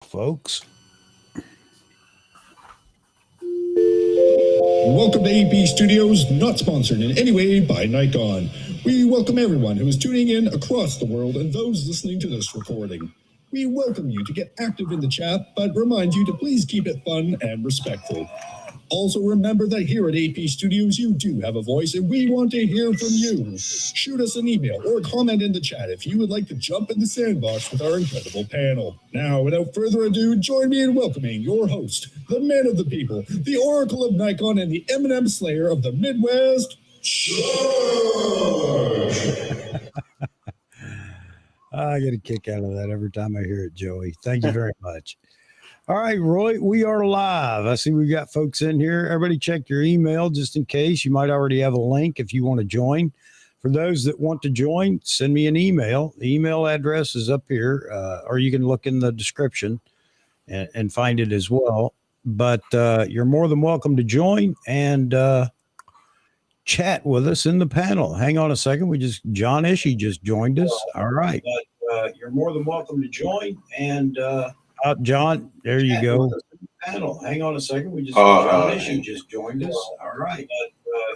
folks. Welcome to AP Studios, not sponsored in any way by Nikon. We welcome everyone who is tuning in across the world and those listening to this recording. We welcome you to get active in the chat, but remind you to please keep it fun and respectful. Also remember that here at AP Studios, you do have a voice and we want to hear from you. Shoot us an email or comment in the chat if you would like to jump in the sandbox with our incredible panel. Now, without further ado, join me in welcoming your host, the man of the people, the oracle of Nikon, and the Eminem slayer of the Midwest, I get a kick out of that every time I hear it, Joey. Thank you very much. All right, Roy, we are live. I see we've got folks in here. Everybody check your email just in case. You might already have a link if you want to join. For those that want to join, send me an email. The email address is up here, or you can look in the description and find it as well. But you're more than welcome to join and chat with us in the panel. Hang on a second. John Ishii just joined us. All right. But you're more than welcome to join and John, there you go. Panel. Hang on a second. John Ishii just joined us. All right. But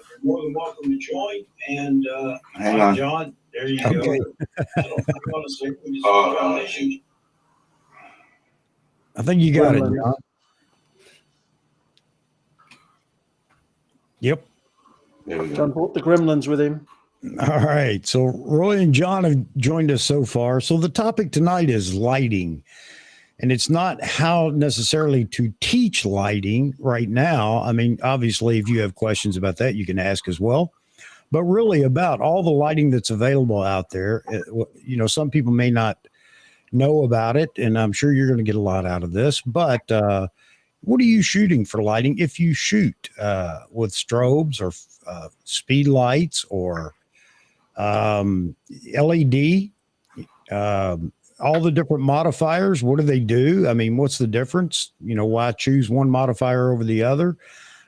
you're more than welcome to join and hang on. John, there you go. Hang on a second. John Ishii. I think you got it, John. Yep. John brought the gremlins with him. All right. So Roy and John have joined us so far. So the topic tonight is lighting. And it's not how necessarily to teach lighting right now. I mean, obviously, if you have questions about that, you can ask as well. But really about all the lighting that's available out there. You know, some people may not know about it, and I'm sure you're going to get a lot out of this. But what are you shooting for lighting? If you shoot with strobes or speed lights or LED, all the different modifiers, what do they do? I mean, what's the difference? You know, why choose one modifier over the other?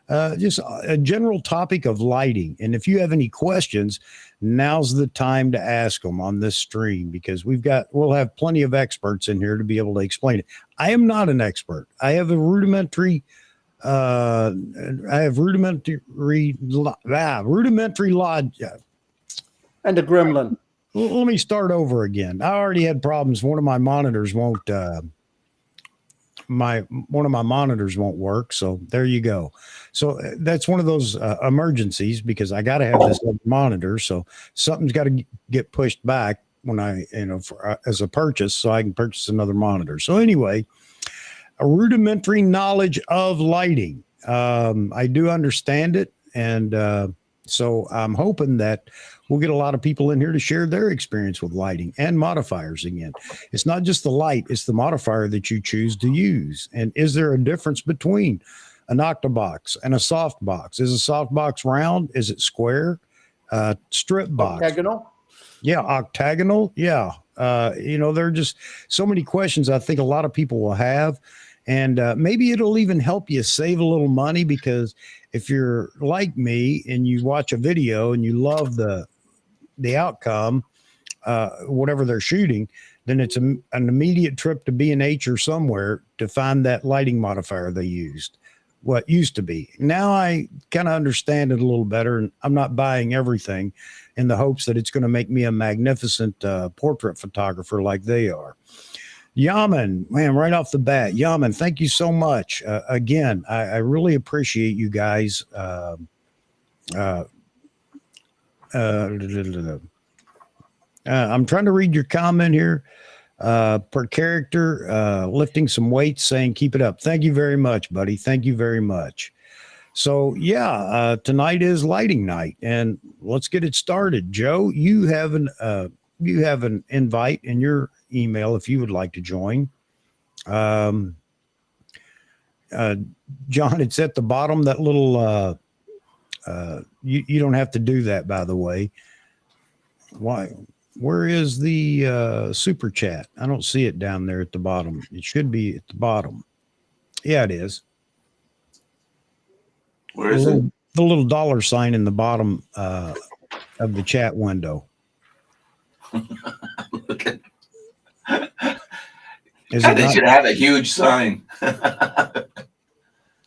Just a general topic of lighting. And if you have any questions, now's the time to ask them on this stream, because we'll have plenty of experts in here to be able to explain it. I am not an expert. I have a rudimentary lodge. And a gremlin. Let me start over again. I already had problems. One of my monitors won't work. So there you go. So that's one of those emergencies, because I got to have this monitor. So something's got to get pushed back when as a purchase, so I can purchase another monitor. So anyway, a rudimentary knowledge of lighting. I do understand it. And so I'm hoping that we'll get a lot of people in here to share their experience with lighting and modifiers again. It's not just the light, it's the modifier that you choose to use. And is there a difference between an octabox and a softbox? Is a softbox round? Is it square? Strip box? Octagonal? Yeah, octagonal. Yeah. There are just so many questions I think a lot of people will have. And maybe it'll even help you save a little money, because if you're like me and you watch a video and you love the outcome, whatever they're shooting, then it's an immediate trip to B&H or somewhere to find that lighting modifier they used, what used to be. Now I kind of understand it a little better, and I'm not buying everything in the hopes that it's going to make me a magnificent portrait photographer like they are. Yaman, man, right off the bat, Yaman, thank you so much. Again, I really appreciate you guys. I'm trying to read your comment here. Per character, lifting some weights, saying keep it up. Thank you very much, buddy. Thank you very much. So yeah, tonight is lighting night, and let's get it started. Joe, you have an invite in your email if you would like to join. John, it's at the bottom, that little you don't have to do that, by the way. Why? Where is the super chat? I don't see it down there at the bottom. It should be at the bottom. Yeah, it is. Where is it? The little dollar sign in the bottom of the chat window. Okay. Is God, it they not? should have a huge sign.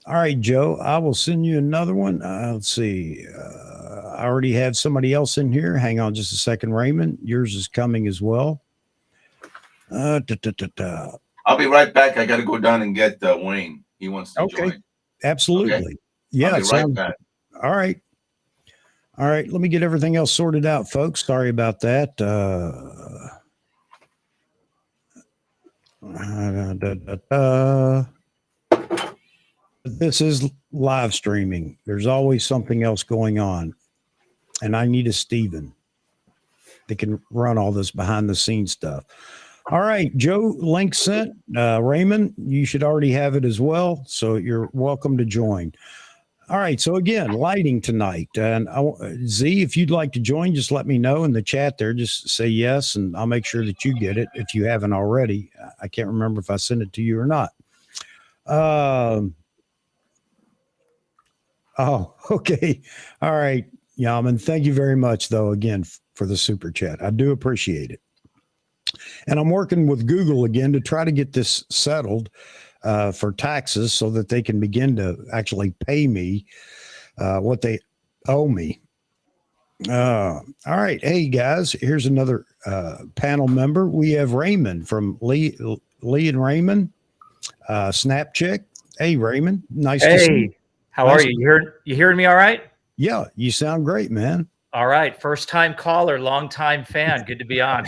All right, Joe, I will send you another one. Let's see. I already have somebody else in here. Hang on just a second, Raymond. Yours is coming as well. I'll be right back. I got to go down and get Wayne. He wants to Okay, join. absolutely. Okay. Yeah, I'll be it right sounds back. all right. All right, let me get everything else sorted out, folks. Sorry about that. This is live streaming. There's always something else going on. And I need a Steven that can run all this behind the scenes stuff. All right, Joe, link sent. Raymond, you should already have it as well. So you're welcome to join. All right. So again, lighting tonight. And Z, if you'd like to join, just let me know in the chat there. Just say yes, and I'll make sure that you get it if you haven't already. I can't remember if I sent it to you or not. Oh, okay. All right, Yaman. Thank you very much, though, again, for the super chat. I do appreciate it. And I'm working with Google again to try to get this settled for taxes so that they can begin to actually pay me what they owe me. All right. Hey, guys, here's another panel member. We have Raymond from Lee and Raymond, Snap Chick. Hey, Raymond. Nice to see you. Hey, how are you? You hearing me all right? Yeah, you sound great, man. All right. First time caller, long time fan. Good to be on.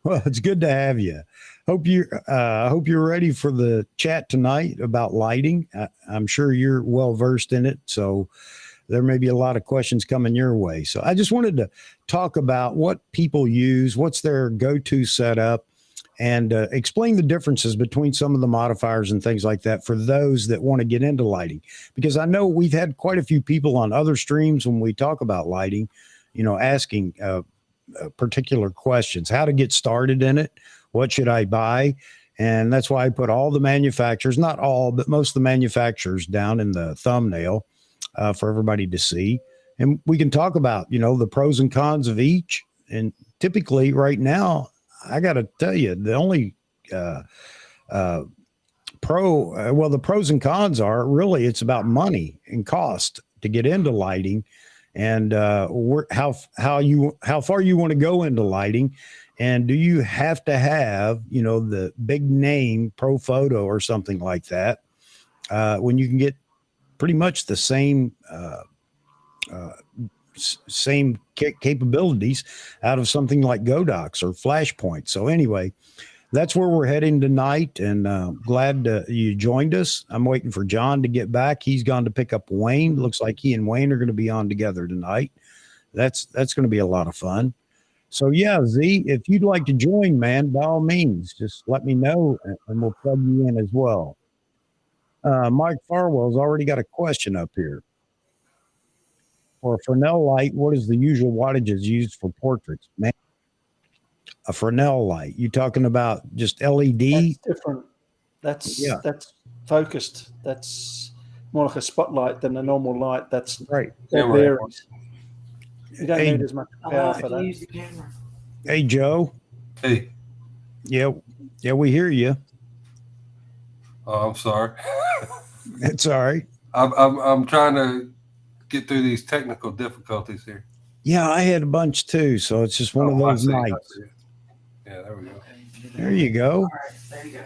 Well, it's good to have you. Hope you're ready for the chat tonight about lighting. I'm sure you're well versed in it, so there may be a lot of questions coming your way. So I just wanted to talk about what people use, what's their go-to setup, and explain the differences between some of the modifiers and things like that for those that want to get into lighting. Because I know we've had quite a few people on other streams when we talk about lighting, asking particular questions, how to get started in it, what should I buy? And that's why I put all the manufacturers, not all, but most of the manufacturers down in the thumbnail for everybody to see. And we can talk about, the pros and cons of each. And typically right now, I got to tell you, the only the pros and cons are really it's about money and cost to get into lighting, and how far you want to go into lighting, and do you have to have the big name Pro Photo or something like that when you can get pretty much the same capabilities out of something like Godox or Flashpoint. So anyway, that's where we're heading tonight, and glad you joined us. I'm waiting for John to get back. He's gone to pick up Wayne. Looks like he and Wayne are going to be on together tonight. That's going to be a lot of fun. So yeah, Z, if you'd like to join, man, by all means, just let me know, and we'll plug you in as well. Mike Farwell's already got a question up here. For a Fresnel light, what is the usual wattages used for portraits? Man, a Fresnel light. You talking about just LED? That's different. That's focused. That's more like a spotlight than a normal light. That's right. That varies. You don't need as much power for that. Use the camera. Hey, Joe. Hey. Yeah, we hear you. Oh, I'm sorry. It's all right. I'm trying to get through these technical difficulties here. Yeah, I had a bunch too, so it's just one of those nights. Yeah, there we go. There you go. All right, there you go.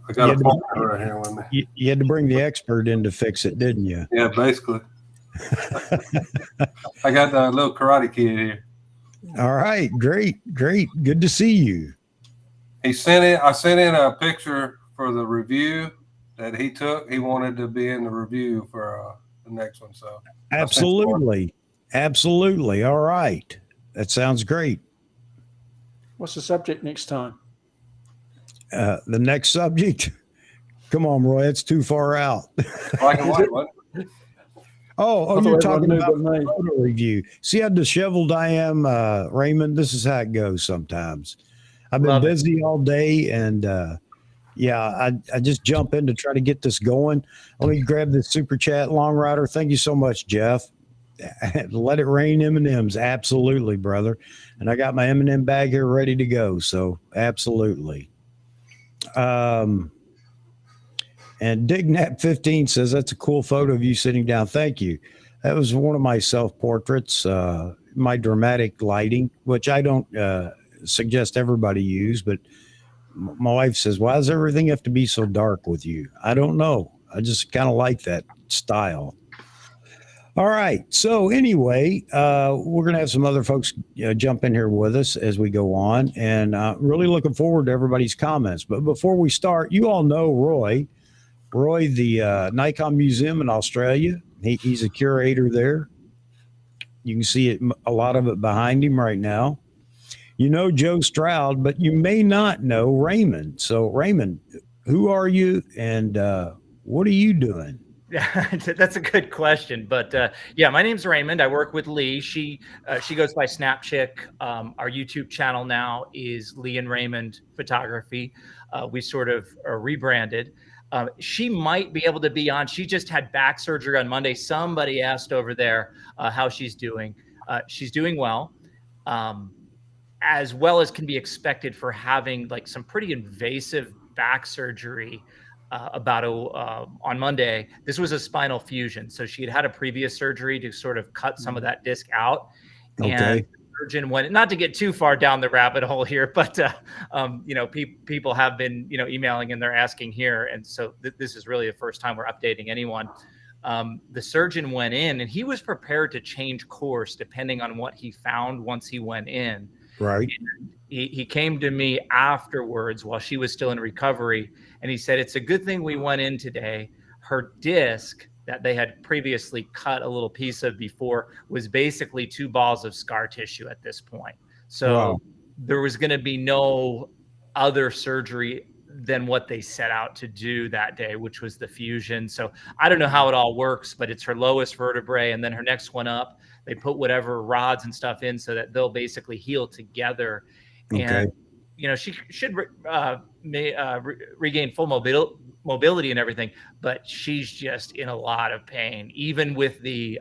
I got a partner right here with me. You had to bring the expert in to fix it, didn't you? Yeah, basically. I got the little Karate Kid here. All right, great. Good to see you. I sent in a picture for the review that he took. He wanted to be in the review for the next one. So absolutely. All right. That sounds great. What's the subject next time? The next subject. Come on, Roy. It's too far out. Black and white, what? Oh, you're talking about photo review. See how disheveled I am, Raymond? This is how it goes sometimes. I've been busy all day, and I just jump in to try to get this going. Let me grab this super chat. Long Rider, thank you so much, Jeff. Let it rain M&Ms. Absolutely, brother. And I got my M&M bag here ready to go. So absolutely. And Dignap15 says, that's a cool photo of you sitting down. Thank you. That was one of my self-portraits, my dramatic lighting, which I don't suggest everybody use, but my wife says, why does everything have to be so dark with you? I don't know. I just kind of like that style. All right. So anyway, we're going to have some other folks jump in here with us as we go on, and really looking forward to everybody's comments. But before we start, you all know Roy, the Nikon Museum in Australia. He's a curator there. You can see it, a lot of it behind him right now. You know Joe Stroud, but you may not know Raymond. So Raymond, who are you, and what are you doing? Yeah, that's a good question. But yeah, my name's Raymond. I work with Lee. She goes by Snapchick. Our YouTube channel now is Lee and Raymond Photography. We sort of rebranded. She might be able to be on. She just had back surgery on Monday. Somebody asked over there how she's doing. She's doing well. As well as can be expected for having like some pretty invasive back surgery on Monday. This was a spinal fusion. So she had had a previous surgery to sort of cut some of that disc out. Okay. And the surgeon went, not to get too far down the rabbit hole here, but people have been, emailing and they're asking here. And so this is really the first time we're updating anyone. The surgeon went in and he was prepared to change course depending on what he found once he went in. Right. He came to me afterwards while she was still in recovery, and he said, it's a good thing we went in today. Her disc that they had previously cut a little piece of before was basically 2 balls of scar tissue at this point. So there was going to be no other surgery than what they set out to do that day, which was the fusion. So I don't know how it all works, but it's her lowest vertebrae, and then her next one up, they put whatever rods and stuff in so that they'll basically heal together. Okay. And, she should regain full mobility and everything, but she's just in a lot of pain, even with the,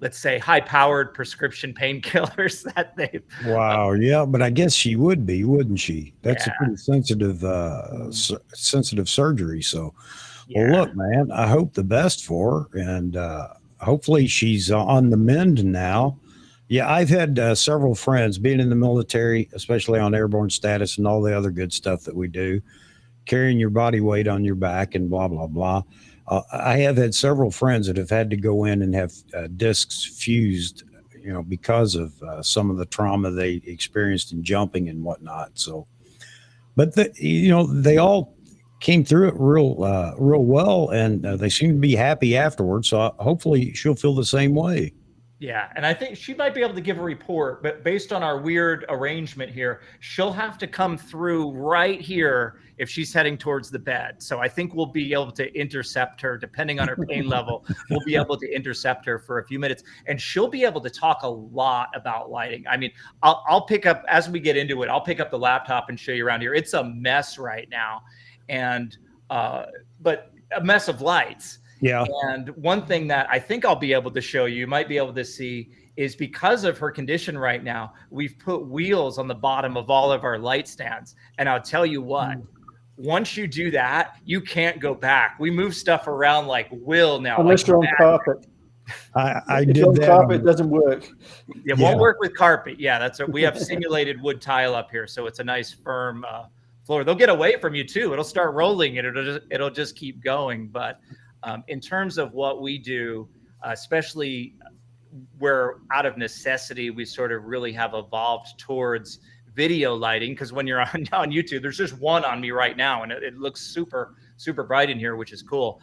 let's say, high-powered prescription painkillers that they've. Wow. Yeah, but I guess she would be, wouldn't she? That's a pretty sensitive surgery. So, well, look, man, I hope the best for her, and hopefully she's on the mend now. Yeah, I've had several friends being in the military, especially on airborne status and all the other good stuff that we do, carrying your body weight on your back and blah, blah, blah. I have had several friends that have had to go in and have discs fused, because of some of the trauma they experienced in jumping and whatnot. So, but they all came through it real well, and they seem to be happy afterwards. So hopefully she'll feel the same way. Yeah, and I think she might be able to give a report, but based on our weird arrangement here, she'll have to come through right here if she's heading towards the bed. So I think we'll be able to intercept her, depending on her pain level. We'll be able to intercept her for a few minutes, and she'll be able to talk a lot about lighting. I mean, I'll pick up, as we get into it, I'll pick up the laptop and show you around here. It's a mess right now, and but a mess of lights. Yeah. And one thing that I think I'll be able to show you, might be able to see, is because of her condition right now, we've put wheels on the bottom of all of our light stands. And I'll tell you what, once you do that, you can't go back. We move stuff around like Will now. Unless you're on carpet. I if did on that. Carpet, it doesn't work. It won't work with carpet. Yeah, that's what we have. Simulated wood tile up here, so it's a nice firm floor. They'll get away from you too. It'll start rolling, and it'll just keep going. But in terms of what we do, especially where out of necessity, we sort of really have evolved towards video lighting, because when you're on YouTube, there's just one on me right now, and it looks super, super bright in here, which is cool.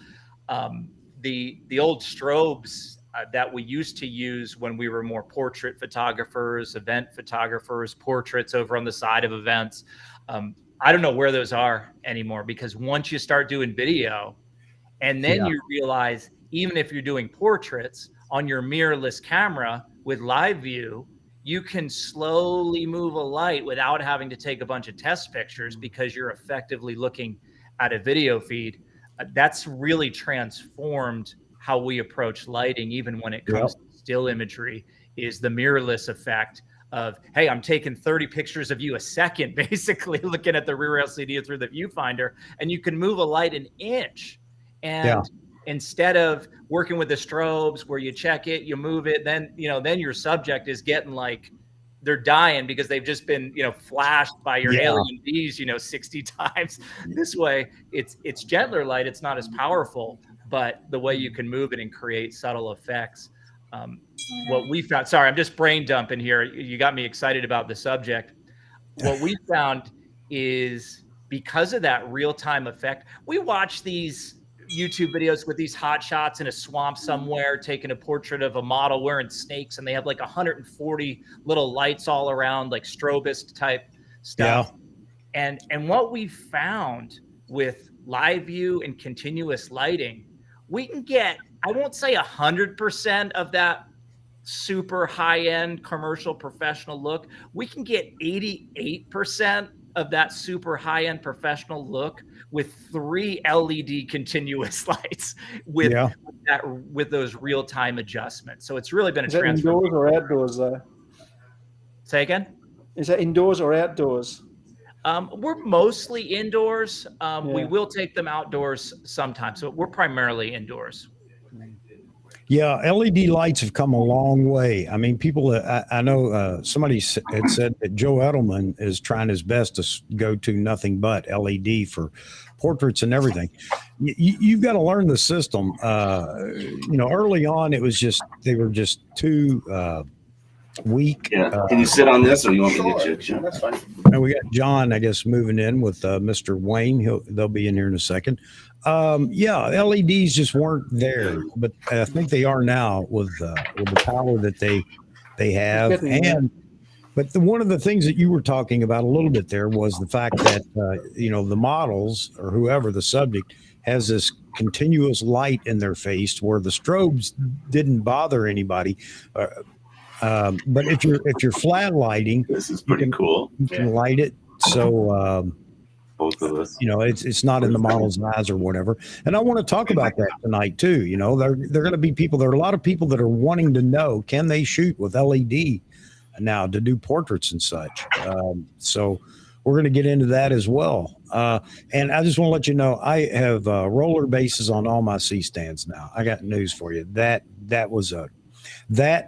The old strobes that we used to use when we were more portrait photographers, event photographers, portraits over on the side of events, I don't know where those are anymore, because once you start doing video, and then you realize, even if you're doing portraits on your mirrorless camera with live view, you can slowly move a light without having to take a bunch of test pictures, because you're effectively looking at a video feed. That's really transformed how we approach lighting, even when it comes to still imagery is the mirrorless effect of, hey, I'm taking 30 pictures of you a second, basically looking at the rear LCD through the viewfinder, and you can move a light an inch. And instead of working with the strobes where you check it, you move it, then your subject is getting like, they're dying because they've just been, flashed by your alien bees, 60 times. This way, it's gentler light. It's not as powerful, but the way you can move it and create subtle effects. What we found, sorry, I'm just brain dumping here. You got me excited about the subject. What we found is because of that real-time effect, we watch these YouTube videos with these hot shots in a swamp somewhere, taking a portrait of a model wearing snakes, and they have like 140 little lights all around, like strobist type stuff. Yeah. And what we found with live view and continuous lighting, we can get, I won't say 100% of that super high-end commercial professional look. We can get 88% of that super high-end professional look with 3 LED continuous lights with those real-time adjustments. So it's really been a transformation. Indoors or outdoors though? Say again? Is that indoors or outdoors? We're mostly indoors. We will take them outdoors sometimes. So we're primarily indoors. Yeah, LED lights have come a long way. I mean, people, I know somebody had said that Joe Edelman is trying his best to go to nothing but LED for portraits and everything. You've got to learn the system. Early on, it was just, they were just too weak. Yeah. Can you sit on this or you want me to get you? That's fine. And we got John, I guess, moving in with Mr. Wayne. They'll be in here in a second. LEDs just weren't there, but I think they are now with the power that they have. But one of the things that you were talking about a little bit there was the fact that the models or whoever the subject has this continuous light in their face where the strobes didn't bother anybody. But if you're flat lighting, this is pretty cool. You can light it so. Both of us. It's not in the model's eyes or whatever. And I want to talk about that tonight too. They're going to be people. There are a lot of people that are wanting to know, can they shoot with LED now to do portraits and such? So we're going to get into that as well. And I just want to let you know, I have roller bases on all my C-stands now. I got news for you. That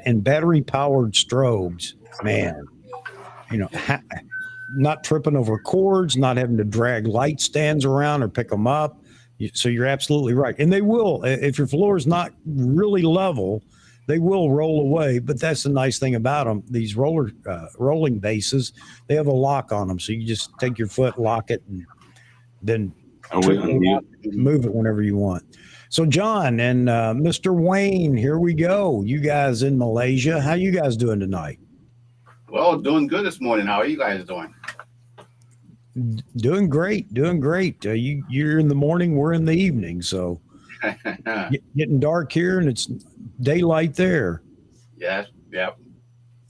and battery powered strobes, man, not tripping over cords, not having to drag light stands around or pick them up. So you're absolutely right. And they will, if your floor is not really level, they will roll away. But that's the nice thing about them. These rolling bases, they have a lock on them. So you just take your foot, lock it, and then move it whenever you want. So John and Mr. Wayne, here we go. You guys in Malaysia, how you guys doing tonight? Well, doing good this morning. How are you guys doing? Doing great. You're in the morning, we're in the evening. So getting dark here and it's daylight there. Yes. Yep.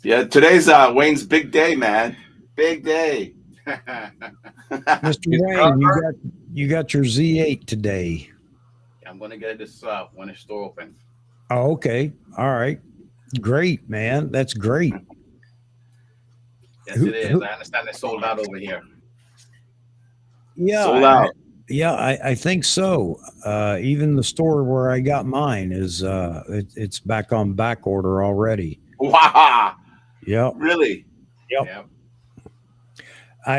Yeah. Today's Wayne's big day, man. Big day. Mr. Wayne, you got your Z8 today. I'm going to get this when the store opens. Oh, okay. All right. Great, man. That's great. Yes, it is. I understand they sold out over here. Yeah. Sold out. Yeah, I think so. Even the store where I got mine is it's back on back order already. Wow. Yep. Really? Yep.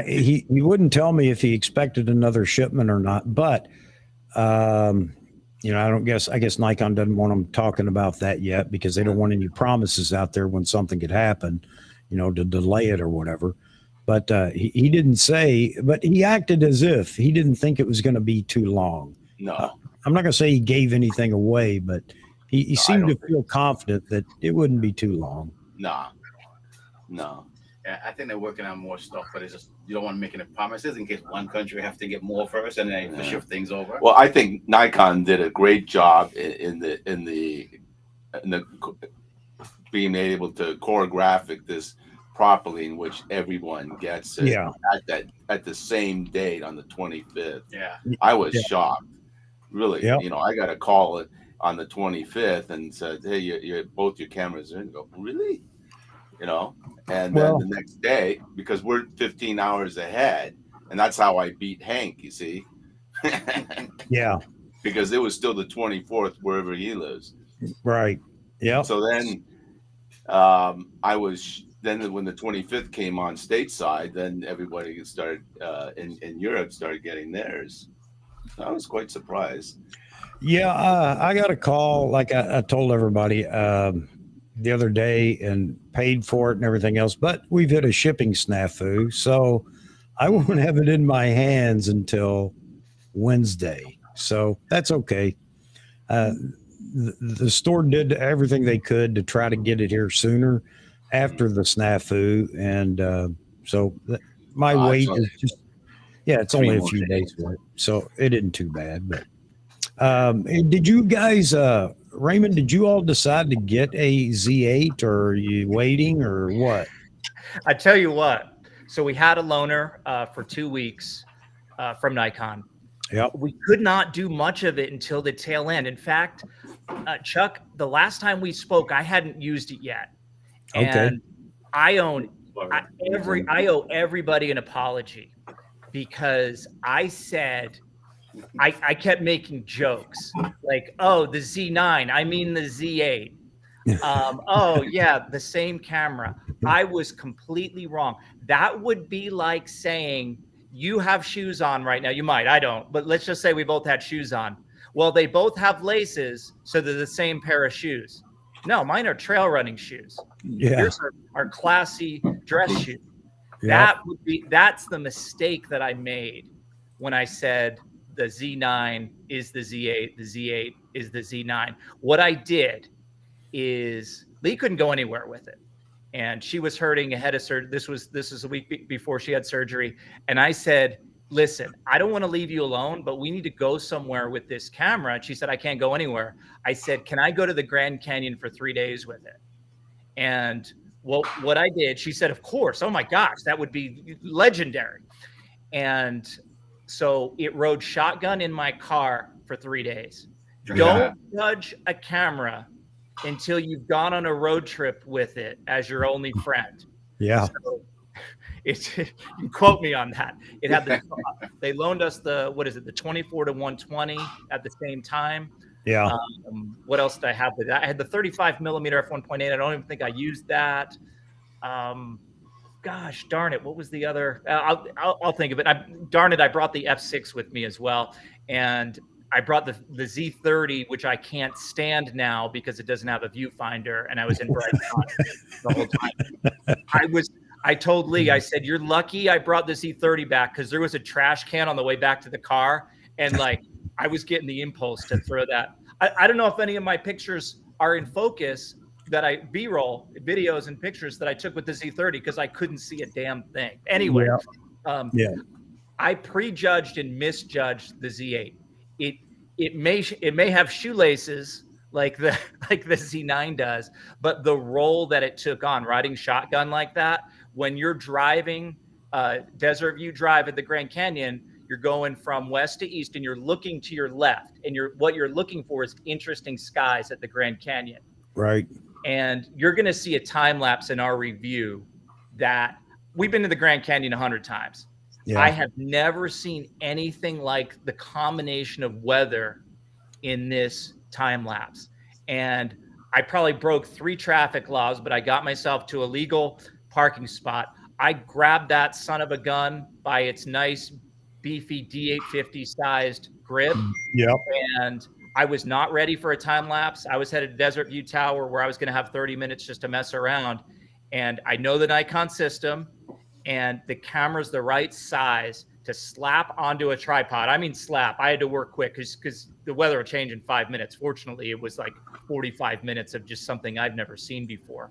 He wouldn't tell me if he expected another shipment or not, but I guess Nikon doesn't want them talking about that yet because they don't want any promises out there when something could happen, to delay it or whatever. But he didn't say, but he acted as if he didn't think it was going to be too long. No. I'm not going to say he gave anything away, but he seemed to feel confident that it wouldn't be too long. No. Yeah, I think they're working on more stuff, but it's just you don't want to make any promises in case one country have to get more first and then shift things over. Well, I think Nikon did a great job in the being able to choreograph this properly, in which everyone gets it at the same date on the 25th. Yeah, I was shocked, really. Yep. I got to call it, on the 25th and said, "Hey, you both your cameras are in." Go, really? You know, and then the next day, because we're 15 hours ahead, and that's how I beat Hank, you see. Yeah. Because it was still the 24th wherever he lives. Right. Yeah. So then then when the 25th came on stateside, then everybody started in Europe started getting theirs. So I was quite surprised. Yeah, I got a call, like I told everybody the other day, and paid for it and everything else, but we've hit a shipping snafu, so I won't have it in my hands until Wednesday. So that's okay. The store did everything they could to try to get it here sooner after the snafu, and so my wait is just it's only a few days for it, so it isn't too bad. But did you guys, Raymond, did you all decide to get a Z8, or are you waiting, or what? I tell you what. So we had a loaner for 2 weeks from Nikon. Yep. We could not do much of it until the tail end. In fact, Chuck, the last time we spoke, I hadn't used it yet. And I owe everybody an apology, because I said, I kept making jokes like, oh, the Z9, I mean the Z8. Oh yeah, the same camera. I was completely wrong. That would be like saying, you have shoes on right now. You might, I don't, but let's just say we both had shoes on. Well, they both have laces, so they're the same pair of shoes. No, mine are trail running shoes. Yeah. Yours are classy dress shoes. Yep. That's the mistake that I made when I said the Z9 is the Z8, the Z8 is the Z9. What I did is, Lee couldn't go anywhere with it, and she was hurting ahead of surgery. This was a week before she had surgery, and I said, listen, I don't want to leave you alone, but we need to go somewhere with this camera. And she said, I can't go anywhere. I said, can I go to the Grand Canyon for 3 days with it? And what I did, she said, of course. Oh my gosh, that would be legendary. And so it rode shotgun in my car for 3 days. Don't judge a camera until you've gone on a road trip with it as your only friend. Yeah. So you can quote me on that. It had they loaned us the 24 to 120 at the same time. Yeah. What else did I have with that? I had the 35 millimeter f1.8. I don't even think I used that. Gosh darn it. What was the other? I'll think of it. Darn it. I brought the f6 with me as well. And I brought the Z30, which I can't stand now because it doesn't have a viewfinder. And I was in bright sunlight the whole time. I told Lee, I said, you're lucky I brought the Z30 back, because there was a trash can on the way back to the car. And like, I was getting the impulse to throw that. I don't know if any of my pictures are in focus, that B-roll videos and pictures that I took with the Z30, because I couldn't see a damn thing. Anyway, I prejudged and misjudged the Z8. It may have shoelaces like the Z9 does, but the role that it took on riding shotgun like that, when you're driving Desert View Drive at the Grand Canyon, you're going from west to east and you're looking to your left, and what you're looking for is interesting skies at the Grand Canyon. Right. And you're going to see a time lapse in our review that we've been to the Grand Canyon 100 times. Yeah. I have never seen anything like the combination of weather in this time lapse. And I probably broke 3 traffic laws, but I got myself to a legal parking spot. I grabbed that son of a gun by its nice, beefy D850 sized grip. Yep. And I was not ready for a time lapse. I was headed to Desert View Tower, where I was going to have 30 minutes just to mess around. And I know the Nikon system, and the camera's the right size to slap onto a tripod. I mean, slap. I had to work quick because the weather would change in 5 minutes. Fortunately, it was like 45 minutes of just something I've never seen before.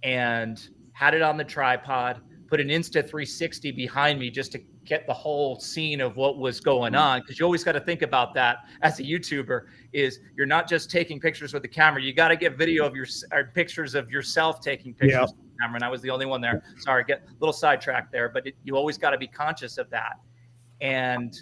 And had it on the tripod, put an Insta360 behind me just to get the whole scene of what was going on. Because you always got to think about that as a YouTuber, is you're not just taking pictures with the camera. You got to get video of pictures of yourself taking pictures with the camera. And I was the only one there. Sorry, get a little sidetracked there, but you always got to be conscious of that. And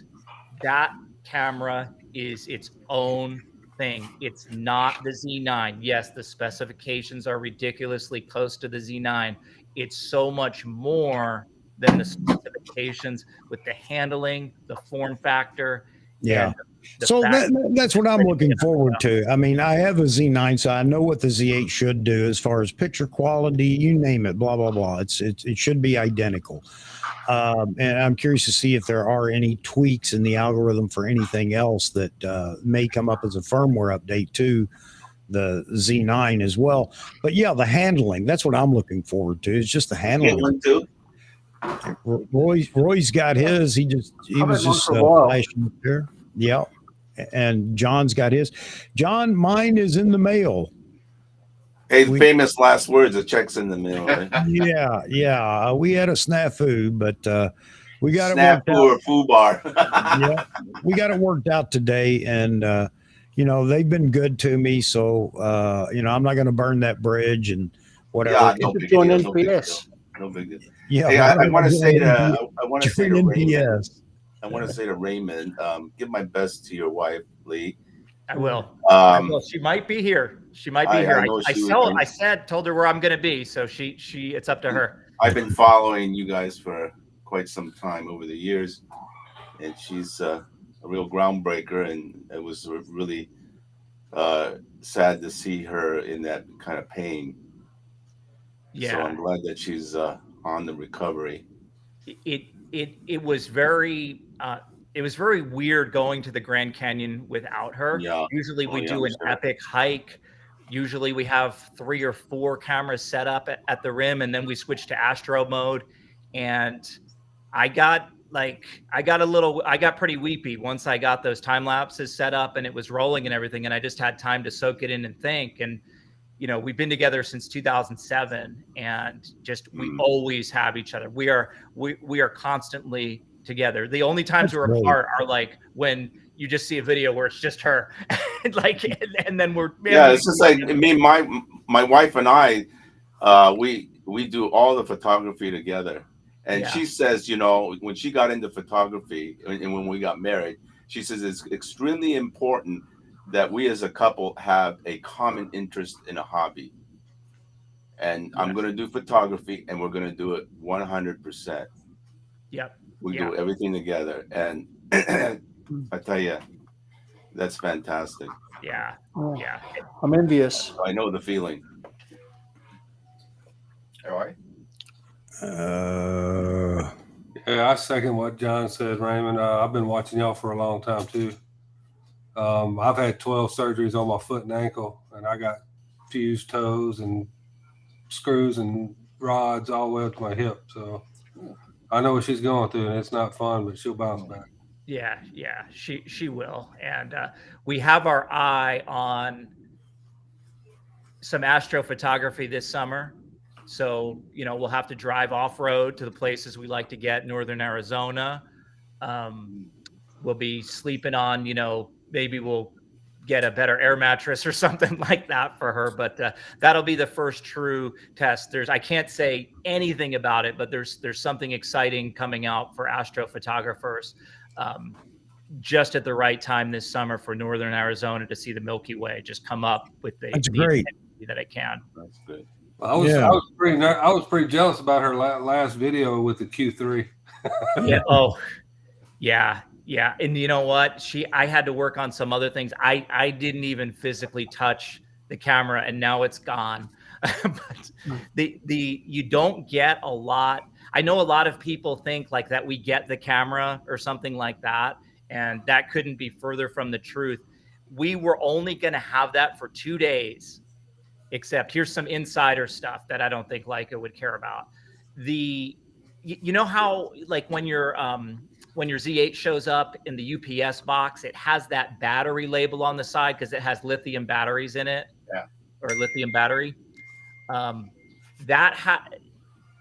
that camera is its own thing. It's not the Z9. Yes, the specifications are ridiculously close to the Z9. It's so much more than the specifications with the handling, the form factor. Yeah. And the So fact that's what I'm looking forward to. I mean, I have a Z9, so I know what the Z8 should do as far as picture quality, you name it, blah, blah, blah. It should be identical. And I'm curious to see if there are any tweaks in the algorithm for anything else that may come up as a firmware update to the Z9 as well. But yeah, the handling, that's what I'm looking forward to. It's just the handling. Too. Roy's got his. He was just flashing there. Yeah. And John's got his. John, mine is in the mail. Hey, famous last words, a check's in the mail, right? Yeah. We had a snafu, but we got it worked out. Snafu or foo bar. Yeah, we got it worked out today, and they've been good to me, so I'm not going to burn that bridge and whatever. Yeah, no big deal. No big deal. Yeah, hey, I want to say to Raymond. I want to say to Raymond, give my best to your wife, Lee. I will. Well, she might be here. She might be here. I told her where I'm going to be, so it's up to her. I've been following you guys for quite some time over the years, and she's a real groundbreaker, and it was really sad to see her in that kind of pain. Yeah. So I'm glad that she's on the recovery. It was very weird going to the Grand Canyon without her. Yeah. Usually we do an epic hike. Usually we have 3 or 4 cameras set up at the rim, and then we switch to Astro mode. And I got pretty weepy once I got those time lapses set up and it was rolling and everything. And I just had time to soak it in and think. And, we've been together since 2007, and just, we always have each other. We are constantly together. The only times we're apart are like when you just see a video where it's just her, and then we're it's just like me, my wife and I, we do all the photography together. And she says, when she got into photography and when we got married, she says it's extremely important that we as a couple have a common interest in a hobby. And I'm going to do photography, and we're going to do it 100%. Yep. We do everything together. And I tell you, that's fantastic. Yeah. Yeah. I'm envious. I know the feeling. All right. Yeah, I second what John said, Raymond. I've been watching y'all for a long time too. I've had 12 surgeries on my foot and ankle, and I got fused toes and screws and rods all the way up to my hip. So I know what she's going through, and it's not fun, but she'll bounce back. Yeah, she will. And we have our eye on some astrophotography this summer. So, we'll have to drive off-road to the places we like to get, northern Arizona. We'll be sleeping on, maybe we'll get a better air mattress or something like that for her. But that'll be the first true test. I can't say anything about it, but there's something exciting coming out for astrophotographers just at the right time this summer for northern Arizona to see the Milky Way just come up with the great that it can. That's good. I was pretty jealous about her last video with the Q3. Yeah. Oh, yeah. Yeah. And you know what? I had to work on some other things. I didn't even physically touch the camera, and now it's gone. But you don't get a lot. I know a lot of people think like that we get the camera or something like that, and that couldn't be further from the truth. We were only going to have that for 2 days. Except here's some insider stuff that I don't think Leica would care about. You know how like when your Z8 shows up in the UPS box, it has that battery label on the side because it has lithium batteries in it. Yeah. Or lithium battery.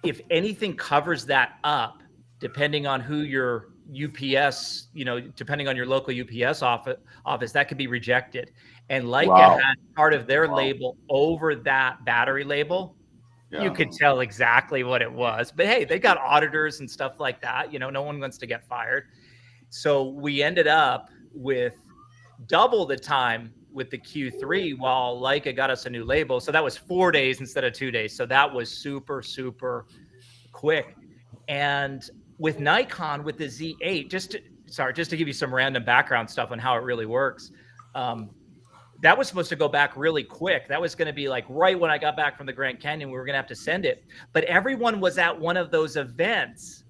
If anything covers that up, depending on who your UPS, depending on your local UPS office, that could be rejected. And Leica had part of their label over that battery label. Yeah. You could tell exactly what it was. But hey, they got auditors and stuff like that. No one wants to get fired. So we ended up with double the time with the Q3 while Leica got us a new label. So that was 4 days instead of 2 days. So that was super, super quick. And with Nikon, with the Z8, just to give you some random background stuff on how it really works. That was supposed to go back really quick. That was going to be like right when I got back from the Grand Canyon, we were going to have to send it. But everyone was at one of those events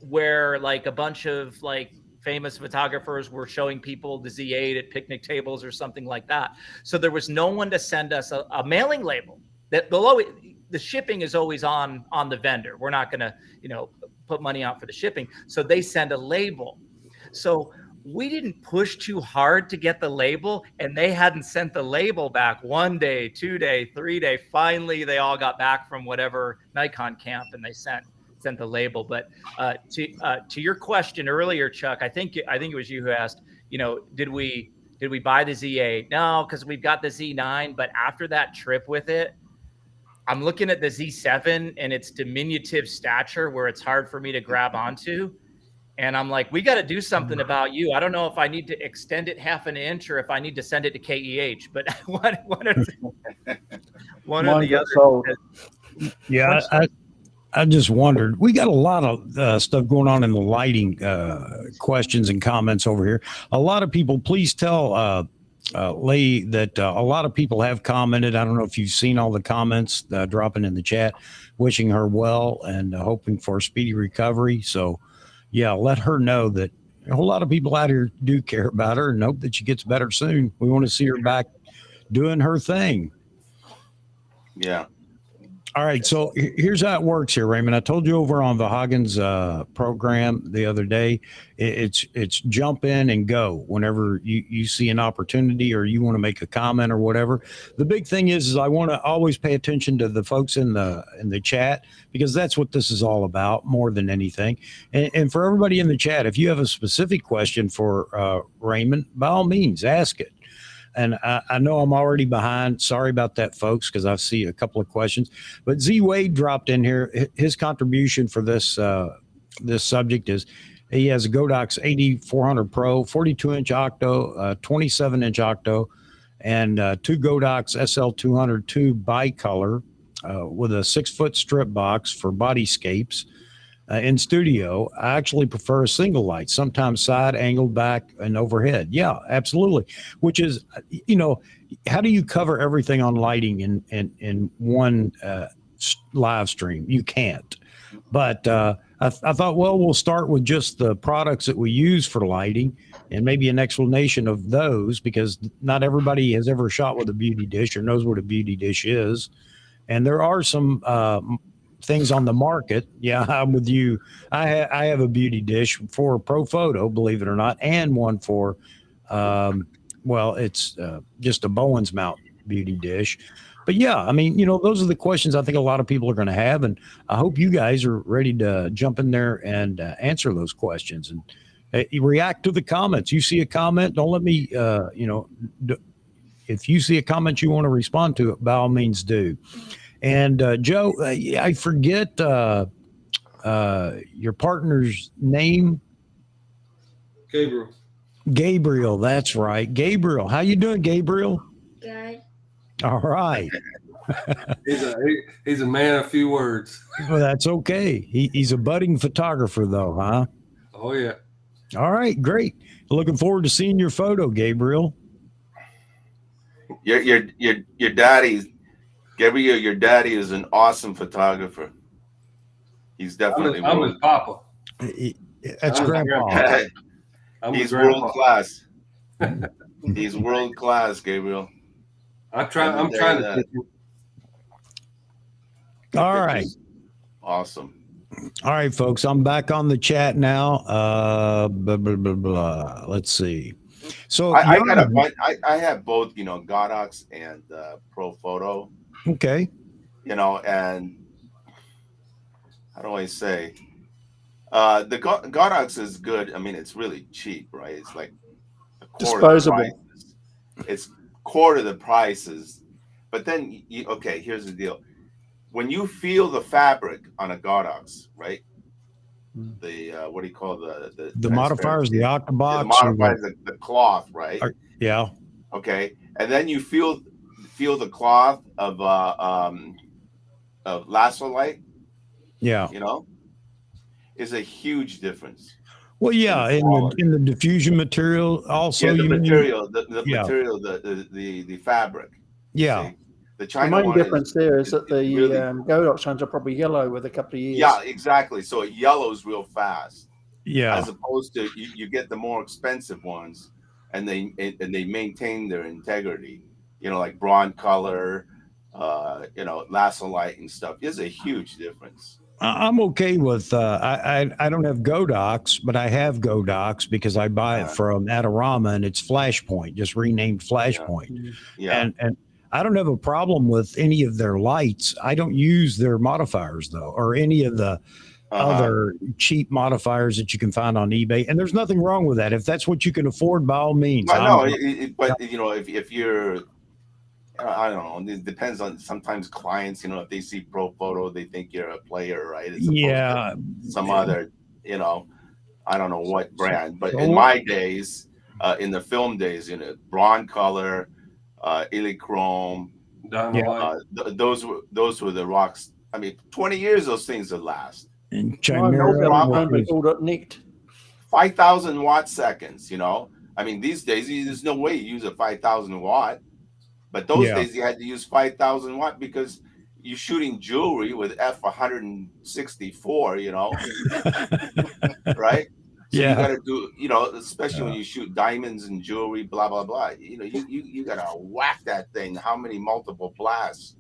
where like a bunch of like famous photographers were showing people the Z8 at picnic tables or something like that. So there was no one to send us a mailing label. That the shipping is always on the vendor. We're not going to, put money out for the shipping. So they send a label. So we didn't push too hard to get the label, and they hadn't sent the label back 1 day, 2 day, 3 day. Finally, they all got back from whatever Nikon camp, and they sent the label. But to your question earlier, Chuck, I think it was you who asked, did we buy the Z8? No, because we've got the Z9. But after that trip with it, I'm looking at the Z7 and its diminutive stature where it's hard for me to grab onto. And I'm like, we got to do something about you. I don't know if I need to extend it half an inch or if I need to send it to KEH, but one or the other. Yeah, I just wondered. We got a lot of stuff going on in the lighting questions and comments over here. A lot of people, please tell Lee that a lot of people have commented. I don't know if you've seen all the comments dropping in the chat, wishing her well and hoping for a speedy recovery. So, yeah, let her know that a whole lot of people out here do care about her and hope that she gets better soon. We want to see her back doing her thing. Yeah. All right. So here's how it works here, Raymond. I told you over on Vahagen's program the other day, it's jump in and go whenever you see an opportunity or you want to make a comment or whatever. The big thing is I want to always pay attention to the folks in the chat, because that's what this is all about more than anything. And for everybody in the chat, if you have a specific question for Raymond, by all means, ask it. And I know I'm already behind. Sorry about that, folks, because I see a couple of questions. But Z Wade dropped in here. His contribution for this subject is he has a Godox 8400 Pro, 42-inch octo, 27-inch octo, and two Godox SL200 tube bicolor with a 6-foot strip box for bodyscapes. In studio, I actually prefer a single light, sometimes side, angled, back, and overhead. Yeah, absolutely. Which is, how do you cover everything on lighting in one live stream? You can't. But I thought, well, we'll start with just the products that we use for lighting and maybe an explanation of those, because not everybody has ever shot with a beauty dish or knows what a beauty dish is. And there are some things on the market. Yeah, I'm with you. I have a beauty dish for Pro Photo, believe it or not, and one for, it's just a Bowen's mount beauty dish. But yeah, I mean, those are the questions I think a lot of people are going to have, and I hope you guys are ready to jump in there and answer those questions and react to the comments. You see a comment, don't let me, if you see a comment you want to respond to it, by all means do. And Joe, I forget your partner's name. Gabriel, that's right. Gabriel, how you doing, Gabriel? Good. All right. he's a man of few words. Well, that's okay. He's a budding photographer, though, huh? Oh yeah. All right, great. Looking forward to seeing your photo, Gabriel. Your daddy. Gabriel, your daddy is an awesome photographer. He's definitely. I'm his papa. That's Grandpa. He's world class. He's world class, Gabriel. I'm trying to. All right. Awesome. All right, folks. I'm back on the chat now. Blah, blah, blah, blah. Let's see. So I have both, Godox and Pro Photo. Okay. And how do I say? The Godox is good. I mean, it's really cheap, right? It's like a quarter disposable. It's quarter the prices. But then, here's the deal. When you feel the fabric on a Godox, right? The what do you call the modifiers, the octobox, the modifiers, the cloth, right? Yeah. Okay, and then you feel the cloth of lasso light. Yeah, You know, is a huge difference. well, yeah, in the diffusion material also. Yeah, the You material, mean, the yeah, material, the fabric. yeah. See, the The China main one difference there is that is the really, Goto ones are probably yellow with a couple of years. yeah, exactly. So it yellows real fast, Yeah. as opposed to you get the more expensive ones, and they maintain their integrity. You know, like Bronze Color, you know, lasso light and stuff. There's a huge difference. I'm okay with I don't have Godox, but I have Godox because I buy it from Adorama and it's Flashpoint, just renamed Flashpoint. Yeah. And I don't have a problem with any of their lights. I don't use their modifiers though, or any of the other cheap modifiers that you can find on eBay. And there's nothing wrong with that. If that's what you can afford, by all means. No, but you know, if you're, I don't know. It depends on sometimes clients. You know, if they see Pro Photo, they think you're a player, right? As opposed to some other, you know, I don't know what brand. But in my days, in the film days, you know, Bronze Color, Illichrome, those were the rocks. I mean, 20 years those things would last. And Chimera all got nicked. 5,000 watt seconds. You know, I mean, these days there's no way you use a 5,000 watt. But those days you had to use 5,000 watt because you're shooting jewelry with f164, you know, right? So you got to do, you know, especially when you shoot diamonds and jewelry, blah blah blah. You know, you got to whack that thing. How many multiple blasts?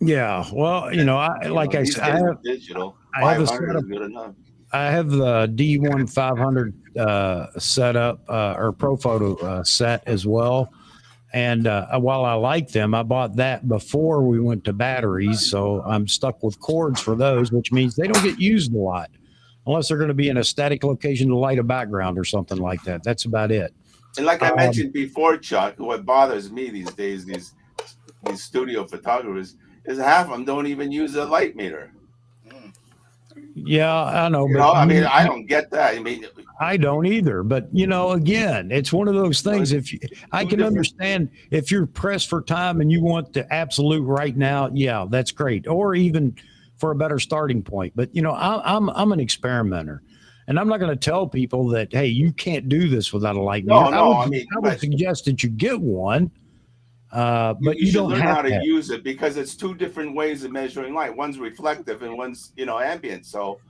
Yeah, well, you know, I said, I have digital. I have a 500 is good enough. I have the D1 500 setup or Pro Photo set as well. And while I like them, I bought that before we went to batteries. So I'm stuck with cords for those, which means they don't get used a lot unless they're going to be in a static location to light a background or something like that. That's about it. And like I mentioned before, Chuck, what bothers me these days, these studio photographers, is half of them don't even use a light meter. Yeah, I know. You know, I mean, I don't get that. I mean, I don't either. But you know, again, it's one of those things. I can understand if you're pressed for time and you want the absolute right now, yeah, that's great. Or even for a better starting point. But you know, I'm an experimenter, and I'm not going to tell people that hey, you can't do this without a light meter. I would suggest that you get one. But you don't learn have how to use it because it's two different ways of measuring light. One's reflective and one's, you know, ambient. So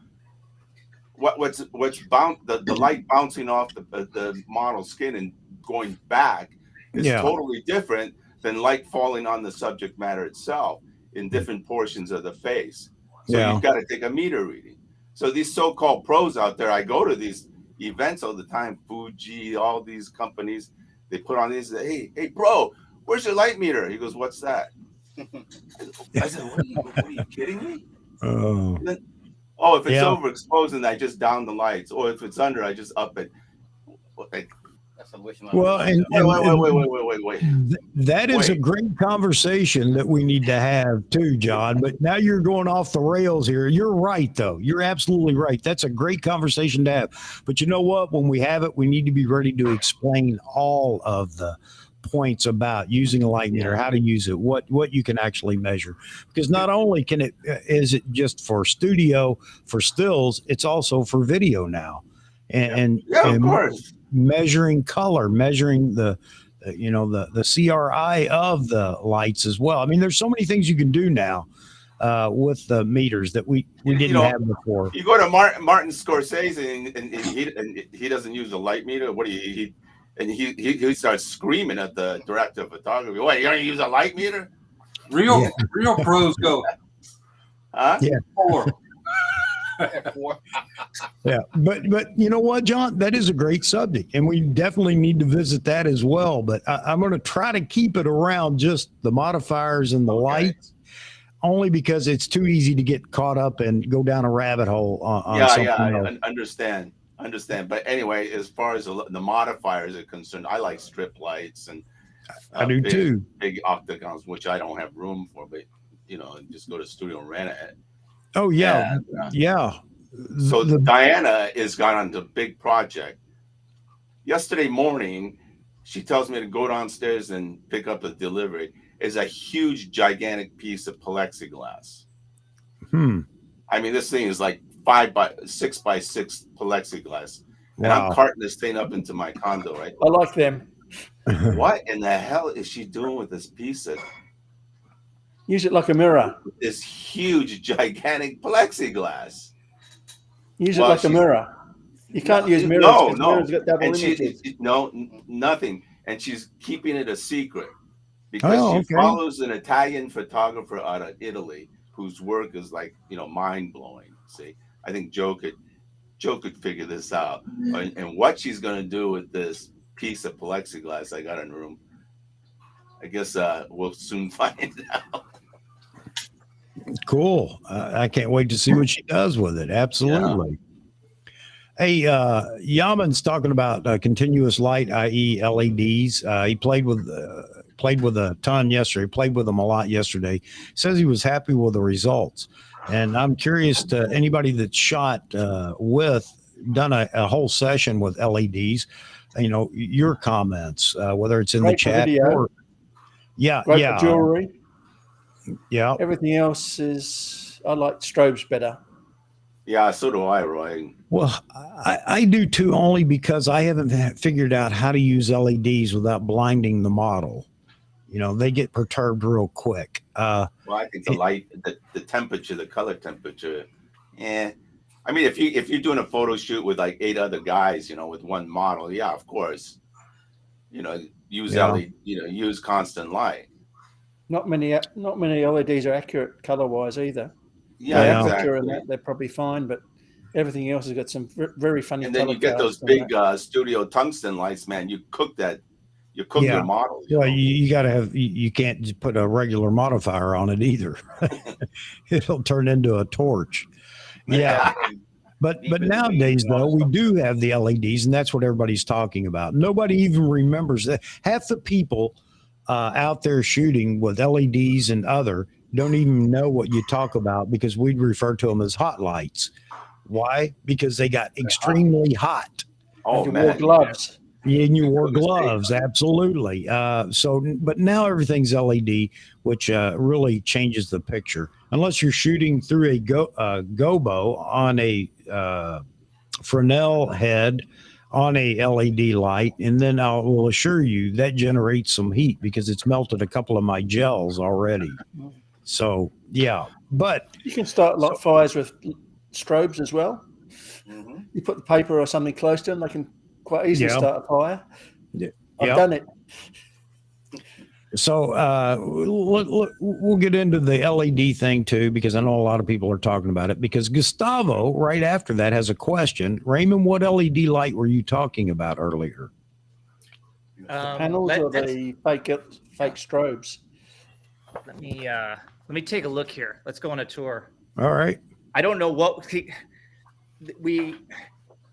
what's the light bouncing off the model skin and going back is totally different than light falling on the subject matter itself in different portions of the face. So you've got to take a meter reading. So these so-called pros out there, I go to these events all the time, Fuji, all these companies, they put on these, hey, bro, where's your light meter? He goes, what's that? I said, what are you kidding me? If it's overexposed, then I just down the lights. Or if it's under, I just up it. That's a wish. Well, wait. That is a great conversation that we need to have too, John. But now you're going off the rails here. You're right, though. You're absolutely right. That's a great conversation to have. But you know what? When we have it, we need to be ready to explain all of the points about using a light meter, how to use it, what you can actually measure, because not only is it just for studio for stills, it's also for video now, and of course measuring color, measuring the CRI of the lights as well. I mean, there's so many things you can do now with the meters that we didn't have before. You go to Martin Scorsese and he doesn't use a light meter. What do you And he starts screaming at the director of photography. What, you're going to use a light meter? Real pros go. Huh? Yeah. Yeah. But you know what, John? That is a great subject. And we definitely need to visit that as well. But I'm going to try to keep it around just the modifiers and the lights, only because it's too easy to get caught up and go down a rabbit hole on something else. I understand. But anyway, as far as the modifiers are concerned, I like strip lights and I do too. Big octagons, which I don't have room for, but you know, just go to the studio and rent it. Oh yeah, yeah. So Diana has gone on to a big project. Yesterday morning, she tells me to go downstairs and pick up a delivery. Is a huge, gigantic piece of plexiglass. I mean, this thing is like 6 by 6 plexiglass, and I'm carting this thing up into my condo. Right? I like them. What in the hell is she doing with this piece of? Use it like a mirror. This huge, gigantic plexiglass. Use it like a mirror. You can't use mirrors. No. Mirrors got double images. Nothing. And she's keeping it a secret because she follows an Italian photographer out of Italy whose work is like, mind blowing. See, I think Joe could figure this out. And what she's going to do with this piece of plexiglass I got in the room, I guess we'll soon find out. Cool. I can't wait to see what she does with it. Absolutely. Yeah. Hey, Yaman's talking about continuous light, i.e. LEDs. He played with a ton yesterday, played with them a lot yesterday. Says he was happy with the results. And I'm curious to anybody that shot done a whole session with LEDs, your comments, whether it's in the chat or jewelry. Yeah. Everything else is, I like strobes better. Yeah, so do I, Roy. Well, I do too, only because I haven't figured out how to use LEDs without blinding the model. They get perturbed real quick. Well, I think the light, the temperature, the color temperature. I mean, if you're doing a photo shoot with like 8 other guys, with one model, yeah, of course. Use LED, use constant light. Not many LEDs are accurate color-wise either. Yeah, exactly. And that, they're probably fine, but everything else has got some very funny. And then you get those big studio tungsten lights, man. You cook your model. Well, you got to have. You can't just put a regular modifier on it either. It'll turn into a torch. Yeah. But nowadays, though, we do have the LEDs, and that's what everybody's talking about. Nobody even remembers that. Half the people out there shooting with LEDs and other don't even know what you talk about because we'd refer to them as hot lights. Why? Because they got extremely hot. Oh, man. Wore gloves. Yeah, and you wore gloves, absolutely. But now everything's LED, which really changes the picture. Unless you're shooting through a gobo on a Fresnel head on a LED light, and then I will assure you that generates some heat because it's melted a couple of my gels already. So, yeah. But you can start like fires with strobes as well. Mm-hmm. You put the paper or something close to them, they can quite easily start a fire. Yeah. I've done it. So we'll get into the LED thing too, because I know a lot of people are talking about it. Because Gustavo, right after that, has a question. Raymond, what LED light were you talking about earlier? The panels or the fake strobes? Let me take a look here. Let's go on a tour. All right. I don't know what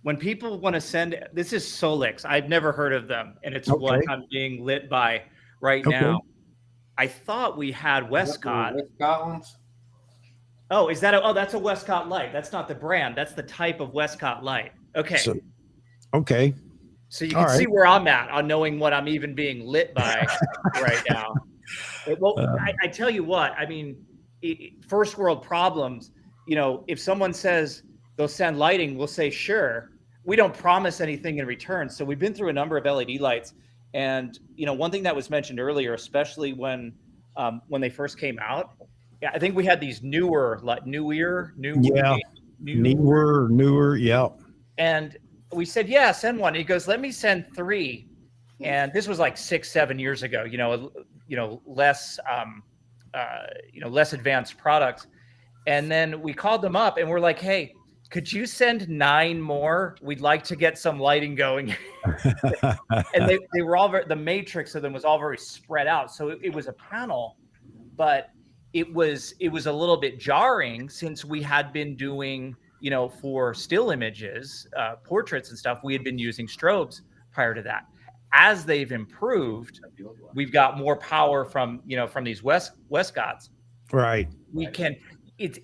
when people want to send, this is Solix. I've never heard of them, and it's what I'm being lit by right now. I thought we had Westcott. Westcott ones? Oh, is that that's a Westcott light. That's not the brand. That's the type of Westcott light. Okay. So you can see where I'm at on knowing what I'm even being lit by right now. Well, I tell you what, I mean, first world problems, if someone says they'll send lighting, we'll say, sure. We don't promise anything in return. So we've been through a number of LED lights. And, one thing that was mentioned earlier, especially when they first came out, I think we had these newer. Yeah. And we said, yeah, send one. He goes, let me send 3. And this was like 6-7 years ago, less advanced products. And then we called them up and we're like, hey, could you send 9 more? We'd like to get some lighting going. And they were all the matrix of them was all very spread out. So it was a panel, but it was a little bit jarring since we had been doing, for still images, portraits and stuff, we had been using strobes prior to that. As they've improved, we've got more power from these Westcotts. Right.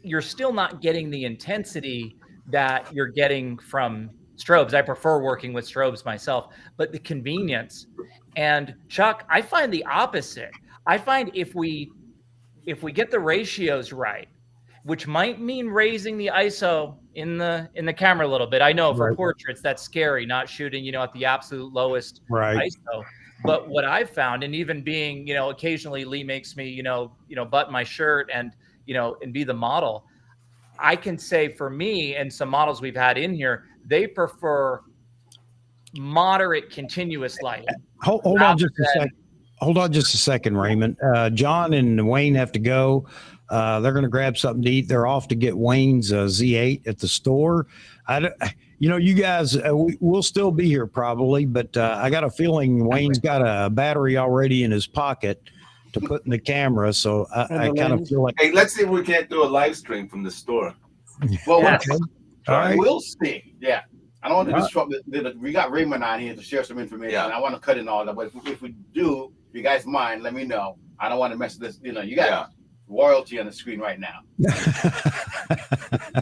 You're still not getting the intensity that you're getting from strobes. I prefer working with strobes myself, but the convenience. And Chuck, I find the opposite. I find if we get the ratios right, which might mean raising the ISO in the camera a little bit. I know for portraits that's scary, not shooting, at the absolute lowest ISO. But what I've found, and even being, occasionally Lee makes me, button my shirt and, and be the model. I can say for me and some models we've had in here, they prefer moderate continuous light. Hold on just a second. Hold on just a second, Raymond. John and Wayne have to go. They're going to grab something to eat. They're off to get Wayne's Z8 at the store. You guys, we'll still be here probably, but I got a feeling Wayne's got a battery already in his pocket to put in the camera. So I kind of feel like, hey, let's see if we can't do a live stream from the store. Well, all right. We'll see. Yeah. I don't want to disrupt we got Raymond on here to share some information. Yeah. I want to cut in all that. But if we do, if you guys mind, let me know. I don't want to mess with this. You got royalty on the screen right now.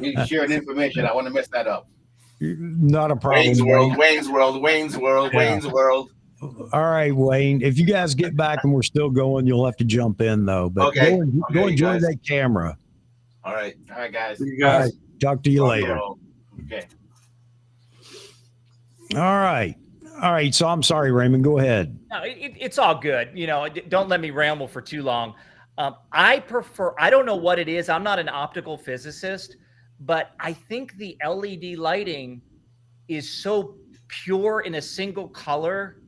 You sharing information. I want to mess that up. Not a problem. Wayne's World. All right, Wayne. If you guys get back and we're still going, you'll have to jump in though. But okay. Go enjoy that camera. All right, guys. See you guys. All right, talk to you later. Okay. All right. So I'm sorry, Raymond. Go ahead. No, it's all good. Don't let me ramble for too long. I don't know what it is. I'm not an optical physicist, but I think the LED lighting is so pure in a single color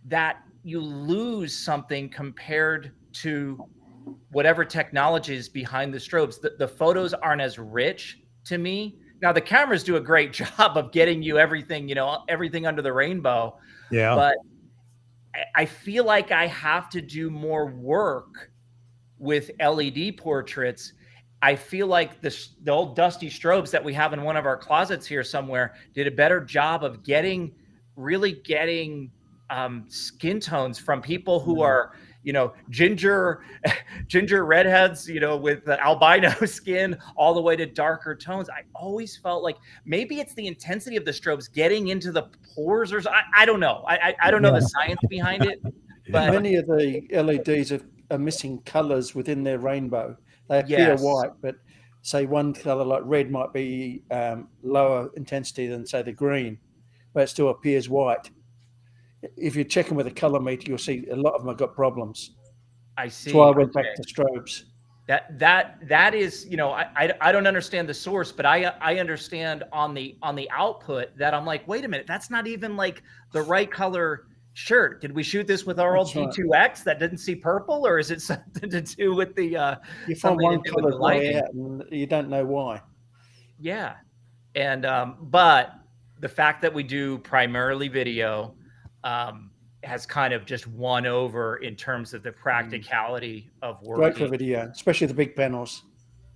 that you lose something compared to whatever technology is behind the strobes. The photos aren't as rich to me. Now the cameras do a great job of getting you everything, everything under the rainbow. Yeah. But I feel like I have to do more work with LED portraits. I feel like the old dusty strobes that we have in one of our closets here somewhere did a better job of really getting skin tones from people who are, ginger redheads, with the albino skin all the way to darker tones. I always felt like maybe it's the intensity of the strobes getting into the pores, or I don't know. I don't know the science behind it. But many of the LEDs are missing colors within their rainbow. They appear white, but say one color like red might be lower intensity than say the green, but it still appears white. If you're checking with a color meter, you'll see a lot of them have got problems. I see. That's why I went back to strobes. That is, I don't understand the source, but I understand on the output that I'm like, wait a minute, that's not even like the right color shirt. Did we shoot this with our old D2X that didn't see purple, or is it something to do with the you find one color way out and you don't know why? Yeah. And but the fact that we do primarily video has kind of just won over in terms of the practicality of working. Great for video, especially the big panels.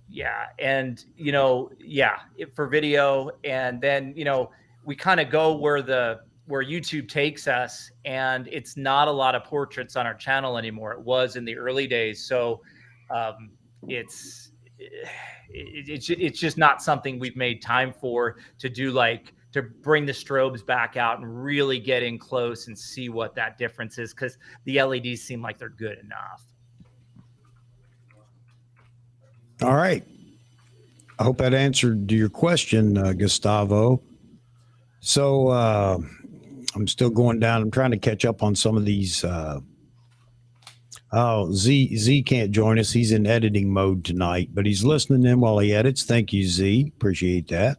Yeah. And, for video. And then, we kind of go where YouTube takes us, and it's not a lot of portraits on our channel anymore. It was in the early days. So it's just not something we've made time for to do, like to bring the strobes back out and really get in close and see what that difference is, because the LEDs seem like they're good enough. All right. I hope that answered your question, Gustavo. So I'm still going down. I'm trying to catch up on some of these. Z can't join us. He's in editing mode tonight, but he's listening in while he edits. Thank you, Z. Appreciate that.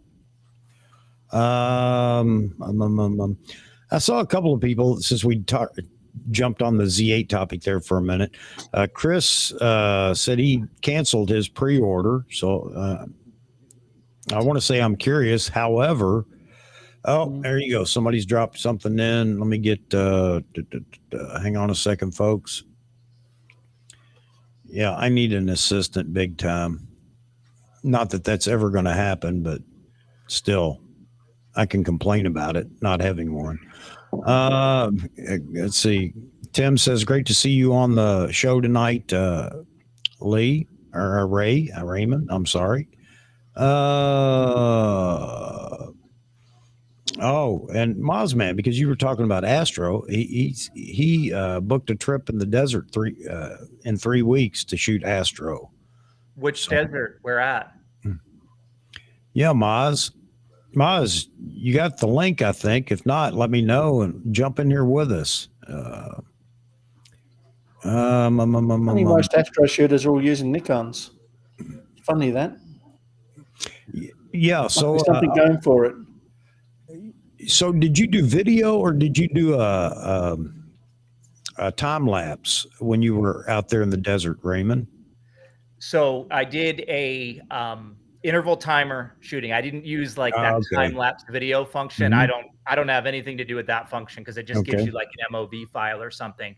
I saw a couple of people since we jumped on the Z8 topic there for a minute. Chris said he canceled his pre-order. So I want to say I'm curious. However, there you go. Somebody's dropped something in. Let me get, hang on a second, folks. Yeah, I need an assistant big time. Not that that's ever going to happen, but still, I can complain about it, not having one. Let's see. Tim says, great to see you on the show tonight, Lee, or Raymond. I'm sorry. Oh, and Mozman, because you were talking about Astro, he booked a trip in the desert in 3 weeks to shoot Astro. Which desert? Where at? Yeah, Moz, you got the link, I think. If not, let me know and jump in here with us. Most Astro shooters are all using Nikons. Funny that. Yeah, so something going for it. So did you do video or did you do a time lapse when you were out there in the desert, Raymond? So I did a interval timer shooting. I didn't use like that time lapse video function. I don't have anything to do with that function because it just gives you like an MOV file or something.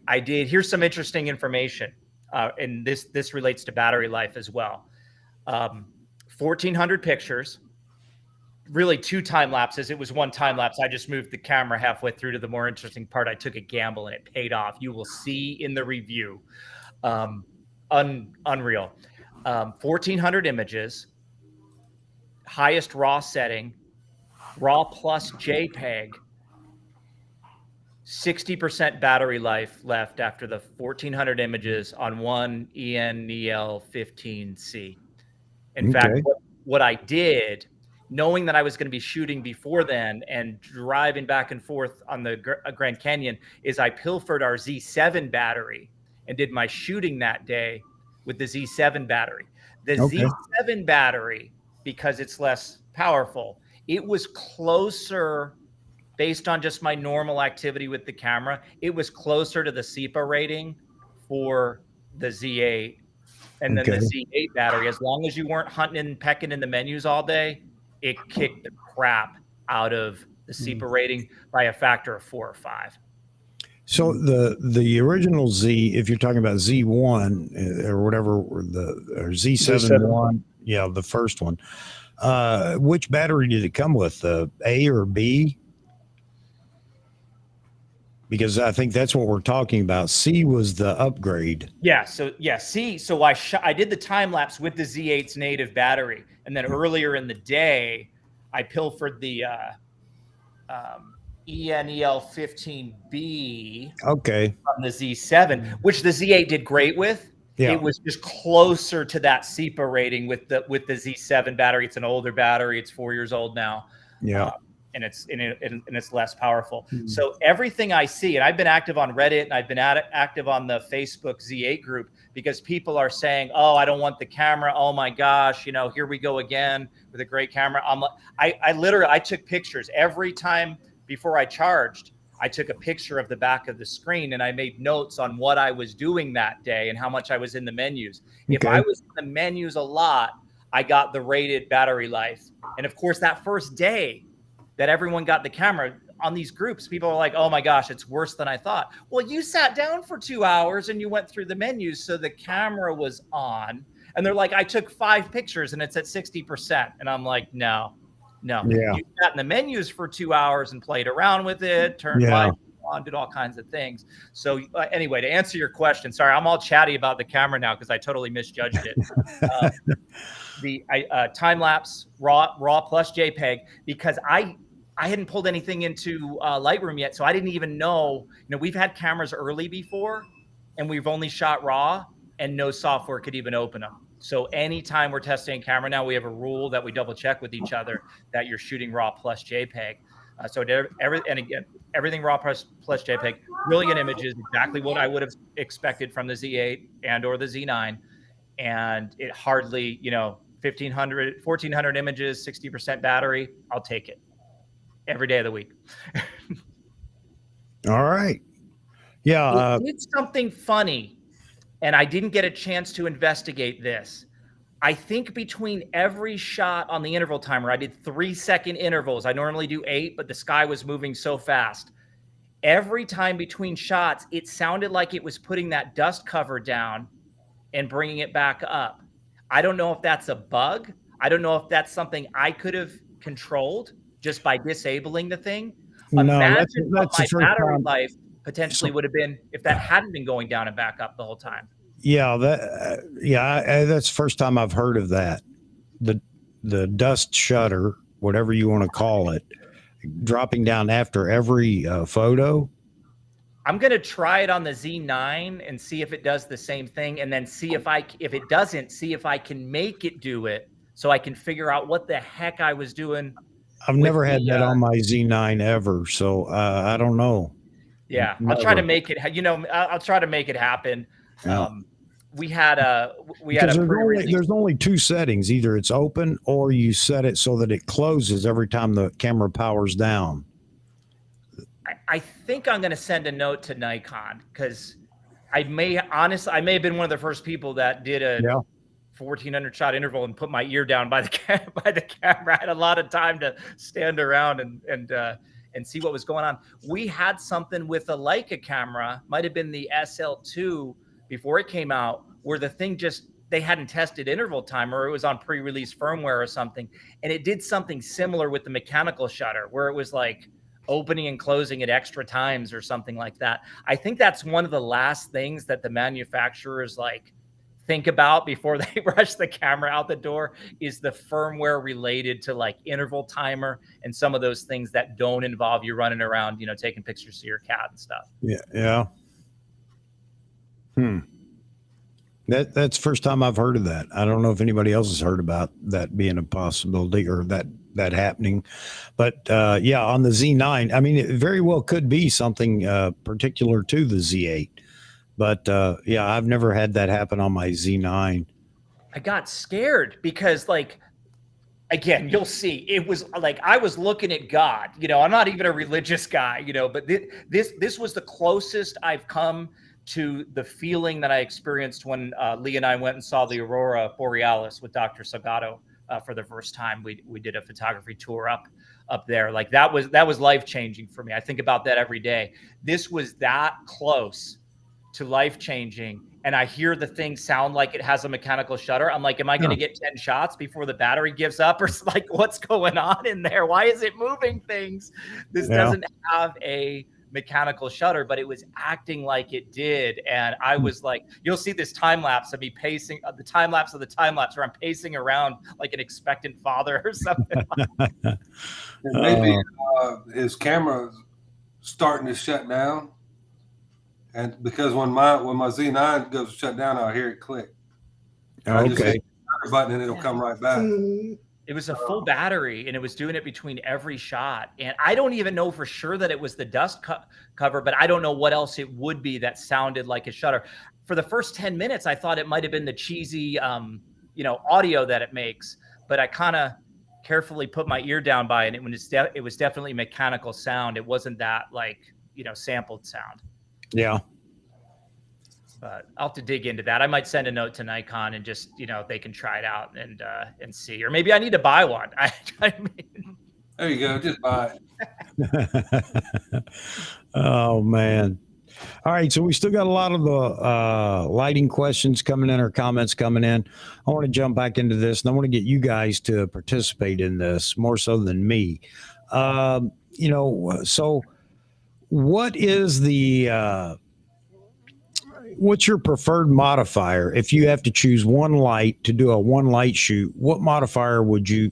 I did. Here's some interesting information, and this relates to battery life as well. 1,400 pictures. Really 2 time lapses. It was 1 time lapse. I just moved the camera halfway through to the more interesting part. I took a gamble and it paid off. You will see in the review. Unreal. 1,400 images, highest RAW setting, RAW plus JPEG, 60% battery life left after the 1,400 images on one ENEL15C. In fact, what I did, knowing that I was going to be shooting before then and driving back and forth on the Grand Canyon, is I pilfered our Z7 battery and did my shooting that day with the Z7 battery. The Z7 battery, because it's less powerful, it was closer, based on just my normal activity with the camera, it was closer to the SEPA rating for the Z8. And then the Z8 battery, as long as you weren't hunting and pecking in the menus all day, it kicked the crap out of the SEPA rating by a factor of 4 or 5. So the original Z, if you're talking about Z1 or whatever, or Z7-1, yeah, the first one, which battery did it come with, the A or B? Because I think that's what we're talking about. C was the upgrade. Yeah. So C. So I did the time lapse with the Z8's native battery, and then earlier in the day, I pilfered the ENEL15B. Okay. From the Z7, which the Z8 did great with. Yeah. It was just closer to that SEPA rating with the Z7 battery. It's an older battery. It's 4 years old now. Yeah. And it's less powerful. So everything I see, and I've been active on Reddit and I've been active on the Facebook Z8 group, because people are saying, "Oh, I don't want the camera. Oh my gosh, here we go again with a great camera." I took pictures every time before I charged. I took a picture of the back of the screen and I made notes on what I was doing that day and how much I was in the menus. If I was in the menus a lot, I got the rated battery life. And of course, that first day that everyone got the camera on these groups, people are like, "Oh my gosh, it's worse than I thought." Well, you sat down for 2 hours and you went through the menus, so the camera was on. And they're like, "I took 5 pictures and it's at 60%. And I'm like, no. Yeah. You sat in the menus for 2 hours and played around with it, turned lights on, did all kinds of things. So anyway, to answer your question, sorry, I'm all chatty about the camera now because I totally misjudged it. The time lapse raw plus JPEG, because I hadn't pulled anything into Lightroom yet, so I didn't even know. We've had cameras early before, and we've only shot raw, and no software could even open them. So anytime we're testing a camera now, we have a rule that we double check with each other that you're shooting raw plus JPEG. Everything raw plus JPEG, brilliant images, exactly what I would have expected from the Z8 and or the Z9. And it hardly, 1,400 images, 60% battery. I'll take it every day of the week. All right. Yeah. It did something funny, and I didn't get a chance to investigate this. I think between every shot on the interval timer, I did 3-second intervals. I normally do 8, but the sky was moving so fast. Every time between shots, it sounded like it was putting that dust cover down and bringing it back up. I don't know if that's a bug. I don't know if that's something I could have controlled just by disabling the thing. Imagine what my battery life potentially would have been if that hadn't been going down and back up the whole time. Yeah, that's the first time I've heard of that. The dust shutter whatever you want to call it, dropping down after every photo? I'm going to try it on the Z9 and see if it does the same thing. And then see if it doesn't, see if I can make it do it so I can figure out what the heck I was doing. I've never had that on my Z9 ever. So I don't know. Yeah. Never. I'll try to make it, I'll try to make it happen. Yeah. There's only two settings. Either it's open or you set it so that it closes every time the camera powers down. I think I'm going to send a note to Nikon because I may have been one of the first people that did a 1400 shot interval and put my ear down by the camera. I had a lot of time to stand around and see what was going on. We had something with a Leica camera, might have been the SL2 before it came out, where the thing they hadn't tested interval time, or it was on pre-release firmware or something. And it did something similar with the mechanical shutter where it was like opening and closing at extra times or something like that. I think that's one of the last things that the manufacturers think about before they rush the camera out the door is the firmware related to interval timer and some of those things that don't involve you running around, taking pictures of your cat and stuff. Yeah. That's the first time I've heard of that. I don't know if anybody else has heard about that being a possibility or that happening, but on the Z9, I mean, it very well could be something particular to the Z8, but I've never had that happen on my Z9. I got scared because again, you'll see, it was I was looking at God, I'm not even a religious guy, but this was the closest I've come to the feeling that I experienced when Lee and I went and saw the Aurora Borealis with Dr. Goto for the first time. We did a photography tour up there. That was life-changing for me. I think about that every day. This was that close to life-changing. And I hear the thing sound like it has a mechanical shutter. I'm like, am I going to get 10 shots before the battery gives up? Or what's going on in there? Why is it moving things? This doesn't have a mechanical shutter, but it was acting like it did. And I was like, you'll see this time lapse of me pacing, the time lapse of the time lapse where I'm pacing around like an expectant father or something. Maybe his camera's starting to shut down. And because when my Z9 goes to shut down, I'll hear it click. I just hit the button and it'll come right back. It was a full battery and it was doing it between every shot. And I don't even know for sure that it was the dust cover, but I don't know what else it would be that sounded like a shutter. For the first 10 minutes, I thought it might've been the cheesy, audio that it makes, but I kind of carefully put my ear down by it. And it was definitely mechanical sound. It wasn't that sampled sound. Yeah. But I'll have to dig into that. I might send a note to Nikon and just, they can try it out and see. Or maybe I need to buy one. There you go. Just buy it. Oh, man. All right. So we still got a lot of the lighting questions coming in or comments coming in. I want to jump back into this, and I want to get you guys to participate in this more so than me. So what is what's your preferred modifier? If you have to choose one light to do a one light shoot, what modifier would you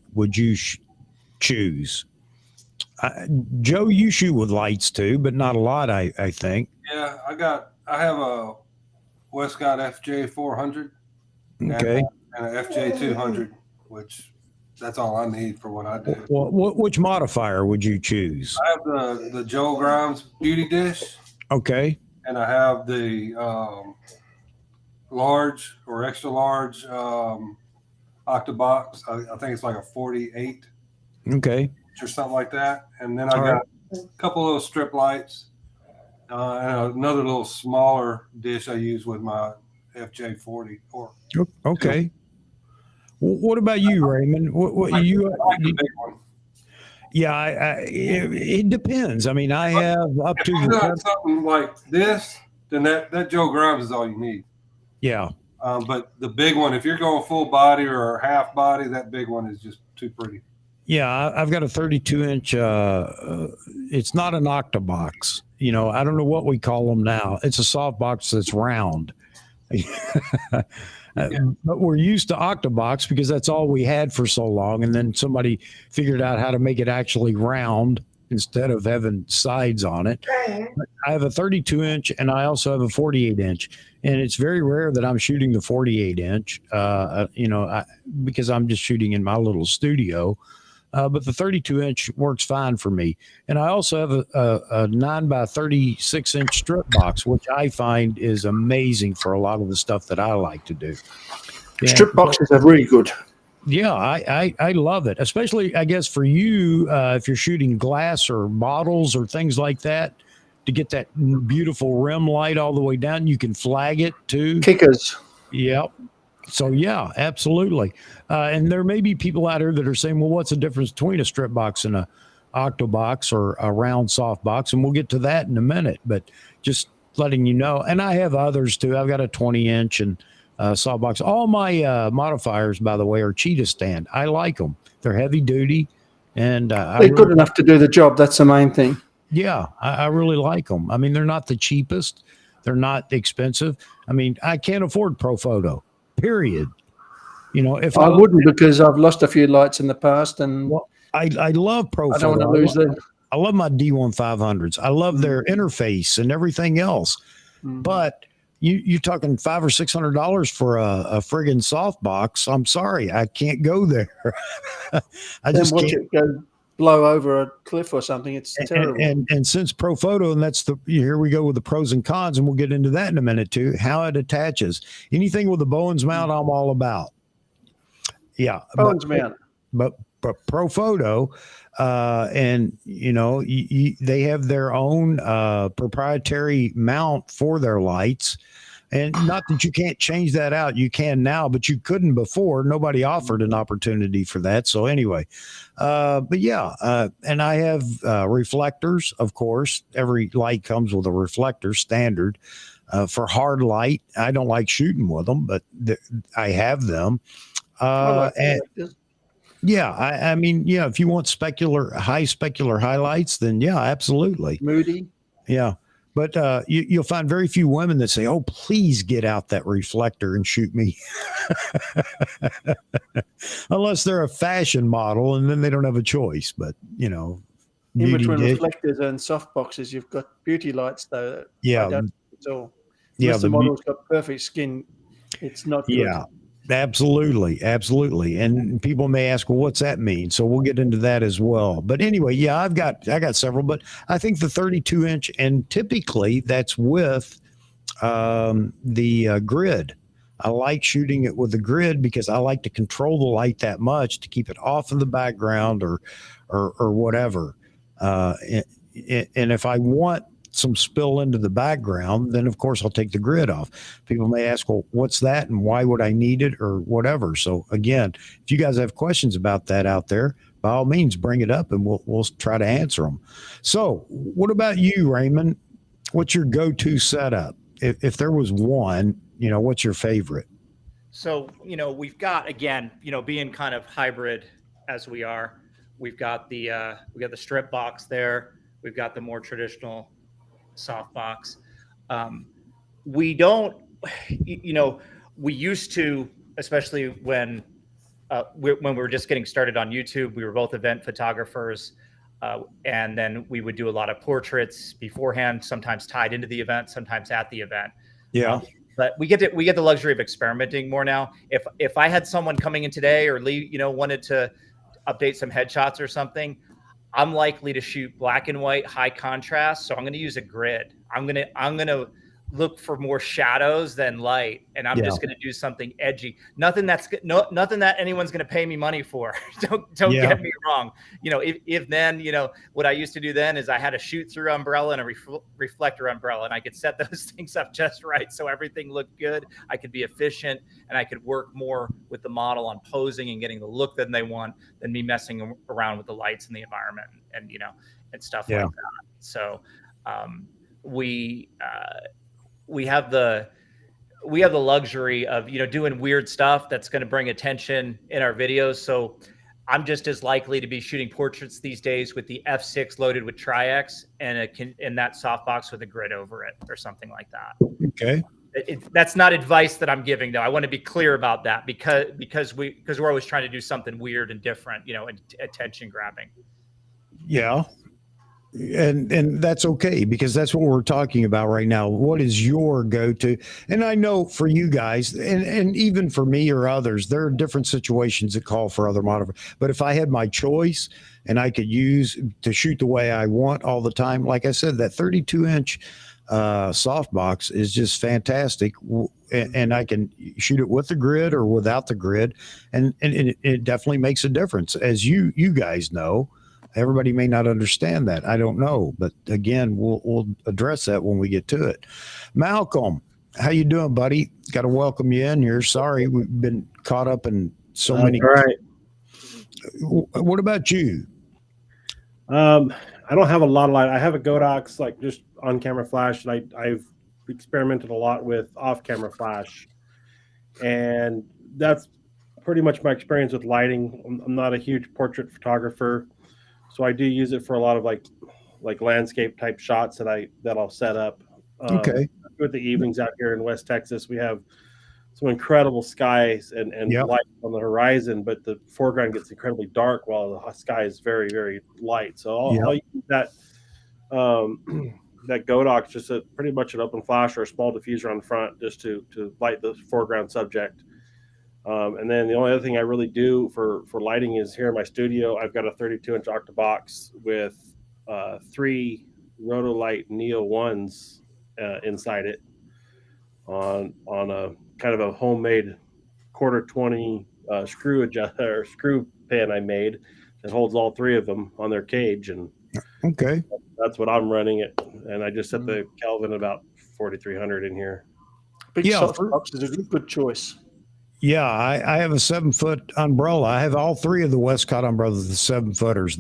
choose? Joe, you shoot with lights too, but not a lot, I think. Yeah, I have a Westcott FJ 400. Okay. And an FJ 200, which that's all I need for what I do. Well, which modifier would you choose? I have the Joel Grimes Beauty Dish. Okay. And I have the large or extra large octabox. I think it's like a 48. Okay. Or something like that. And then I got a couple of little strip lights and another little smaller dish I use with my FJ 40. Okay. What about you, Raymond? What you? The big one. Yeah, it depends. I mean, I have up to something like this, then that Joe Grimes is all you need. Yeah. But the big one, if you're going full body or half body, that big one is just too pretty. Yeah, I've got a 32-inch. It's not an octabox. I don't know what we call them now. It's a soft box that's round. But we're used to octobox because that's all we had for so long. And then somebody figured out how to make it actually round instead of having sides on it. But I have a 32 inch and I also have a 48 inch. And it's very rare that I'm shooting the 48 inch, because I'm just shooting in my little studio. But the 32 inch works fine for me. And I also have a 9 by 36 inch strip box, which I find is amazing for a lot of the stuff that I like to do. Strip boxes are really good. Yeah, I love it, especially, I guess, for you, if you're shooting glass or bottles or things like that, to get that beautiful rim light all the way down. You can flag it too. Kickers. Yep. So, yeah, absolutely. And there may be people out here that are saying, well, what's the difference between a strip box and a octobox or a round soft box? And we'll get to that in a minute, but just letting you know. And I have others too. I've got a 20 inch and soft box. All my modifiers, by the way, are cheetah stand. I like them. They're heavy duty. And they're good enough to do the job. That's the main thing. Yeah, I really like them. I mean, they're not the cheapest. They're not expensive. I mean, I can't afford Pro Photo. Period. If I wouldn't, because I've lost a few lights in the past, and I love Pro Photo. I don't want to lose them. I love my D1500s. I love their interface and everything else. But you're talking $500 or $600 for a friggin' softbox. I'm sorry, I can't go there. I just watch can't it go blow over a cliff or something. It's terrible. And since Pro Photo, and that's here we go with the pros and cons, and we'll get into that in a minute too. How it attaches. Anything with a Bowens mount, I'm all about. Yeah, Bowens mount. But Pro Photo, and they have their own proprietary mount for their lights. And not that you can't change that out. You can now, but you couldn't before. Nobody offered an opportunity for that. So anyway, but yeah, and I have reflectors, of course. Every light comes with a reflector standard for hard light. I don't like shooting with them, but I have them. Yeah, I mean, yeah, if you want high specular highlights, then yeah, absolutely. Moody. Yeah. But you'll find very few women that say, oh, please get out that reflector and shoot me. Unless they're a fashion model, and then they don't have a choice. But, in between reflectors and soft boxes, you've got beauty lights, though. Yeah. I don't at all. Yeah. The model's got perfect skin. It's not good. Yeah. Absolutely. And people may ask, well, what's that mean? So we'll get into that as well. But anyway, yeah, I got several, but I think the 32 inch, and typically that's with the grid. I like shooting it with the grid because I like to control the light that much to keep it off of the background or whatever. And if I want some spill into the background, then of course I'll take the grid off. People may ask, well, what's that and why would I need it or whatever? So again, if you guys have questions about that out there, by all means, bring it up and we'll try to answer them. So what about you, Raymond? What's your go-to setup? If there was one, what's your favorite? So, we've got, again, being kind of hybrid as we are, we've got the strip box there. We've got the more traditional softbox. We don't, we used to, especially when we were just getting started on YouTube, we were both event photographers, and then we would do a lot of portraits beforehand, sometimes tied into the event, sometimes at the event. Yeah. But we get the luxury of experimenting more now. If I had someone coming in today or Lee, wanted to update some headshots or something, I'm likely to shoot black and white, high contrast. So I'm going to use a grid. I'm going to look for more shadows than light, and I'm just going to do something edgy. Nothing that anyone's going to pay me money for. Don't get me wrong. If then, what I used to do then is I had a shoot through umbrella and a reflector umbrella, and I could set those things up just right so everything looked good. I could be efficient, and I could work more with the model on posing and getting the look that they want than me messing around with the lights and the environment and stuff like that. So we have the luxury of doing weird stuff that's going to bring attention in our videos. So I'm just as likely to be shooting portraits these days with the f6 loaded with Tri-X and that softbox with a grid over it or something like that. Okay. That's not advice that I'm giving, though. I want to be clear about that because we're always trying to do something weird and different, and attention grabbing. Yeah. And that's okay, because that's what we're talking about right now. What is your go-to? And I know for you guys, and even for me or others, there are different situations that call for other modifiers. But if I had my choice and I could use to shoot the way I want all the time, like I said, that 32-inch softbox is just fantastic, and I can shoot it with the grid or without the grid, and it definitely makes a difference, as you guys know. Everybody may not understand that. I don't know, but again, we'll address that when we get to it. Malcolm, how you doing, buddy? Got to welcome you in here. Sorry, we've been caught up in so many. All right. What about you? I don't have a lot of light. I have a Godox, like just on camera flash, and I've experimented a lot with off camera flash, and that's pretty much my experience with lighting. I'm not a huge portrait photographer, so I do use it for a lot of like landscape type shots that I'll set up. Okay. With the evenings out here in West Texas, we have some incredible skies and Yep. light on the horizon, but the foreground gets incredibly dark while the sky is very, very light. So I'll use that that Godox, just pretty much an open flash or a small diffuser on the front, just to light the foreground subject. And then the only other thing I really do for lighting is here in my studio, I've got a 32-inch octabox with 3 Rotolight Neo 1s inside it on a kind of a homemade 1/4-20 screw pin I made that holds all 3 of them on their cage, and Okay. that's what I'm running it. And I just set the Kelvin about 4,300 in here. Big Yeah, softbox is a good choice. Yeah, I have a 7-foot umbrella. I have all 3 of the Westcott umbrellas, the 7-footers.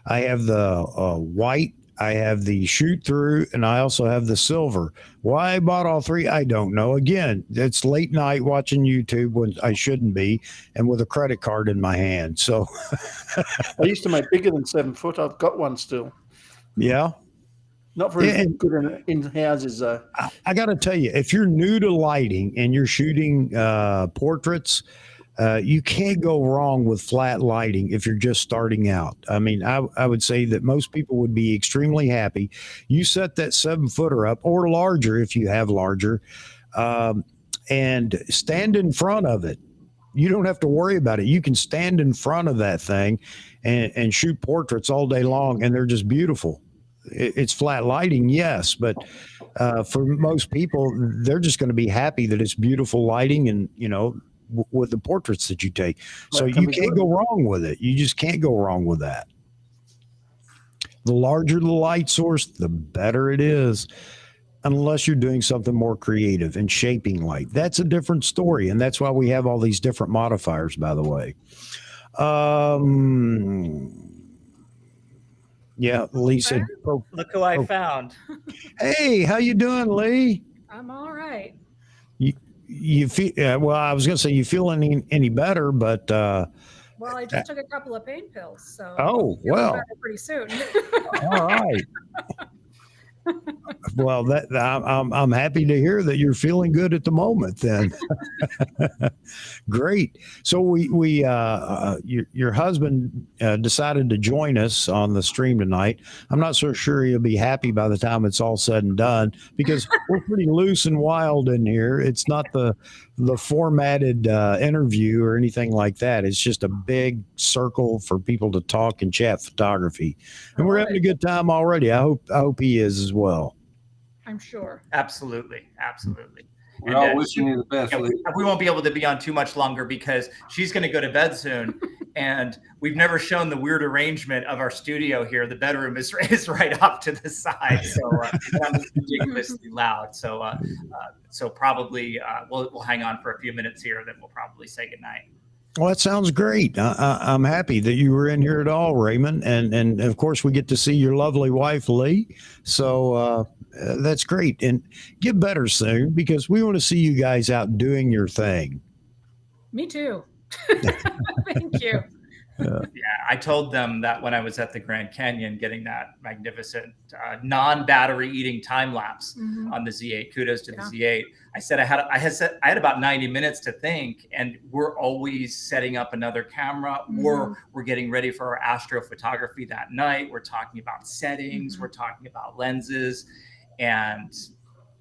I have the white, I have the shoot through, and I also have the silver. Why I bought all 3, I don't know. Again, it's late night watching YouTube when I shouldn't be, and with a credit card in my hand. So I used to make bigger than 7 foot. I've got one still. yeah. Not very good in houses, though. I got to tell you, if you're new to lighting and you're shooting portraits, you can't go wrong with flat lighting if you're just starting out. I mean, I would say that most people would be extremely happy. You set that 7-footer up, or larger if you have larger, and stand in front of it. You don't have to worry about it. You can stand in front of that thing and shoot portraits all day long, and they're just beautiful. It's flat lighting, yes, but for most people, they're just going to be happy that it's beautiful lighting, and with the portraits that you take. So you can't go wrong with it. You just can't go wrong with that. The larger the light source, the better it is, unless you're doing something more creative and shaping light. That's a different story, and that's why we have all these different modifiers, by the way. Yeah, Lee said. Look who I found. Hey, how you doing, Lee? I'm all right. You feel well? I was going to say you feel any better, but well, I just took a couple of pain pills, so oh well, better pretty soon. All right. Well, I'm happy to hear that you're feeling good at the moment. Then, great. So your husband decided to join us on the stream tonight. I'm not so sure he'll be happy by the time it's all said and done, because we're pretty loose and wild in here. It's not the formatted interview or anything like that. It's just a big circle for people to talk and chat photography, and we're having a good time already. I hope he is as well. I'm sure. Absolutely. We're all wishing you the best. Yeah, we won't be able to be on too much longer because she's going to go to bed soon. And we've never shown the weird arrangement of our studio here. The bedroom is right off to the side. So it's ridiculously loud. So probably we'll hang on for a few minutes here. Then we'll probably say goodnight. Well, that sounds great. I'm happy that you were in here at all, Raymond. And of course, we get to see your lovely wife, Lee. So that's great. And get better soon, because we want to see you guys out doing your thing. Me too. Thank you. I told them that when I was at the Grand Canyon getting that magnificent non-battery eating time lapse on the Z8. Kudos to the Z8. I said I had about 90 minutes to think, and we're always setting up another camera, or we're getting ready for our astrophotography that night. We're talking about settings, we're talking about lenses, and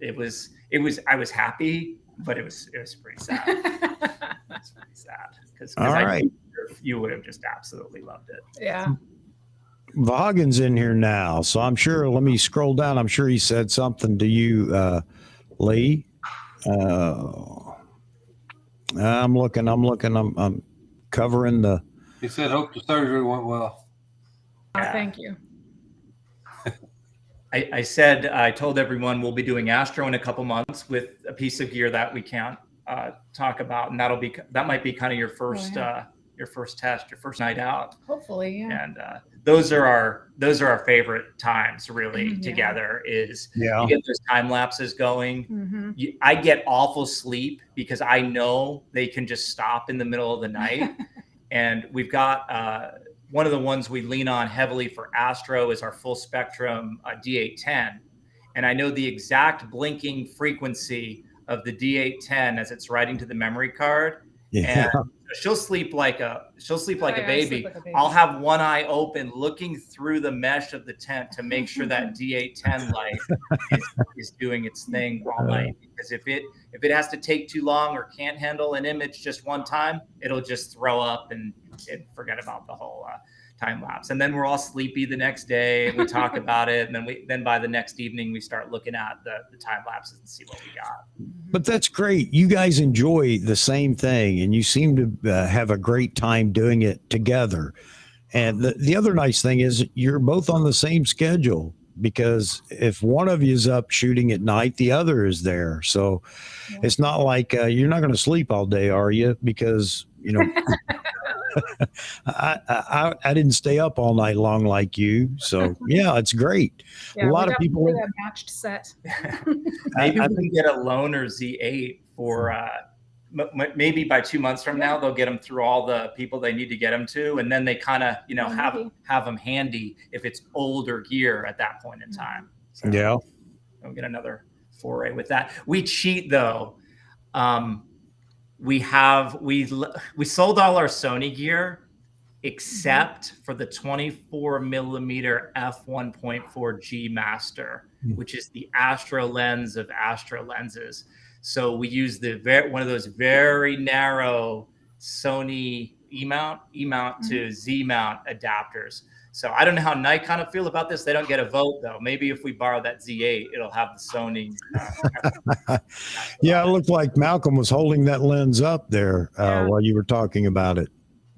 I was happy, but it was pretty sad. It's pretty sad because you would have just absolutely loved it. Yeah. Vaughan's in here now, so I'm sure. Let me scroll down. I'm sure he said something to you, Lee. I'm looking. I'm covering the. He said, "Hope the surgery went well." Oh, thank you. I told everyone we'll be doing Astro in a couple months with a piece of gear that we can't talk about, and that might be kind of your first your first test, your first night out. Hopefully, yeah. And those are our favorite times, really, together. Is you get those time lapses going. I get awful sleep because I know they can just stop in the middle of the night. And we've got one of the ones we lean on heavily for Astro is our full spectrum D810, and I know the exact blinking frequency of the D810 as it's writing to the memory card. And she'll sleep like a baby. I'll have one eye open looking through the mesh of the tent to make sure that D810 light is doing its thing all night, because if it has to take too long or can't handle an image just one time, it'll just throw up and forget about the whole time lapse. And then we're all sleepy the next day, and we talk about it, and then by the next evening we start looking at the time lapses and see what we got. But that's great. You guys enjoy the same thing, and you seem to have a great time doing it together. And the other nice thing is you're both on the same schedule, because if one of you is up shooting at night, the other is there. So it's not like you're not going to sleep all day, are you? Because, you know, I didn't stay up all night long like you. So yeah, it's great. Yeah, a lot of people that matched set. Maybe we can get a loaner Z8 for maybe by 2 months from now. They'll get them through all the people they need to get them to, and then they kind of have them handy if it's older gear at that point in time. So we'll get another foray with that. We cheat though. We sold all our Sony gear except for the 24 millimeter f1.4 G Master, which is the Astro lens of Astro lenses. So we use one of those very narrow Sony E-mount to Z-mount adapters. So I don't know how Nikon will feel about this. They don't get a vote though. Maybe if we borrow that Z8, it'll have the Sony. Yeah, it looked like Malcolm was holding that lens up there while you were talking about it.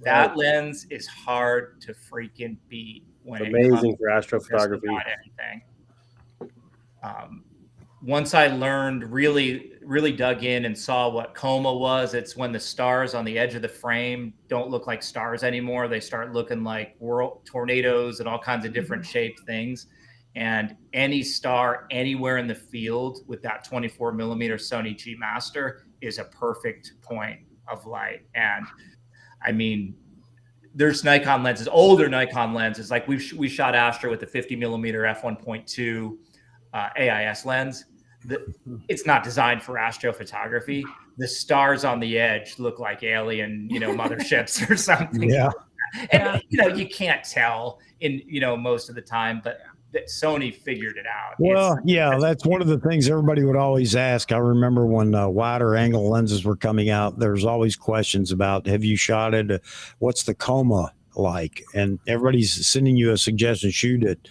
That lens is hard to freaking beat. When amazing for astrophotography. Anything. Once I learned, really dug in and saw what coma was. It's when the stars on the edge of the frame don't look like stars anymore. They start looking like tornadoes and all kinds of different shaped things. And any star anywhere in the field with that 24 millimeter Sony G Master is a perfect point of light. And I mean, there's Nikon lenses, older Nikon lenses. Like we shot Astro with the 50 millimeter f1.2 AIS lens. It's not designed for astrophotography. The stars on the edge look like alien, motherships or something. Yeah. And you can't tell in most of the time, but Sony figured it out. Well, that's one of the things everybody would always ask. I remember when wider angle lenses were coming out, there's always questions about, have you shot it? What's the coma like? And everybody's sending you a suggestion, shoot it,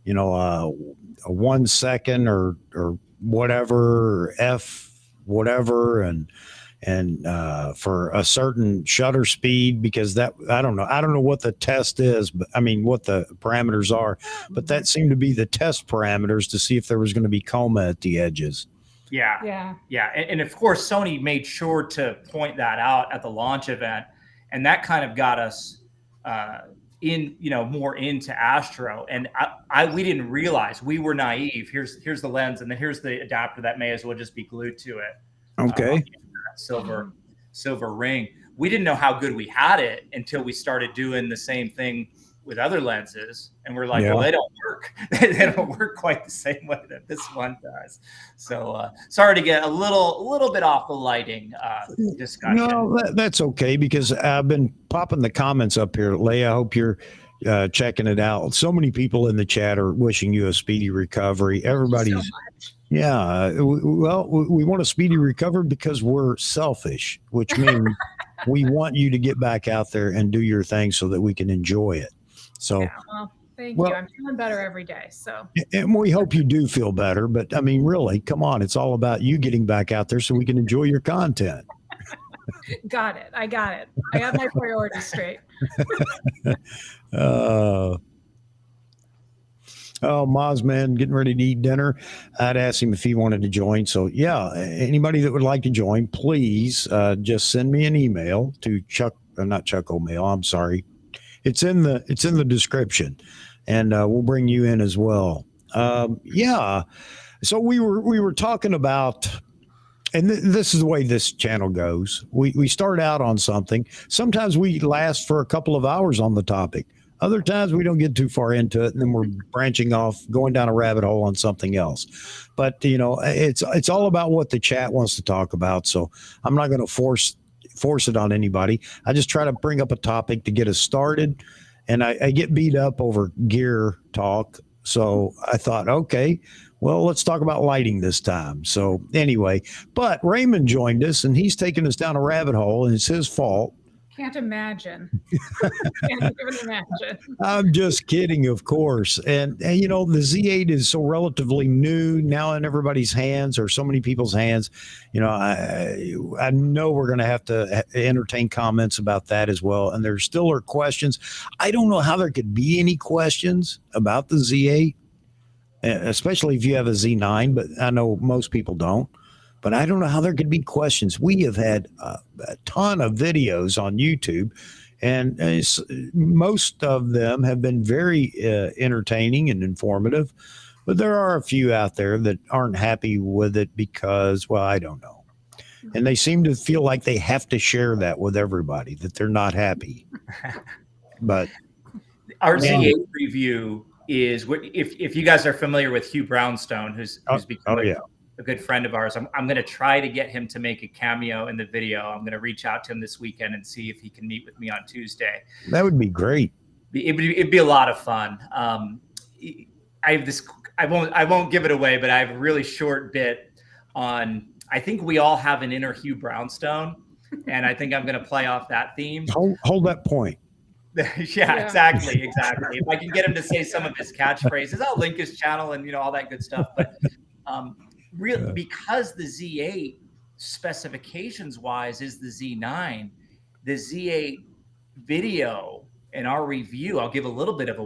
a 1 second or whatever, F whatever, and for a certain shutter speed, because that I don't know what the test is, but I mean what the parameters are, but that seemed to be the test parameters to see if there was going to be coma at the edges. Yeah. And of course Sony made sure to point that out at the launch event, and that kind of got us more into Astro. And we didn't realize, we were naive. Here's the lens, and then here's the adapter that may as well just be glued to it. Okay. Silver ring. we didn't know how good we had it until we started doing the same thing with other lenses, and we're like, well, they don't work. They don't work quite the same way that this one does. So sorry to get a little bit off the lighting discussion. No, that's okay, because I've been popping the comments up here. Leah, I hope you're checking it out. So many people in the chat are wishing you a speedy recovery. Everybody's well, we want a speedy recovery because we're selfish, which means we want you to get back out there and do your thing so that we can enjoy it. So well, thank you. I'm feeling better every day. So, and we hope you do feel better. But I mean, really, come on, it's all about you getting back out there so we can enjoy your content. Got it. I got it. I got my priorities straight. Oh, Mozman getting ready to eat dinner. I'd asked him if he wanted to join. So yeah, anybody that would like to join, please just send me an email to not Chuck O'Mail. I'm sorry. It's in the description, and we'll bring you in as well. Yeah. So we were talking about, and this is the way this channel goes. We start out on something. Sometimes we last for a couple of hours on the topic. Other times we don't get too far into it, and then we're branching off, going down a rabbit hole on something else. But it's all about what the chat wants to talk about. So I'm not going to force it on anybody. I just try to bring up a topic to get us started, and I get beat up over gear talk. So I thought, okay, well, let's talk about lighting this time. So anyway, but Raymond joined us, and he's taken us down a rabbit hole, and it's his fault. Can't imagine. Can't even imagine. I'm just kidding, of course. And the Z8 is so relatively new now in everybody's hands, or so many people's hands. I know we're going to have to entertain comments about that as well. And there still are questions. I don't know how there could be any questions about the Z8, especially if you have a Z9, but I know most people don't. But I don't know how there could be questions. We have had a ton of videos on YouTube, and most of them have been very entertaining and informative. But there are a few out there that aren't happy with it because, well, I don't know. And they seem to feel like they have to share that with everybody, that they're not happy. But our Z8 review is, if you guys are familiar with Hugh Brownstone, who's become a good friend of ours. I'm going to try to get him to make a cameo in the video. I'm going to reach out to him this weekend and see if he can meet with me on Tuesday. That would be great. It'd be a lot of fun. I have this. I won't give it away, but I have a really short bit on. I think we all have an inner Hugh Brownstone, and I think I'm going to play off that theme. Hold that point. Yeah, exactly. If I can get him to say some of his catchphrases, I'll link his channel and all that good stuff. But really, because the Z8 specifications wise is the Z9, the Z8 video in our review, I'll give a little bit of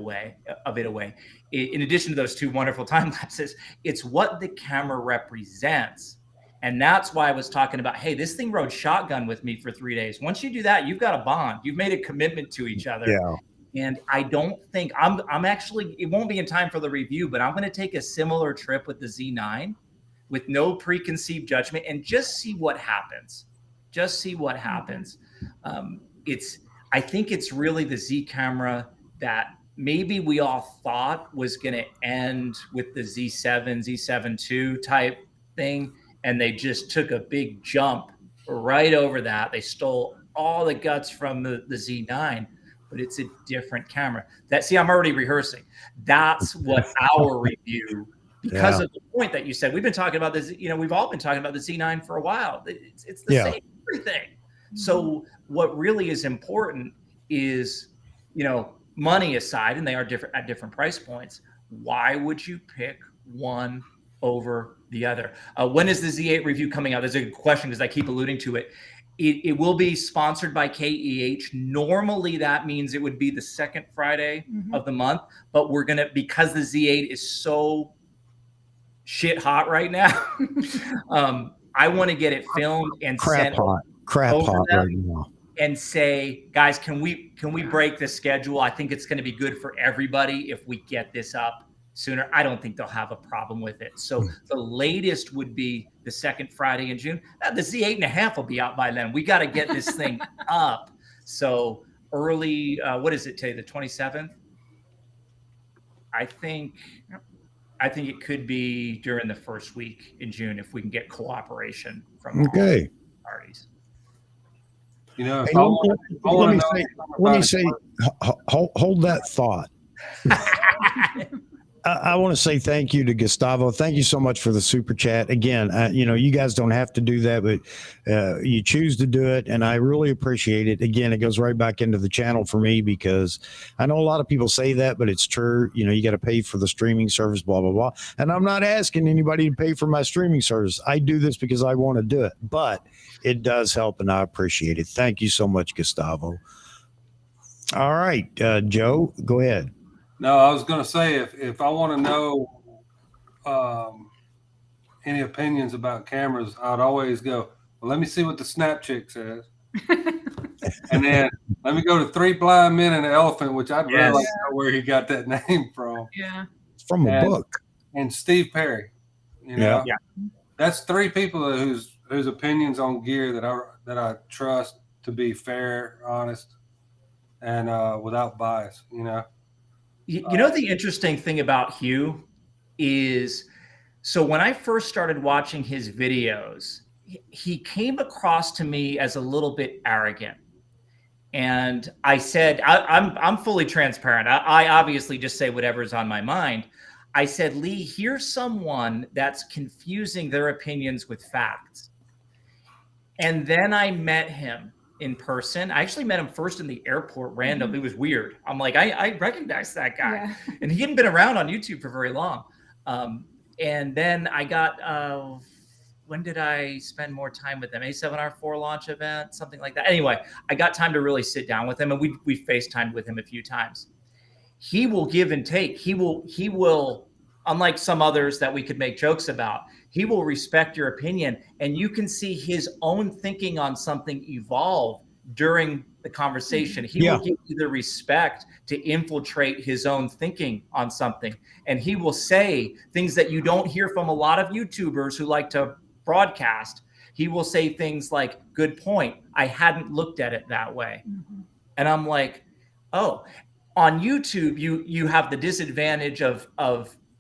it away. In addition to those two wonderful time lapses, it's what the camera represents. And that's why I was talking about, hey, this thing rode shotgun with me for 3 days. Once you do that, you've got a bond. You've made a commitment to each other. Yeah. And I don't think I'm actually, it won't be in time for the review, but I'm going to take a similar trip with the Z9 with no preconceived judgment and just see what happens. I think it's really the Z camera that maybe we all thought was going to end with the Z7, Z7 II type thing. And they just took a big jump right over that. They stole all the guts from the Z9, but it's a different camera. I'm already rehearsing. That's what our review, because of the point that you said, we've been talking about this, we've all been talking about the Z9 for a while. It's the same everything. So what really is important is, money aside, and they are different at different price points. Why would you pick one over the other? When is the Z8 review coming out? There's a good question because I keep alluding to it. It will be sponsored by KEH. Normally that means it would be the second Friday of the month, but because the Z8 is so shit hot right now, I want to get it filmed and crap hot right now. And say, guys, can we break the schedule? I think it's going to be good for everybody if we get this up sooner, I don't think they'll have a problem with it. So the latest would be the second Friday in June. The Z8.5 will be out by then. We got to get this thing up. So early, what is it today? The 27th? I think it could be during the first week in June if we can get cooperation from all parties. You know, hey, let me say, hold that thought. I want to say thank you to Gustavo. Thank you so much for the super chat. Again, you know, you guys don't have to do that, but you choose to do it, and I really appreciate it. Again, it goes right back into the channel for me because I know a lot of people say that, but it's true. You know, you got to pay for the streaming service, blah, blah, blah. And I'm not asking anybody to pay for my streaming service. I do this because I want to do it, but it does help, and I appreciate it. Thank you so much, Gustavo. All right, Joe, go ahead. No, I was going to say, if I want to know any opinions about cameras, I'd always go, well, let me see what the Snap Chick says. And then let me go to Three Blind Men and an Elephant, which I'd really like to know where he got that name from. Yeah. It's from a book. And Steve Perry. You know? That's three people whose opinions on gear that I trust to be fair, honest, and without bias, you know. You know, the interesting thing about Hugh is, so when I first started watching his videos, he came across to me as a little bit arrogant. And I said, I'm fully transparent. I obviously just say whatever's on my mind. I said, Lee, here's someone that's confusing their opinions with facts. And then I met him in person. I actually met him first in the airport randomly. It was weird. I'm like, I recognize that guy. Yeah. And he hadn't been around on YouTube for very long. And then I got, when did I spend more time with him? A7R4 launch event, something like that. Anyway, I got time to really sit down with him, and we FaceTimed with him a few times. He will give and take. He will, unlike some others that we could make jokes about, he will respect your opinion, and you can see his own thinking on something evolve during the conversation. He will give you the respect to infiltrate his own thinking on something. And he will say things that you don't hear from a lot of YouTubers who like to broadcast. He will say things like, good point, I hadn't looked at it that way. And I'm like, oh, on YouTube, you have the disadvantage of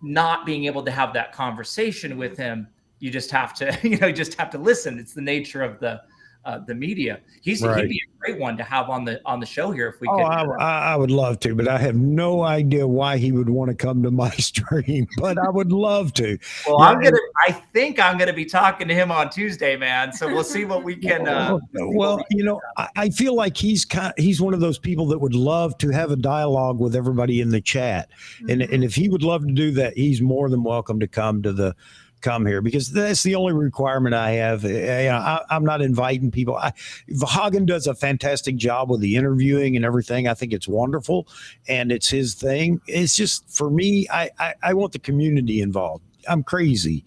not being able to have that conversation with him. You just have to, listen. It's the nature of the media. He'd be a great one to have on the show here if we could. I would love to, but I have no idea why he would want to come to my stream, but I would love to. Well, I think I'm gonna be talking to him on Tuesday, man. So we'll see what we can. Well, you know, I feel like he's one of those people that would love to have a dialogue with everybody in the chat, and if he would love to do that, he's more than welcome to come here, because that's the only requirement I have. I'm not inviting people. Hagen does a fantastic job with the interviewing and everything. I think it's wonderful, and it's his thing. It's just, for me, I want the community involved. I'm crazy.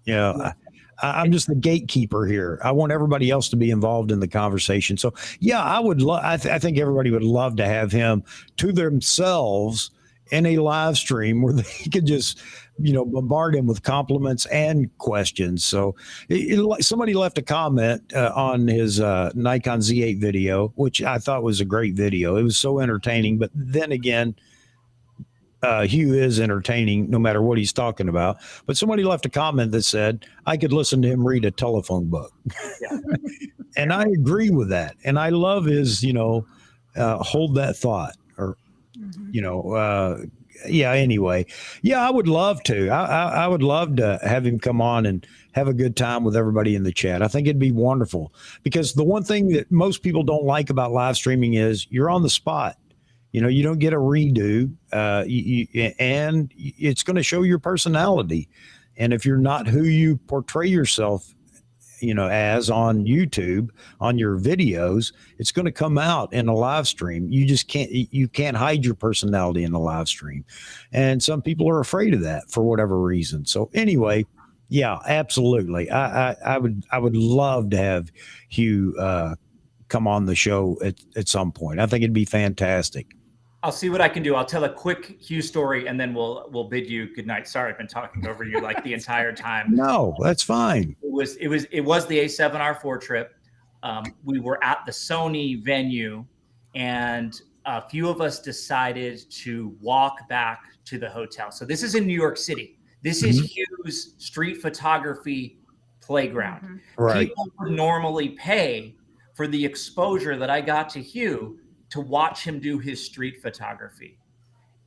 I'm just the gatekeeper here. I want everybody else to be involved in the conversation. So yeah, I would I think everybody would love to have him to themselves in a live stream where they could just, bombard him with compliments and questions. So somebody left a comment on his Nikon Z8 video, which I thought was a great video. It was so entertaining. But then again, Hugh is entertaining no matter what he's talking about. But somebody left a comment that said, I could listen to him read a telephone book. Yeah. And I agree with that. And I love his, hold that thought, or, anyway. Yeah, I would love to. I would love to have him come on and have a good time with everybody in the chat. I think it'd be wonderful, because the one thing that most people don't like about live streaming is you're on the spot. You don't get a redo, and it's going to show your personality. And if you're not who you portray yourself, as on YouTube, on your videos, it's going to come out in a live stream. You can't hide your personality in a live stream. And some people are afraid of that for whatever reason. So anyway, yeah, absolutely. I would love to have Hugh come on the show at some point. I think it'd be fantastic. I'll see what I can do. I'll tell a quick Hugh story, and then we'll bid you good night. Sorry, I've been talking over you like the entire time. No, that's fine. It was the A7R4 trip. We were at the Sony venue, and a few of us decided to walk back to the hotel. So this is in New York City. This is Hugh's street photography playground. Right. People would normally pay for the exposure that I got to Hugh to watch him do his street photography.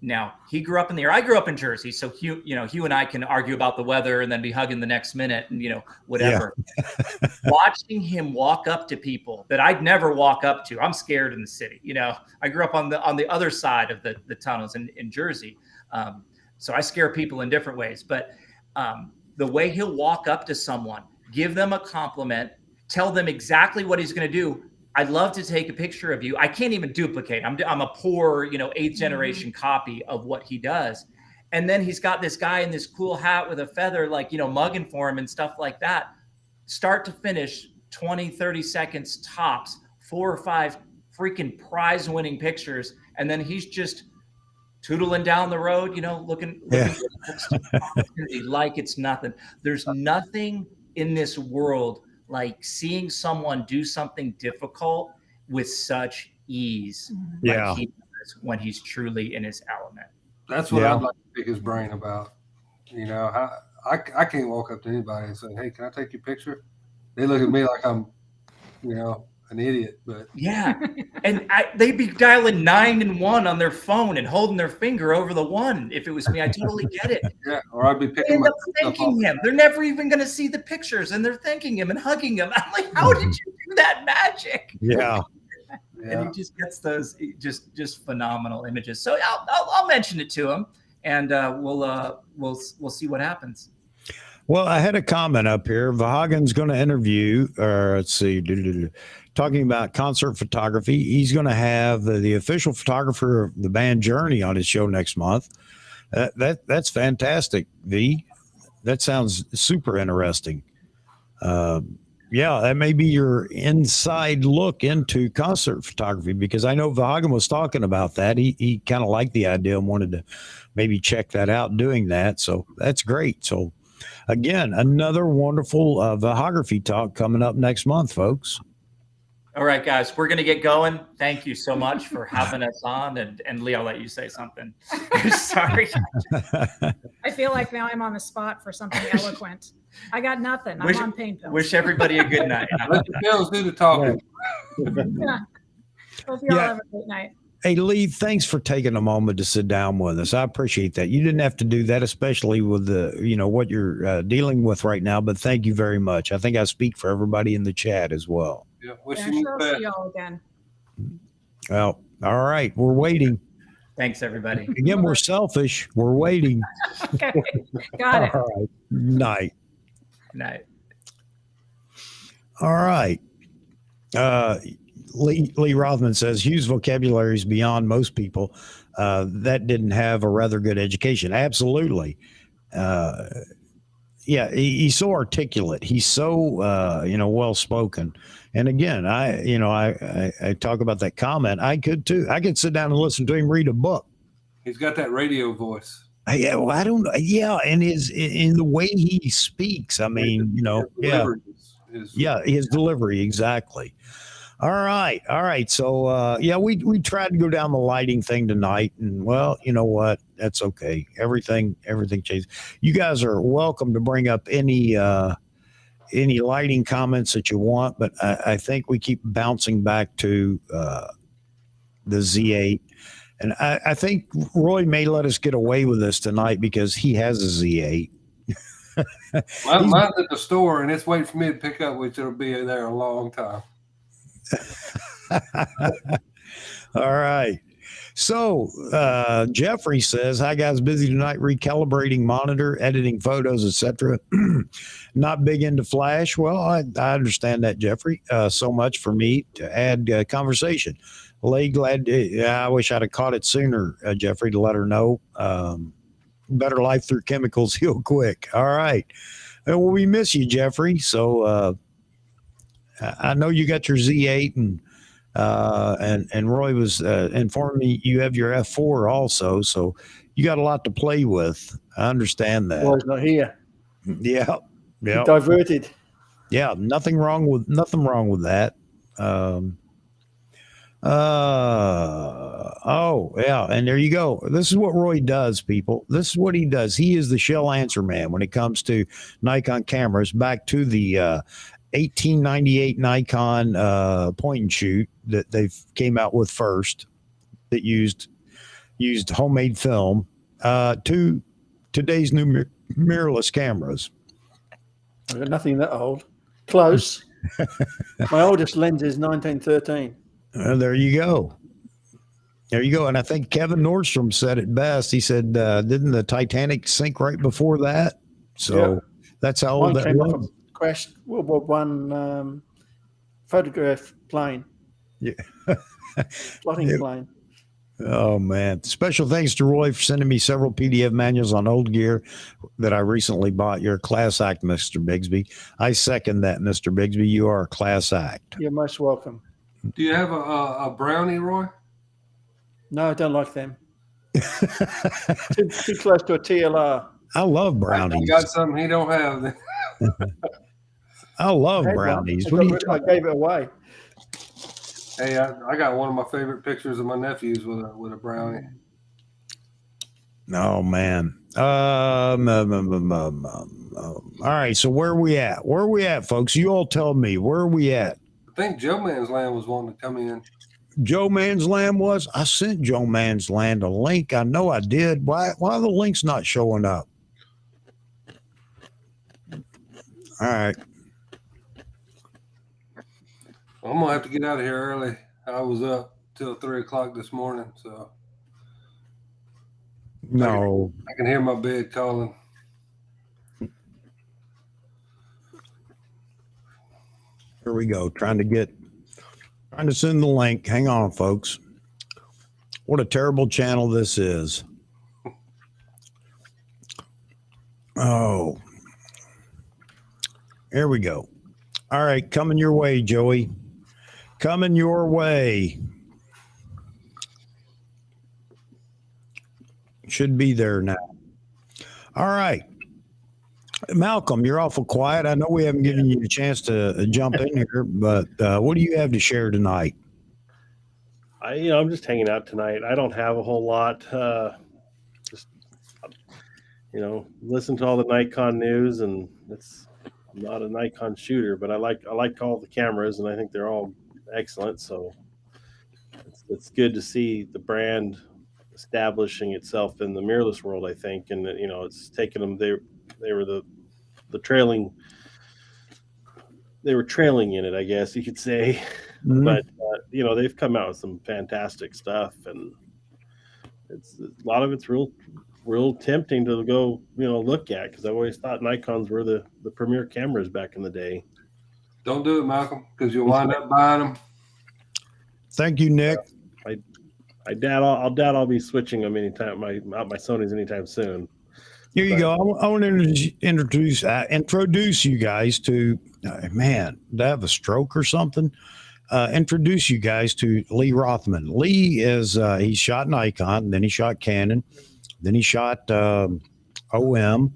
Now, he grew up in the air. I grew up in Jersey, so Hugh and I can argue about the weather and then be hugging the next minute and, whatever. Yeah. Watching him walk up to people that I'd never walk up to. I'm scared in the city. I grew up on the other side of the tunnels in Jersey. So I scare people in different ways. But the way he'll walk up to someone, give them a compliment, tell them exactly what he's going to do. I'd love to take a picture of you. I can't even duplicate. I'm a poor, 8th generation copy of what he does. And then he's got this guy in this cool hat with a feather, mugging for him and stuff like that. Start to finish, 20, 30 seconds tops, 4 or 5 freaking prize winning pictures. And then he's just tootling down the road, looking like it's nothing. There's nothing in this world like seeing someone do something difficult with such ease, like he does when he's truly in his element. That's what I'd like to pick his brain about. I can't walk up to anybody and say, "Hey, can I take your picture?" They look at me like I'm, an idiot. But and they'd be dialing 911 on their phone and holding their finger over the 1. If it was me, I totally get it. Yeah, or I'd be picking. End up thanking him. They're never even going to see the pictures, and they're thanking him and hugging him. I'm like, how did you do that magic? Yeah. And he just gets those just phenomenal images. So I'll mention it to him, and we'll see what happens. Well, I had a comment up here. Vahagan's going to interview, let's see, talking about concert photography. He's going to have the official photographer of the band Journey on his show next month. That's fantastic, V. That sounds super interesting. That may be your inside look into concert photography, because I know Vahagan was talking about that. He kind of liked the idea and wanted to maybe check that out doing that. So that's great. So again, another wonderful Vahography talk coming up next month, folks. All right, guys, we're going to get going. Thank you so much for having us on. And Lee, I'll let you say something. Sorry. I feel like now I'm on the spot for something eloquent. I got nothing. I'm on pain pills. Wish everybody a good night. Let the pills do the talking. Yeah. Hope you all have a great night. Hey, Lee, thanks for taking a moment to sit down with us. I appreciate that. You didn't have to do that, especially with the, what you're dealing with right now, but thank you very much. I think I speak for everybody in the chat as well. Yeah, I'll see y'all again. Well, all right. We're waiting. Thanks, everybody. Again, we're selfish. We're waiting. Okay. Got it. All right. Night. Night. All right. Lee Rothman says Hugh's vocabulary is beyond most people that didn't have a rather good education. Absolutely. He's so articulate. He's so, well-spoken. And again, I talk about that comment. I could too. I could sit down and listen to him read a book. He's got that radio voice. Yeah, well, I don't. Yeah, and in the way he speaks. I mean, his delivery exactly. All right. So we tried to go down the lighting thing tonight, and well, you know what? That's okay. Everything changed. You guys are welcome to bring up any lighting comments that you want, but I think we keep bouncing back to the Z8. And I think Roy may let us get away with this tonight because he has a Z8. Mine's at the store, and it's waiting for me to pick up, which it'll be there a long time. All right. So Jeffrey says, hi guys, busy tonight recalibrating monitor, editing photos, etc. Not big into Flash. Well, I understand that, Jeffrey. So much for me to add conversation. Lee, I wish I'd have caught it sooner, Jeffrey, to let her know. Better life through chemicals, heal quick. All right. Well, we miss you, Jeffrey. So I know you got your Z8, and And Roy was informing me you have your F4 also, so you got a lot to play with. I understand that. Roy's not here. Yeah, He yeah, diverted. yeah. Nothing wrong with that. Oh yeah, and there you go. This is what Roy does, people. This is what he does. He is the shell answer man when it comes to Nikon cameras. Back to the 1898 Nikon point and shoot that they came out with first, that used homemade film, to today's new mirrorless cameras. I've got nothing that old. Close. My oldest lens is 1913. There you go. There you go. And I think Kevin Nordstrom said it best. He said, didn't the Titanic sink right before that? So that's how old Mine that came off was. a crashed World War I photograph plane. Yeah. Plotting plane. Oh, man. Special thanks to Roy for sending me several PDF manuals on old gear that I recently bought. You're a class act, Mr. Bigsby. I second that, Mr. Bigsby. You are a class act. You're most welcome. Do you have a brownie, Roy? No, I don't like them. too close to a TLR. I love brownies. I got something he don't have. I love brownies. I gave it away. Hey, I got one of my favorite pictures of my nephews with a brownie. Oh man. All right. So where are we at? Where are we at, folks? You all tell me. Where are we at? I think Joe Man's Land was wanting to come in. Joe Man's Land was? I sent Joe Man's Land a link. I know I did. Why are the links not showing up? All right. I'm gonna have to get out of here early. I was up till 3 o'clock this morning, so no, I can hear my bed calling. Here we go. Trying to send the link. Hang on, folks. What a terrible channel this is. Oh, here we go. All right, coming your way, Joey. Coming your way. Should be there now. All right. Malcolm, you're awful quiet. I know we haven't given you a chance to jump in here, but what do you have to share tonight? I'm just hanging out tonight. I don't have a whole lot. Just listen to all the Nikon news, and I'm not a Nikon shooter, but I like all the cameras, and I think they're all excellent. So it's good to see the brand establishing itself in the mirrorless world, I think, and it's taken them. They were the trailing. They were trailing in it, I guess you could say. Mm-hmm. But they've come out with some fantastic stuff, and a lot of it's real tempting to go look at, because I always thought Nikons were the premier cameras back in the day. Don't do it, Malcolm, because you'll wind up buying them. Thank you, Nick. I'll be switching them anytime. My Sony's anytime soon. Here you go. I want to introduce you guys to man. Did I have a stroke or something? Introduce you guys to Lee Rothman. Lee is he shot Nikon, then he shot Canon, then he shot OM,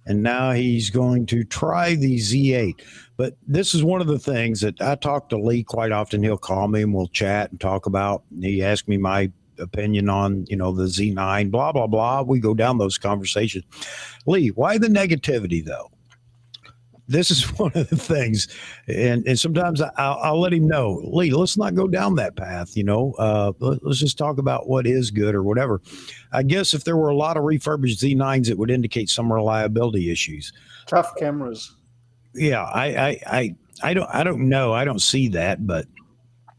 and now he's going to try the Z8. But this is one of the things that I talk to Lee quite often. He'll call me and we'll chat and talk about. He asks me my opinion on the Z9, blah blah blah. We go down those conversations. Lee, why the negativity though? This is one of the things, and sometimes I'll let him know, Lee, let's not go down that path. Let's just talk about what is good or whatever. I guess if there were a lot of refurbished Z9s, it would indicate some reliability issues. Tough cameras. Yeah, I don't know. I don't see that, but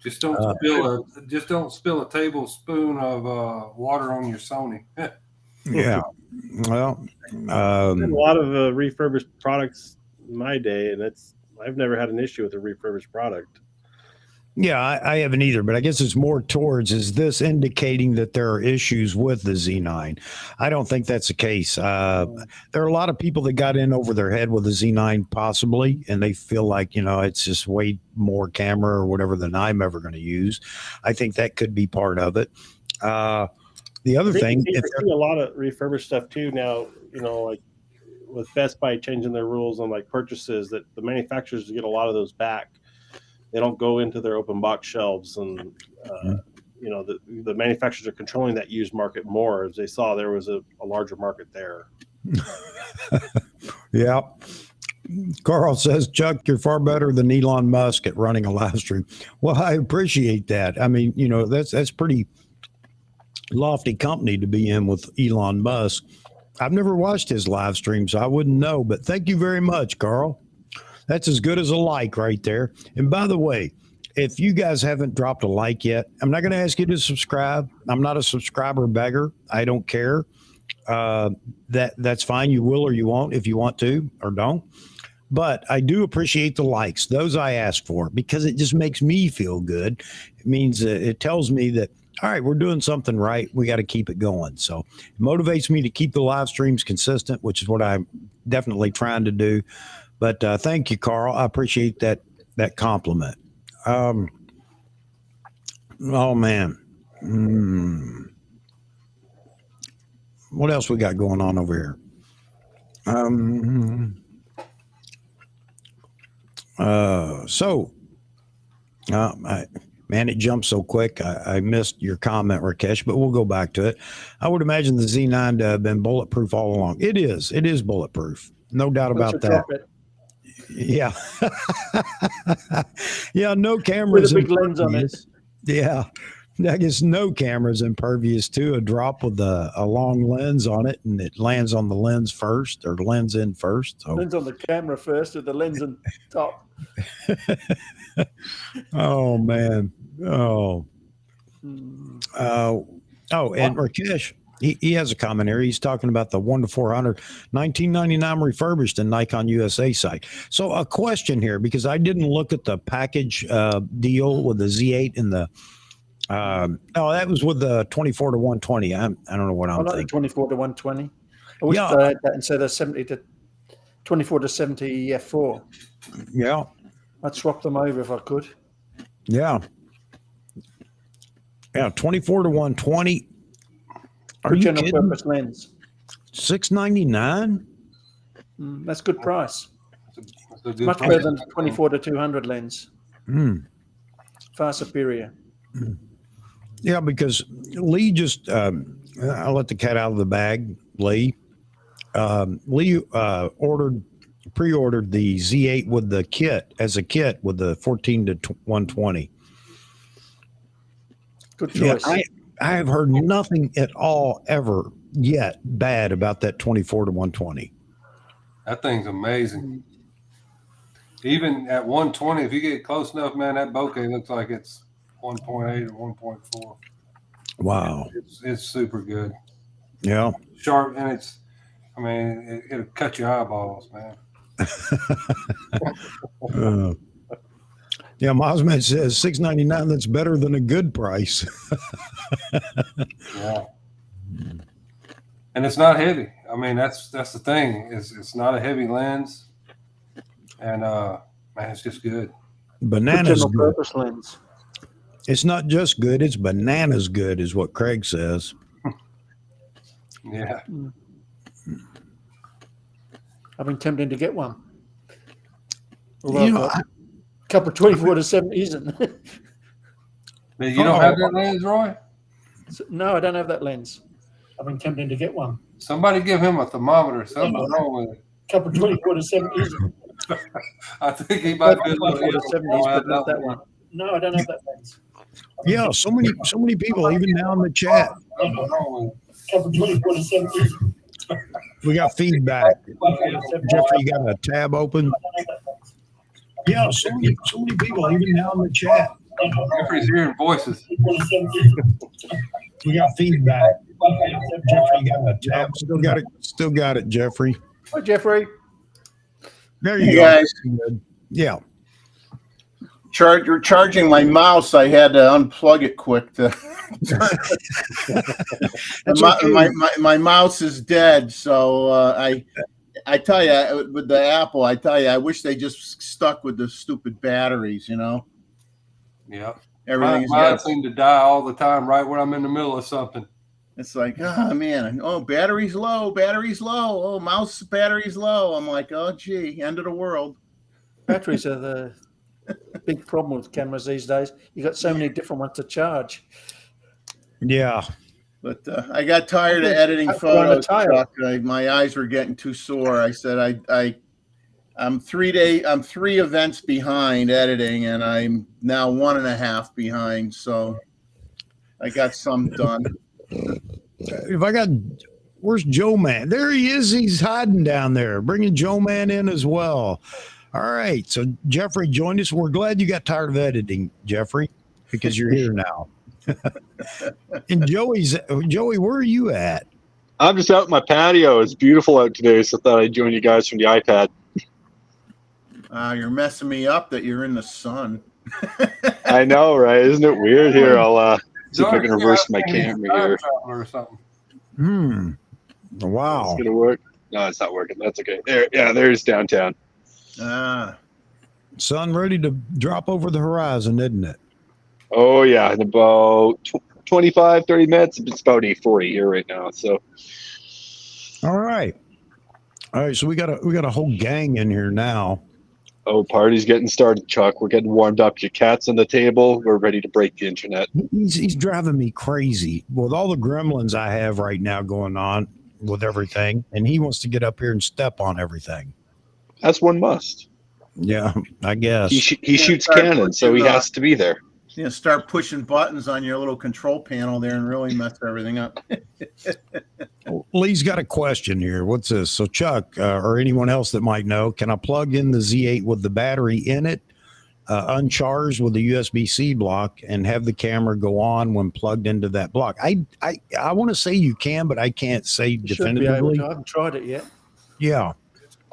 just don't spill a tablespoon of water on your Sony. Yeah, well, a lot of refurbished products in my day, and I've never had an issue with a refurbished product. Yeah, I haven't either, but I guess it's more towards, is this indicating that there are issues with the Z9? I don't think that's the case. There are a lot of people that got in over their head with the Z9 possibly, and they feel like, it's just way more camera or whatever than I'm ever going to use. I think that could be part of it. The other thing, you see a lot of refurbished stuff too now, like with Best Buy changing their rules on like purchases, that the manufacturers get a lot of those back. They don't go into their open box shelves, and the manufacturers are controlling that used market more, as they saw there was a larger market there. Yeah. Carl says, Chuck, you're far better than Elon Musk at running a live stream. Well, I appreciate that. I mean, that's pretty lofty company to be in with Elon Musk. I've never watched his live stream, so I wouldn't know, but thank you very much, Carl. That's as good as a like right there. And by the way, if you guys haven't dropped a like yet, I'm not going to ask you to subscribe. I'm not a subscriber beggar. I don't care. That's fine. You will or you won't if you want to or don't. But I do appreciate the likes. Those I ask for, because it just makes me feel good. It means it tells me that, all right, we're doing something right. We got to keep it going. So it motivates me to keep the live streams consistent, which is what I'm definitely trying to do. But thank you, Carl. I appreciate that compliment. Oh, man. What else we got going on over here? Man, it jumped so quick. I missed your comment, Rakesh, but we'll go back to it. I would imagine the Z9 to have been bulletproof all along. It is. It is bulletproof. No doubt about that. Yeah. Yeah, no cameras. With a big lens on it. Yeah. I guess no camera's impervious to a drop with a long lens on it, and it lands on the lens first, or lens in first. So. Lens on the camera first, or the lens on top. Oh, man. Oh. And Rakesh, he has a comment here. He's talking about the 1-400 $19.99 refurbished in Nikon USA site. So a question here, because I didn't look at the package deal with the Z8 and the that was with the 24 to 120. I don't know what I'm thinking. 24 to 120. I wish I had that instead of 70 to 24 to 70 f4. Yeah. I'd swap them over if I could. Yeah. Yeah, 24 to 120. Are you general kidding? Purpose lens. $699? That's a good price. That's a good Much price. better than 24 to 200 lens. Far superior. Yeah, because Lee just, I'll let the cat out of the bag, Lee. Lee pre-ordered the Z8 with the kit, with the 14 to 120. Good choice. Yeah, I have heard nothing at all ever yet bad about that 24 to 120. That thing's amazing. Even at 120, if you get close enough, man, that bokeh looks like it's 1.8 or 1.4. Wow. It's super good. Yeah. Sharp, and it'll cut your eyeballs, man. Yeah, Mosman says $699. That's better than a good price. Yeah. And it's not heavy. I mean, that's the thing. It's not a heavy lens, and man, it's just good. Bananas good. Purpose lens. It's not just good; it's bananas good, is what Craig says. Yeah. I've been tempted to get one. A couple of 24 to 70s. You don't have that lens, Roy? No, I don't have that lens. I've been tempted to get one. Somebody give him a thermometer. Something's wrong with it. Couple of 24 to 70s. I think he might be 24 to 70s, but not that one. No, I don't have that lens. Yeah, so many people, even now in the chat. Couple of 24 to 70s. We got feedback. Jeffrey, you got a tab open? Yeah, so many people, even now in the chat. Jeffrey's hearing voices. We got feedback. Jeffrey, you got a tab? Still got it, Jeffrey. Hi, Jeffrey. There you go. Guys. Yeah. charging my mouse, I had to unplug it quick. My mouse is dead, so I tell you, with the Apple, I tell you, I wish they just stuck with the stupid batteries. Yeah. Everything's mine seem to die all the time right when I'm in the middle of something. It's like, oh man, battery's low, oh, mouse battery's low. I'm like, oh gee, end of the world. Batteries are the big problem with cameras these days. You got so many different ones to charge. Yeah. But I got tired of editing photos, Chuck. My eyes were getting too sore. I said, I'm 3 events behind editing, and I'm now 1.5 behind. So I got some done. Where's Joe Man? There he is. He's hiding down there. Bringing Joe Man in as well. All right. So Jeffrey joined us. We're glad you got tired of editing, Jeffrey, because you're here now. And Joey, where are you at? I'm just out in my patio. It's beautiful out today, so I thought I'd join you guys from the iPad. You're messing me up that you're in the sun. I know, right? Isn't it weird? Here, I'll see if I can reverse my camera here. Or something. Wow. It's gonna work. No, it's not working. That's okay. There's downtown. Sun ready to drop over the horizon, isn't it? Oh yeah, in about 25, 30 minutes. It's about 8:40 here right now. So. All right. So we got a whole gang in here now. Oh, party's getting started, Chuck. We're getting warmed up. Your cat's on the table. We're ready to break the internet. He's driving me crazy with all the gremlins I have right now going on with everything, and he wants to get up here and step on everything. As one must. Yeah, I guess. He shoots cannon, so he has to be there. Start pushing buttons on your little control panel there and really mess everything up. Lee's got a question here. What's this? So Chuck, or anyone else that might know, can I plug in the Z8 with the battery in it, uncharged with a USB-C block, and have the camera go on when plugged into that block? I want to say you can, but I can't say definitively. I haven't tried it yet. Yeah.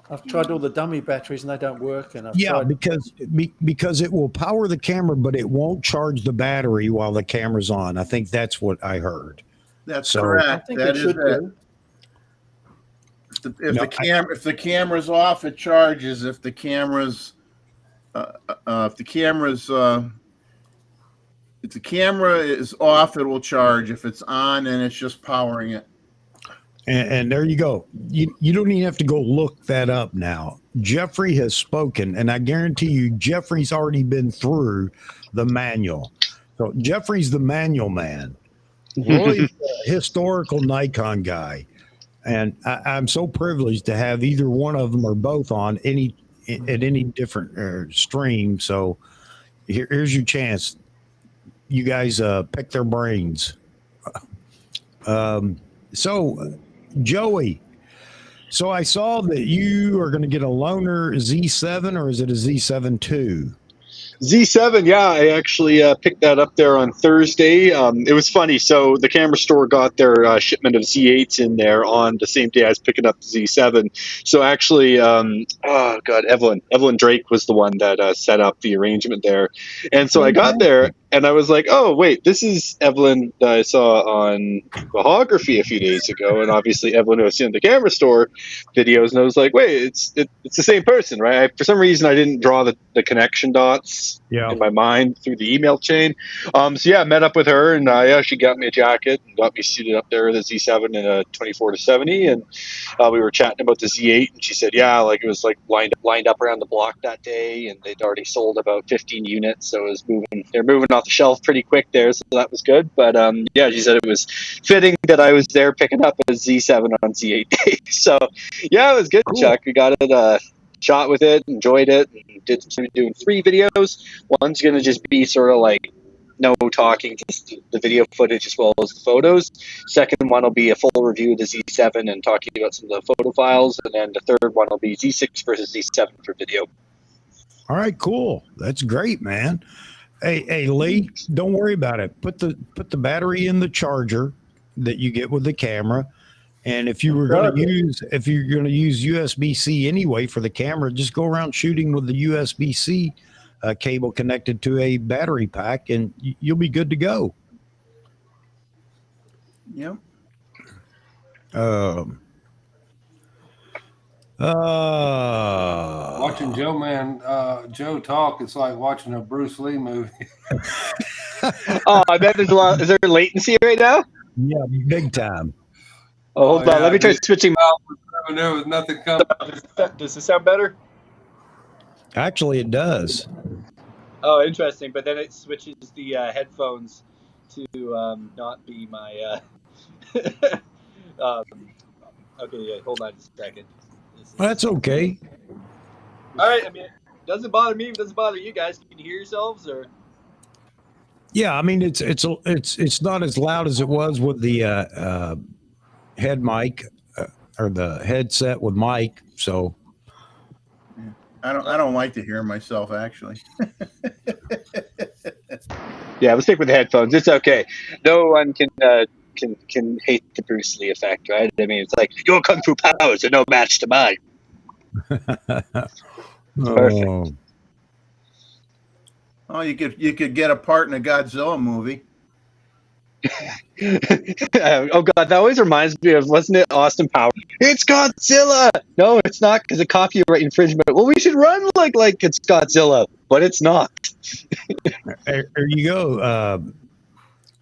I've tried all the dummy batteries and they don't work. And because it will power the camera, but it won't charge the battery while the camera's on. I think that's what I heard. That's correct. That is it. If the camera's off, it charges. If the camera's if the camera is off, it will charge. If it's on, and it's just powering it. And there you go. You don't even have to go look that up now. Jeffrey has spoken, and I guarantee you Jeffrey's already been through the manual. So Jeffrey's the manual man. Roy's a historical Nikon guy. And I'm so privileged to have either one of them or both on at any different stream. So here's your chance. You guys pick their brains. So Joey, so I saw that you are going to get a loaner Z7, or is it a Z7 II? Z7, yeah, I actually picked that up there on Thursday. It was funny. So the camera store got their shipment of Z8s in there on the same day I was picking up the Z7. So actually, Evelyn Drake was the one that set up the arrangement there. And so I got there and I was like, oh, wait, this is Evelyn that I saw on Mahography a few days ago. And obviously Evelyn who was in the camera store videos. And I was like, wait, it's the same person, right? For some reason, I didn't draw the connection dots in my mind through the email chain. So yeah, I met up with her and she got me a jacket and got me suited up there with a Z7 and a 24-70. And we were chatting about the Z8 and she said, yeah, like it was like lined up around the block that day and they'd already sold about 15 units. So it was they're moving off the shelf pretty quick there. So that was good. But yeah, she said it was fitting that I was there picking up a Z7 on Z8 day. So yeah, it was good, cool. Chuck. We got it, shot with it, enjoyed it, and doing 3 videos. One's going to just be sort of like no talking, just the video footage as well as the photos. Second one will be a full review of the Z7 and talking about some of the photo files. And then the third one will be Z6 versus Z7 for video. All right, cool. That's great, man. Hey, Lee, don't worry about it. Put the battery in the charger that you get with the camera. And if you're going to use USB-C anyway for the camera, just go around shooting with the USB-C cable connected to a battery pack, and you'll be good to go. Yep. Watching Joe talk, it's like watching a Bruce Lee movie. Oh, I bet there's a lot. Is there latency right now? Yeah, big time. Oh, hold on. Let me try switching. There was nothing coming. Does this sound better? Actually, it does. Oh, interesting. But then it switches the headphones to not be my. Okay, yeah. Hold on just a second. That's okay. All right. I mean, it doesn't bother me. It doesn't bother you guys. Can you hear yourselves or? Yeah, I mean it's not as loud as it was with the head mic or the headset with mic. So I don't like to hear myself actually. Yeah, we'll stick with the headphones. It's okay. No one can hate the Bruce Lee effect, right? I mean, it's like your kung fu powers are no match to mine. Perfect. Oh, you could get a part in a Godzilla movie. Oh God, that always reminds me of, wasn't it Austin Powers? It's Godzilla. No, it's not, because of copyright infringement. Well, we should run like it's Godzilla, but it's not. There you go.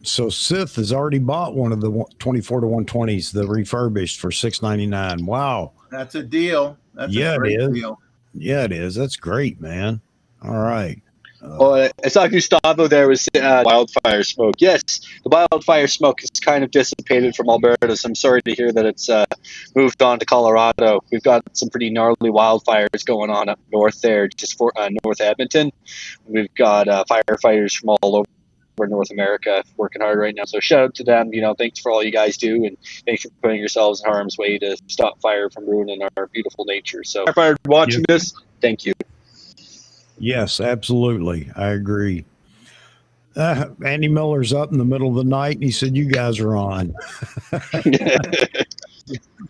So Sith has already bought one of the 24 to 120s, the refurbished, for $699. Wow, that's a deal. That's a great deal. Yeah, it is. That's great, man. All right. Well, I saw Gustavo there was wildfire smoke. Yes, the wildfire smoke has kind of dissipated from Alberta, so I'm sorry to hear that it's moved on to Colorado. We've got some pretty gnarly wildfires going on up north there, just for North Edmonton. We've got firefighters from all over North America working hard right now. So shout out to them. Thanks for all you guys do, and thanks for putting yourselves in harm's way to stop fire from ruining our beautiful nature. So, firefighter watching this, thank you. Yes, absolutely. I agree. Andy Miller's up in the middle of the night, and he said, "You guys are on."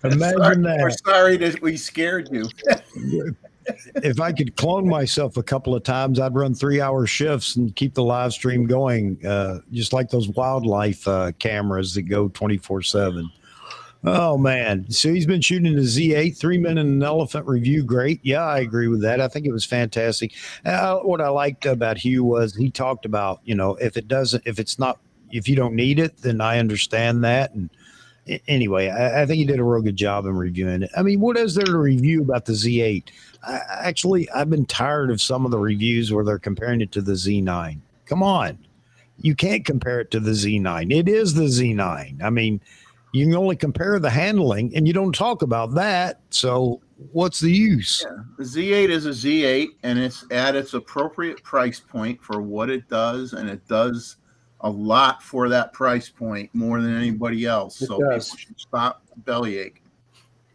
Imagine that. We're sorry that we scared you. If I could clone myself a couple of times, I'd run 3-hour shifts and keep the live stream going, just like those wildlife cameras that go 24/7. Oh, man. So he's been shooting the Z8, 3 Men and an Elephant review. Great. Yeah, I agree with that. I think it was fantastic. What I liked about Hugh was he talked about, if you don't need it, then I understand that. And anyway, I think he did a real good job in reviewing it. I mean, what is there to review about the Z8? I've been tired of some of the reviews where they're comparing it to the Z9. Come on. You can't compare it to the Z9. It is the Z9. I mean, you can only compare the handling, and you don't talk about that. So what's the use? Yeah. The Z8 is a Z8, and it's at its appropriate price point for what it does, and it does a lot for that price point, more than anybody else. So people should stop bellyache.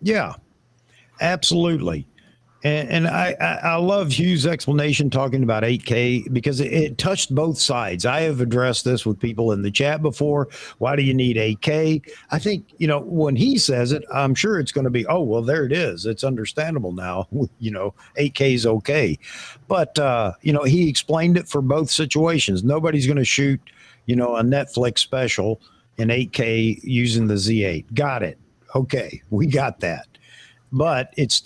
Yeah, absolutely. And I love Hugh's explanation talking about 8K because it touched both sides. I have addressed this with people in the chat before. Why do you need 8K? I think, when he says it, I'm sure it's going to be, oh, well, there it is. It's understandable now. 8K is okay. But, he explained it for both situations. Nobody's going to shoot, a Netflix special in 8K using the Z8. Got it. Okay, we got that. But it's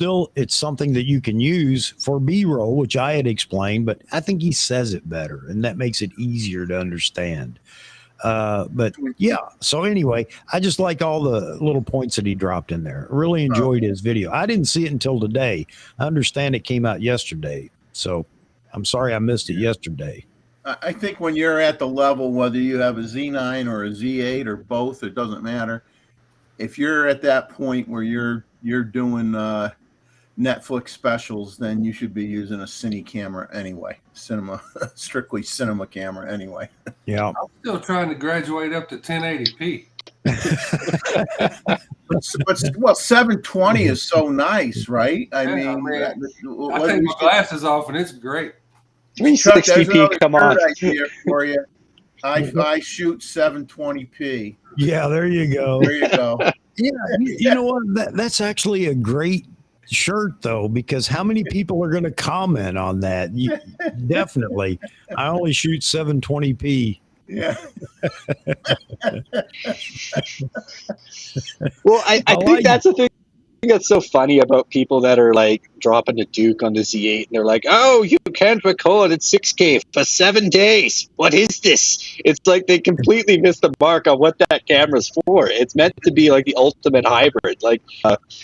something that you can use for B-roll, which I had explained, but I think he says it better, and that makes it easier to understand. But yeah, so anyway, I just like all the little points that he dropped in there. Really enjoyed his video. I didn't see it until today. I understand it came out yesterday, so I'm sorry I missed it yesterday. I think when you're at the level, whether you have a Z9 or a Z8 or both, it doesn't matter. If you're at that point where you're doing Netflix specials, then you should be using a cine camera anyway. Strictly cinema camera anyway. Yeah. I'm still trying to graduate up to 1080p. Well, 720 is so nice, right? I I take my glasses off and it's great. 360p, come on. Idea for you. I shoot 720p. Yeah, there you go. There you go. Yeah, you know what? That's actually a great shirt though, because how many people are going to comment on that? Definitely. I only shoot 720p. Yeah. Well, I think that's the thing that's so funny about people that are like dropping a Duke on the Z8 and they're like, oh, you can't record at 6K for 7 days. What is this? It's like they completely missed the mark on what that camera's for. It's meant to be like the ultimate hybrid. Like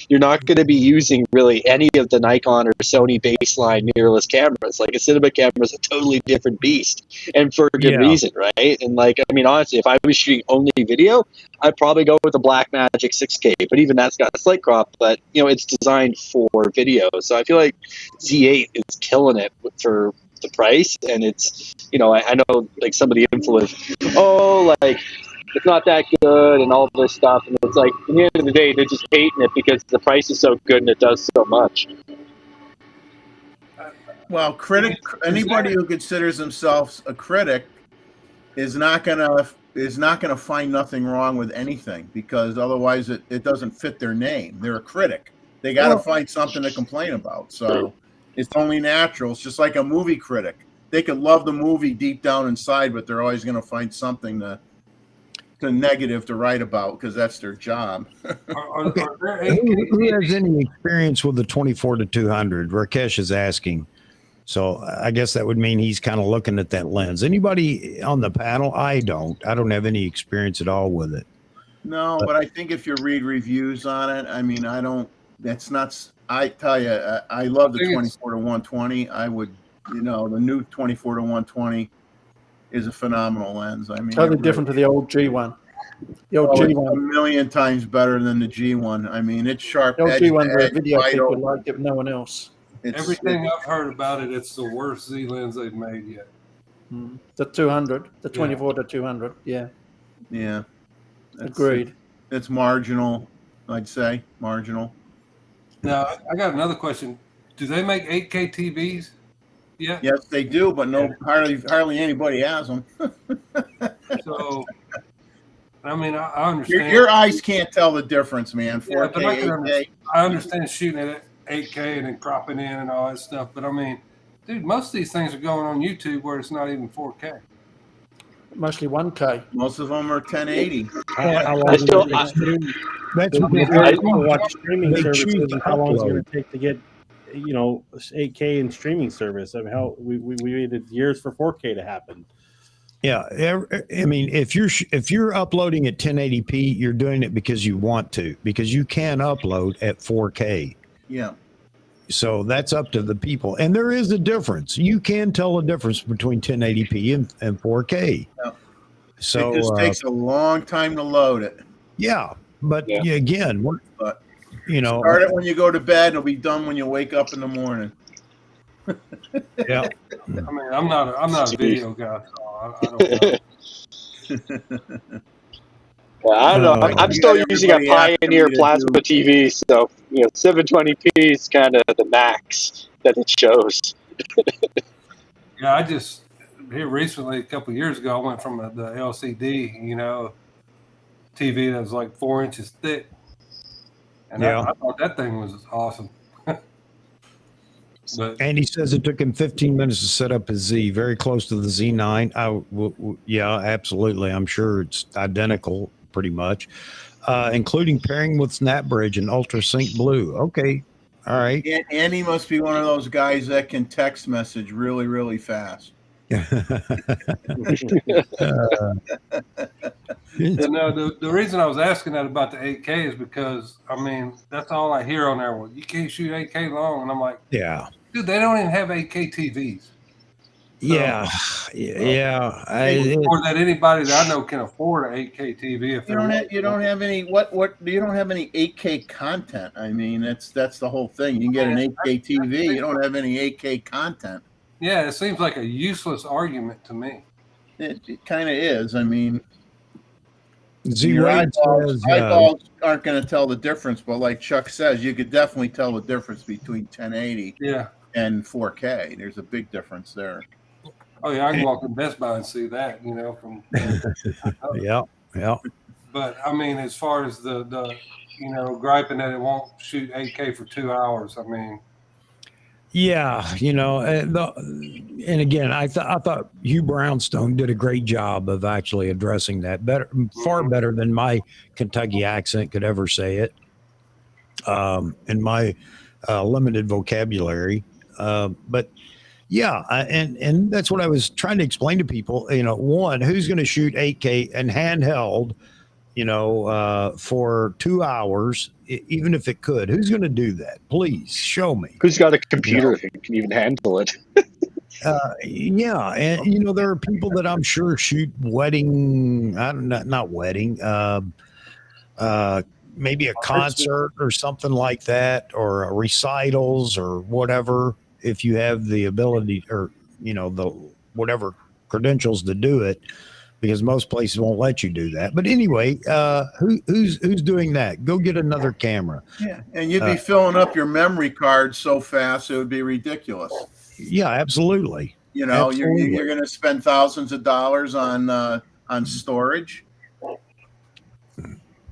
you're not going to be using really any of the Nikon or Sony baseline mirrorless cameras. Like a cinema camera is a totally different beast, and for a good reason, right? And like, I mean, honestly, if I was shooting only video, I'd probably go with the Blackmagic 6K, but even that's got a slight crop, but you know, it's designed for video. So I feel like Z8 is killing it for the price. And it's, you know, I know like some of the influence, oh, like it's not that good and all this stuff. And it's like, at the end of the day, they're just hating it because the price is so good and it does so much. Well, anybody who considers themselves a critic is not gonna find nothing wrong with anything, because otherwise it doesn't fit their name. They're a critic. They got to find something to complain about. So it's only natural. It's just like a movie critic. They could love the movie deep down inside, but they're always going to find something to negative to write about because that's their job. Okay. Who has any experience with the 24-200? Rakesh is asking. So I guess that would mean he's kind of looking at that lens. Anybody on the panel? I don't have any experience at all with it. No, but I think if you read reviews on it, I mean, I tell you, I love the 24-120. I would, you know, the new 24-120 is a phenomenal lens. I mean, totally different to the old G1. The old G1 a million times better than the G1. I mean, it's sharp. The old G1, the video people liked it, no one else. Everything I've heard about it, it's the worst Z lens they've made yet. The 200, the 24-200, yeah. Yeah. Agreed. It's marginal, I'd say. Marginal. Now, I got another question. Do they make 8K TVs? Yeah. Yes, they do, but hardly anybody has them. So, I mean, I understand. Your eyes can't tell the difference, man. 4K, yeah, but 8K. I understand shooting it at 8K and then cropping in and all that stuff. But I mean, dude, most of these things are going on YouTube where it's not even 4K. Mostly 1K. Most of them are 1080. How long is it watch streaming services and how long is it going to take to get, you know, 8K in streaming service? I mean, how we waited years for 4K to happen. Yeah, I mean, if you're uploading at 1080p, you're doing it because you want to, because you can upload at 4K. Yeah. So that's up to the people, and there is a difference. You can tell a difference between 1080p and 4K. Yeah. So it just takes a long time to load it. Yeah, but again, you know, start it when you go to bed. It'll be done when you wake up in the morning. Yeah. I mean, I'm not a video guy, so I don't know. Yeah, I don't know. I'm still using a Pioneer plasma TV, so you know, 720p is kind of the max that it shows. Yeah, I just here recently, a couple of years ago, I went from the LCD, you know, TV that was like 4 inches thick, and I thought that thing was awesome. But Andy says it took him 15 minutes to set up his Z, very close to the Z9. Yeah, absolutely. I'm sure it's identical, pretty much, including pairing with SnapBridge and Ultra Sync Blue. Okay, all right. Andy must be one of those guys that can text message really, really fast. No, the reason I was asking that about the 8K is because, I mean, that's all I hear on there. Well, you can't shoot 8K long. And I'm like, yeah. Dude, they don't even have 8K TVs. So, yeah. Or that anybody that I know can afford an 8K TV. If you don't have any you don't have any 8K content. I mean, that's the whole thing. You can get an 8K TV. You don't have any 8K content. Yeah, it seems like a useless argument to me. It kind of is. I mean, your eyeballs aren't going to tell the difference, but like Chuck says, you could definitely tell the difference between 1080 and 4K. There's a big difference there. Oh yeah, I can walk in Best Buy and see that, you know. From yeah. But I mean, as far as the griping that it won't shoot 8K for 2 hours. I mean, yeah, and again, I thought Hugh Brownstone did a great job of actually addressing that far better than my Kentucky accent could ever say it. In my limited vocabulary, but yeah, and that's what I was trying to explain to people. One, who's going to shoot 8K and handheld, for 2 hours, even if it could? Who's going to do that? Please show me. Who's got a computer that can even handle it? Yeah, and there are people that I'm sure shoot wedding. Not wedding. Maybe a concert or something like that, or recitals or whatever. If you have the ability or the whatever credentials to do it, because most places won't let you do that. But anyway, who's doing that? Go get another camera. Yeah, and you'd be filling up your memory card so fast it would be ridiculous. Yeah, absolutely. Absolutely. You're going to spend thousands of dollars on storage.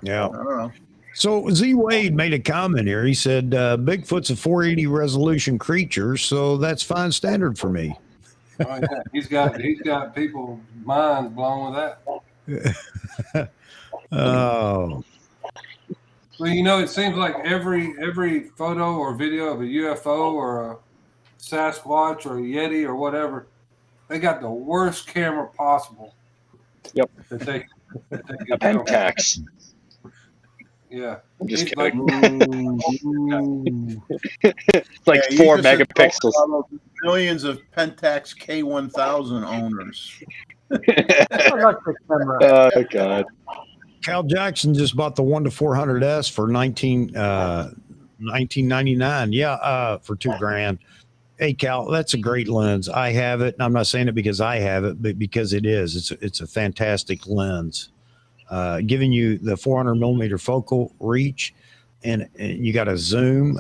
Yeah. I don't know. So Z Wade made a comment here. He said, Bigfoot's a 480 resolution creature, so that's fine standard for me. Oh, yeah. He's got people minds blown with that. Oh. Well, it seems like every photo or video of a UFO or a Sasquatch or a Yeti or whatever, they got the worst camera possible. Yep. That they Pentax. Yeah. I'm just kidding. It's like 4 megapixels. Millions of Pentax K1000 owners. I like the camera. Oh, God. Cal Jackson just bought the 1-400S for $19.99. Yeah, for $2,000. Hey, Cal, that's a great lens. I have it. And I'm not saying it because I have it, but because it is. It's a fantastic lens. Giving you the 400 millimeter focal reach, and you got a zoom.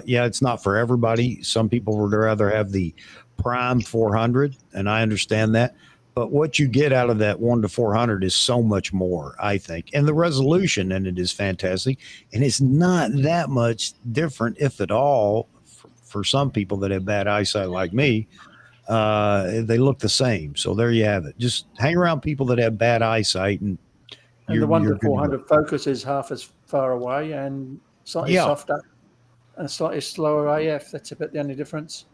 Yeah, it's not for everybody. Some people would rather have the prime 400, and I understand that. But what you get out of that 1-400 is so much more, I think. And the resolution in it is fantastic. And it's not that much different, if at all, for some people that have bad eyesight like me. They look the same. So there you have it. Just hang around people that have bad eyesight, and the 1-400 focus is half as far away and slightly softer and slightly slower AF. That's about the only difference.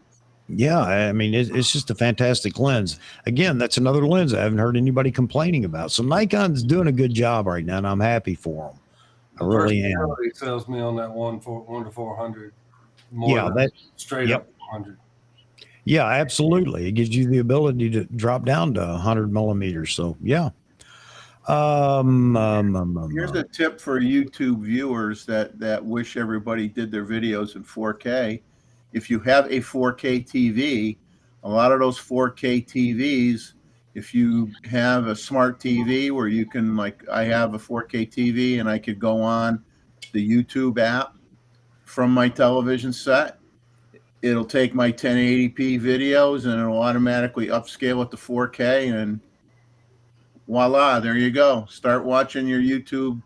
Yeah, I mean, it's just a fantastic lens. Again, that's another lens I haven't heard anybody complaining about. So Nikon's doing a good job right now, and I'm happy for them. I really am. It sells me on that 1-400. Yeah, that straight up 100. Yeah, absolutely. It gives you the ability to drop down to 100 millimeters. So yeah. Here's a tip for YouTube viewers that wish everybody did their videos in 4K. If you have a 4K TV, a lot of those 4K TVs, if you have a smart TV where you can, like I have a 4K TV and I could go on the YouTube app from my television set, it'll take my 1080p videos and it'll automatically upscale it to 4K, and voila, there you go. Start watching your YouTube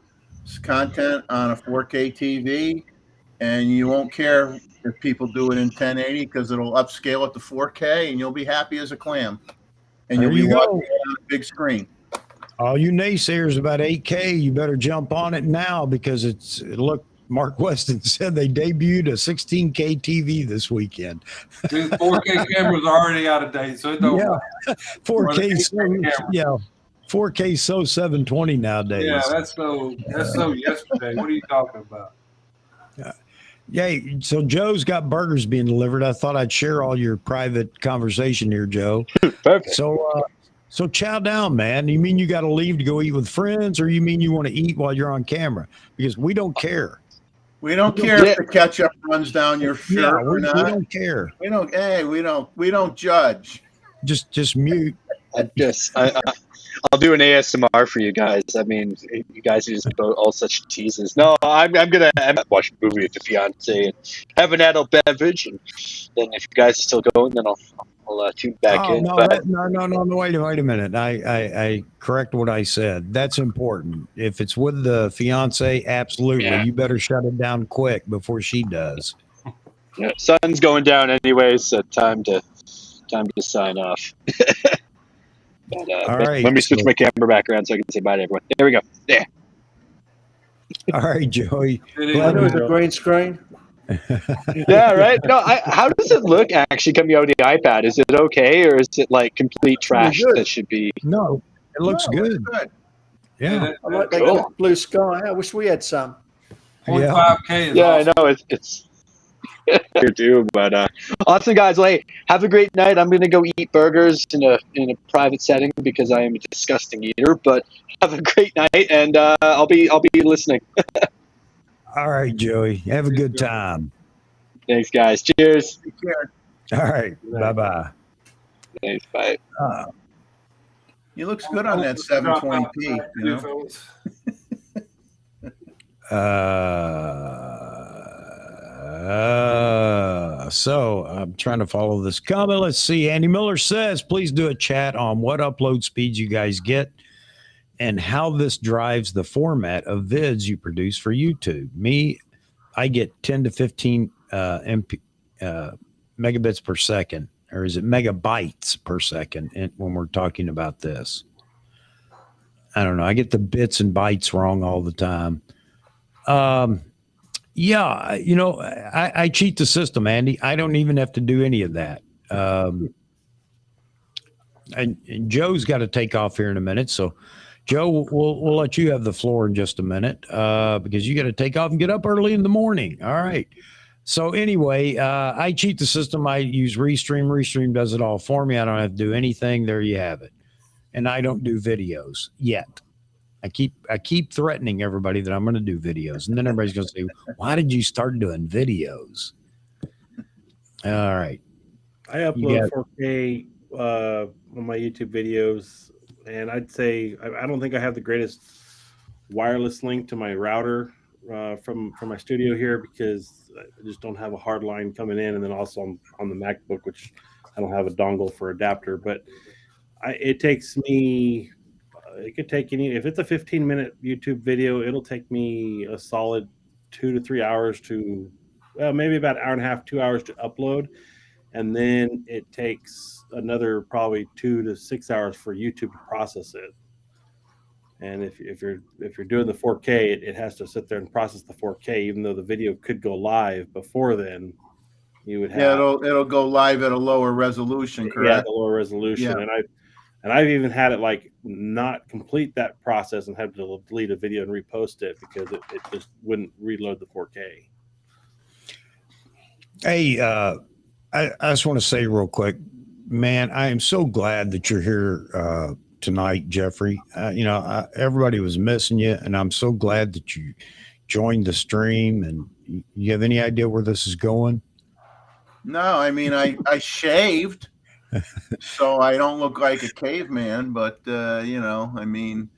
content on a 4K TV, and you won't care if people do it in 1080 because it'll upscale it to 4K, and you'll be happy as a clam. And you'll be watching it on a big screen. All you naysayers about 8K, you better jump on it now, because look, Mark Weston said they debuted a 16K TV this weekend. 4K cameras are already out of date, so it don't matter. 4K, 4K so 720 nowadays. Yeah, that's so yesterday. What are you talking about? Yeah, so Joe's got burgers being delivered. I thought I'd share all your private conversation here, Joe. Perfect. So chow down, man. You mean you got to leave to go eat with friends, or you mean you want to eat while you're on camera? Because we don't care. We don't care if the ketchup runs down your shirt or not. We don't care. We don't. Hey, we don't judge. Just mute. I'll do an ASMR for you guys. I mean, you guys are just all such teases. No, I'm gonna watch a movie with the fiance and have an adult beverage, and then if you guys are still going, then I'll I'll tune back in. No, But no, wait a minute. I correct what I said. That's important. If it's with the fiance, absolutely. Yeah. You better shut it down quick before she does. Yeah, sun's going down anyways, so time to sign off. But, all right. Let me switch my camera back around so I can say bye to everyone. There we go. Yeah. All right, Joey. I know it's a green screen. Yeah, right. No, how does it look actually coming out of the iPad? Is it okay, or is it like complete trash that should be? No, it looks good. Yeah, I like that blue sky. I wish we had some. 0.5K is Yeah, awesome. I know it's here too. But awesome, guys. Well, hey, have a great night. I'm gonna go eat burgers in a private setting because I am a disgusting eater. But have a great night, and I'll be listening. All right, Joey. Have a good time. Thanks, guys. Cheers. Take care. All right. Bye-bye. Thanks. Bye. He looks good on that 720p. You know? So I'm trying to follow this comment. Let's see. Andy Miller says, please do a chat on what upload speeds you guys get and how this drives the format of vids you produce for YouTube. Me, I get 10 to 15 megabits per second, or is it megabytes per second when we're talking about this? I don't know. I get the bits and bytes wrong all the time. Yeah, you know, I cheat the system, Andy. I don't even have to do any of that. And Joe's got to take off here in a minute, so Joe, we'll let you have the floor in just a minute because you got to take off and get up early in the morning. All right. So anyway, I cheat the system. I use Restream. Restream does it all for me. I don't have to do anything. There you have it. And I don't do videos yet. I keep threatening everybody that I'm going to do videos, and then everybody's going to say, "Why did you start doing videos?" All right. I upload 4K on my YouTube videos. And I'd say I don't think I have the greatest wireless link to my router from my studio here because I just don't have a hard line coming in, and then also on the MacBook, which I don't have a dongle for adapter. But it takes me. It could take if it's a 15-minute YouTube video, it'll take me a solid 2 to 3 hours to, maybe about an hour and a half, 2 hours to upload. And then it takes another probably 2 to 6 hours for YouTube to process it. And if you're doing the 4K, it has to sit there and process the 4K, even though the video could go live before then. You would have it'll go live at a lower resolution, correct? Yeah, the lower resolution. Yeah. And I've even had it like not complete that process and have to delete a video and repost it because it just wouldn't reload the 4K. Hey, I just want to say real quick, man, I am so glad that you're here tonight, Jeffrey. You know, everybody was missing you, and I'm so glad that you joined the stream. And you have any idea where this is going? No, I mean, I shaved, so I don't look like a caveman. But you know, I mean,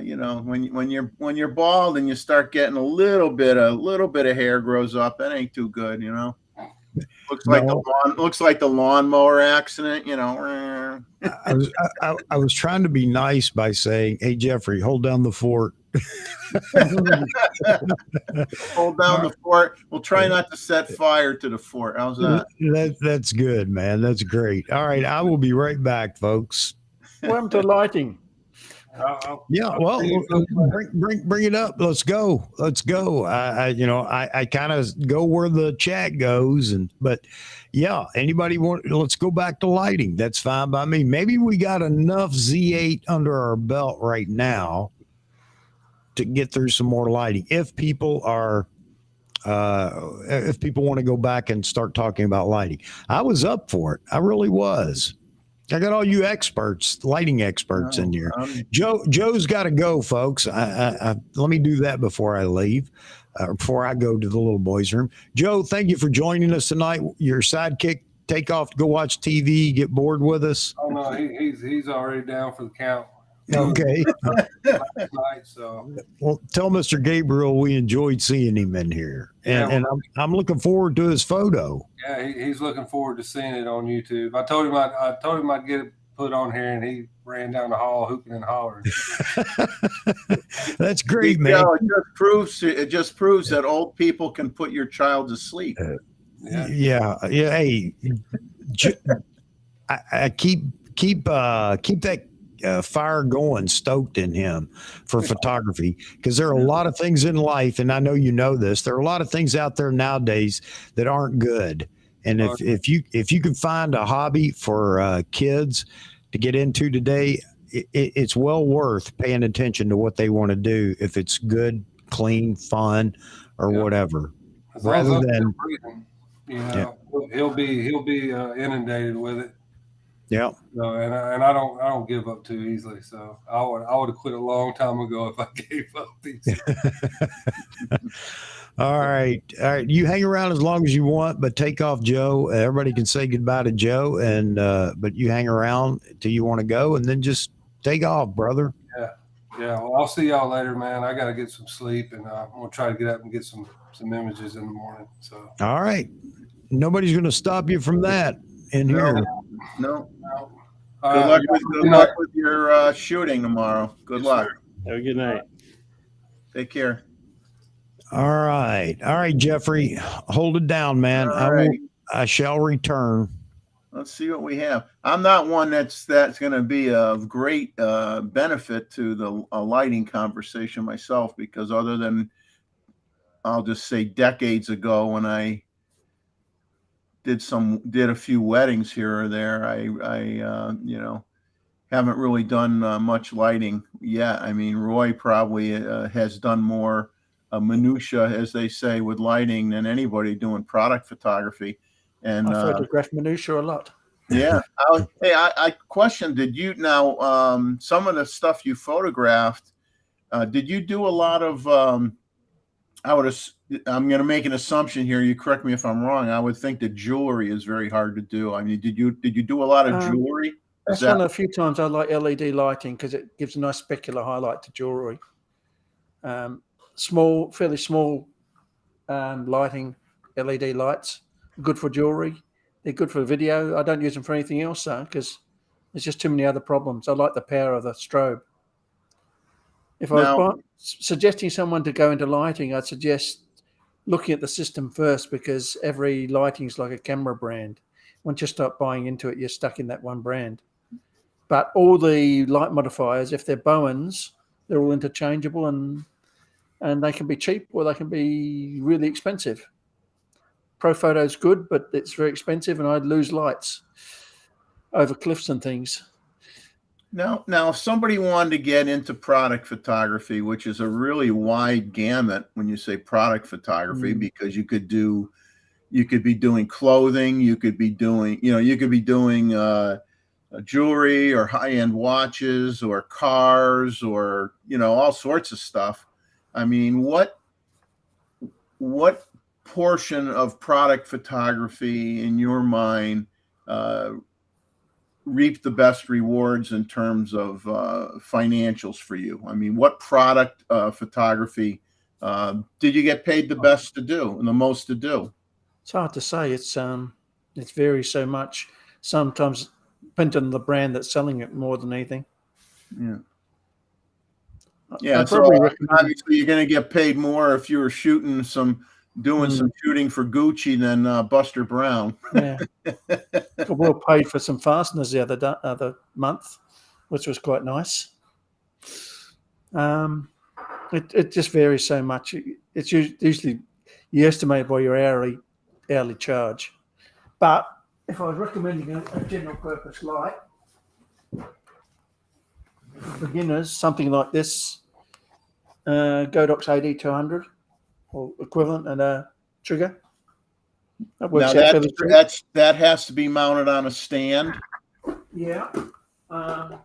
you know, when you're bald and you start getting a little bit of hair grows up, that ain't too good, you know. Looks like the lawnmower accident, you know. I was trying to be nice by saying, "Hey, Jeffrey, hold down the fort." Hold down the fort. We'll try not to set fire to the fort. How's that? That's good, man. That's great. All right, I will be right back, folks. Welcome to lighting. Yeah, well, bring it up. Let's go. I kind of go where the chat goes, but yeah, anybody let's go back to lighting. That's fine by me. Maybe we got enough Z8 under our belt right now to get through some more lighting. If people want to go back and start talking about lighting, I was up for it. I really was. I got all you experts, lighting experts in here. Joe's got to go, folks. Let me do that before I leave, before I go to the little boys' room. Joe, thank you for joining us tonight. Your sidekick, take off to go watch TV, get bored with us. Oh no, he's already down for the count. Okay. Night, so Well, tell Mr. Gabriel we enjoyed seeing him in here, and Yeah. and I'm looking forward to his photo. yeah, he's looking forward to seeing it on YouTube. I told him I'd get it put on here, and he ran down the hall hooping and hollering. That's great, man. It just proves that old people can put your child to sleep. Yeah. Hey, I keep that fire going, stoked in him for photography, because there are a lot of things in life, and I know you know this. There are a lot of things out there nowadays that aren't good, and if you can find a hobby for kids to get into today, it's well worth paying attention to what they want to do. If it's good, clean, fun, or whatever, rather than he'll be inundated with it. Yeah. So, and I don't give up too easily. So I would have quit a long time ago if I gave up these. All right. You hang around as long as you want, but take off, Joe. Everybody can say goodbye to Joe, and but you hang around till you want to go, and then just take off, brother. Yeah. Well, I'll see y'all later, man. I got to get some sleep, and I'm gonna try to get up and get some images in the morning. So. All right. Nobody's gonna stop you from that in here. No. Good luck with your shooting tomorrow. Good luck. Have a good night. Take care. All right, Jeffrey, hold it down, man. I shall return. Let's see what we have. I'm not one that's going to be of great benefit to the lighting conversation myself, because other than, I'll just say, decades ago when I did a few weddings here or there, I haven't really done much lighting yet. I mean, Roy probably has done more minutia, as they say, with lighting than anybody doing product photography. And I photograph minutia a lot. Yeah. I questioned, did you now some of the stuff you photographed, did you do a lot of I'm going to make an assumption here. You correct me if I'm wrong. I would think that jewelry is very hard to do. I mean, did you do a lot of jewelry? That's one of the few times I like LED lighting, because it gives a nice specular highlight to jewelry. Fairly small lighting LED lights, good for jewelry. They're good for video. I don't use them for anything else, though, because there's just too many other problems. I like the power of the strobe. If I was suggesting someone to go into lighting, I'd suggest looking at the system first, because every lighting is like a camera brand. Once you start buying into it, you're stuck in that one brand. But all the light modifiers, if they're Bowens, they're all interchangeable, and they can be cheap or they can be really expensive. Photo's good, but it's very expensive, and I'd lose lights over cliffs and things. Now, if somebody wanted to get into product photography, which is a really wide gamut when you say product photography, because you could be doing clothing, you could be doing jewelry or high-end watches or cars or, all sorts of stuff. I mean, what portion of product photography in your mind reap the best rewards in terms of financials for you? I mean, what product photography did you get paid the best to do and the most to do? It's hard to say. It varies so much. Sometimes depending on the brand that's selling it more than anything. Yeah. So obviously you're going to get paid more if you were doing some shooting for Gucci than Buster Brown. Yeah. Got well paid for some fasteners the other month, which was quite nice. It just varies so much. It's usually you estimate by your hourly charge. But if I was recommending a general purpose light for beginners, something like this, Goto's AD200 or equivalent, and a trigger. That has to be mounted on a stand. Yeah.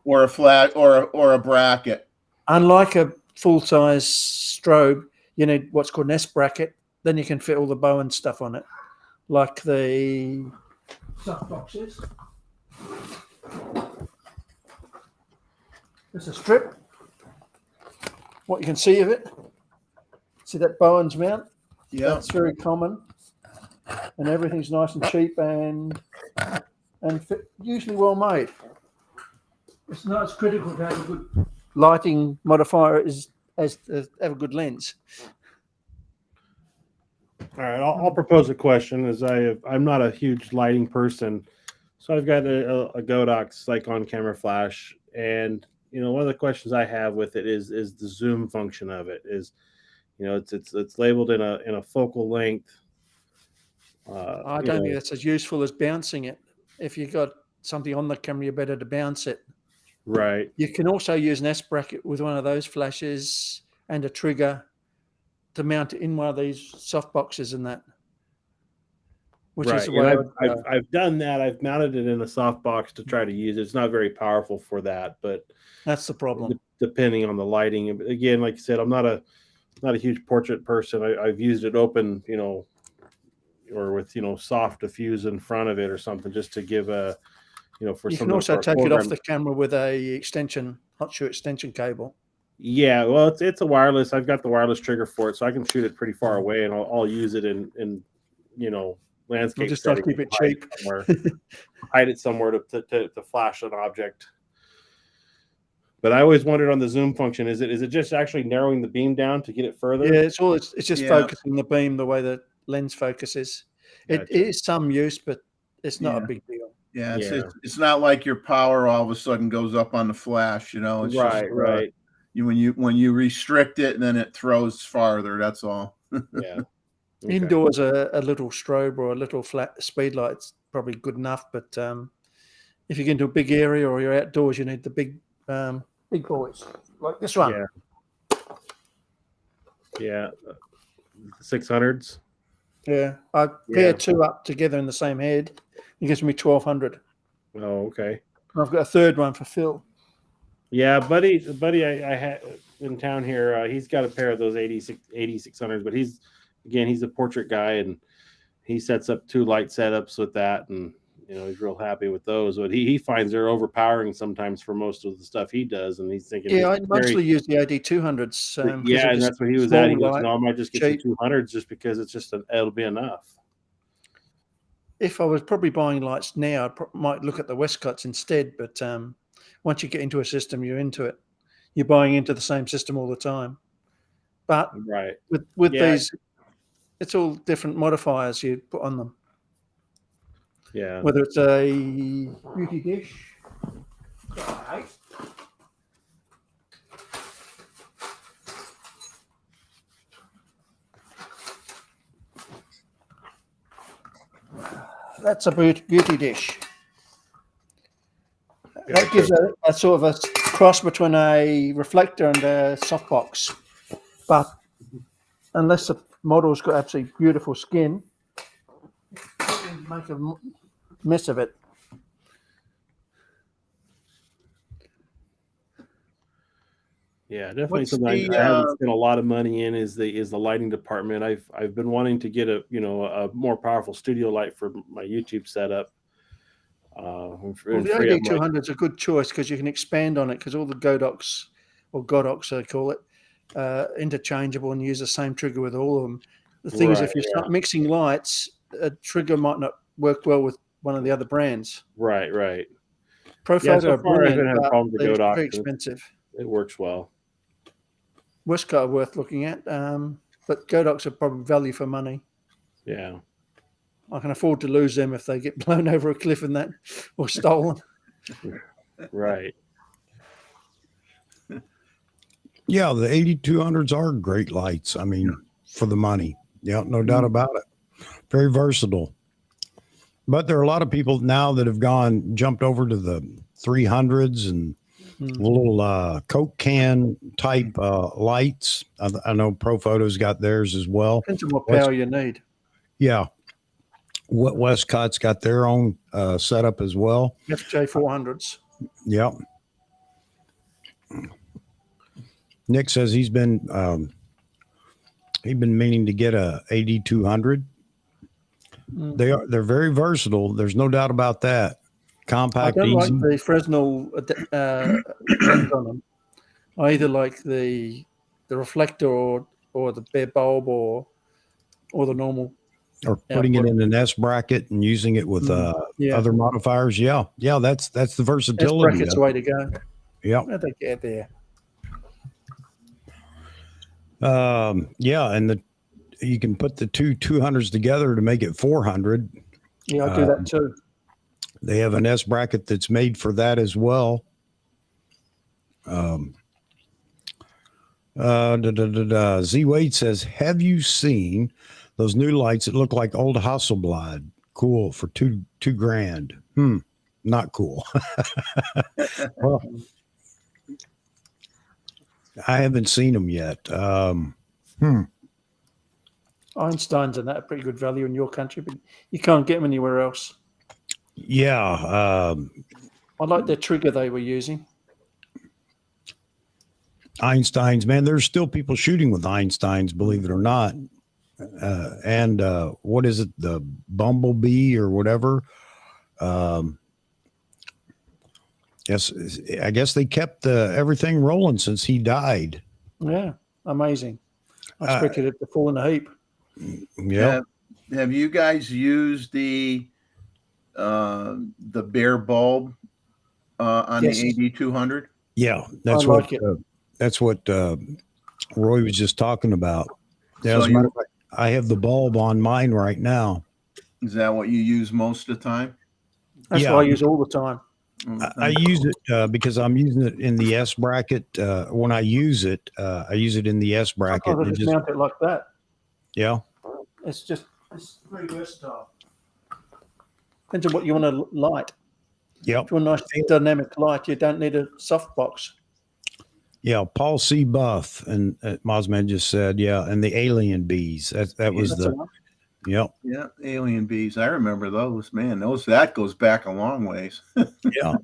Or a flat or a bracket. Unlike a full-size strobe, you need what's called an S bracket. Then you can fit all the Bowen stuff on it, like the soft boxes. There's a strip. What you can see of it. See that Bowen's mount? Yeah. That's very common. And everything's nice and cheap and usually well made. It's not as critical to have a good lighting modifier as to have a good lens. All right, I'll propose a question. As I'm not a huge lighting person, so I've got a Goto Cyclone camera flash, and one of the questions I have with it is the zoom function of it. Is it's labeled in a focal length. I don't think that's as useful as bouncing it. If you've got something on the camera, you're better to bounce it. Right. You can also use an S bracket with one of those flashes and a trigger to mount it in one of these soft boxes and that. Which is the way I've done that. I've mounted it in a soft box to try to use it. It's not very powerful for that, but that's the problem. Depending on the lighting. Again, like you said, I'm not a huge portrait person. I've used it open, or with soft diffuse in front of it or something, just to give a for you some. You can also take it off the camera with a hot shoe extension cable. Yeah, well, it's a wireless. I've got the wireless trigger for it, so I can shoot it pretty far away, and I'll use it in landscape. We'll just try to keep it cheap. Hide it somewhere to flash an object. But I always wondered on the zoom function, is it just actually narrowing the beam down to get it further? Yeah, it's just focusing the beam the way the lens focuses. It is some use, but it's not a big deal. Yeah, it's not like your power all of a sudden goes up on the flash. It's right. When you restrict it, then it throws farther. That's all. Yeah. Okay. Indoors, a little strobe or a little flat speed light's probably good enough. But if you get into a big area or you're outdoors, you need the big boys like this one. Yeah. 600s. Yeah, I pair two up together in the same head. It gives me 1200. Oh, okay. And I've got a third one for Phil. Yeah, buddy, I had in town here. He's got a pair of those 8600s, but he's a portrait guy, and he sets up 2 light setups with that, and he's real happy with those. But he finds they're overpowering sometimes for most of the stuff he does, and he's thinking. Yeah, I mostly use the AD200s. And that's what he was at. He goes, "No, I might just get some 200s just because it's it'll be enough." If I was probably buying lights now, I might look at the Westcott's instead. But once you get into a system, you're into it. You're buying into the same system all the time. But with these, it's all different modifiers you put on them. Yeah. Whether it's a beauty dish. That's a beauty dish. That gives a sort of a cross between a reflector and a softbox. But unless the model's got absolutely beautiful skin, make a mess of it. Yeah, definitely something I haven't spent a lot of money in is the lighting department. I've been wanting to get a more powerful studio light for my YouTube setup. The AD200 is a good choice because you can expand on it because all the Godox or Godox I call it interchangeable and use the same trigger with all of them. The thing is, if you start mixing lights, a trigger might not work well with one of the other brands. Right. Profiles are brilliant, but they're very expensive. It works well. Westcott are worth looking at, but Godox are probably value for money. Yeah. I can afford to lose them if they get blown over a cliff and that, or stolen. Right. Yeah, the 8200s are great lights. I mean, for the money. Yeah, no doubt about it. Very versatile. But there are a lot of people now that have jumped over to the 300s and little Coke can type lights. I know Profoto's got theirs as well. Depends on what power you need. Yeah. Westcott's got their own setup as well. FJ400s. Yep. Nick says he's been meaning to get a AD200. They're very versatile. There's no doubt about that. Compact, I don't easy. like the Fresnel lens on them. I either like the reflector or the bare bulb or the normal. Or putting it in an S bracket and using it with other modifiers. Yeah, that's the versatility. S bracket's the way to go. Yeah. How'd they get there? Yeah, and you can put the two 200s together to make it 400. Yeah, I do that too. They have an S bracket that's made for that as well. Z Wade says, have you seen those new lights that look like old Hasselblad? Cool for $2,000. Not cool. Well, I haven't seen them yet. Einstein's and that are pretty good value in your country, but you can't get them anywhere else. Yeah. I like the trigger they were using. Einsteins, man, there's still people shooting with Einsteins, believe it or not. And what is it? The Bumblebee or whatever. Yes, I guess they kept everything rolling since he died. Yeah, amazing. I expected it to fall in a heap. Yeah. Have you guys used the bare bulb on the AD200? Yeah, that's what Roy was just talking about. Yeah, as a matter of fact, I have the bulb on mine right now. Is that what you use most of the time? That's what I use all the time. I use it because I'm using it in the S bracket. When I use it in the S bracket. I just mount it like that. Yeah. It's very versatile. Depends on what you want to light. Yeah. If you want a nice dynamic light, you don't need a softbox. Yeah, Paul C. Buff and Mosman just said, and the alien bees. That was Yeah, alien bees. I remember those. Man, that goes back a long ways. Yeah,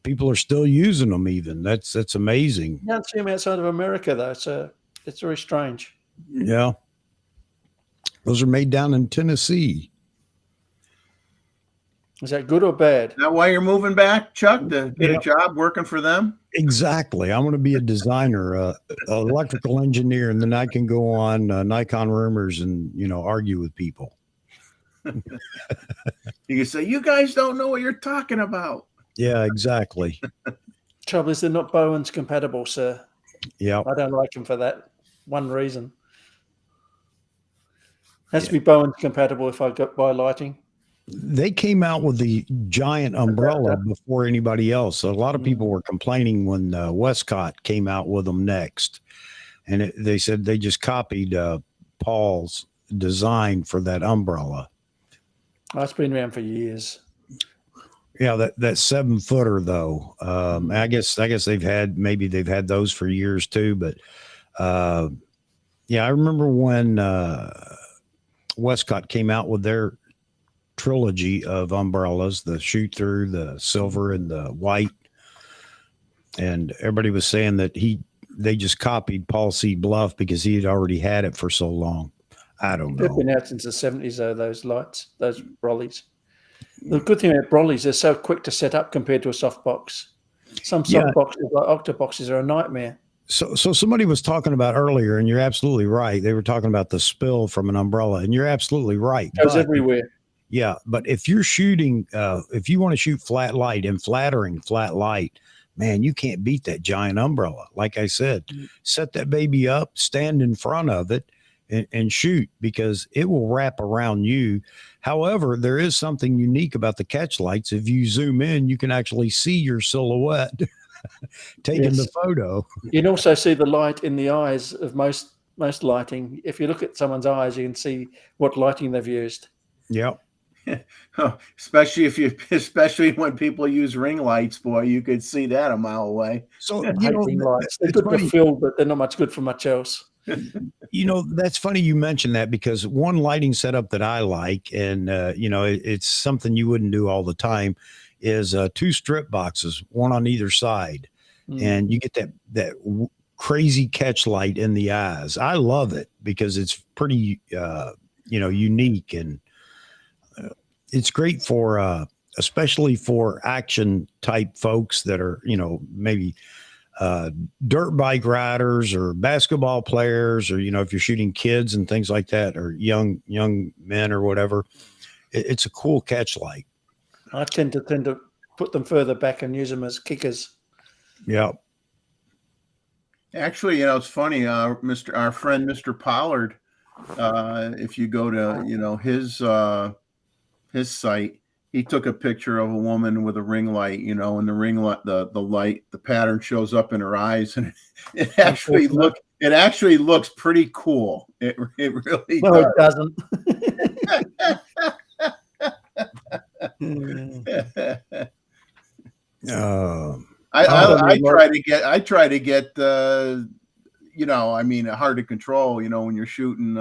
people are still using them. Even that's amazing. You don't see them outside of America though. It's very strange. Yeah, those are made down in Tennessee. Is that good or bad? Is that why you're moving back, Chuck, to get a job working for them? Exactly. I want to be a designer, electrical engineer, and then I can go on Nikon Rumors and argue with people. You can say, "You guys don't know what you're talking about." Yeah, exactly. Trouble is, they're not Bowens compatible, sir. Yeah, I don't like them for that one reason. Has to be Bowens compatible if I buy lighting. They came out with the giant umbrella before anybody else. So a lot of people were complaining when Westcott came out with them next. And they said they just copied Paul's design for that umbrella. That's been around for years. Yeah, that 7-footer though. I guess they've had those for years too. But I remember when Westcott came out with their trilogy of umbrellas, the shoot through, the silver, and the white, and everybody was saying that they just copied Paul C. Bluff because he had already had it for so long. I don't know. They've been out since the 70s though, those lights, those Brollies. The good thing about Brollies, they're so quick to set up compared to a softbox. Some softboxes like octoboxes are a nightmare. So somebody was talking about earlier, and you're absolutely right. They were talking about the spill from an umbrella, and you're absolutely right. It goes everywhere. Yeah, but if you're shooting, if you want to shoot flat light and flattering flat light, man, you can't beat that giant umbrella. Like I said, set that baby up, stand in front of it, and shoot, because it will wrap around you. However, there is something unique about the catch lights. If you zoom in, you can actually see your silhouette taking the photo. You can also see the light in the eyes of most lighting. If you look at someone's eyes, you can see what lighting they've used. Yep. Especially when people use ring lights, boy, you could see that a mile away. So ring lights. They're good for fill, but they're not much good for much else. That's funny you mentioned that, because one lighting setup that I like, and it's something you wouldn't do all the time, is 2 strip boxes, one on either side, and you get that crazy catch light in the eyes. I love it because it's pretty unique, and it's great for especially for action type folks that are, you know, maybe dirt bike riders or basketball players, or, you know, if you're shooting kids and things like that, or young men or whatever, it's a cool catch light. I tend to put them further back and use them as kickers. Yeah. Actually, you know, it's funny. Our friend Mr. Pollard, if you go to, you know, his site, he took a picture of a woman with a ring light, you know, and the ring light, the light, the pattern shows up in her eyes, and it actually looks pretty cool. It really no, does. it doesn't. I try to get you know, I mean, hard to control, you know, when you're shooting.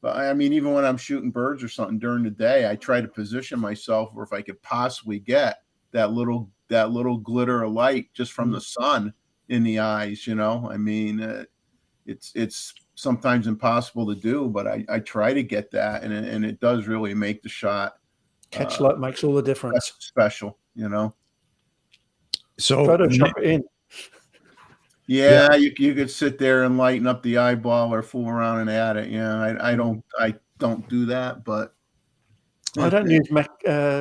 But I mean, even when I'm shooting birds or something during the day, I try to position myself where if I could possibly get that little glitter of light just from the sun in the eyes, you know. I mean, it's sometimes impossible to do, but I try to get that, and it does really make the shot. Catch light makes all the difference. Special, you know. So Photoshop it in. Yeah, you could sit there and lighten up the eyeball or fool around and add it. Yeah, I don't do that, but I don't use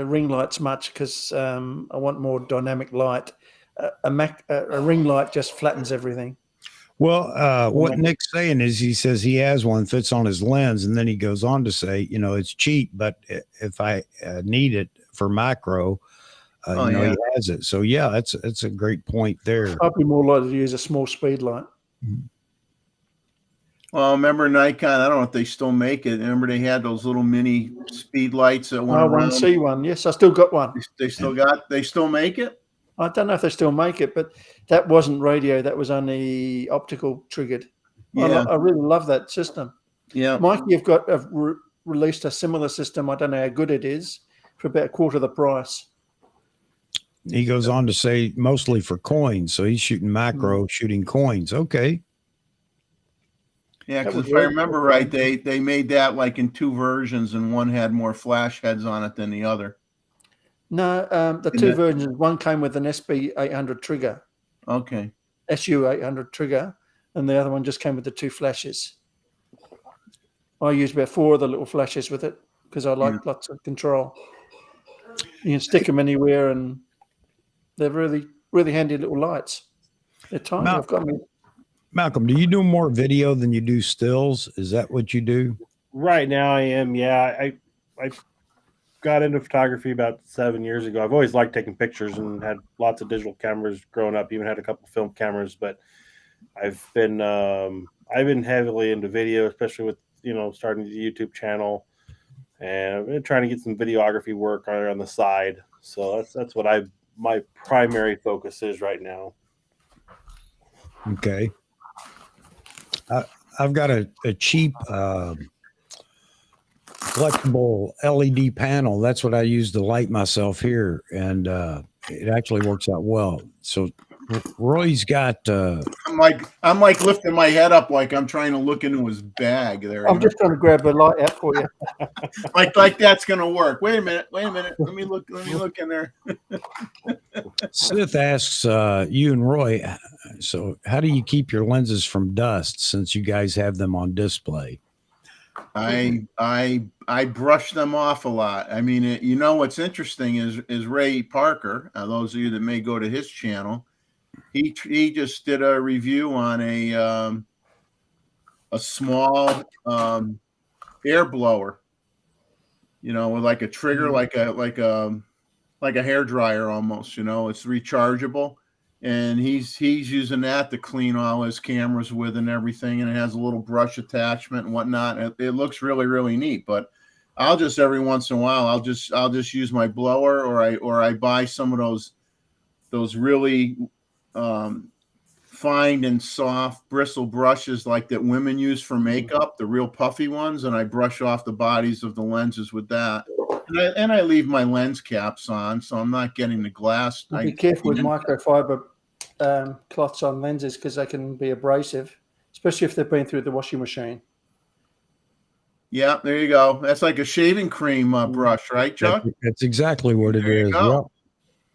ring lights much because I want more dynamic light. A ring light just flattens everything. Well, what Nick's saying is, he says he has one, fits on his lens, and then he goes on to say, you know, it's cheap, but if I need it for macro, you know, he has it. So yeah, that's a great point there. I'd be more likely to use a small speed light. Well, remember Nikon? I don't know if they still make it. Remember they had those little mini speed lights that went around. R1C1. Yes, I still got one. They still make it? I don't know if they still make it, but that wasn't radio. That was only optical triggered. Yeah. I really love that system. Yeah. Mikey have released a similar system. I don't know how good it is, for about a quarter of the price. He goes on to say mostly for coins. So he's shooting macro, shooting coins. Okay. Yeah, because if I remember right, they made that like in two versions, and one had more flash heads on it than the other. No, the two versions. One came with an SB 800 trigger. Okay. SU 800 trigger, and the other one just came with the two flashes. I used about 4 of the little flashes with it because I like lots of control. You can stick them anywhere, and they're really, really handy little lights. They're tiny. I've got them. Malcolm, do you do more video than you do stills? Is that what you do? Right now I am. Yeah. I got into photography about 7 years ago. I've always liked taking pictures and had lots of digital cameras growing up, even had a couple film cameras, but I've been heavily into video, especially with, you know, starting the YouTube channel, and I've been trying to get some videography work on the side. So that's what my primary focus is right now. Okay. I've got a cheap flexible LED panel. That's what I use to light myself here, and it actually works out well. So Roy's got. I'm like lifting my head up like I'm trying to look into his bag there. I'm just trying to grab a light out for you. like that's gonna work. Wait a minute. Let me look in there. Sith asks you and Roy, so how do you keep your lenses from dust since you guys have them on display? I brush them off a lot. I mean, you know what's interesting is Ray Parker. Those of you that may go to his channel, he just did a review on a small air blower. You know, with like a trigger, like a hair dryer almost. You know, it's rechargeable. And he's using that to clean all his cameras with and everything, and it has a little brush attachment and whatnot. It looks really, really neat. But I'll just every once in a while I'll just use my blower, or I buy some of those really fine and soft bristle brushes like that women use for makeup, the real puffy ones, and I brush off the bodies of the lenses with that. And I leave my lens caps on, so I'm not getting the glass. Be careful with microfiber cloths on lenses because they can be abrasive, especially if they've been through the washing machine. Yeah, there you go. That's like a shaving cream brush, right, Chuck? That's exactly what it is. Yep.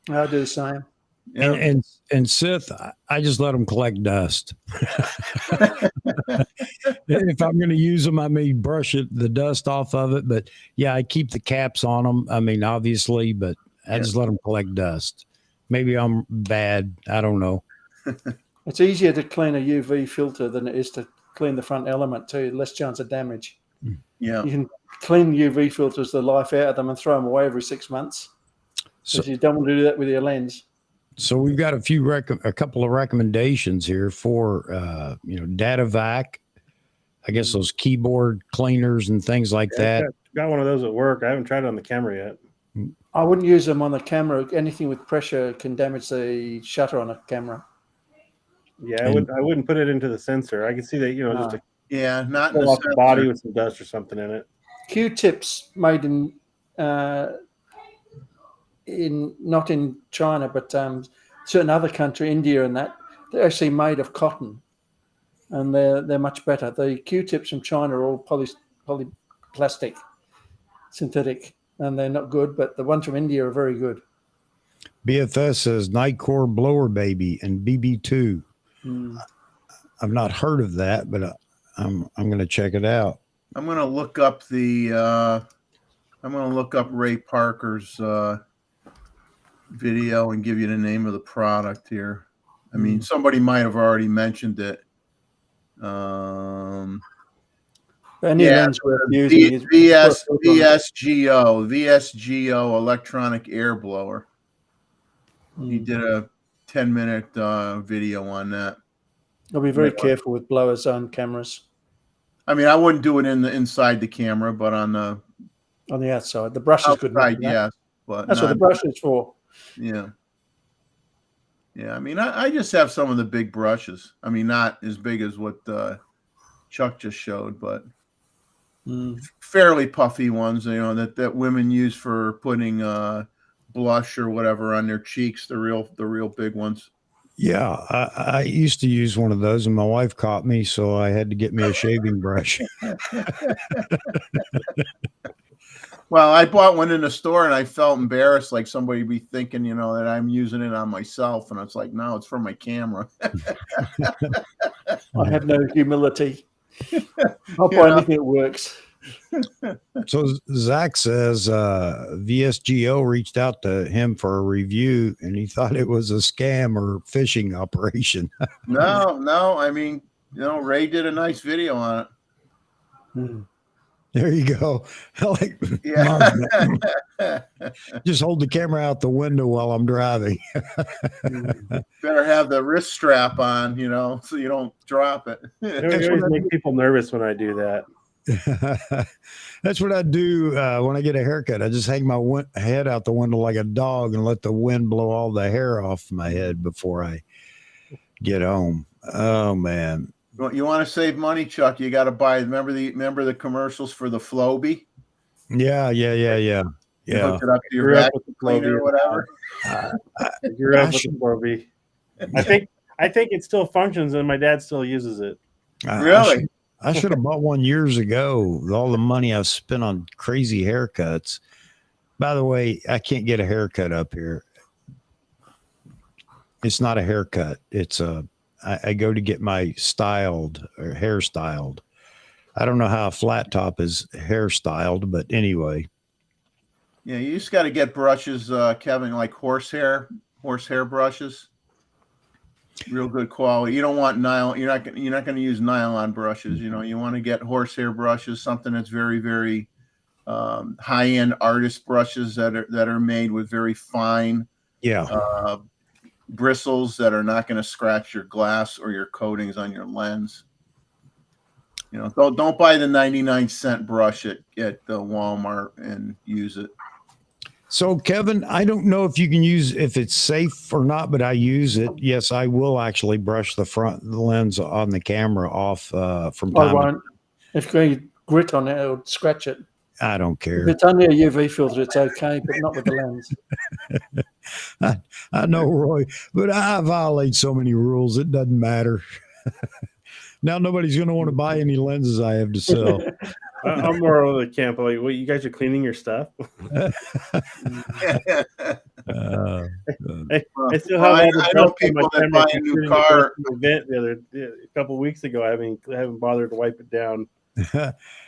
I do the same. Yeah. And Sith, I just let them collect dust. If I'm going to use them, I may brush the dust off of it. But yeah, I keep the caps on them. I mean, obviously, but I just let them collect dust. Maybe I'm bad. I don't know. It's easier to clean a UV filter than it is to clean the front element too. Less chance of damage. Yeah. You can clean UV filters the life out of them and throw them away every 6 months. So you don't want to do that with your lens. So we've got a couple of recommendations here for data vac. I guess those keyboard cleaners and things like that. Got one of those at work. I haven't tried it on the camera yet. I wouldn't use them on the camera. Anything with pressure can damage the shutter on a camera. Yeah, I wouldn't put it into the sensor. I can see that, just not pull off the body with some dust or something in it. Q-tips made in not in China, but certain other country, India, and that they're actually made of cotton, and they're much better. The Q-tips from China are all polyplastic, synthetic, and they're not good. But the ones from India are very good. BFS says Nightcore Blower Baby and BB2. I've not heard of that, but I'm going to check it out. I'm going to look up Ray Parker's video and give you the name of the product here. I mean, somebody might have already mentioned it. Lens VSGO electronic air blower. He did a 10-minute video on that. I'll be very careful with blowers on cameras. I mean, I wouldn't do it inside the camera, but on the outside. The brush is good. Yes, but that's what the brush is for. Yeah. Yeah, I mean, I just have some of the big brushes. I mean, not as big as what Chuck just showed, but fairly puffy ones, that women use for putting blush or whatever on their cheeks, the real big ones. Yeah, I used to use one of those, and my wife caught me, so I had to get me a shaving brush. Well, I bought one in the store, and I felt embarrassed, like somebody be thinking, that I'm using it on myself, and it's like, no, it's for my camera. I have no humility. I'll buy anything that works. So Zach says VSGO reached out to him for a review, and he thought it was a scam or phishing operation. No. I mean, Ray did a nice video on it. There you go. Just hold the camera out the window while I'm driving. Better have the wrist strap on, so you don't drop it. It always make people nervous when I do that. That's what I do when I get a haircut. I just hang my head out the window like a dog and let the wind blow all the hair off my head before I get home. Oh man! You want to save money, Chuck? You got to buy. Remember the commercials for the Flowbee? Yeah. You hook it up to your vacuum cleaner or whatever. You're up with the Flowbee. I think it still functions, and my dad still uses it. Really? I should have bought one years ago with all the money I've spent on crazy haircuts. By the way, I can't get a haircut up here. It's not a haircut. It's I go to get my hair styled. I don't know how a flat top is hairstyled, but anyway. Yeah, you just got to get brushes, Kevin, like horsehair brushes. Real good quality. You don't want nylon. You're not going to use nylon brushes. You want to get horsehair brushes, something that's very, very high-end artist brushes that are made with very fine bristles that are not going to scratch your glass or your coatings on your lens. Don't buy the 99-cent brush at the Walmart and use it. So, Kevin, I don't know if it's safe or not, but I use it. Yes, I will actually brush the lens on the camera off from time. I won't. If you grit on it, it'll scratch it. I don't care. If it's only a UV filter, it's okay, but not with the lens. I know, Roy, but I violate so many rules, it doesn't matter. Now nobody's going to want to buy any lenses I have to sell. I'm more of the camp. Like, what, you guys are cleaning your stuff? I still have all the I know dust on my people that camera buy a new car. Event a couple weeks ago. I haven't bothered to wipe it down.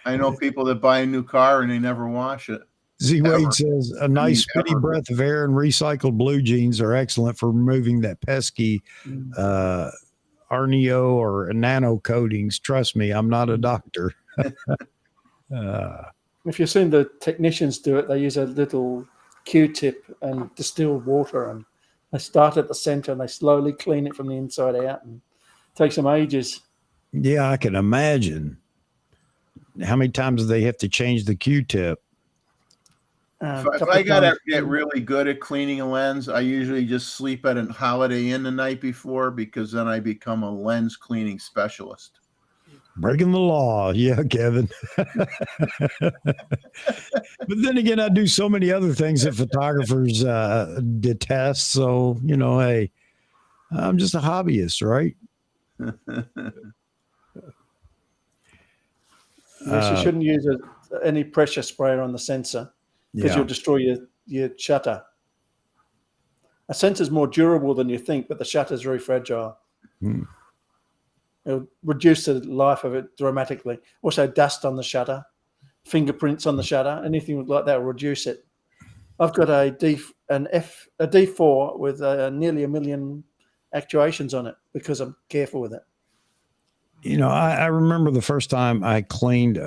I know people that buy a new car and they never wash it. Z Wade says a nice spinny breath of air and recycled blue jeans are excellent for removing that pesky Arneo or nano coatings. Trust me, I'm not a doctor. If you've seen the technicians do it, they use a little Q-tip and distilled water, and they start at the center and they slowly clean it from the inside out, and it takes them ages. Yeah, I can imagine. How many times do they have to change the Q-tip? If I gotta get really good at cleaning a lens, I usually just sleep at a Holiday Inn the night before, because then I become a lens cleaning specialist. Breaking the law. Yeah, Kevin. But then again, I do so many other things that photographers detest. So, hey, I'm just a hobbyist, right? Yes, you shouldn't use any pressure sprayer on the sensor, because you'll destroy your shutter. A sensor's more durable than you think, but the shutter's very fragile. It'll reduce the life of it dramatically. Also, dust on the shutter, fingerprints on the shutter, anything like that will reduce it. I've got a D4 with nearly 1 million actuations on it because I'm careful with it. I remember the first time I cleaned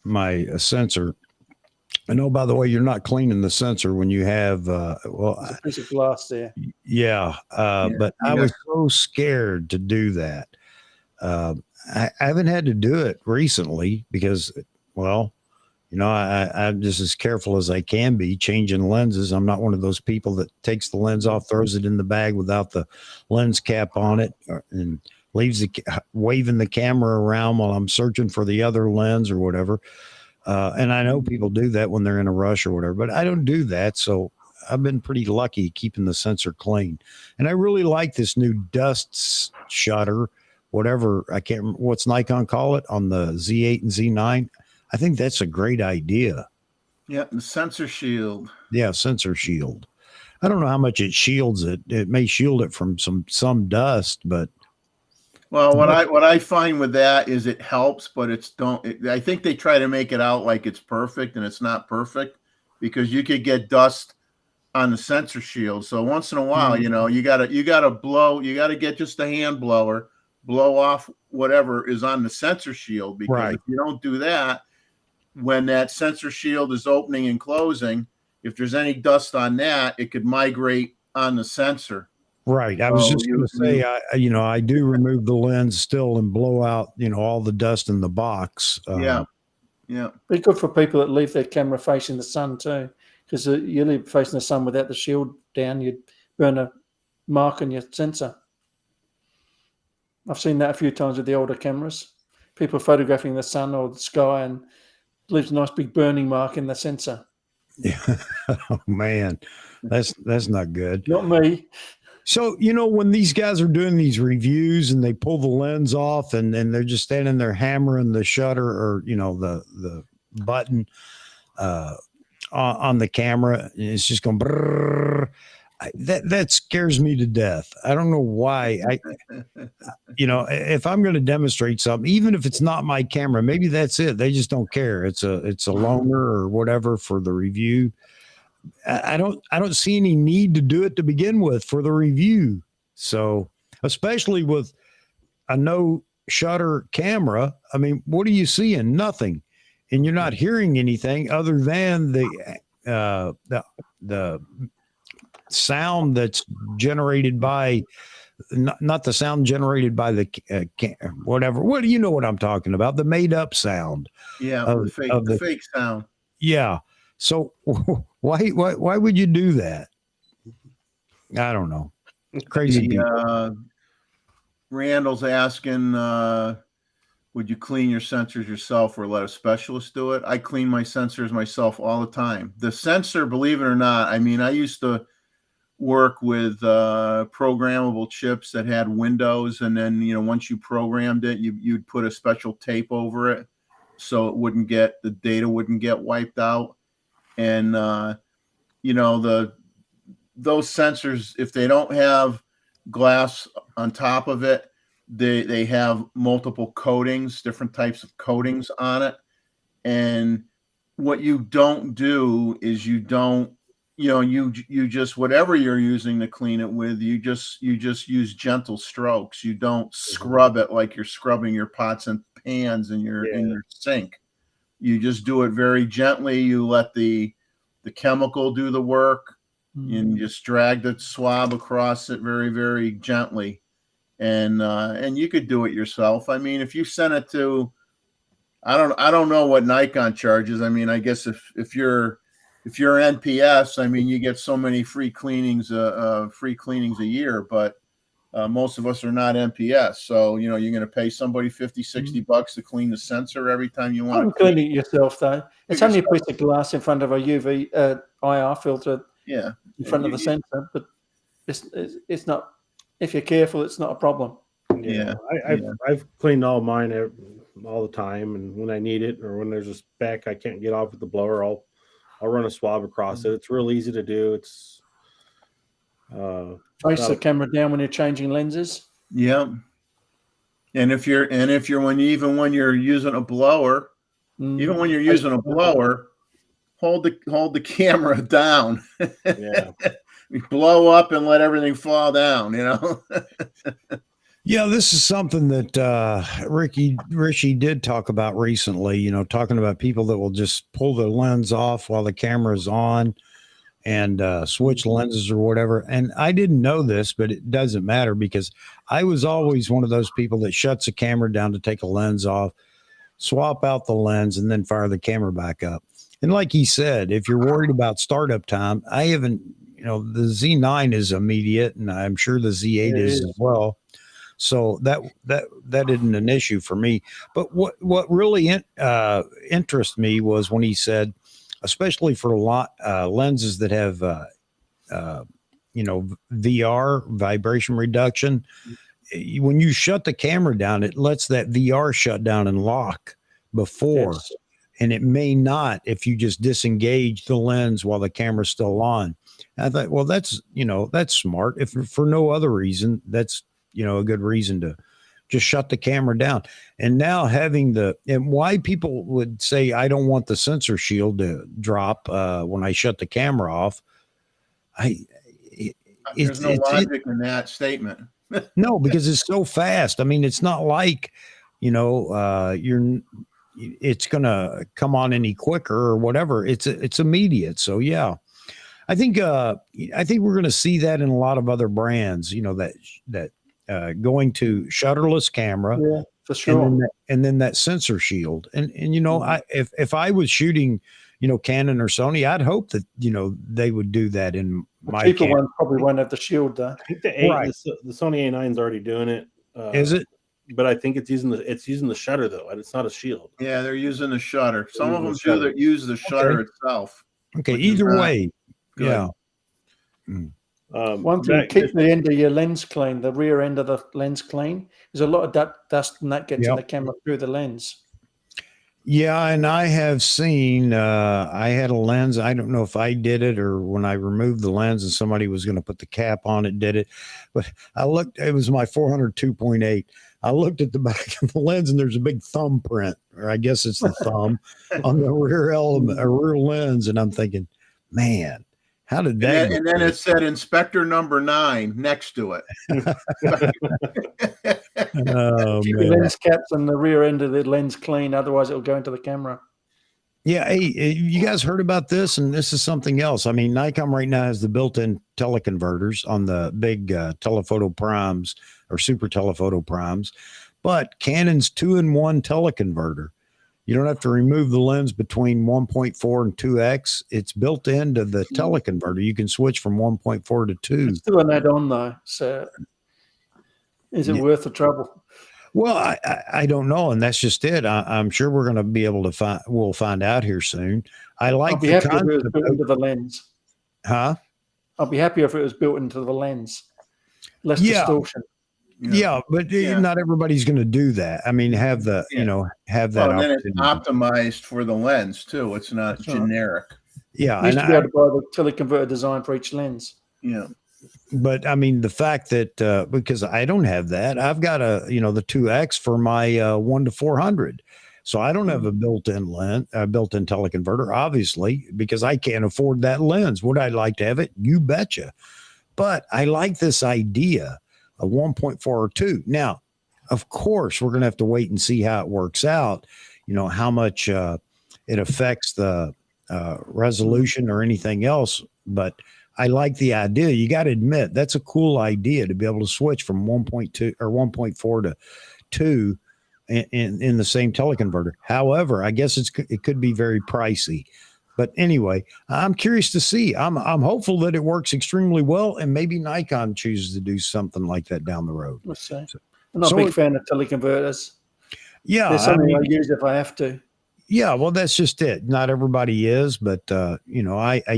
my sensor. And oh, by the way, you're not cleaning the sensor when you have a piece of glass there. Yeah, but I was so scared to do that. I haven't had to do it recently because, I'm just as careful as I can be changing lenses. I'm not one of those people that takes the lens off, throws it in the bag without the lens cap on it, and leaves waving the camera around while I'm searching for the other lens or whatever. And I know people do that when they're in a rush or whatever, but I don't do that. So I've been pretty lucky keeping the sensor clean. And I really like this new dust shutter, whatever. I can't remember what's Nikon call it on the Z8 and Z9. I think that's a great idea. Yeah, the sensor shield. Yeah, sensor shield. I don't know how much it shields it. It may shield it from some dust, but well, what I find with that is it helps, but I think they try to make it out like it's perfect, and it's not perfect, because you could get dust on the sensor shield. So once in a while, you gotta get just a hand blower, blow off whatever is on the sensor shield, because if you don't do that, when that sensor shield is opening and closing, if there's any dust on that, it could migrate on the sensor. Right. I was just going to say, I do remove the lens still and blow out, all the dust in the box. Yeah. Be good for people that leave their camera facing the sun too, because you leave facing the sun without the shield down, you'd burn a mark on your sensor. I've seen that a few times with the older cameras. People photographing the sun or the sky and leaves a nice big burning mark in the sensor. Yeah. Oh man, that's not good. Not me. So, when these guys are doing these reviews and they pull the lens off and they're just standing there hammering the shutter or, the button on the camera, and it's just going brrr, that scares me to death. I don't know why. If I'm going to demonstrate something, even if it's not my camera, maybe that's it. They just don't care. It's a loaner or whatever for the review. I don't see any need to do it to begin with for the review. So, especially with a no shutter camera, I mean, what are you seeing? Nothing. And you're not hearing anything other than the sound that's generated by not the sound generated by the whatever. What do you know what I'm talking about? The made up sound. Yeah, the fake sound. Yeah. So why would you do that? I don't know. Crazy. Randall's asking, would you clean your sensors yourself or let a specialist do it? I clean my sensors myself all the time. The sensor, believe it or not, I mean, I used to work with programmable chips that had windows, and then once you programmed it, you'd put a special tape over it, so the data wouldn't get wiped out. And those sensors, if they don't have glass on top of it, they have multiple coatings, different types of coatings on it. And what you don't do is you just, whatever you're using to clean it with, you just use gentle strokes. You don't scrub it like you're scrubbing your pots and pans in your sink. You just do it very gently. You let the chemical do the work, and just drag the swab across it very, very gently. And you could do it yourself. I mean, if you send it to, I don't know what Nikon charges. I mean, I guess if you're NPS, I mean, you get so many free cleanings a year, but most of us are not NPS. So, you're going to pay somebody $50-$60 to clean the sensor every time you want to clean it yourself, though. It's only a piece of glass in front of a UV IR filter in front of the sensor, but it's not, if you're careful, it's not a problem. Yeah. I've cleaned all mine all the time, and when I need it or when there's a speck I can't get off with the blower, I'll run a swab across it. It's real easy to do. It's face the camera down when you're changing lenses. Yeah. And if you're when you're using a blower, hold the camera down. Yeah. Blow up and let everything fall down, Yeah, this is something that Rishi did talk about recently, talking about people that will just pull the lens off while the camera is on and switch lenses or whatever. And I didn't know this, but it doesn't matter because I was always one of those people that shuts the camera down to take a lens off, swap out the lens, and then fire the camera back up. And like he said, if you're worried about startup time, I haven't, the Z9 is immediate, and I'm sure the Z8 is as well. So that isn't an issue for me. But what really interested me was when he said, especially for lenses that have VR, vibration reduction, when you shut the camera down, it lets that VR shut down and lock before. Yes. And it may not if you just disengage the lens while the camera's still on. And I thought, well, that's smart. If for no other reason, that's a good reason to just shut the camera down. And now and why people would say, I don't want the sensor shield to drop when I shut the camera off. There's no logic in that statement. No, because it's so fast. I mean, it's not like, it's going to come on any quicker or whatever. It's immediate. So yeah, I think we're going to see that in a lot of other brands, that going to shutterless camera, yeah, for sure, and then that sensor shield, and if I was shooting, Canon or Sony, I'd hope that they would do that in my cheaper one. Probably won't have the shield though. I think the Sony A9 is already doing it. Is it? But I think it's using the shutter though, and it's not a shield. Yeah, they're using the shutter. Some of them do that use the shutter itself. Okay, either way, good. Yeah. One thing, keep the end of your lens clean, the rear end of the lens clean. There's a lot of dust and that gets in the camera through the lens. Yeah, and I have seen, I had a lens. I don't know if I did it or when I removed the lens and somebody was going to put the cap on it, did it. But I looked, it was my 400 2.8. I looked at the back of the lens and there's a big thumbprint, or I guess it's the thumb on the rear element, or rear lens. And I'm thinking, man, how did that? And then it said Inspector Number 9 next to it. Keep the lens caps on the rear end of the lens clean, otherwise it'll go into the camera. Yeah, hey, you guys heard about this? And this is something else. I mean, Nikon right now has the built-in teleconverters on the big telephoto primes or super telephoto primes, but Canon's 2-in-1 teleconverter. You don't have to remove the lens between 1.4 and 2x. It's built into the teleconverter. You can switch from 1.4 to 2. It's still an add-on though, so is it worth the trouble? Well, I don't know, and that's just it. I'm sure we're going to be able to we'll find out here soon. I like the concept. If it was built into the lens. Huh? I'll be happy if it was built into the lens. Less distortion. Yeah, but not everybody's going to do that. I mean, have the have that. And then it's optimized for the lens too. It's not generic. Yeah, you used to be able to buy the teleconverter design for each lens. Yeah. But I mean, the fact that because I don't have that, I've got the 2X for my 1-400, so I don't have a built-in lens, built-in teleconverter, obviously, because I can't afford that lens. Would I like to have it? You betcha. But I like this idea of 1.4 or 2. Now, of course, we're going to have to wait and see how it works out. How much it affects the resolution or anything else, but I like the idea. You got to admit that's a cool idea to be able to switch from 1.2 or 1.4 to 2 in the same teleconverter. However, I guess it could be very pricey. But anyway, I'm curious to see. I'm hopeful that it works extremely well, and maybe Nikon chooses to do something like that down the road. Let's say. I'm not a big fan of teleconverters. Yeah, there's something I use if I have to. Yeah, well, that's just it. Not everybody is, but I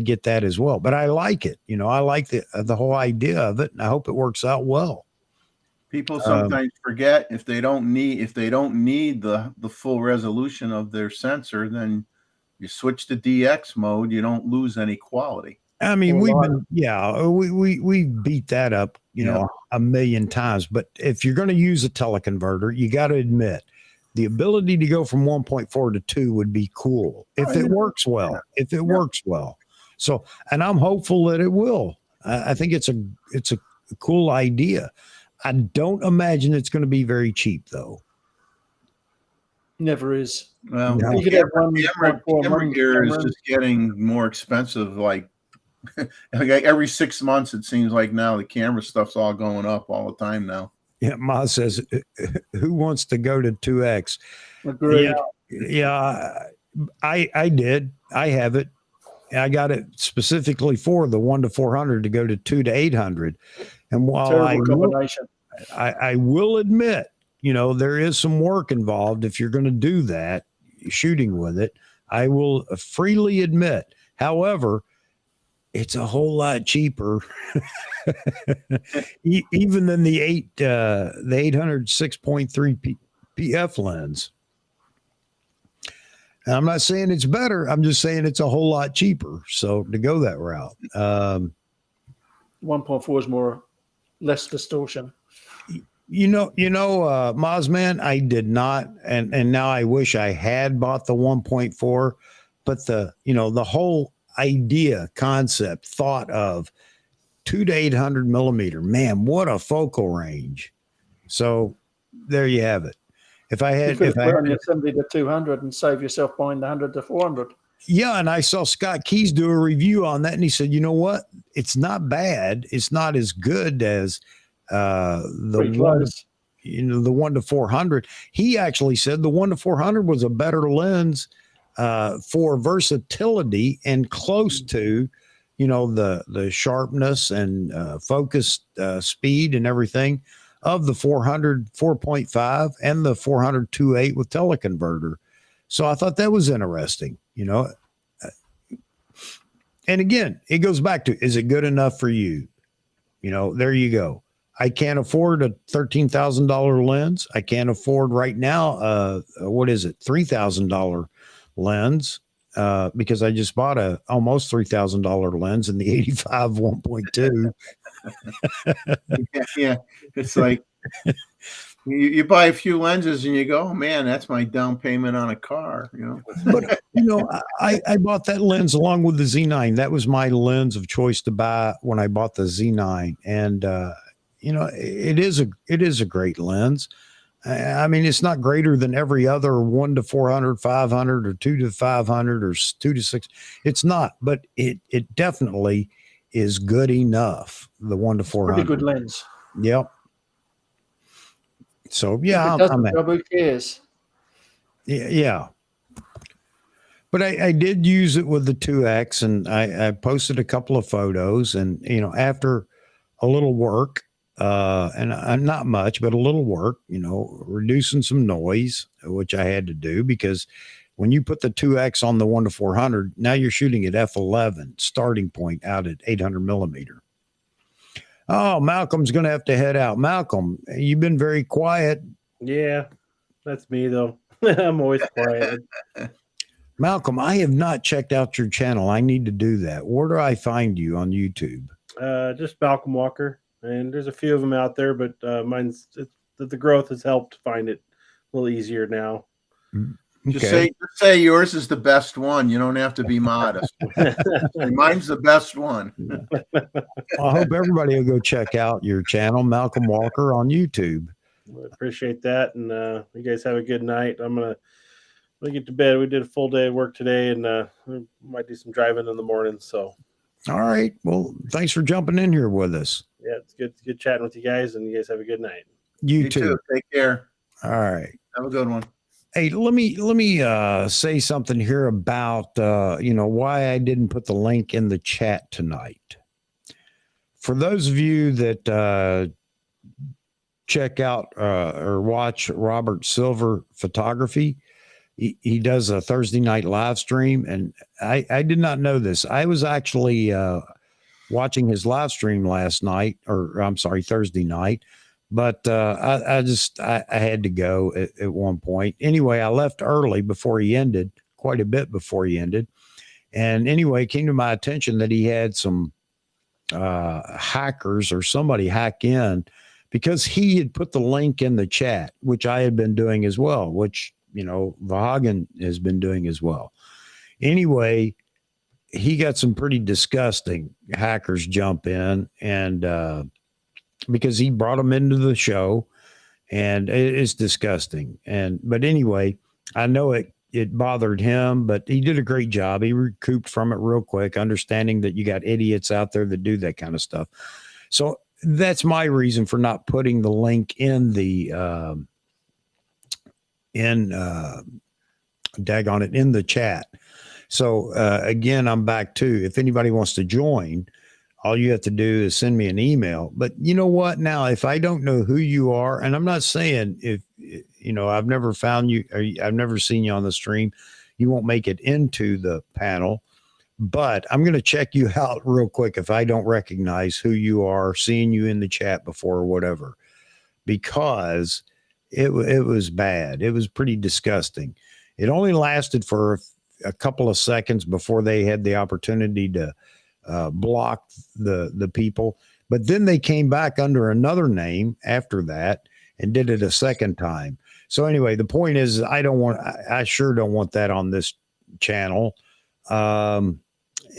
get that as well. But I like it. I like the whole idea of it, and I hope it works out well. People sometimes forget if they don't need the full resolution of their sensor, then you switch to DX mode. You don't lose any quality. I mean, we beat that up, a million times. But if you're going to use a teleconverter, you got to admit, the ability to go from 1.4 to 2 would be cool if it works well. Works well. So, and I'm hopeful that it will. I think it's a cool idea. I don't imagine it's going to be very cheap, though. Never is. Well, you could have camera gear is just getting more expensive. Like every 6 months, it seems like now the camera stuff's all going up all the time now. Yeah, Ma says, who wants to go to 2X? Agreed. Yeah, I did. I have it. I got it specifically for the 1-400 to go to 2-800. And while I will admit, there is some work involved if you're going to do that, shooting with it. I will freely admit. However, it's a whole lot cheaper, even than the 800 6.3 PF lens. And I'm not saying it's better. I'm just saying it's a whole lot cheaper. So to go that route, 1.4 is less distortion. Mozman, I did not, and now I wish I had bought the 1.4, but the whole concept, thought of 2-800 millimeter, man, what a focal range. So there you have it. If I had 70 to 200 and save yourself buying the 100 to 400. Yeah, and I saw Scott Keys do a review on that, and he said, you know what? It's not bad. It's not as good as the 1-400. He actually said the 1-400 was a better lens for versatility and close to, the sharpness and focus speed and everything of the 400 4.5 and the 400 2.8 with teleconverter. So I thought that was interesting, And again, it goes back to, is it good enough for you? There you go. I can't afford a $13,000 lens. I can't afford right now, $3,000 lens because I just bought a almost $3,000 lens in the 85 1.2. Yeah, it's like you buy a few lenses and you go, oh man, that's my down payment on a car. But I bought that lens along with the Z9. That was my lens of choice to buy when I bought the Z9, and it is a great lens. I mean, it's not greater than every other 1-400, 500, or 2-500, or 2-6. It's not, but it definitely is good enough. The 1-400, pretty good lens. Yep. So yeah, who cares? Yeah. But I did use it with the 2X, and I posted a couple of photos, and after a little work. And not much, but a little work, reducing some noise, which I had to do because when you put the 2X on the 1-400, now you're shooting at f11 starting point out at 800 millimeter. Oh, Malcolm's going to have to head out. Malcolm, you've been very quiet. Yeah, that's me though. I'm always quiet. Malcolm, I have not checked out your channel. I need to do that. Where do I find you on YouTube? Just Malcolm Walker, and there's a few of them out there, but the growth has helped find it a little easier now. Okay. Just say yours is the best one. You don't have to be modest. Mine's the best one. I hope everybody will go check out your channel, Malcolm Walker, on YouTube. I appreciate that, and you guys have a good night. I'm gonna get to bed. We did a full day of work today, and we might do some driving in the morning. So, all right. Well, thanks for jumping in here with us. Yeah, it's good chatting with you guys, and you guys have a good night. You too. Take care. All right. Have a good one. Hey, let me say something here about why I didn't put the link in the chat tonight. For those of you that check out or watch Robert Silver Photography, he does a Thursday night live stream, and I did not know this. I was actually watching his live stream last night, or I'm sorry, Thursday night. But I had to go at one point. Anyway, I left early before he ended, quite a bit before he ended. And anyway, it came to my attention that he had some hackers or somebody hack in, because he had put the link in the chat, which I had been doing as well, which, Vahagan has been doing as well. Anyway, he got some pretty disgusting hackers jump in, and because he brought them into the show, and it's disgusting. But anyway, I know it bothered him, but he did a great job. He recouped from it real quick, understanding that you got idiots out there that do that kind of stuff. So that's my reason for not putting the link in the, in the chat. So again, I'm back to, if anybody wants to join, all you have to do is send me an email. But you know what? Now, if I don't know who you are, and I'm not saying if, I've never found you, or I've never seen you on the stream, you won't make it into the panel, but I'm going to check you out real quick if I don't recognize who you are, seeing you in the chat before or whatever, because it was bad. It was pretty disgusting. It only lasted for a couple of seconds before they had the opportunity to blocked the people, but then they came back under another name after that and did it a second time. So anyway, the point is, I sure don't want that on this channel. And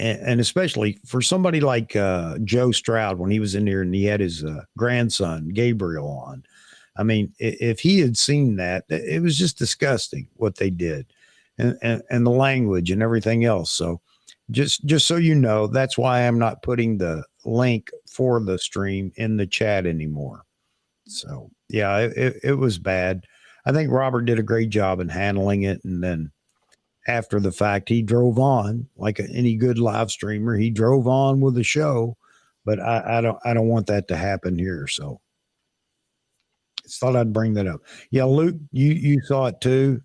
especially for somebody like Joe Stroud, when he was in here and he had his grandson Gabriel on. I mean, if he had seen that, it was just disgusting what they did, and the language and everything else. So just so you know, that's why I'm not putting the link for the stream in the chat anymore. So yeah, it was bad. I think Robert did a great job in handling it. And then after the fact, he drove on like any good live streamer. He drove on with the show, but I don't want that to happen here. So I thought I'd bring that up. Yeah, Luke, you saw it too.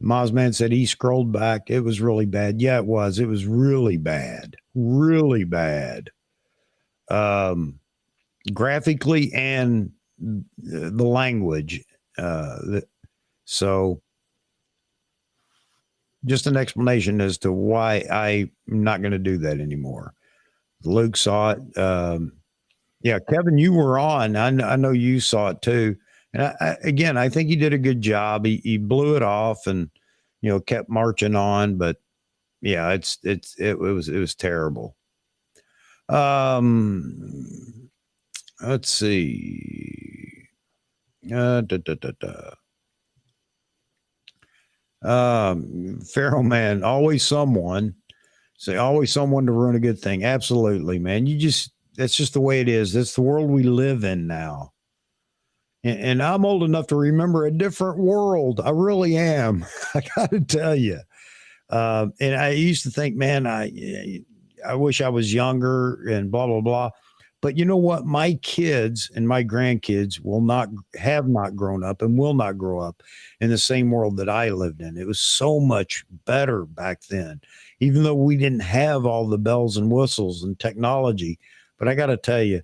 Mozman said he scrolled back. It was really bad. Yeah, it was. It was really bad. Really bad. Graphically and the language. So just an explanation as to why I'm not going to do that anymore. Luke saw it. Yeah, Kevin, you were on. I know you saw it too. And I think he did a good job. He blew it off and, kept marching on. But yeah, it was terrible. Let's see. Pharaoh man, always someone. Say always someone to ruin a good thing. Absolutely, man. That's just the way it is. That's the world we live in now. And I'm old enough to remember a different world. I really am. I got to tell you. And I used to think, man, I wish I was younger and blah, blah, blah. But you know what? My kids and my grandkids have not grown up and will not grow up in the same world that I lived in. It was so much better back then, even though we didn't have all the bells and whistles and technology. But I got to tell you,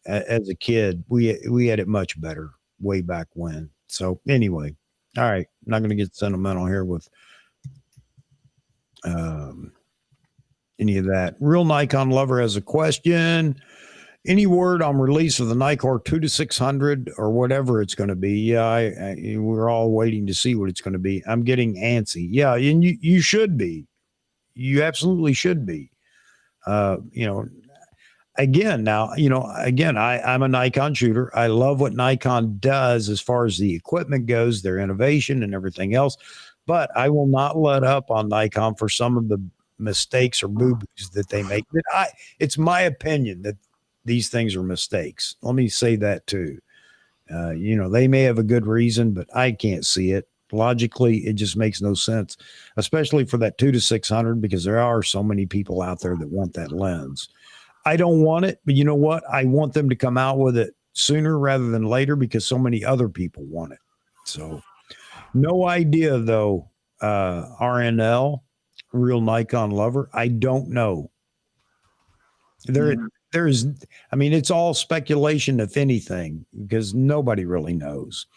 as a kid. We had it much better way back when. So anyway, all right, I'm not going to get sentimental here with any of that. Real Nikon lover has a question. Any word on release of the Nikkor 2-600 or whatever it's going to be? Yeah, we're all waiting to see what it's going to be. I'm getting antsy. Yeah, and you should be. You absolutely should be. Again, I'm a Nikon shooter. I love what Nikon does as far as the equipment goes, their innovation and everything else. But I will not let up on Nikon for some of the mistakes or boo-boos that they make. It's my opinion that these things are mistakes. Let me say that too. They may have a good reason, but I can't see it. Logically, it just makes no sense, especially for that 2-600, because there are so many people out there that want that lens. I don't want it, but you know what? I want them to come out with it sooner rather than later because so many other people want it. So no idea though, RNL, real Nikon lover. I don't know. It's all speculation, if anything, because nobody really knows.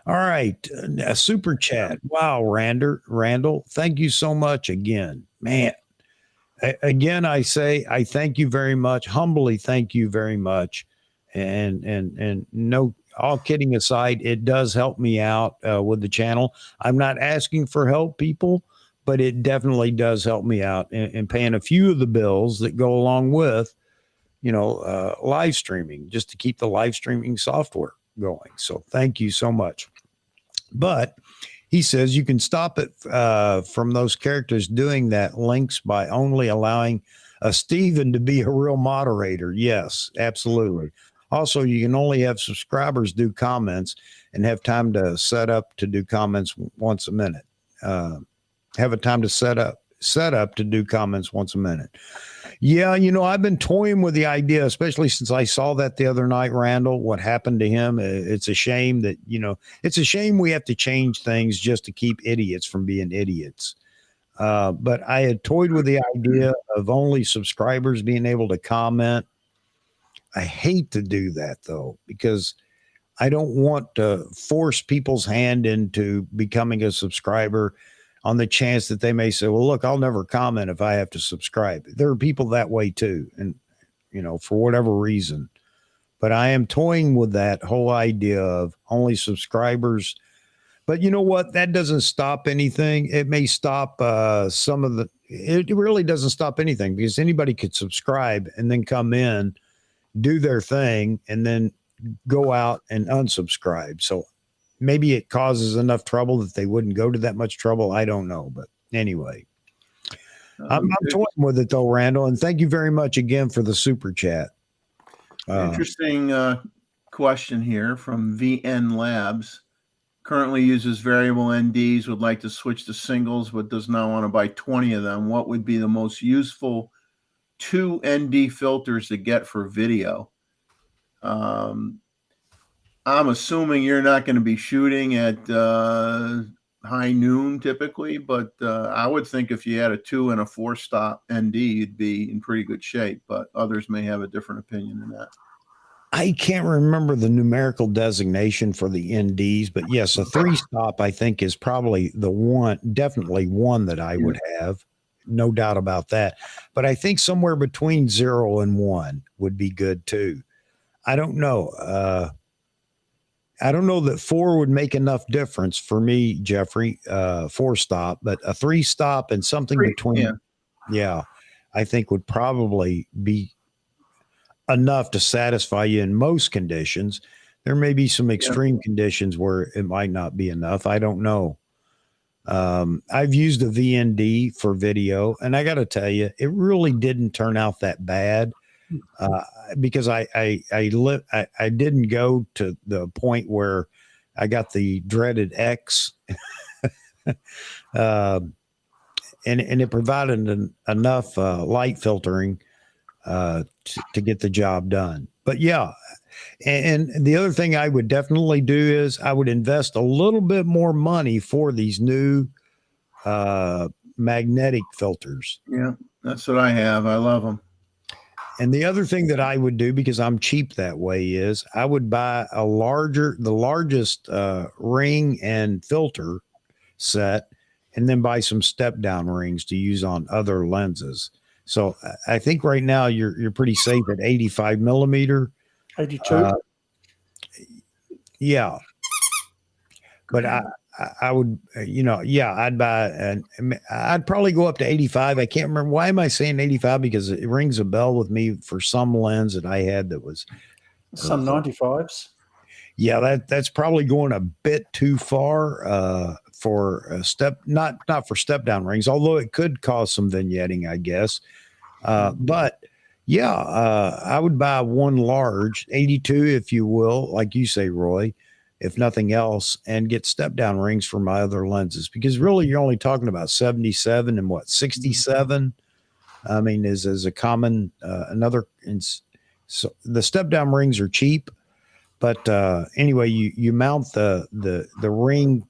All right. A super chat. Wow. Randall, thank you so much again, man. Again, I say, I thank you very much. Humbly thank you very much. And no, all kidding aside, it does help me out with the channel. I'm not asking for help, people, but it definitely does help me out in paying a few of the bills that go along with, live streaming, just to keep the live streaming software going. So thank you so much. But he says you can stop it from those characters doing that links by only allowing a Steven to be a real moderator. Yes, absolutely. Also, you can only have subscribers do comments and have time to set up to do comments once a minute. Have a time to set up to do comments once a minute. Yeah, I've been toying with the idea, especially since I saw that the other night, Randall, what happened to him. It's a shame that, it's a shame we have to change things just to keep idiots from being idiots. But I had toyed with the idea of only subscribers being able to comment. I hate to do that, though, because I don't want to force people's hand into becoming a subscriber on the chance that they may say, well, look, I'll never comment if I have to subscribe. There are people that way too. And, for whatever reason, but I am toying with that whole idea of only subscribers. But you know what? That doesn't stop anything. It may stop it really doesn't stop anything, because anybody could subscribe and then come in, do their thing, and then go out and unsubscribe. So maybe it causes enough trouble that they wouldn't go to that much trouble. I don't know. But anyway, I'm toying with it though, Randall. And thank you very much again for the super chat. Interesting question here from VN Labs. Currently uses variable NDs, would like to switch to singles, but does not want to buy 20 of them. What would be the most useful 2 ND filters to get for video? I'm assuming you're not going to be shooting at high noon typically, but I would think if you had a 2 and a 4 stop ND, you'd be in pretty good shape, but others may have a different opinion than that. I can't remember the numerical designation for the NDs, but yes, a 3 stop I think is probably definitely one that I would have. No doubt about that. But I think somewhere between 0 and 1 would be good too. I don't know. I don't know that 4 would make enough difference for me, Jeffrey, 4 stop, but a 3 stop and something between, I think would probably be enough to satisfy you in most conditions. There may be some extreme conditions where it might not be enough. I don't know. I've used a VND for video, and I got to tell you, it really didn't turn out that bad. Because I didn't go to the point where I got the dreaded X, and it provided enough light filtering to get the job done. But yeah, and the other thing I would definitely do is I would invest a little bit more money for these new magnetic filters. Yeah, that's what I have. I love them. And the other thing that I would do, because I'm cheap that way, is I would buy the largest ring and filter set, and then buy some step down rings to use on other lenses. So I think right now you're pretty safe at 85 millimeter. 82. Yeah. But I would, I'd probably go up to 85. I can't remember. Why am I saying 85? Because it rings a bell with me for some lens that I had that was some 95s. Yeah, that's probably going a bit too far for a step, not for step down rings, although it could cause some vignetting, I guess. But yeah, I would buy one large 82, if you will, like you say, Roy, if nothing else, and get step down rings for my other lenses, because really you're only talking about 77 and 67. I mean, is a common so the step down rings are cheap, but anyway, you mount the ring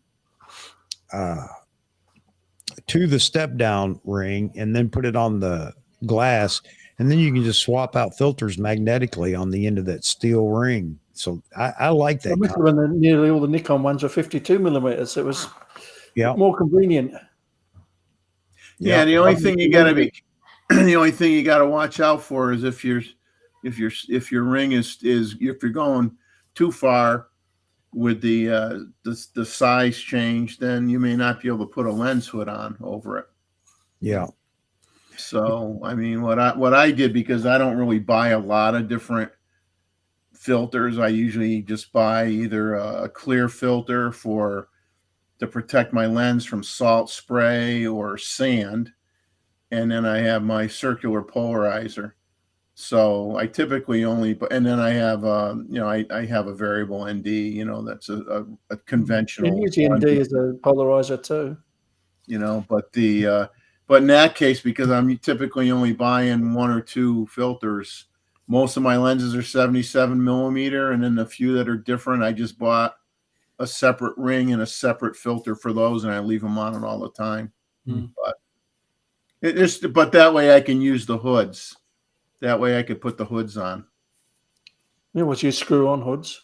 to the step down ring and then put it on the glass, and then you can just swap out filters magnetically on the end of that steel ring. So I like that. Nearly all the Nikon ones are 52 millimeters. It was more convenient. Yeah, the only thing you got to watch out for is if your ring is if you're going too far with the size change, then you may not be able to put a lens hood on over it. Yeah. So I mean, what I did, because I don't really buy a lot of different filters, I usually just buy either a clear filter to protect my lens from salt spray or sand, and then I have my circular polarizer. So I typically and then I have I have a variable ND, that's a conventional. Use the ND as a polarizer too. But in that case, because I'm typically only buying one or two filters, most of my lenses are 77 millimeter, and then the few that are different, I just bought a separate ring and a separate filter for those, and I leave them on it all the time. But that way I can use the hoods. That way I could put the hoods on. Yeah, what you screw on hoods?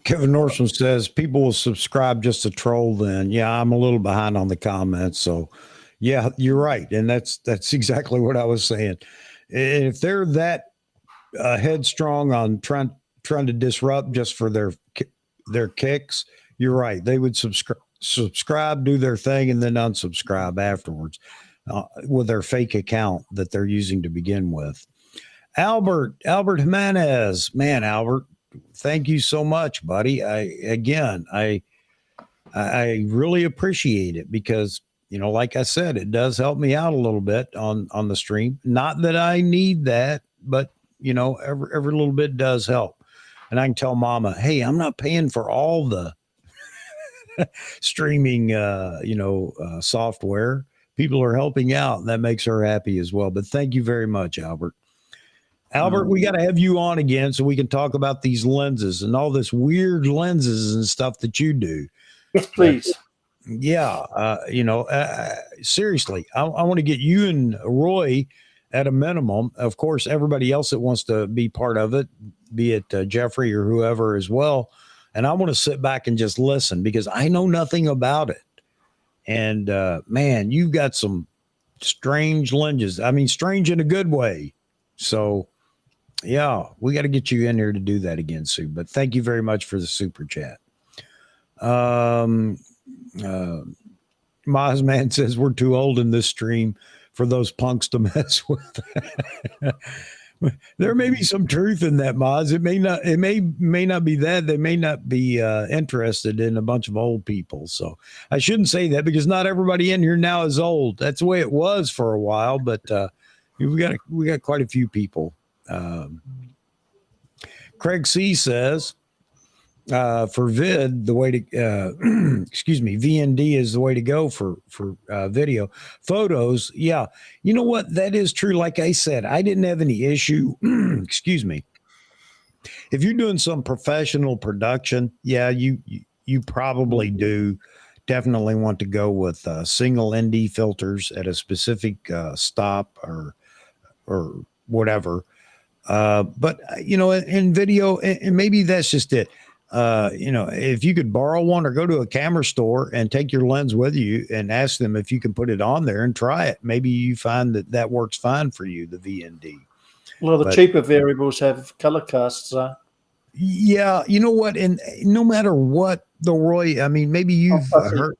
Kevin Norson says people will subscribe just to troll then. Yeah, I'm a little behind on the comments. So yeah, you're right. And that's exactly what I was saying. If they're that headstrong on trying to disrupt just for their kicks, you're right. They would subscribe, do their thing, and then unsubscribe afterwards with their fake account that they're using to begin with. Albert Jimenez, man, Albert, thank you so much, buddy. I really appreciate it, because like I said, it does help me out a little bit on the stream. Not that I need that, but every little bit does help. And I can tell Mama, hey, I'm not paying for all the streaming software. People are helping out, and that makes her happy as well. But thank you very much, Albert. Albert, we got to have you on again so we can talk about these lenses and all this weird lenses and stuff that you do. Yes, please. Seriously, I want to get you and Roy at a minimum. Of course, everybody else that wants to be part of it, be it Jeffrey or whoever as well. And I want to sit back and just listen, because I know nothing about it. And man, you've got some strange lenses. I mean, strange in a good way. So yeah, we got to get you in here to do that again, Sue. But thank you very much for the super chat. Mozman says we're too old in this stream for those punks to mess with. There may be some truth in that, Moz. It may not be that. They may not be interested in a bunch of old people. So I shouldn't say that, because not everybody in here now is old. That's the way it was for a while, but we got quite a few people. Craig C says, for vid, the way to VND is the way to go for video. Photos, yeah, you know what, that is true. Like I said, I didn't have any issue. Excuse me. If you're doing some professional production, yeah, you probably do definitely want to go with single ND filters at a specific stop or whatever. But in video, and maybe that's just it. If you could borrow one or go to a camera store and take your lens with you and ask them if you can put it on there and try it, maybe you find that works fine for you, the VND. Well, the cheaper variables have color casts. Yeah, you know what? And no matter what, the Roy, I mean, maybe you've heard.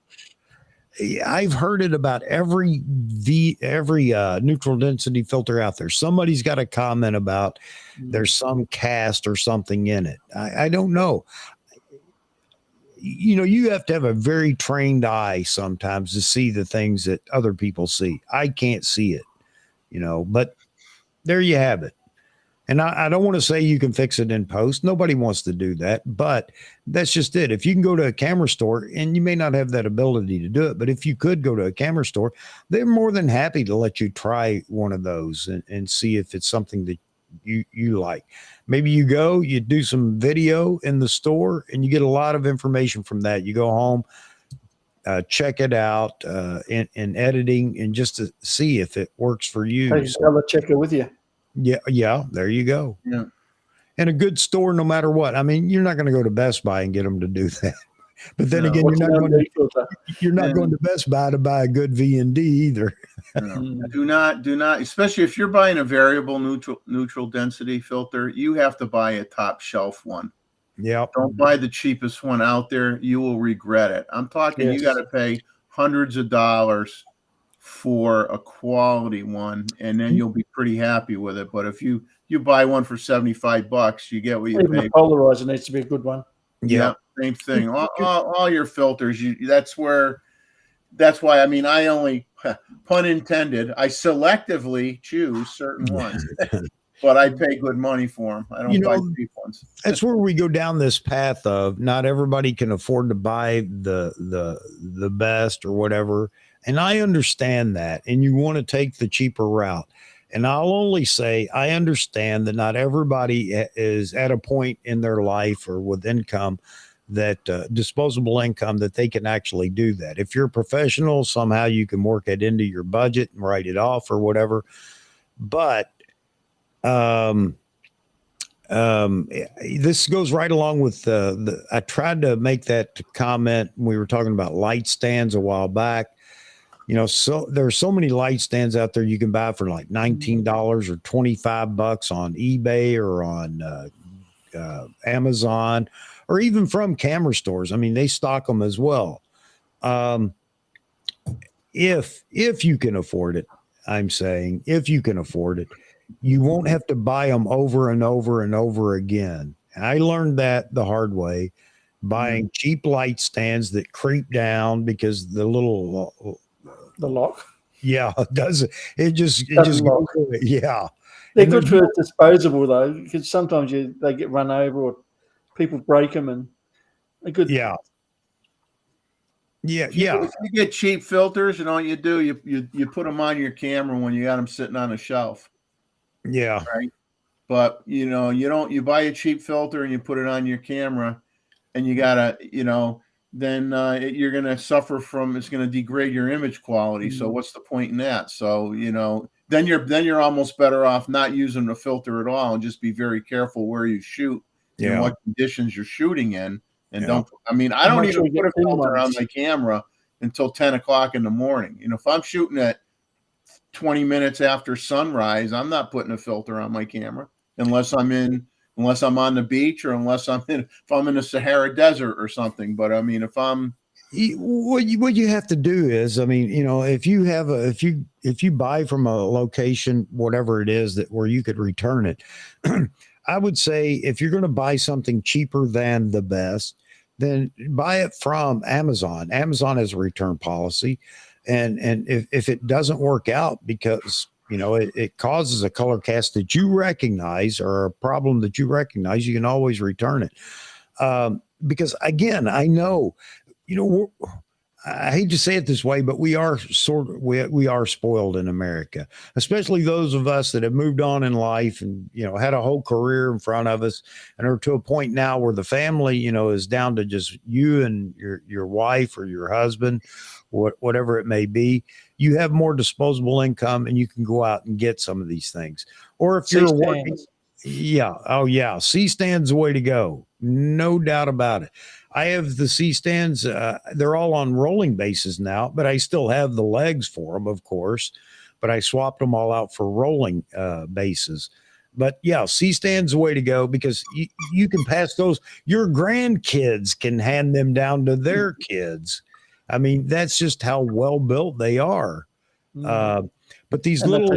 I've heard it about every neutral density filter out there. Somebody's got a comment about there's some cast or something in it. I don't know. You have to have a very trained eye sometimes to see the things that other people see. I can't see it, but there you have it. And I don't want to say you can fix it in post. Nobody wants to do that, but that's just it. If you can go to a camera store, and you may not have that ability to do it, but if you could go to a camera store, they're more than happy to let you try one of those and see if it's something that you like. Maybe you do some video in the store, and you get a lot of information from that. You go home, check it out in editing, and just to see if it works for you. Take a color checker with you. Yeah, there you go. Yeah. And a good store, no matter what. I mean, you're not going to go to Best Buy and get them to do that. But then again, you're not going to Best Buy to buy a good VND either. Do not, especially if you're buying a variable neutral density filter, you have to buy a top shelf one. Yeah. Don't buy the cheapest one out there. You will regret it. I'm talking, you got to pay hundreds of dollars for a quality one, and then you'll be pretty happy with it. But if you buy one for $75, you get what you pay. The polarizer needs to be a good one. Yeah, same thing. All your filters. That's why. I mean, I only, pun intended, I selectively choose certain ones, but I pay good money for them. I don't buy cheap ones. That's where we go down this path of not everybody can afford to buy the best or whatever. And I understand that, and you want to take the cheaper route. And I'll only say I understand that not everybody is at a point in their life or with income that disposable income that they can actually do that. If you're a professional, somehow you can work it into your budget and write it off or whatever. But this goes right along with I tried to make that comment when we were talking about light stands a while back. So there are so many light stands out there you can buy for like $19 or $25 on eBay or on Amazon, or even from camera stores. I mean, they stock them as well. If you can afford it, I'm saying, if you can afford it, you won't have to buy them over and over and over again. And I learned that the hard way, buying cheap light stands that creep down because the lock. Yeah, it does. It just goes away. Yeah. They're good for disposable though, because sometimes they get run over or people break them, and they're good. Yeah. Yeah. If you get cheap filters, and all you do, you put them on your camera when you got them sitting on a shelf. Yeah. Right. But you buy a cheap filter and you put it on your camera, and you gotta, then you're going to suffer from, it's going to degrade your image quality. So what's the point in that? So, then you're almost better off not using the filter at all, and just be very careful where you shoot and what conditions you're shooting in. And I don't even put a filter on my camera until 10 o'clock in the morning. If I'm shooting at 20 minutes after sunrise, I'm not putting a filter on my camera unless I'm on the beach, or if I'm in the Sahara Desert or something. But I mean, what you have to do is, if you buy from a location, whatever it is where you could return it, I would say if you're going to buy something cheaper than the best, then buy it from Amazon. Amazon has a return policy. And if it doesn't work out because it causes a color cast that you recognize, or a problem that you recognize, you can always return it. Because again, I know, I hate to say it this way, but we are we are spoiled in America, especially those of us that have moved on in life and, had a whole career in front of us and are to a point now where the family, is down to just you and your wife or your husband, whatever it may be. You have more disposable income and you can go out and get some of these things. Or if you're working, C-stand's the way to go. No doubt about it. I have the C-stands. They're all on rolling bases now, but I still have the legs for them, of course. But I swapped them all out for rolling bases. But yeah, C-stand's the way to go because you can pass those. Your grandkids can hand them down to their kids. I mean, that's just how well built they are. But these little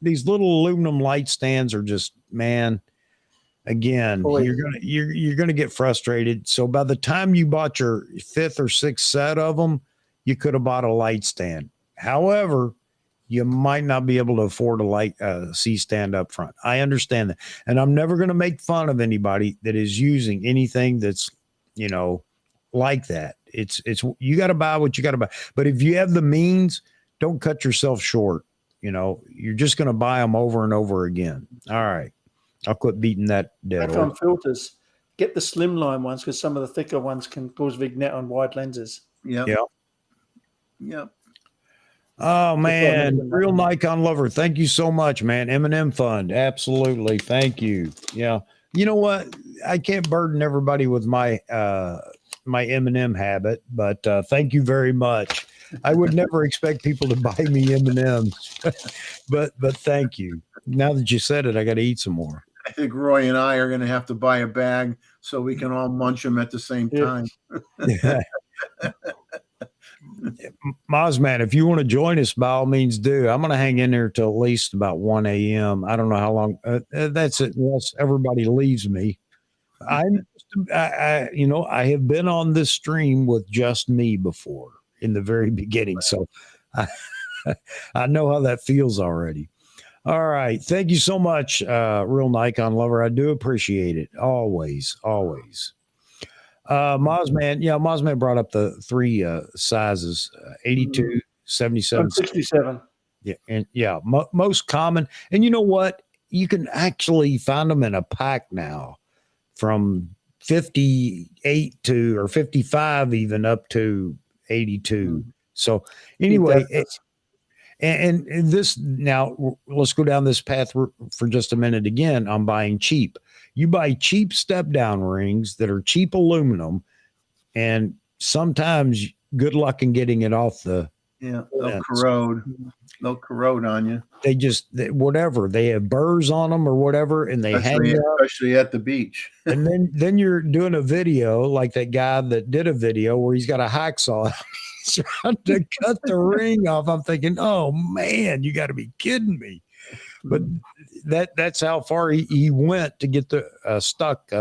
aluminum light stands are just, man. Again, you're gonna get frustrated. So by the time you bought your 5th or 6th set of them, you could have bought a light stand. However, you might not be able to afford a C-stand up front. I understand that, and I'm never going to make fun of anybody that is using anything that's like that. It's you got to buy what you got to buy. But if you have the means, don't cut yourself short. You're just going to buy them over and over again. All right. I'll quit beating that dead horse. On filters, get the slimline ones because some of the thicker ones can cause vignette on wide lenses. Yep. Oh man, real Nikon lover. Thank you so much, man. M&M Fund, absolutely. Thank you. Yeah. You know what? I can't burden everybody with my my M&M habit, but thank you very much. I would never expect people to buy me M&Ms, but thank you. Now that you said it, I got to eat some more. I think Roy and I are going to have to buy a bag so we can all munch them at the same time. Mozman, if you want to join us, by all means do. I'm going to hang in there till at least about 1 a.m. I don't know how long. That's it. Unless everybody leaves me. I have been on this stream with just me before in the very beginning, so I know how that feels already. All right. Thank you so much, real Nikon lover. I do appreciate it. Always. Mozman brought up the 3 sizes, 82, 77, 67. Yeah. And most common. And you know what? You can actually find them in a pack now from 58 to or 55, even up to 82. So anyway, and this now let's go down this path for just a minute again on buying cheap. You buy cheap step down rings that are cheap aluminum, and sometimes good luck in getting it off the. Yeah, they'll corrode. They'll corrode on you. Whatever. They have burrs on them or whatever, and they hang up. Especially at the beach. And then you're doing a video like that guy that did a video where he's got a hacksaw. He's trying to cut the ring off. I'm thinking, oh man, you got to be kidding me. But that's how far he went to get the stuck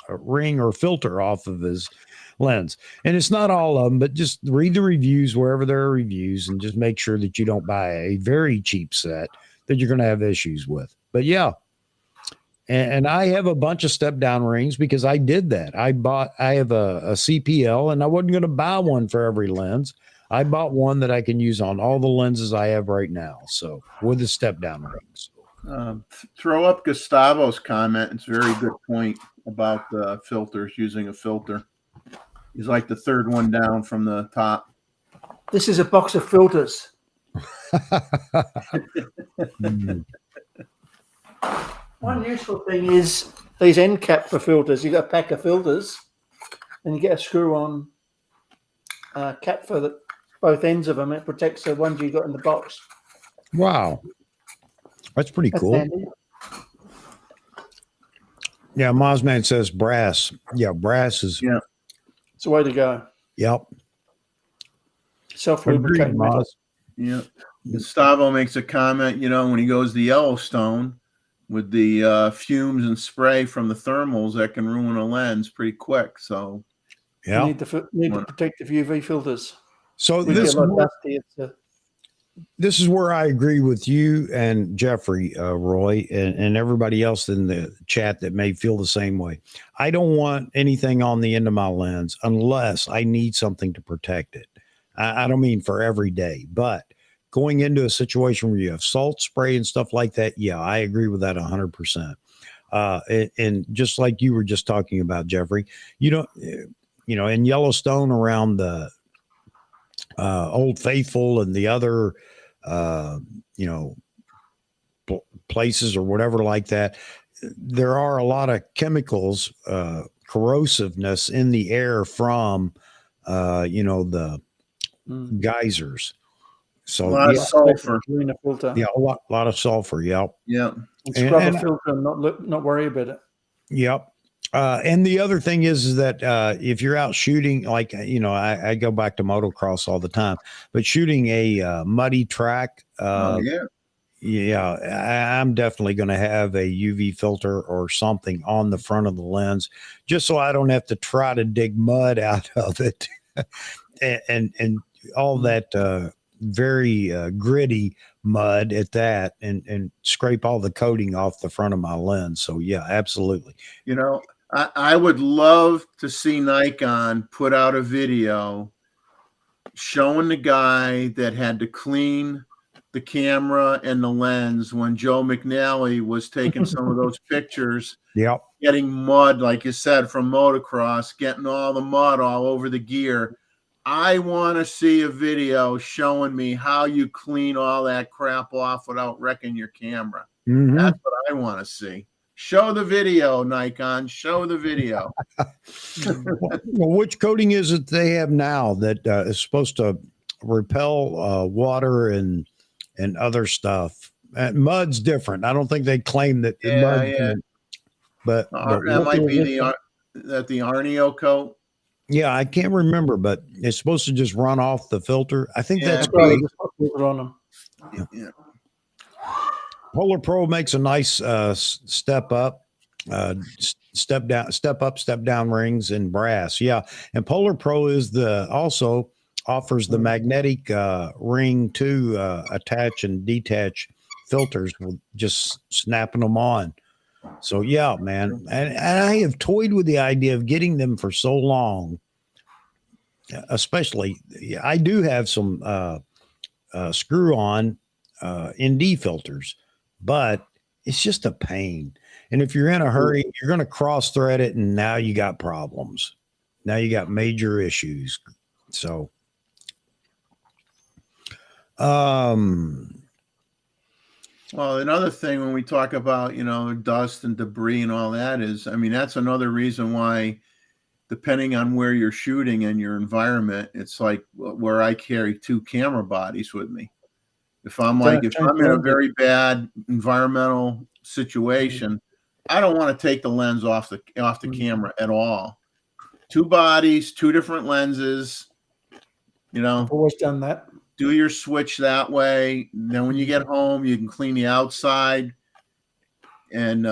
ring or filter off of his lens. And it's not all of them, but just read the reviews wherever there are reviews and just make sure that you don't buy a very cheap set that you're going to have issues with. But yeah. And I have a bunch of step down rings because I did that. I have a CPL and I wasn't going to buy one for every lens. I bought one that I can use on all the lenses I have right now. So with the step down rings. Throw up Gustavo's comment. It's a very good point about the filters, using a filter. He's like the third one down from the top. This is a box of filters. One useful thing is these end cap for filters. You got a pack of filters, and you get a screw-on cap for both ends of them. It protects the ones you got in the box. Wow, that's pretty cool. Handy. Yeah, Mozman says brass. Yeah, brass is. Yeah, it's the way to go. Yep. Self-lubricating metal. Yeah. Gustavo makes a comment. When he goes to Yellowstone, with the fumes and spray from the thermals, that can ruin a lens pretty quick. So, yeah, you need to protect the UV filters. So this this is where I agree with you and Jeffrey, Roy, and everybody else in the chat that may feel the same way. I don't want anything on the end of my lens unless I need something to protect it. I don't mean for every day, but going into a situation where you have salt spray and stuff like that, yeah, I agree with that 100%. And just like you were just talking about, Jeffrey, in Yellowstone around the Old Faithful and the other, places or whatever like that, there are a lot of chemicals, corrosiveness in the air from, the geysers. So a lot of sulfur. Yeah, a lot of sulfur. Yep. Yeah. And scrub a filter and not worry about it. Yep. And the other thing is that if you're out shooting, like, I go back to motocross all the time, but shooting a muddy track, I'm definitely going to have a UV filter or something on the front of the lens, just so I don't have to try to dig mud out of it and all that very gritty mud at that, and scrape all the coating off the front of my lens. So yeah, absolutely. I would love to see Nikon put out a video showing the guy that had to clean the camera and the lens when Joe McNally was taking some of those pictures. Yep. Getting mud, like you said, from motocross, getting all the mud all over the gear. I want to see a video showing me how you clean all that crap off without wrecking your camera. Mm-hmm. That's what I want to see. Show the video, Nikon. Show the video. Well, which coating is it they have now that is supposed to repel water and other stuff? Mud's different. I don't think they claim that. But that might be the Arneo coat. Yeah, I can't remember, but it's supposed to just run off the filter. I think that's great. On them. Yeah. Polar Pro makes a nice step up, step down rings in brass. Yeah, and Polar Pro also offers the magnetic ring to attach and detach filters with just snapping them on. So yeah, man, and I have toyed with the idea of getting them for so long. Especially, I do have some screw-on ND filters, but it's just a pain. And if you're in a hurry, you're going to cross-thread it, and now you got problems. Now you got major issues. So, well, another thing when we talk about, dust and debris and all that is, that's another reason why, depending on where you're shooting and your environment, it's like where I carry 2 camera bodies with me. If I'm in a very bad environmental situation, I don't want to take the lens off the camera at all. 2 bodies, 2 different lenses. I've always done that. Do your switch that way. Then when you get home, you can clean the outside and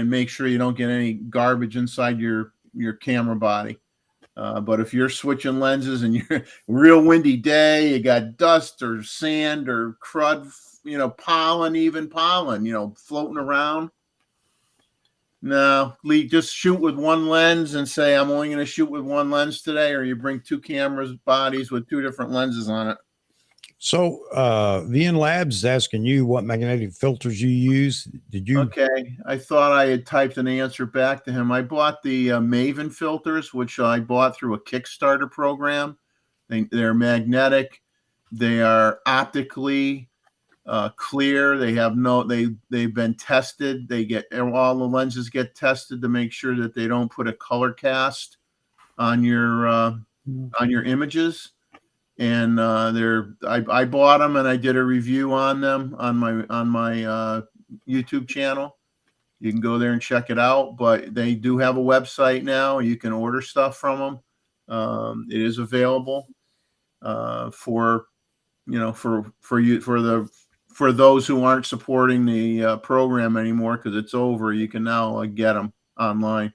make sure you don't get any garbage inside your camera body. But if you're switching lenses and you're real windy day, you got dust or sand or crud, pollen, floating around. No, just shoot with one lens and say, I'm only going to shoot with one lens today, or you bring 2 cameras bodies with 2 different lenses on it. So VN Labs is asking you what magnetic filters you use. Did you? Okay. I thought I had typed an answer back to him. I bought the Maven filters, which I bought through a Kickstarter program. They're magnetic. They are optically clear. They have they've been tested. All the lenses get tested to make sure that they don't put a color cast on your images. And I bought them and I did a review on them on my YouTube channel. You can go there and check it out, but they do have a website now. You can order stuff from them. It is available for those who aren't supporting the program anymore because it's over. You can now get them online.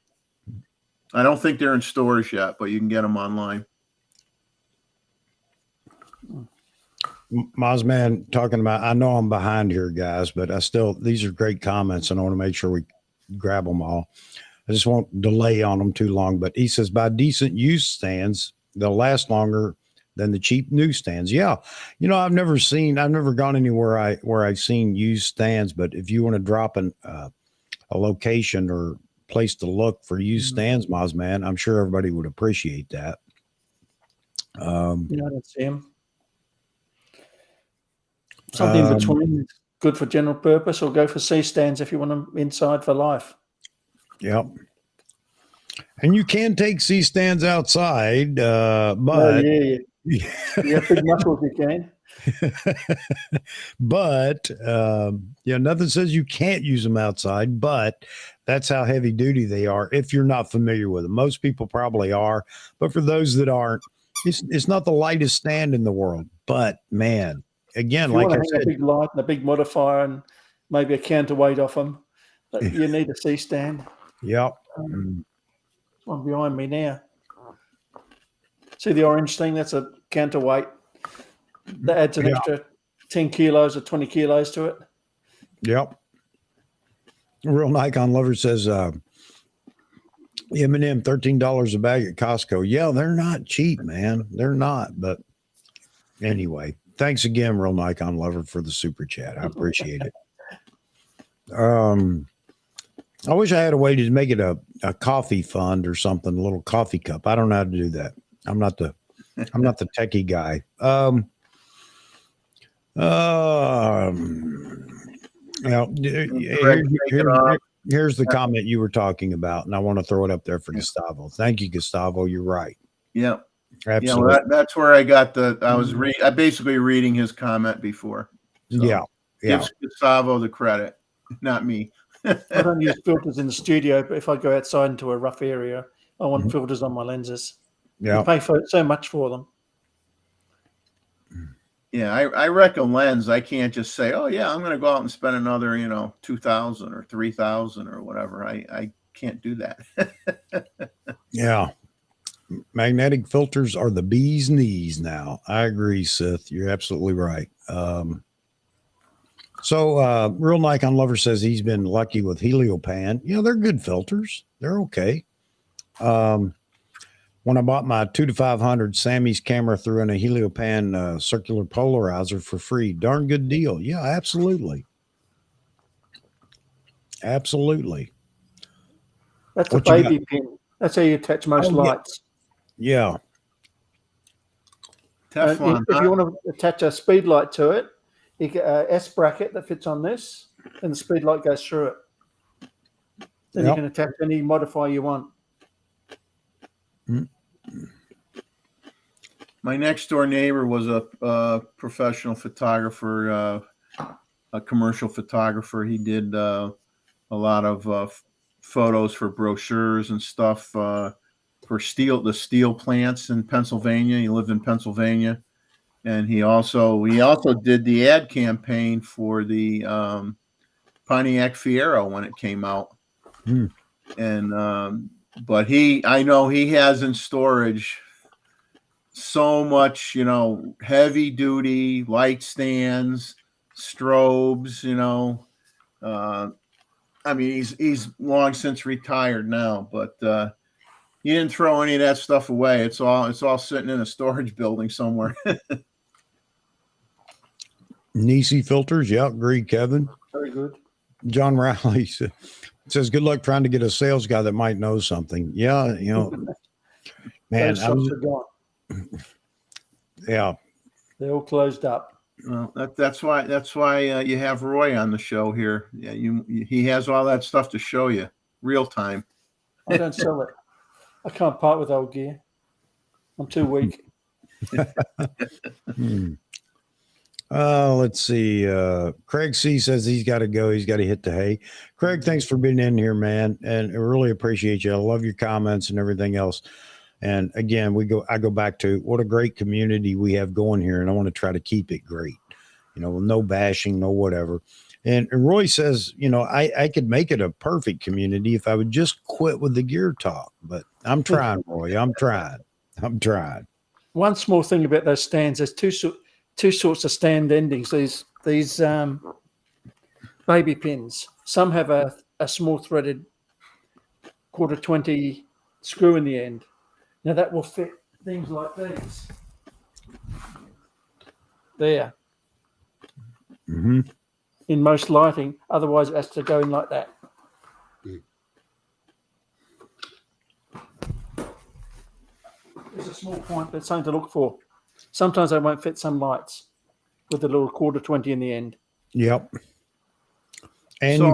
I don't think they're in stores yet, but you can get them online. Mozman talking about, I know I'm behind here, guys, but these are great comments, and I want to make sure we grab them all. I just won't delay on them too long, but he says, buy decent used stands. They'll last longer than the cheap new stands. Yeah. I've never gone anywhere where I've seen used stands, but if you want to drop a location or place to look for used stands, Mozman, I'm sure everybody would appreciate that. I don't see them. Something in between is good for general purpose, or go for C stands if you want them inside for life. Yep. And you can take C stands outside, but you have big muscles, you can. But nothing says you can't use them outside, but that's how heavy duty they are if you're not familiar with them. Most people probably are, but for those that aren't, it's not the lightest stand in the world. But man, again, like I said, a big light and a big modifier and maybe a counterweight off them, but you need a C stand. Yep. One behind me now. See the orange thing? That's a counterweight. That adds an extra 10 kilos or 20 kilos to it. Yep. Real Nikon lover says, M&M $13 a bag at Costco. Yeah, they're not cheap, man. They're not. But anyway, thanks again, Real Nikon lover, for the super chat. I appreciate it. I wish I had a way to make it a coffee fund or something, a little coffee cup. I don't know how to do that. I'm not the techie guy. Here's the comment you were talking about, and I want to throw it up there for Gustavo. Thank you, Gustavo. You're right. Yeah, absolutely. Yeah, that's where I got I basically reading his comment before. So gives Gustavo the credit, not me. I don't use filters in the studio, but if I go outside into a rough area, I want filters on my lenses. Yeah, you pay so much for them. Yeah, I wreck a lens. I can't just say, oh yeah, I'm going to go out and spend another, $2,000 or $3,000 or whatever. I can't do that. Yeah. Magnetic filters are the bee's knees now. I agree, Sith. You're absolutely right. So Real Nikon lover says he's been lucky with Heliopan. They're good filters. They're okay. When I bought my 2-500, Sammy's camera threw in a Heliopan circular polarizer for free. Darn good deal. Yeah, absolutely. Absolutely. That's a baby pin. That's how you attach most lights. Yeah. Teflon, if you want to attach a speed light to it, you get a S bracket that fits on this, and the speed light goes through it. Then you can attach any modifier you want. My next door neighbor was a professional photographer, a commercial photographer. He did a lot of photos for brochures and stuff for the steel plants in Pennsylvania. He lived in Pennsylvania, and he also did the ad campaign for the Pontiac Fiero when it came out. And but I know he has in storage so much, heavy duty light stands, strobes, I mean, he's long since retired now, but he didn't throw any of that stuff away. It's all sitting in a storage building somewhere. Nisi filters. Yeah, agree, Kevin. Very good. John Rowley says, good luck trying to get a sales guy that might know something. Yeah, man. Yeah. They're all closed up. Well, that's why you have Roy on the show here. Yeah, he has all that stuff to show you real time. I don't sell it. I can't part with old gear. I'm too weak. Let's see. Craig C says he's got to go. He's got to hit the hay. Craig, thanks for being in here, man, and I really appreciate you. I love your comments and everything else. And again, I go back to what a great community we have going here, and I want to try to keep it great. No bashing, no whatever. And Roy says, I could make it a perfect community if I would just quit with the gear talk. But I'm trying, Roy. I'm trying. One small thing about those stands: there's two sorts of stand endings. These baby pins. Some have a small threaded 1/4-20 screw in the end. Now that will fit things like these. There. Mm-hmm. In most lighting, otherwise it has to go in like that. It's a small point, but something to look for. Sometimes they won't fit some lights with a little 1/4-20 in the end. Yep. And So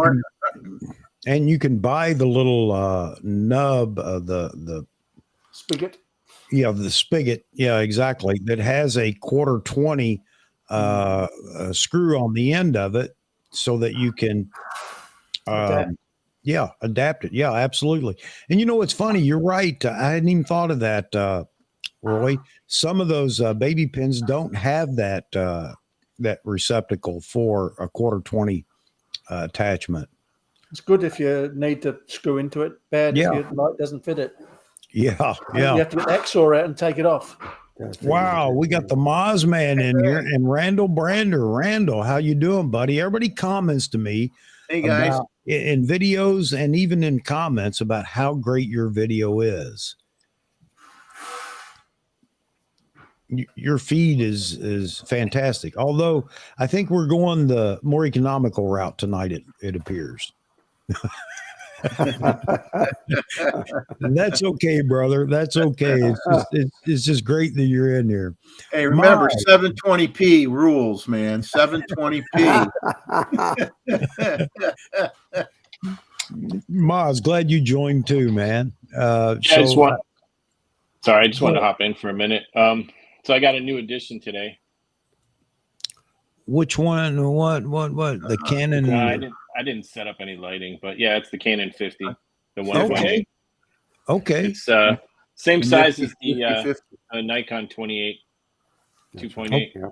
you can buy the little nub of the Spigot. Yeah, the spigot. Yeah, exactly. That has a 1/4-20 screw on the end of it, so that you can adapt it. Yeah, absolutely. And you know what's funny? You're right. I hadn't even thought of that, Roy. Some of those baby pins don't have that that receptacle for a 1/4-20 attachment. It's good if you need to screw into it. Bad if your light doesn't fit it. Yeah. You have to get the X-saw out and take it off. Wow, we got the Moz Man in here and Randall Brander. Randall, how you doing, buddy? Everybody comments to me, hey guys, in videos and even in comments about how great your video is. Your feed is fantastic. Although I think we're going the more economical route tonight, it appears. That's okay, brother. That's okay. It's just great that you're in here. Hey, remember 720p rules, man. 720p. Maz, glad you joined too, man. I just want to hop in for a minute. So I got a new edition today. Which one? What? The Canon? No, I didn't set up any lighting, but yeah, it's the Canon 50, the 1.8. Okay. It's same size as the Nikon 28 2.8.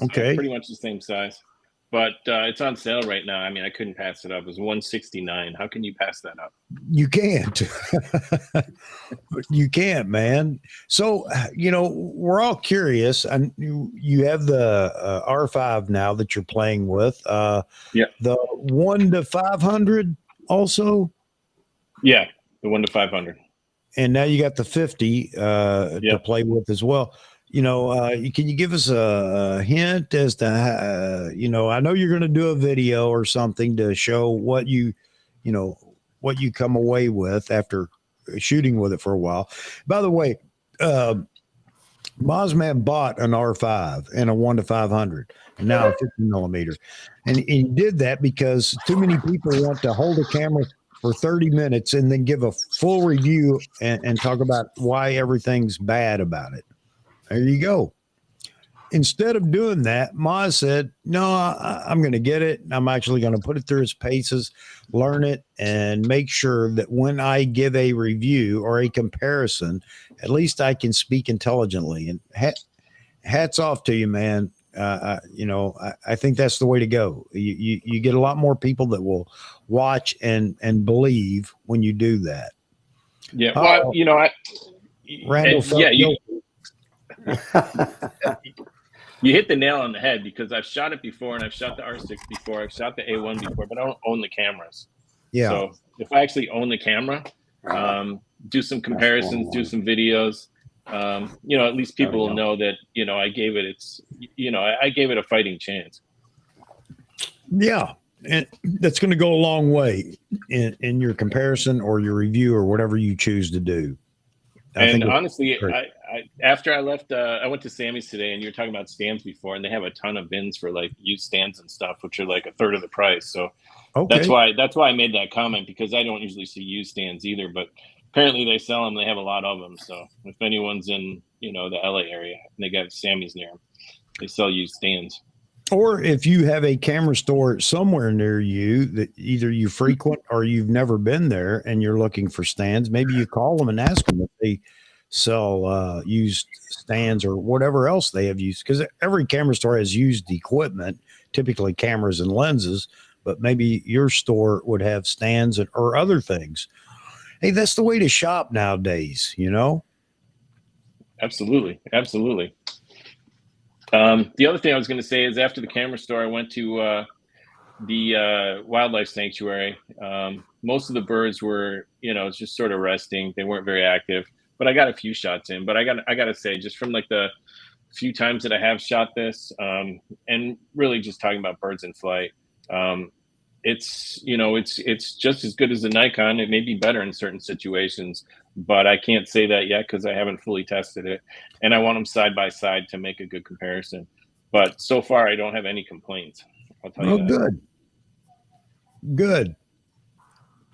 Okay. Pretty much the same size, but it's on sale right now. I mean, I couldn't pass it up. It was $169. How can you pass that up? You can't. You can't, man. So, we're all curious, and you have the R5 now that you're playing with. The 1 to 500 also. Yeah, the 1 to 500. And now you got the 50 to play with as well. Can you give us a hint as to I know you're going to do a video or something to show what you come away with after shooting with it for a while. By the way, Mozman bought an R5 and a 1 to 500 and now a 50 millimeter. And he did that because too many people want to hold a camera for 30 minutes and then give a full review and talk about why everything's bad about it. There you go. Instead of doing that, Maz said, no, I'm going to get it. I'm actually going to put it through its paces, learn it, and make sure that when I give a review or a comparison, at least I can speak intelligently. And hats off to you, man. I think that's the way to go. You get a lot more people that will watch and believe when you do that. Yeah. Well, Randall, you hit the nail on the head because I've shot it before and I've shot the R6 before. I've shot the A1 before, but I don't own the cameras. Yeah. So if I actually own the camera, do some comparisons, do some videos, at least people will know that, I gave it I gave it a fighting chance. Yeah. And that's going to go a long way in your comparison or your review or whatever you choose to do. And honestly, after I left, I went to Sammy's today, and you were talking about stands before, and they have a ton of bins for like used stands and stuff, which are like a third of the price. So that's why I made that comment, because I don't usually see used stands either, but apparently they sell them. They have a lot of them. So if anyone's in the LA area and they got Sammy's near them, they sell used stands. Or if you have a camera store somewhere near you that either you frequent or you've never been there and you're looking for stands, maybe you call them and ask them if they sell used stands or whatever else they have used. Because every camera store has used equipment, typically cameras and lenses, but maybe your store would have stands or other things. Hey, that's the way to shop nowadays, Absolutely. Absolutely. The other thing I was going to say is after the camera store, I went to the wildlife sanctuary. Most of the birds were, just sort of resting. They weren't very active, but I got a few shots in. But I got to say, just from like the few times that I have shot this, and really just talking about birds in flight, it's just as good as the Nikon. It may be better in certain situations, but I can't say that yet because I haven't fully tested it, and I want them side by side to make a good comparison. But so far, I don't have any complaints. I'll tell you that. Good.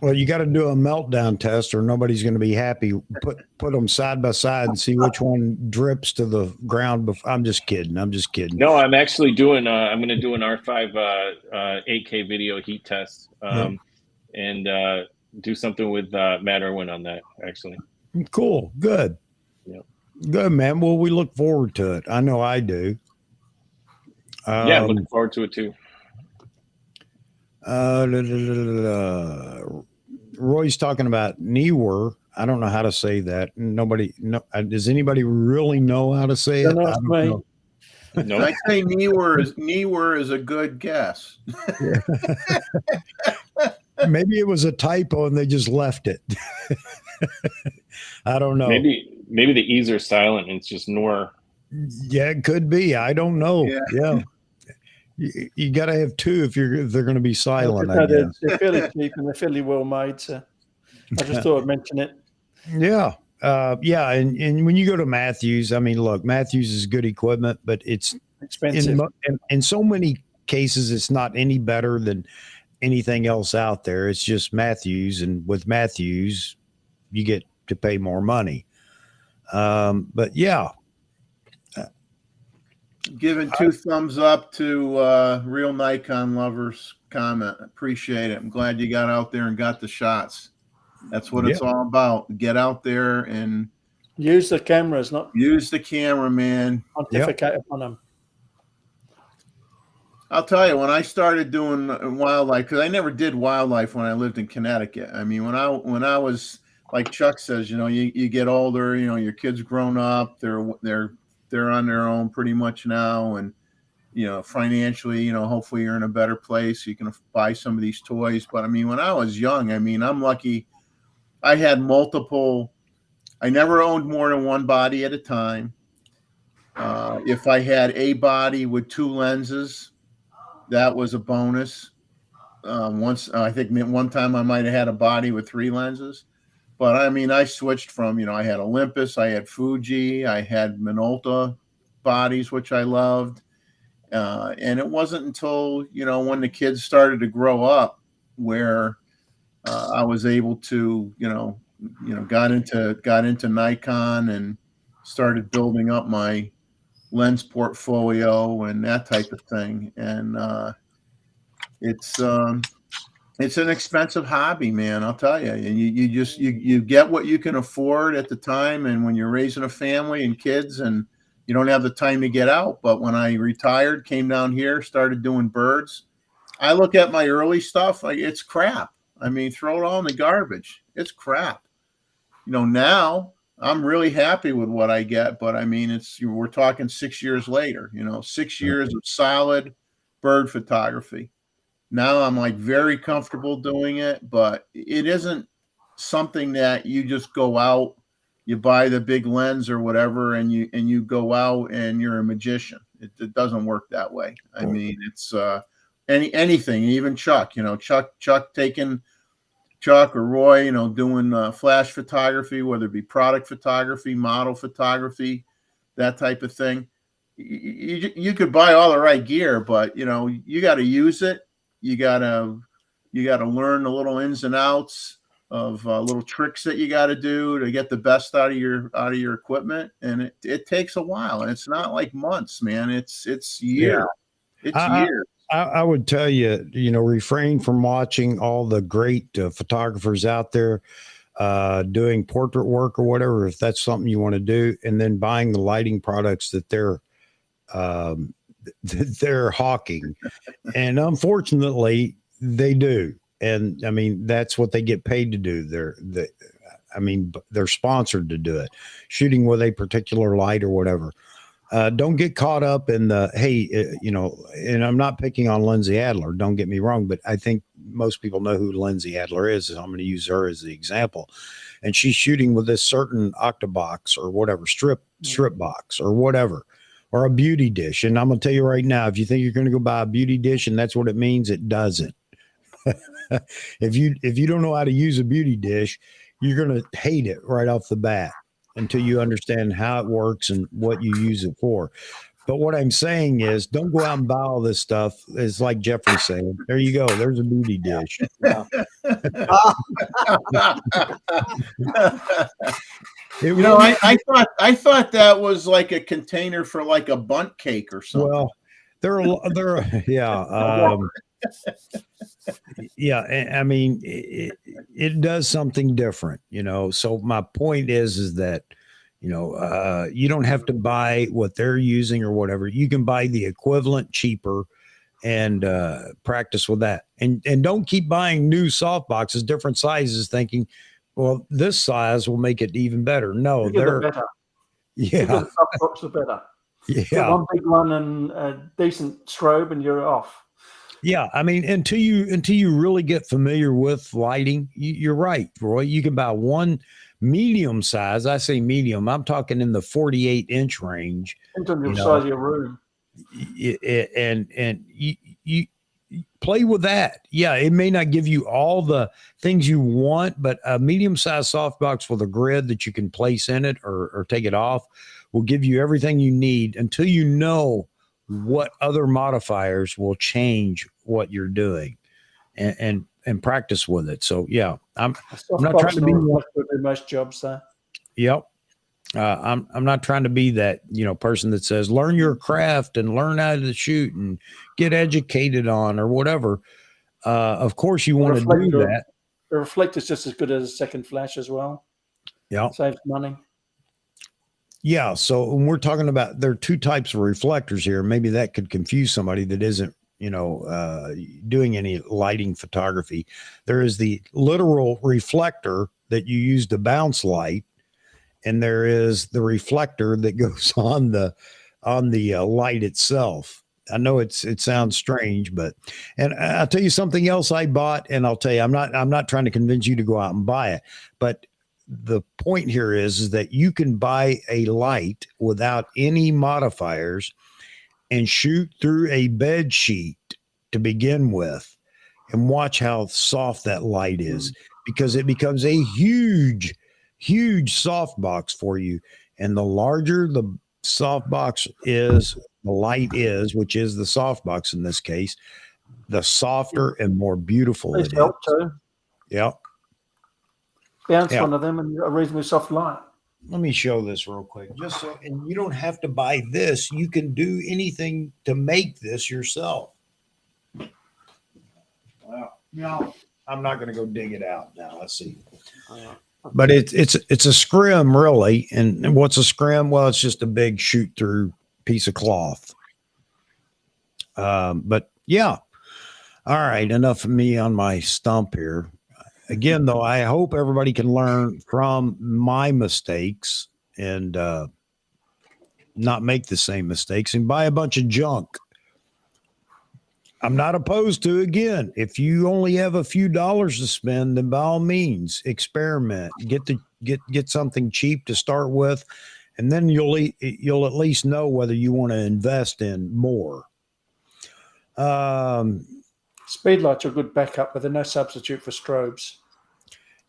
Well, you got to do a meltdown test, or nobody's going to be happy. Put them side by side and see which one drips to the ground. I'm just kidding. No, I'm actually doing. I'm going to do an R5 8K video heat test, and do something with Matt Irwin on that. Actually, cool. Good. Yeah. Good, man. Well, we look forward to it. I know I do. Yeah, I'm looking forward to it too. Roy's talking about Newer. I don't know how to say that. Does anybody really know how to say it? I don't know. No, I say Newer is a good guess. Maybe it was a typo and they just left it. I don't know. Maybe the E's are silent and it's just Nor. Yeah, it could be. I don't know. Yeah. You got to have two if they're going to be silent. They're fairly cheap and they're fairly well made. So I just thought I'd mention it. Yeah. And when you go to Matthews, I mean, look, Matthews is good equipment, but it's expensive. In so many cases, it's not any better than anything else out there. It's just Matthews. And with Matthews, you get to pay more money. But yeah. Giving 2 thumbs up to Real Nikon Lovers comment. Appreciate it. I'm glad you got out there and got the shots. That's what it's all about. Get out there and use the cameras, not use the camera, man. Pontificate upon them. I'll tell you, when I started doing wildlife, because I never did wildlife when I lived in Connecticut. I mean, when I was, like Chuck says, you get older, your kids grown up, they're on their own pretty much now, and financially, hopefully you're in a better place, you can buy some of these toys. But I mean, when I was young, I mean, I'm lucky I had multiple. I never owned more than one body at a time. If I had a body with 2 lenses, that was a bonus. I think one time I might have had a body with 3 lenses. But I mean, I switched from, I had Olympus, I had Fuji, I had Minolta bodies, which I loved. And it wasn't until, when the kids started to grow up where I was able to, got into Nikon and started building up my lens portfolio and that type of thing. And it's an expensive hobby, man. I'll tell you. And you get what you can afford at the time. And when you're raising a family and kids, and you don't have the time to get out. But when I retired, came down here, started doing birds, I look at my early stuff, like it's crap. I mean, throw it all in the garbage. It's crap. Now I'm really happy with what I get. But I mean, we're talking 6 years later. 6 years of solid bird photography. Now I'm like very comfortable doing it, but it isn't something that you just go out, you buy the big lens or whatever, and you go out and you're a magician. It doesn't work that way. I mean, it's anything, even Chuck, Chuck or Roy, doing flash photography, whether it be product photography, model photography, that type of thing. You could buy all the right gear, but you got to use it. You gotta learn the little ins and outs of little tricks that you got to do to get the best out of your equipment, and it takes a while, and it's not like months, man. It's years. It's years. I would tell you, refrain from watching all the great photographers out there doing portrait work or whatever, if that's something you want to do, and then buying the lighting products that they're hawking. And unfortunately they do. And I mean, that's what they get paid to do. They're sponsored to do it, shooting with a particular light or whatever. Don't get caught up in the, hey, and I'm not picking on Lindsay Adler, don't get me wrong, but I think most people know who Lindsay Adler is. So I'm going to use her as the example. And she's shooting with this certain octabox or whatever, strip box or whatever, or a beauty dish. And I'm going to tell you right now, if you think you're going to go buy a beauty dish and that's what it means, it doesn't. If you don't know how to use a beauty dish, you're going to hate it right off the bat until you understand how it works and what you use it for. But what I'm saying is, don't go out and buy all this stuff. It's like Jeffrey's saying. There you go. There's a beauty dish. I thought that was like a container for like a bundt cake or something. Well, yeah. I mean, it does something different, So my point is that, you don't have to buy what they're using or whatever. You can buy the equivalent cheaper and practice with that. And don't keep buying new soft boxes, different sizes, thinking, well, this size will make it even better. No, they're better. Yeah, the soft box are better. Yeah, so one big one and a decent strobe, and you're off. Yeah, I mean, until you really get familiar with lighting, you're right, Roy. You can buy one medium size. I say medium. I'm talking in the 48-inch range. Depends on the size of your room. And you play with that. Yeah, it may not give you all the things you want, but a medium-sized softbox with a grid that you can place in it or take it off will give you everything you need until you know what other modifiers will change what you're doing and practice with it. So yeah, I'm not trying to be most jobs there. Yep. I'm not trying to be that, person that says, learn your craft and learn how to shoot and get educated on or whatever. Of course you want to do that. The reflector is just as good as a second flash as well. Yeah. Saves money. Yeah. So when we're talking about, there are two types of reflectors here. Maybe that could confuse somebody that isn't, doing any lighting photography. There is the literal reflector that you use to bounce light. And there is the reflector that goes on the light itself. I know it sounds strange, and I'll tell you something else I bought, and I'll tell you, I'm not trying to convince you to go out and buy it, but the point here is that you can buy a light without any modifiers and shoot through a bed sheet to begin with and watch how soft that light is, because it becomes a huge softbox for you. And the larger the softbox is, the light is, which is the softbox in this case, the softer and more beautiful it is. Too. Yep. Bounce one of them and a reasonably soft light. Let me show this real quick. And you don't have to buy this. You can do anything to make this yourself. Well, no, I'm not going to go dig it out now. Let's see. But it's a scrim, really. And what's a scrim? Well, it's just a big shoot through piece of cloth. But yeah. All right. Enough of me on my stump here. Again, though, I hope everybody can learn from my mistakes and not make the same mistakes and buy a bunch of junk. I'm not opposed to, again, if you only have a few dollars to spend, then by all means, experiment, get something cheap to start with, and then you'll at least know whether you want to invest in more. Speedlights are a good backup, but they're no substitute for strobes.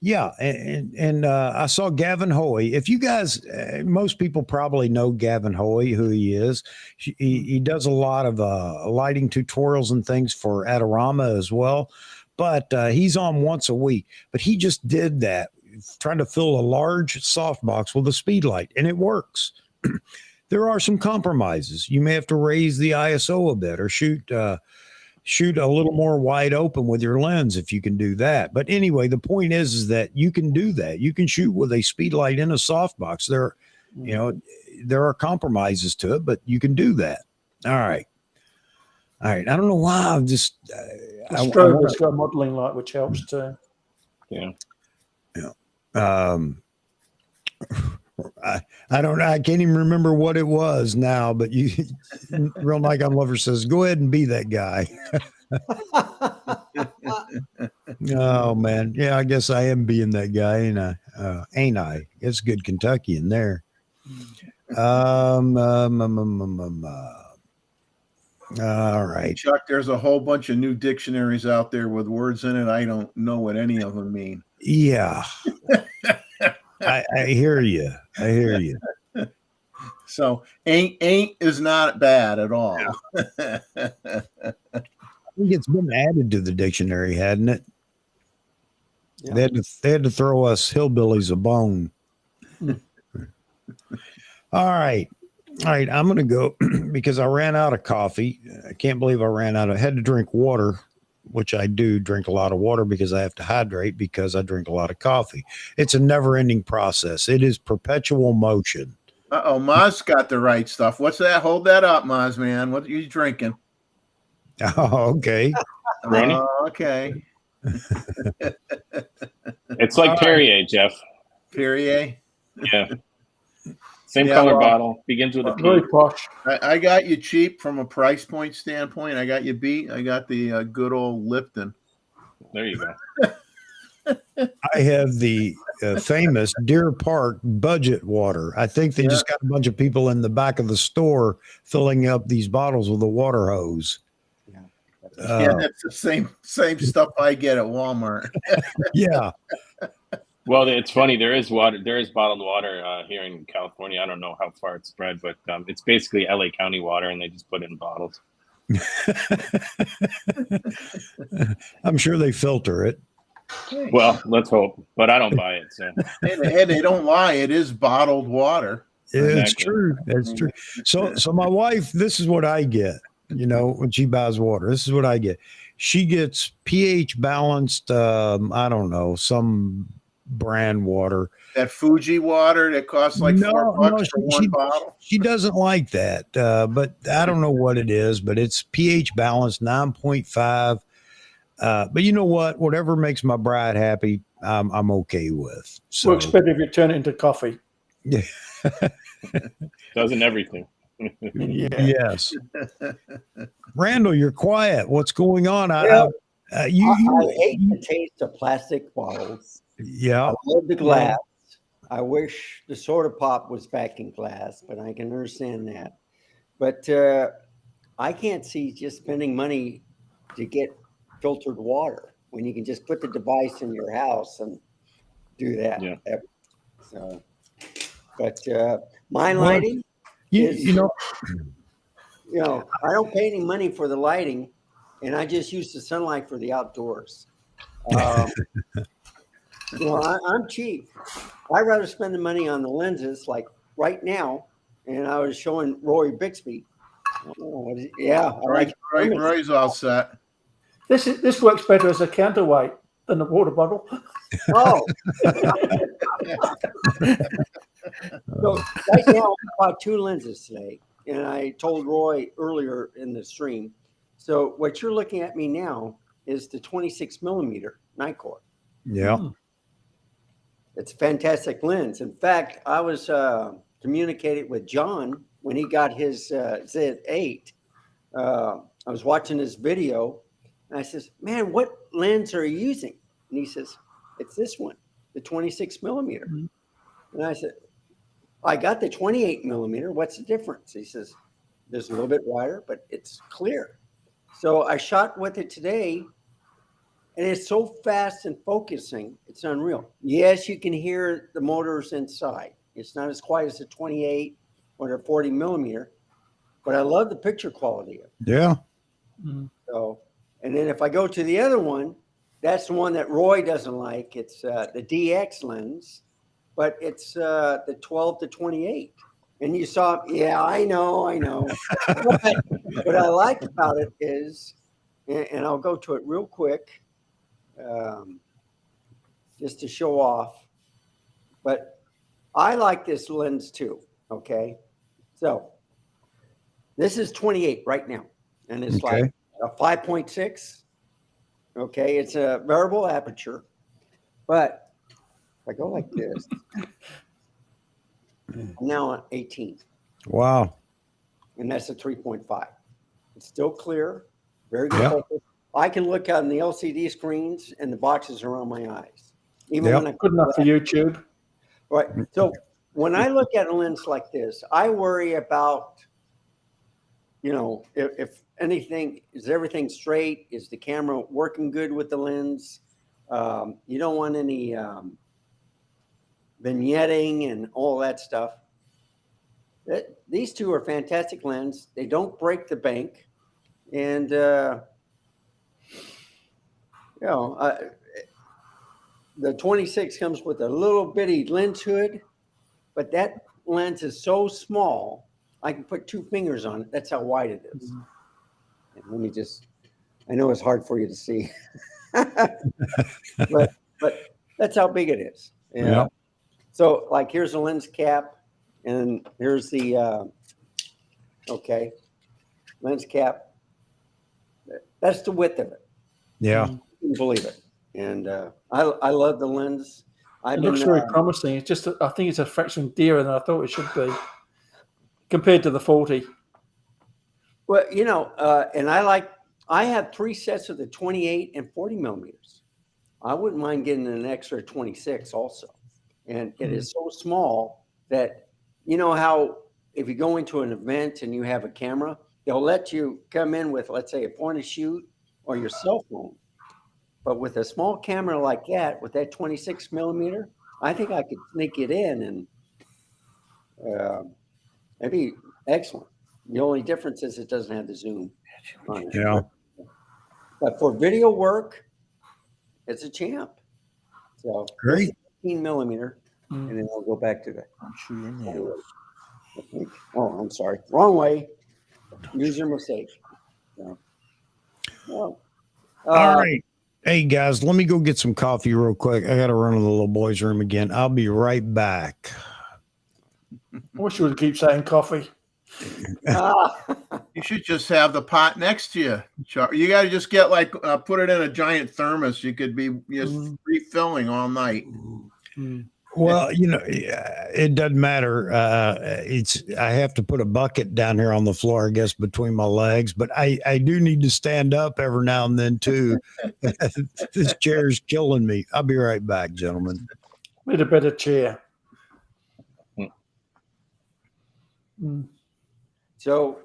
Yeah, and I saw Gavin Hoy. If you guys, most people probably know Gavin Hoy, who he is. He does a lot of lighting tutorials and things for Adorama as well, but he's on once a week. But he just did that, trying to fill a large softbox with a speedlight, and it works. There are some compromises. You may have to raise the ISO a bit or shoot a little more wide open with your lens if you can do that. But anyway, the point is that you can do that. You can shoot with a speedlight in a softbox. There are compromises to it, but you can do that. All right. I don't know why I'm just. The strobe has got a modeling light, which helps too. Yeah. I don't know. I can't even remember what it was now, but Real Nikon Lover says, go ahead and be that guy. Oh man. Yeah, I guess I am being that guy, ain't I? It's good Kentucky in there. All right. Chuck, there's a whole bunch of new dictionaries out there with words in it. I don't know what any of them mean. Yeah. I hear you. I hear you. So ain't is not bad at all. I think it's been added to the dictionary, hadn't it? Yeah. They had to throw us hillbillies a bone. All right. I'm going to go because I ran out of coffee. I can't believe I had to drink water, which I do drink a lot of water because I have to hydrate because I drink a lot of coffee. It's a never ending process. It is perpetual motion. Uh-oh, Maz got the right stuff. What's that? Hold that up, Maz, man. What are you drinking? Oh, okay. Okay. It's like Perrier, Jeff. Perrier? Yeah. Same color bottle. Begins with a P. Very posh. I got you cheap from a price point standpoint. I got you beat. I got the good old Lipton. There you go. I have the famous Deer Park budget water. I think they just got a bunch of people in the back of the store filling up these bottles with a water hose. Yeah, that's the same stuff I get at Walmart. Yeah. Well, it's funny. There is water. There is bottled water here in California. I don't know how far it's spread, but it's basically LA County water, and they just put it in bottles. I'm sure they filter it. Well, let's hope, but I don't buy it. So and they don't lie. It is bottled water. It's true. It's true. So my wife, this is what I get. When she buys water, this is what I get. She gets pH balanced. I don't know, some brand water. That Fuji water that costs like $4 for one bottle. She doesn't like that, but I don't know what it is. But it's pH balanced 9.5. But you know what? Whatever makes my bride happy, I'm okay with. So works better if you turn it into coffee. Yeah. Doesn't everything. Yes. Randall, you're quiet. What's going on? I hate the taste of plastic bottles. Yeah. I love the glass. I wish the soda pop was back in glass, but I can understand that. But I can't see just spending money to get filtered water when you can just put the device in your house and do that. Yeah. So, but my lighting. I don't pay any money for the lighting, and I just use the sunlight for the outdoors. I'm cheap. I'd rather spend the money on the lenses, like right now. And I was showing Roy Bixby. Roy's all set. This works better as a counterweight than a water bottle. Oh. So right now I bought 2 lenses today, and I told Roy earlier in the stream. So what you're looking at me now is the 26 millimeter Nikkor. Yeah. It's a fantastic lens. In fact, I was communicating with John when he got his Z8. I was watching his video, and I says, "Man, what lens are you using?" And he says, "It's this one, the 26 millimeter." Mm-hmm. And I said, "I got the 28 millimeter. What's the difference?" He says, "There's a little bit wider, but it's clear." So I shot with it today, and it's so fast and focusing, it's unreal. Yes, you can hear the motors inside. It's not as quiet as a 28 or a 40 millimeter, but I love the picture quality of it. Yeah. Mm-hmm. So, and then if I go to the other one, that's the one that Roy doesn't like. It's the DX lens, but it's the 12 to 28. And you saw, I know. But what I like about it is, and I'll go to it real quick, just to show off, but I like this lens too. Okay. So this is 28 right now. And it's like a 5.6. Okay. It's a variable aperture, but if I go like this, I'm now on 18. Wow. And that's a 3.5. It's still clear, very good focus. I can look out in the LCD screens and the boxes around my eyes. Even when I good enough for YouTube. Right. So when I look at a lens like this, I worry about, if anything, is everything straight? Is the camera working good with the lens? You don't want any vignetting and all that stuff. These two are fantastic lenses. They don't break the bank. And, the 26 comes with a little bitty lens hood, but that lens is so small, I can put 2 fingers on it. That's how wide it is. And let me I know it's hard for you to see, but that's how big it is. Yeah. So like, here's a lens cap, and here's the, lens cap. That's the width of it. Yeah. You can believe it. And I love the lens. It looks very promising. It's just, I think it's a fraction dearer than I thought it should be compared to the 40. Well, and I have 3 sets of the 28 and 40 millimeters. I wouldn't mind getting an extra 26 also. And it is so small that, how if you go into an event and you have a camera, they'll let you come in with, let's say, a point and shoot or your cell phone. But with a small camera like that, with that 26 millimeter, I think I could sneak it in, and it'd be excellent. The only difference is it doesn't have the zoom on it. Yeah. But for video work, it's a champ. So great. 15 millimeter, and then I'll go back to that. I'm sure your nails. Oh, I'm sorry. Wrong way. User mistake. So, well, all right. Hey guys, let me go get some coffee real quick. I got to run in the little boys' room again. I'll be right back. I wish you would keep saying coffee. You should just have the pot next to you. You got to just get put it in a giant thermos. You could be just refilling all night. Well, it doesn't matter. I have to put a bucket down here on the floor, I guess, between my legs, but I do need to stand up every now and then too. This chair is killing me. I'll be right back, gentlemen. Need a better chair. So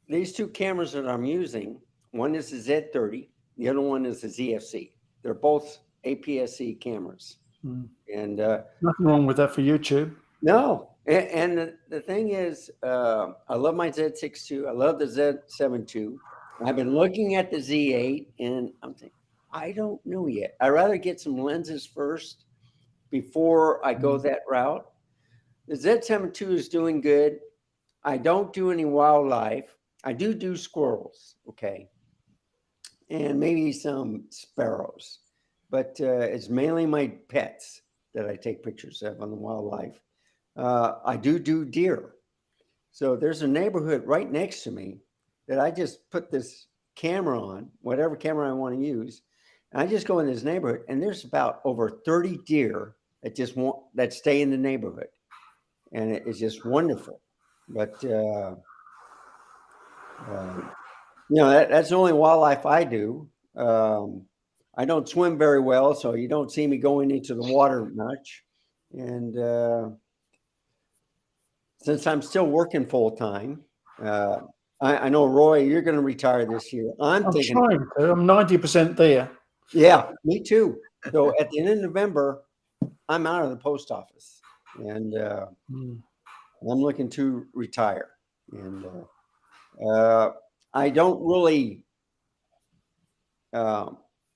these 2 cameras that I'm using, one is the Z30, the other one is the ZFC. They're both APS-C cameras. And nothing wrong with that for YouTube. No. And the thing is, I love my Z6 II. I love the Z7 II. I've been looking at the Z8, and I'm thinking, I don't know yet. I'd rather get some lenses first before I go that route. The Z7 II is doing good. I don't do any wildlife. I do squirrels, okay, and maybe some sparrows. But it's mainly my pets that I take pictures of on the wildlife. I do deer. So there's a neighborhood right next to me that I just put this camera on, whatever camera I want to use. And I just go in this neighborhood, and there's about over 30 deer that stay in the neighborhood. And it's just wonderful. But, that's the only wildlife I do. I don't swim very well, so you don't see me going into the water much. And since I'm still working full time, I know, Roy, you're going to retire this year. I'm thinking. Trying to. I'm 90% there. Yeah, me too. So at the end of November, I'm out of the post office, and I'm looking to retire. And I don't really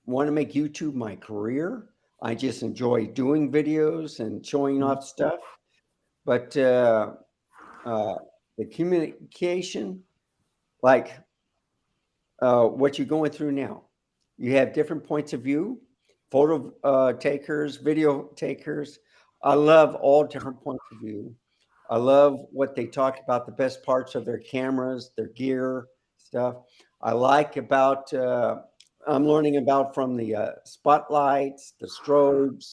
want to make YouTube my career. I just enjoy doing videos and showing off stuff. But the communication, like what you're going through now, you have different points of view, photo takers, video takers. I love all different points of view. I love what they talk about, the best parts of their cameras, their gear stuff. I like about, I'm learning about from the spotlights, the strobes,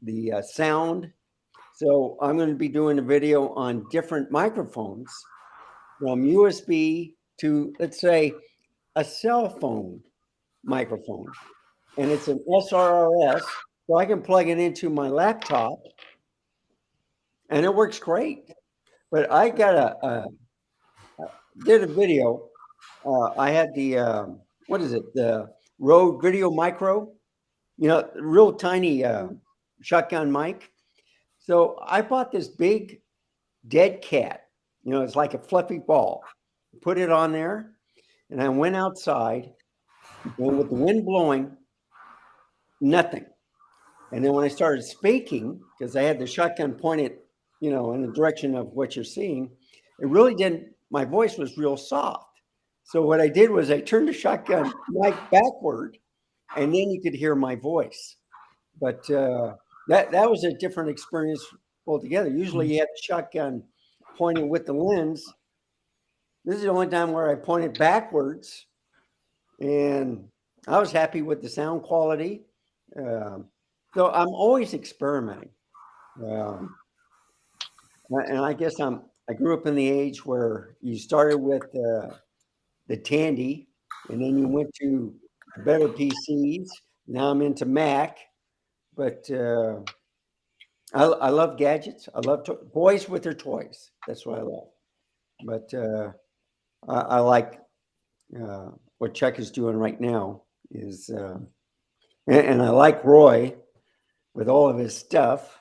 the sound. So I'm going to be doing a video on different microphones from USB to, let's say, a cell phone microphone. And it's an SRRS, so I can plug it into my laptop, and it works great. But I got did a video. I had the, what is it? The Rode Video Micro, real tiny shotgun mic. So I bought this big dead cat, it's like a fluffy ball, put it on there, and I went outside, and with the wind blowing, nothing. And then when I started speaking, because I had the shotgun pointed, in the direction of what you're seeing, it really didn't, my voice was real soft. So what I did was I turned the shotgun mic backward, and then you could hear my voice. But that was a different experience altogether. Usually you have the shotgun pointing with the lens. This is the only time where I pointed backwards, and I was happy with the sound quality. So I'm always experimenting. And I guess I grew up in the age where you started with the Tandy, and then you went to better PCs. Now I'm into Mac, but I love gadgets. I love boys with their toys. That's what I love. But I like what Chuck is doing right now is, and I like Roy with all of his stuff.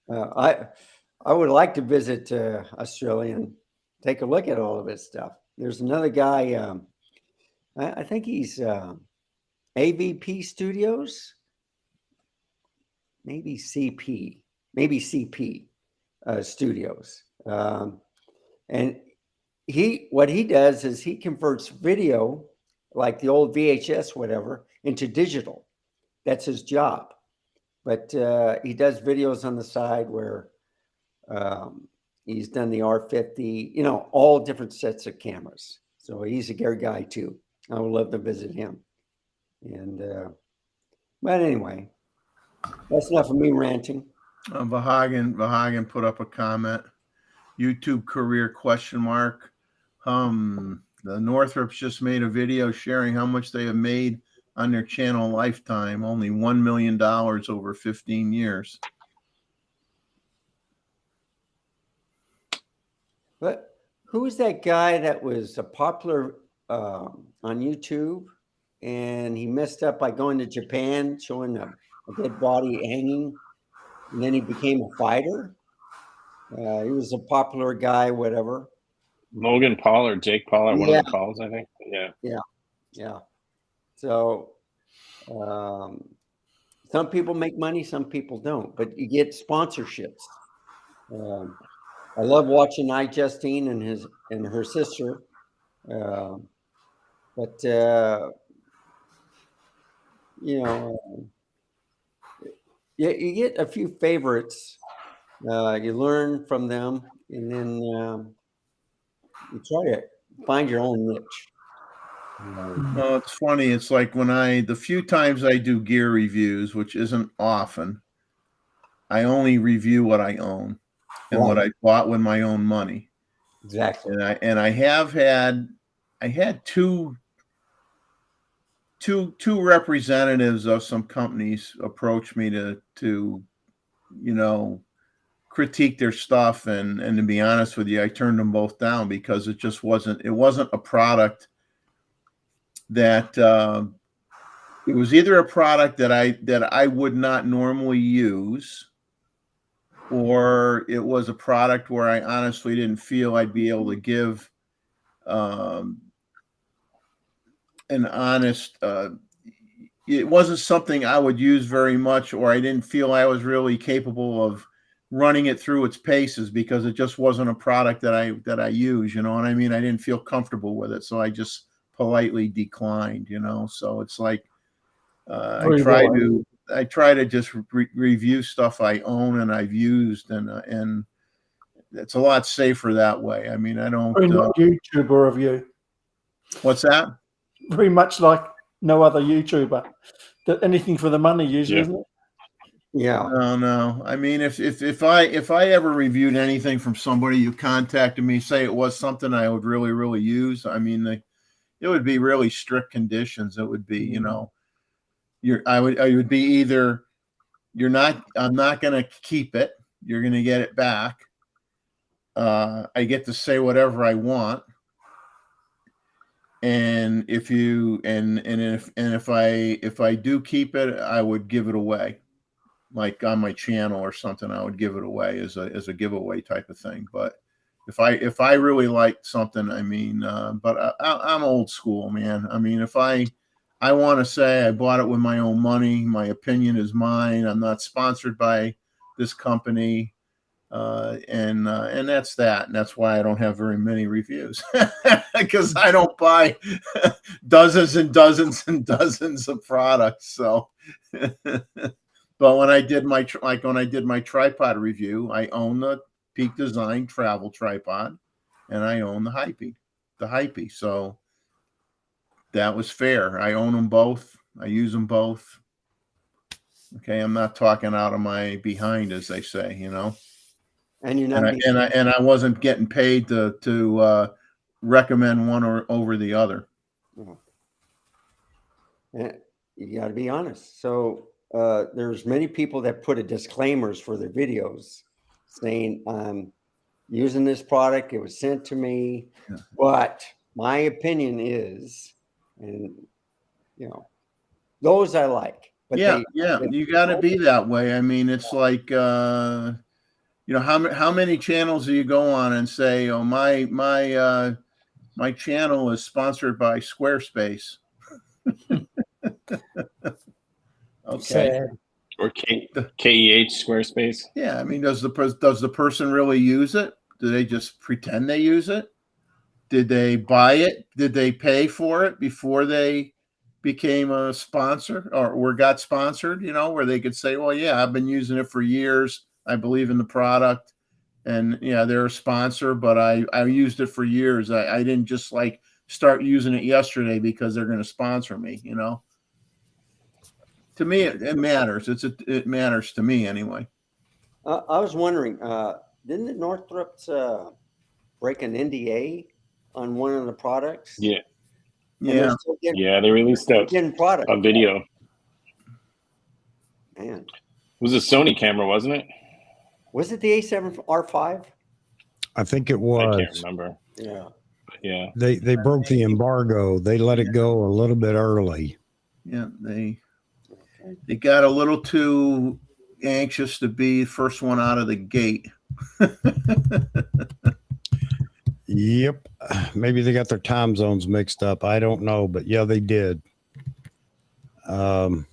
I would like to visit Australia and take a look at all of his stuff. There's another guy, I think he's AVP Studios, maybe CP Studios. And what he does is he converts video, like the old VHS, whatever, into digital. That's his job. But he does videos on the side where he's done the R50, all different sets of cameras. So he's a great guy too. I would love to visit him. And but anyway, that's enough of me ranting. Vahagan put up a comment. YouTube career ? The Northrops just made a video sharing how much they have made on their channel lifetime. Only $1 million over 15 years. But who's that guy that was popular on YouTube, and he messed up by going to Japan, showing a dead body hanging, and then he became a fighter? He was a popular guy, whatever. Logan Paul or Jake Paul or one of the Pauls, I think. Yeah. So some people make money, some people don't, but you get sponsorships. I love watching iJustine and her sister, but you get a few favorites. You learn from them, and then you try to find your own niche. Well, it's funny. It's like the few times I do gear reviews, which isn't often, I only review what I own and what I bought with my own money. Exactly. And I had two representatives of some companies approach me to critique their stuff, and to be honest with you, I turned them both down because it wasn't a product that it was either a product that I would not normally use, or it was a product where I honestly didn't feel I'd be able to give an honest. It wasn't something I would use very much, or I didn't feel I was really capable of running it through its paces because it just wasn't a product that I use. You know what I mean? I didn't feel comfortable with it, so I just politely declined. So it's like I try to just review stuff I own and I've used, and it's a lot safer that way. I mean, I don't. Very not YouTuber of you. What's that? Very much like no other YouTuber. Anything for the money, usually, isn't it? Yeah. No. I mean, if I ever reviewed anything from somebody who contacted me, say it was something I would really use, I mean, it would be really strict conditions. It would be, you know, I would be either I'm not going to keep it. You're going to get it back. I get to say whatever I want. And if I do keep it, I would give it away. Like on my channel or something, I would give it away as a giveaway type of thing. But if I really liked something, I mean, but I'm old school, man. I mean, if I want to say I bought it with my own money, my opinion is mine. I'm not sponsored by this company, and that's that. And that's why I don't have very many reviews, because I don't buy dozens and dozens and dozens of products. So. But when I did my tripod review, I own the Peak Design travel tripod, and I own the Hypey. So that was fair. I own them both. I use them both. Okay, I'm not talking out of my behind, as they say, you know. And you're not. And I wasn't getting paid to recommend one over the other. Yeah, you got to be honest. So. There's many people that put a disclaimers for their videos saying, I'm using this product, it was sent to me, but my opinion is, and you know, those I like. But you got to be that way. I mean, it's like, you know, how many channels do you go on and say, oh, my channel is sponsored by Squarespace? Okay. Sad. Or KEH Squarespace. Yeah, I mean, does the person really use it? Do they just pretend they use it? Did they buy it? Did they pay for it before they became a sponsor or got sponsored? You know, where they could say, "Well, yeah, I've been using it for years. I believe in the product, and yeah, they're a sponsor, but I used it for years. I didn't just like start using it yesterday because they're going to sponsor me." You know. To me, it matters. It matters to me anyway. I was wondering, didn't the Northrops break an NDA on one of the products? Yeah. Yeah. They released a video. Man. It was a Sony camera, wasn't it? Was it the A7R5? I think it was. I can't remember. Yeah. Yeah. They broke the embargo. They let it go a little bit early. Yeah, they got a little too anxious to be first one out of the gate. Yep. Maybe they got their time zones mixed up. I don't know, but yeah, they did. And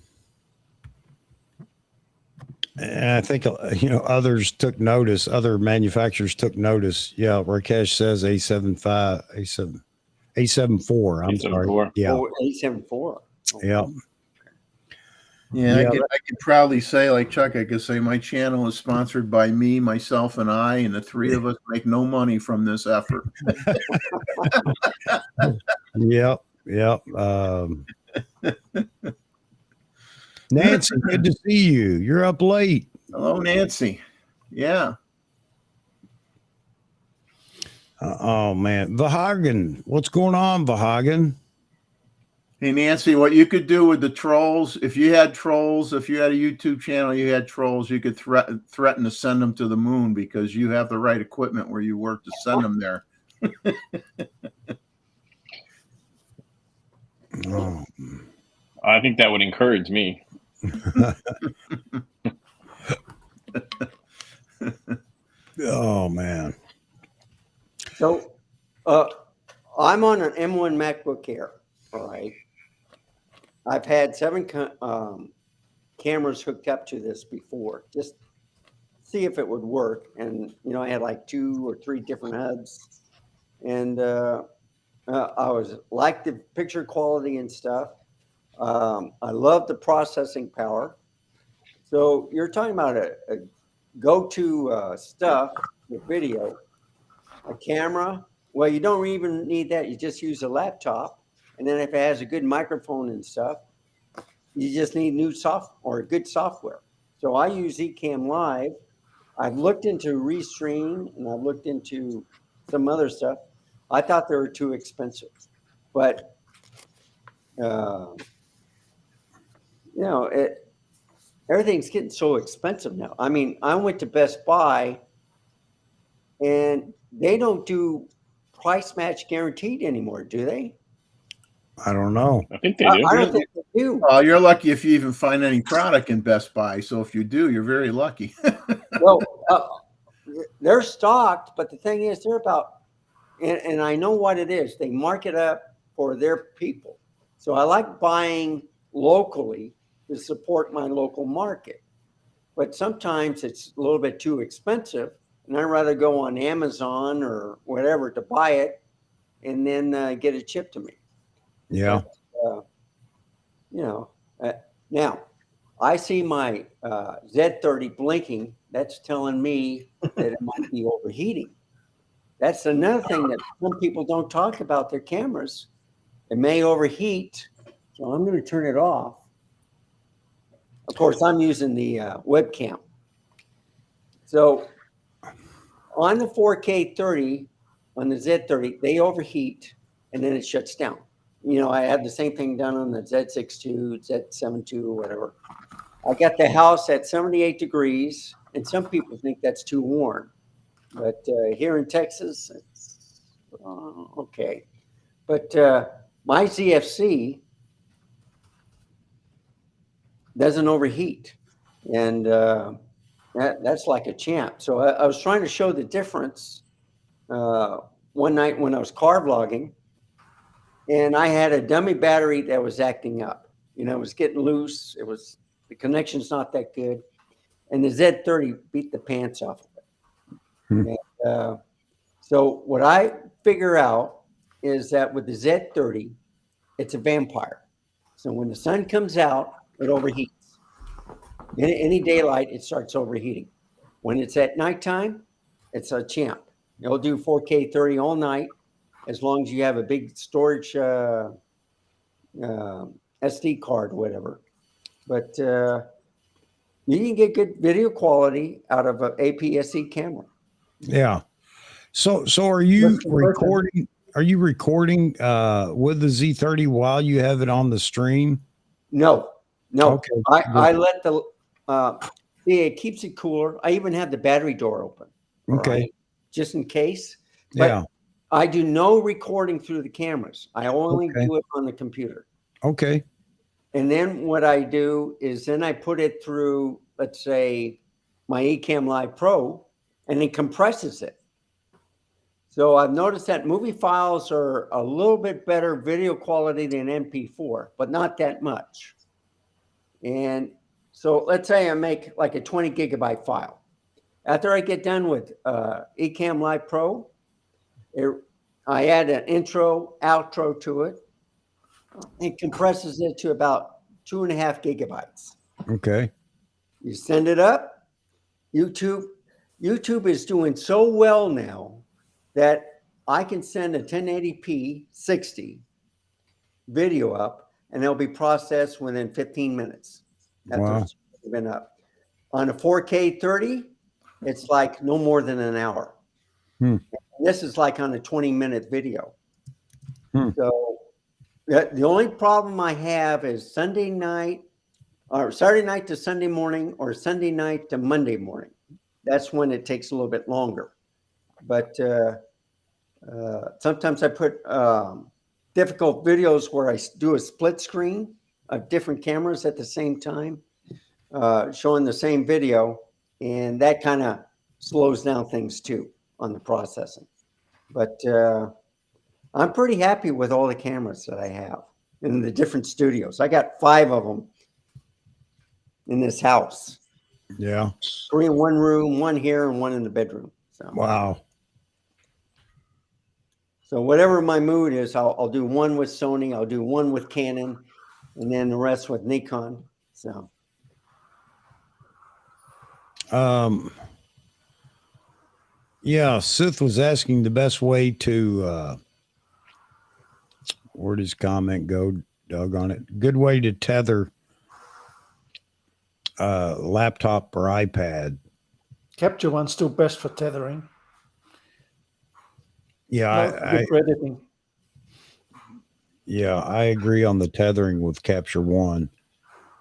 I think, you know, others took notice. Other manufacturers took notice. Yeah, Rakesh says A74. I'm sorry. Yeah. Oh, A74. Yeah. Yeah, I could proudly say, like Chuck, I could say my channel is sponsored by me, myself, and I, and the three of us make no money from this effort. Yep. Nancy, good to see you. You're up late. Hello, Nancy. Yeah. Oh, man. Vahagan. What's going on, Vahagan? Hey, Nancy, what you could do with the trolls, if you had a YouTube channel, you had trolls, you could threaten to send them to the moon because you have the right equipment where you work to send them there. Oh. I think that would encourage me. Oh, man. So I'm on an M1 MacBook Air, all right? I've had 7 cameras hooked up to this before, just see if it would work. And, you know, I had like 2 or 3 different hubs. And I was like the picture quality and stuff. I love the processing power. So you're talking about a go-to stuff with video, a camera. Well, you don't even need that. You just use a laptop. And then if it has a good microphone and stuff, you just need good software. So I use Ecamm Live. I've looked into Restream and I've looked into some other stuff. I thought they were too expensive, but everything's getting so expensive now. I mean, I went to Best Buy and they don't do price match guaranteed anymore, do they? I don't know. I think they do. I don't think they do. You're lucky if you even find any product in Best Buy. So if you do, you're very lucky. Well, they're stocked, but the thing is, they're about, and I know what it is. They mark it up for their people. So I like buying locally to support my local market. But sometimes it's a little bit too expensive, and I'd rather go on Amazon or whatever to buy it and then get it shipped to me. Yeah. But, now I see my Z30 blinking. That's telling me that it might be overheating. That's another thing that some people don't talk about their cameras. It may overheat, so I'm going to turn it off. Of course, I'm using the webcam. So on the 4K 30, on the Z30, they overheat and then it shuts down. I had the same thing done on the Z6 II, Z7 II, or whatever. I got the house at 78 degrees, and some people think that's too warm. But here in Texas, it's okay. But my ZFC doesn't overheat, and that's like a champ. So I was trying to show the difference one night when I was car vlogging, and I had a dummy battery that was acting up. It was getting loose. The connection's not that good, and the Z30 beat the pants off of it. And, so what I figure out is that with the Z30, it's a vampire. So when the sun comes out, it overheats. Any daylight, it starts overheating. When it's at nighttime, it's a champ. It'll do 4K 30 all night, as long as you have a big storage SD card or whatever. But you can get good video quality out of an APS-C camera. Yeah. So are you recording? Are you recording with the Z30 while you have it on the stream? No. Okay. I let the it keeps it cooler. I even have the battery door open. Okay. Right, just in case. But yeah. I do no recording through the cameras. I only do it on the computer. Okay. And then what I do is then I put it through, let's say, my Ecamm Live Pro, and it compresses it. So I've noticed that movie files are a little bit better video quality than MP4, but not that much. And so let's say I make like a 20 gigabyte file. After I get done with Ecamm Live Pro, I add an intro, outro to it. It compresses it to about 2.5 gigabytes. Okay. You send it up. YouTube is doing so well now that I can send a 1080p 60 video up, and it'll be processed within 15 minutes. After it's been up. On a 4K 30, it's like no more than an hour. This is like on a 20-minute video. So the only problem I have is Sunday night or Saturday night to Sunday morning or Sunday night to Monday morning. That's when it takes a little bit longer. But sometimes I put difficult videos where I do a split screen of different cameras at the same time, showing the same video, and that kind of slows down things too on the processing. But I'm pretty happy with all the cameras that I have in the different studios. I got 5 of them in this house. Yeah. 3 in one room, 1 here, and 1 in the bedroom. So. Wow. So whatever my mood is, I'll do 1 with Sony, I'll do 1 with Canon, and then the rest with Nikon. So. Yeah, Sith was asking the best way to where does comment go? Doggone it. Good way to tether laptop or iPad. Capture One's still best for tethering. Yeah, Good for editing. Yeah, I agree on the tethering with Capture One.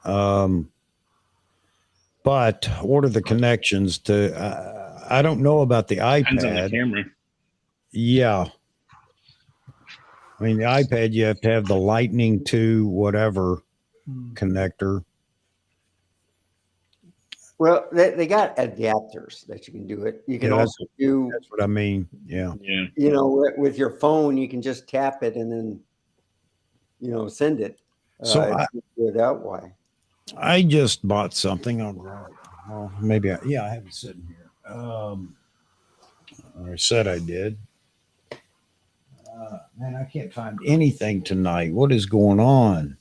But what are the connections to? I don't know about the iPad. Depends on the camera. Yeah. I mean, the iPad, you have to have the Lightning to whatever connector. Well, they got adapters that you can do it. You can also do. That's what I mean. Yeah. You know, with your phone, you can just tap it and then, send it. So that way. I just bought something. Well, maybe I have it sitting here. I said I did. Man, I can't find anything tonight. What is going on?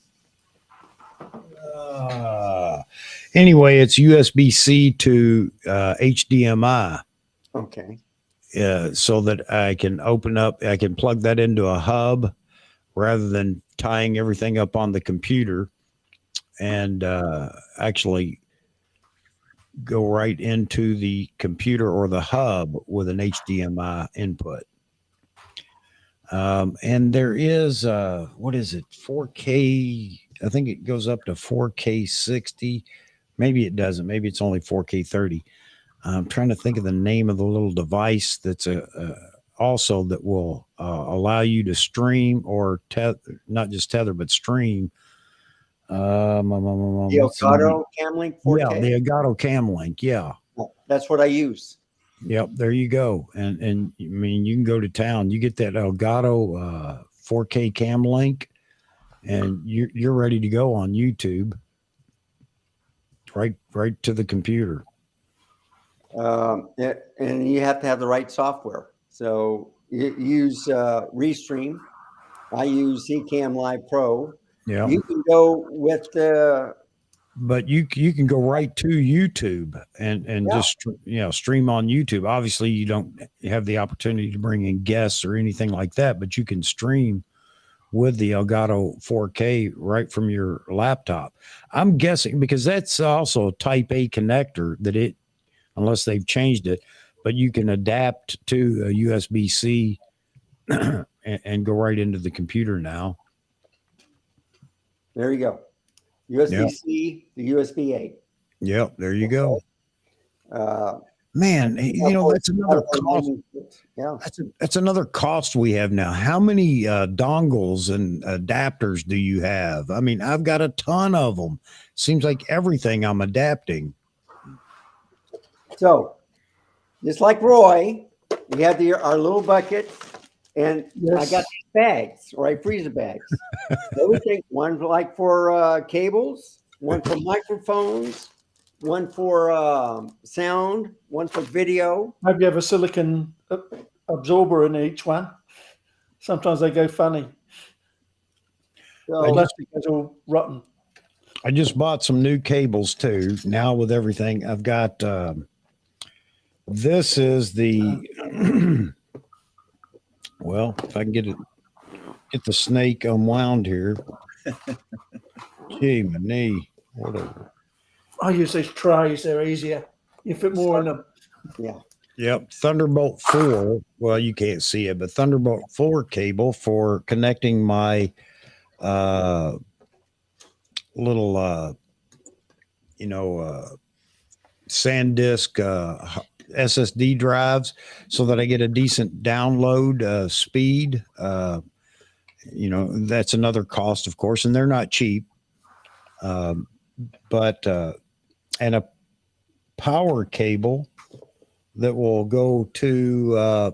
Anyway, it's USB-C to HDMI. Okay. So that I can I can plug that into a hub rather than tying everything up on the computer, and actually go right into the computer or the hub with an HDMI input. And there is, what is it? 4K. I think it goes up to 4K 60. Maybe it doesn't. Maybe it's only 4K 30. I'm trying to think of the name of the little device that's also that will allow you to stream or not just tether, but stream. The Elgato Camlink 4K? Yeah, the Elgato Camlink. Yeah. That's what I use. Yep, there you go. And I mean, you can go to town. You get that Elgato 4K Camlink, and you're ready to go on YouTube. Right to the computer. And you have to have the right software. So you use Restream. I use Ecamm Live Pro. Yeah. You can go with the. But you can go right to YouTube and just stream on YouTube. Obviously, you don't have the opportunity to bring in guests or anything like that, but you can stream with the Elgato 4K right from your laptop. I'm guessing because that's also a Type A connector that unless they've changed it, but you can adapt to a USB-C and go right into the computer now. There you go. USB-C to USB-A. Yep, there you go. Man, that's another cost. Yeah, that's another cost we have now. How many dongles and adapters do you have? I mean, I've got a ton of them. Seems like everything I'm adapting. So, just like Roy, we have our little bucket, and I got these bags, right? Freezer bags. Everything. One like for cables, one for microphones, one for sound, one for video. Maybe you have a silicon absorber in each one. Sometimes they go funny. So, plastic goes all rotten. I just bought some new cables too. Now with everything, I've got. This is the. Well, if I can get the snake unwound here. Gee, my knee. Whatever. I use these trays. They're easier. You fit more in them. Yeah. Yep. Thunderbolt 4. Well, you can't see it, but Thunderbolt 4 cable for connecting my little, SanDisk SSD drives so that I get a decent download speed. That's another cost, of course, and they're not cheap. But and a power cable that will go to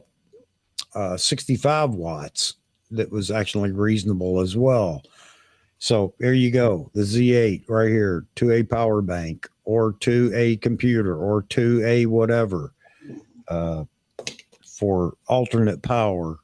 65 watts that was actually reasonable as well. So there you go. The Z8 right here to a power bank or to a computer or to a whatever for alternate power.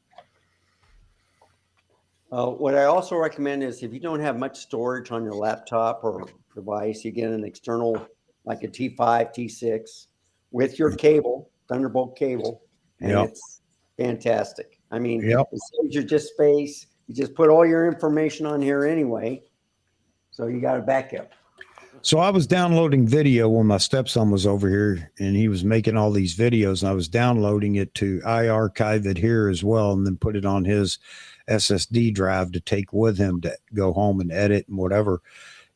What I also recommend is if you don't have much storage on your laptop or device, you get an external, like a T5, T6 with your cable, Thunderbolt cable, and it's fantastic. I mean, it saves you just space. You just put all your information on here anyway, so you got a backup. So I was downloading video when my stepson was over here, and he was making all these videos, and I was downloading it to archive it here as well, and then put it on his SSD drive to take with him to go home and edit and whatever.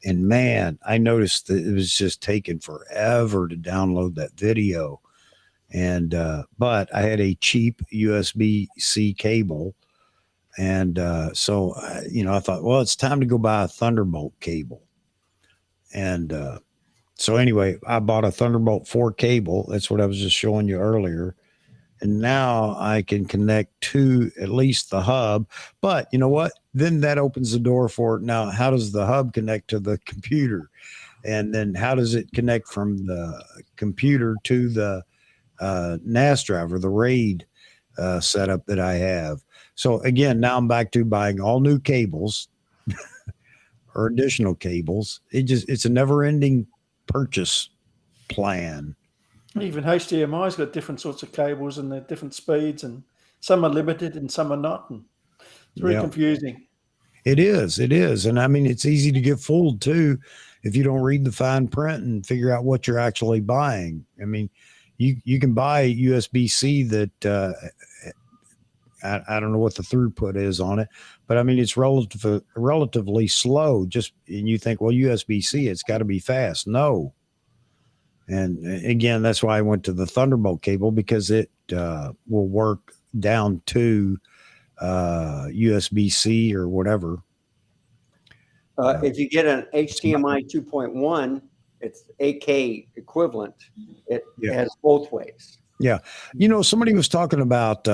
And man, I noticed that it was just taking forever to download that video. And but I had a cheap USB-C cable, and so I thought, well, it's time to go buy a Thunderbolt cable. And so anyway, I bought a Thunderbolt 4 cable. That's what I was just showing you earlier. And now I can connect to at least the hub. But you know what? Then that opens the door for, now, how does the hub connect to the computer? And then how does it connect from the computer to the NAS driver, the RAID setup that I have? So again, now I'm back to buying all new cables or additional cables. It's a never ending purchase plan. Even HDMI's got different sorts of cables and they're different speeds, and some are limited and some are not. And it's very confusing. It is. And I mean, it's easy to get fooled too if you don't read the fine print and figure out what you're actually buying. I mean, you can buy USB-C that I don't know what the throughput is on it, but I mean, it's relatively slow. And you think, well, USB-C, it's got to be fast. No. And again, that's why I went to the Thunderbolt cable, because it will work down to USB-C or whatever. If you get an HDMI 2.1, it's 8K equivalent. It has both ways. Yeah. Somebody was talking about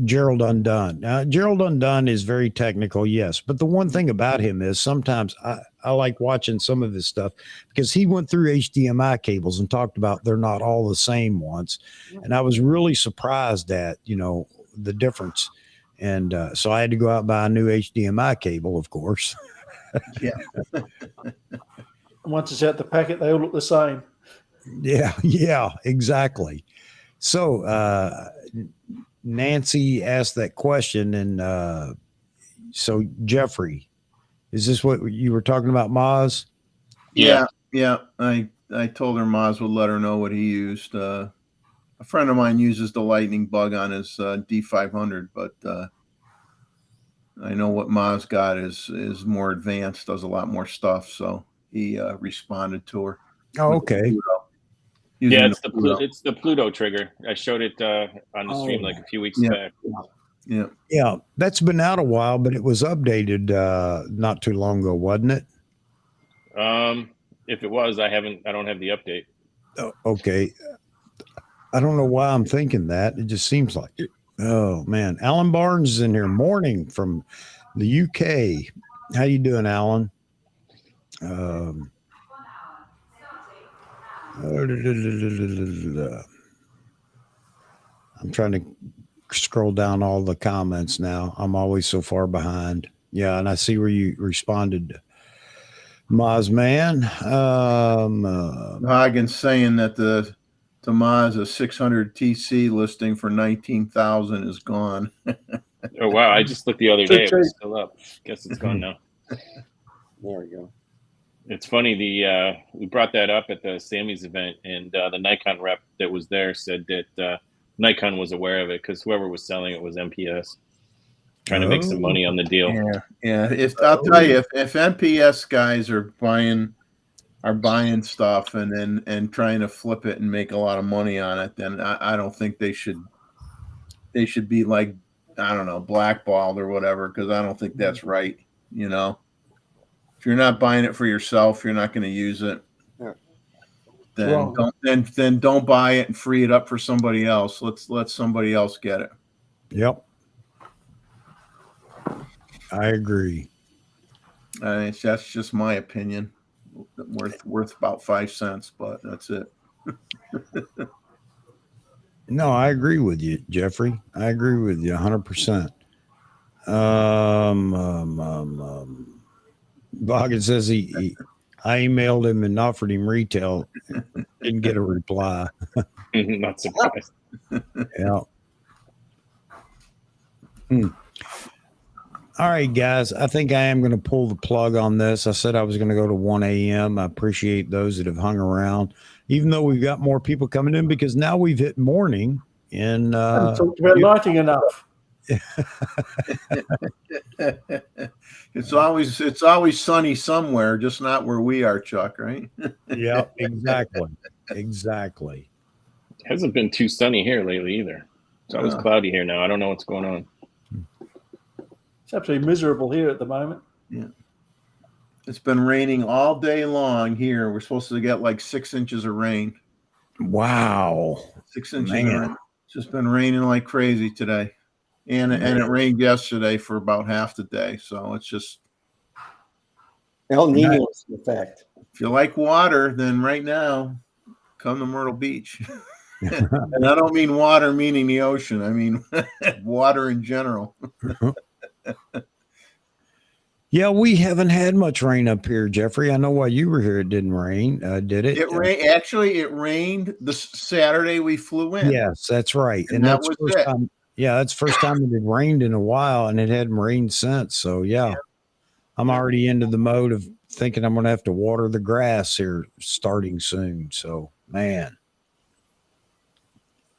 Gerald Undone. Now, Gerald Undone is very technical, yes. But the one thing about him is sometimes I like watching some of his stuff, because he went through HDMI cables and talked about they're not all the same ones. And I was really surprised at, the difference. And so I had to go out and buy a new HDMI cable, of course. Yeah. Once it's out the packet, they all look the same. Yeah, exactly. So Nancy asked that question, and so Jeffrey, is this what you were talking about, Maz? Yeah. I told her Maz would let her know what he used. A friend of mine uses the lightning bug on his D500, but I know what Maz got is more advanced, does a lot more stuff. So he responded to her. Oh, okay. Yeah, it's the Pluto trigger. I showed it on the stream like a few weeks back. Yeah, that's been out a while, but it was updated not too long ago, wasn't it? If it was, I don't have the update. Oh, okay. I don't know why I'm thinking that. It just seems like it. Oh man, Alan Barnes is in here. Morning from the UK. How you doing, Alan? I'm trying to scroll down all the comments now. I'm always so far behind. Yeah, and I see where you responded, Mazman. Hagen's saying that the Maz a 600 TC listing for 19,000 is gone. Oh wow! I just looked the other day; it was still up. Guess it's gone now. There we go. It's funny. We brought that up at the Sammy's event, and the Nikon rep that was there said that Nikon was aware of it because whoever was selling it was MPS, trying to make some money on the deal. Yeah. I'll tell you, if MPS guys are buying stuff and trying to flip it and make a lot of money on it, then I don't think they should be like, I don't know, blackballed or whatever, because I don't think that's right. If you're not buying it for yourself, you're not going to use it. Then don't buy it and free it up for somebody else. Let somebody else get it. Yep. I agree. That's just my opinion. Worth about 5 cents, but that's it. No, I agree with you, Jeffrey. I agree with you 100%. Boggin says I emailed him and offered him retail. Didn't get a reply. Not surprised. Yeah. All right, guys. I think I am going to pull the plug on this. I said I was going to go to 1 a.m. I appreciate those that have hung around, even though we've got more people coming in because now we've hit morning. And talked about lighting enough. It's always sunny somewhere, just not where we are, Chuck. Right? Yeah, exactly. It hasn't been too sunny here lately either. It's always cloudy here now. I don't know what's going on. It's absolutely miserable here at the moment. Yeah. It's been raining all day long here. We're supposed to get like 6 inches of rain. Wow. 6 inches of rain. It's just been raining like crazy today. And it rained yesterday for about half the day. So it's just El Nino's effect. If you like water, then right now, come to Myrtle Beach. And I don't mean water meaning the ocean. I mean water in general. Yeah, we haven't had much rain up here, Jeffrey. I know while you were here, it didn't rain, did it? It rained the Saturday we flew in. Yes, that's right. And that was first it. time. Yeah, that's the first time it had rained in a while, and it hadn't rained since. So yeah, I'm already into the mode of thinking I'm going to have to water the grass here starting soon. So man,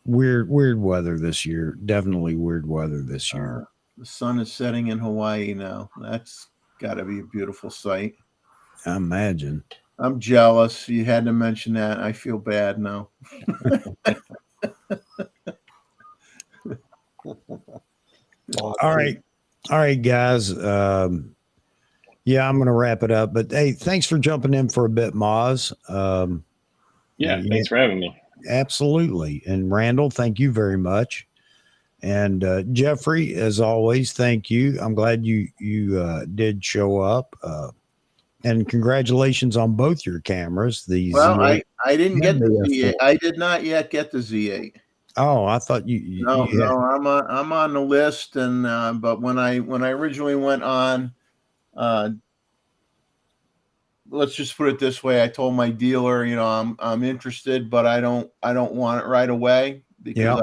weird weather this year. Definitely weird weather this year. The sun is setting in Hawaii now. That's got to be a beautiful sight. I imagine. I'm jealous. You had to mention that. I feel bad now. All right, guys. Yeah, I'm going to wrap it up. But hey, thanks for jumping in for a bit, Moz. Thanks for having me. Absolutely. And Randall, thank you very much. And Jeffrey, as always, thank you. I'm glad you did show up. And congratulations on both your cameras. I didn't get the Z8. I did not yet get the Z8. Oh, I thought you. No, I'm on the list, and but when I originally went on, let's just put it this way: I told my dealer, I'm interested, but I don't want it right away because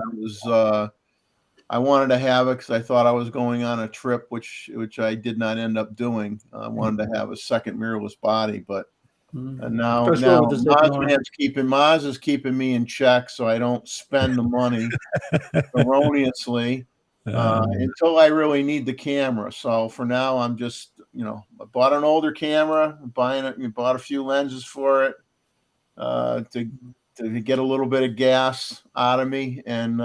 I wanted to have it because I thought I was going on a trip, which I did not end up doing. I wanted to have a second mirrorless body, but now Maz is keeping me in check, so I don't spend the money erroneously until I really need the camera. So for now, I'm just I bought an older camera, bought a few lenses for it to get a little bit of gas out of me, and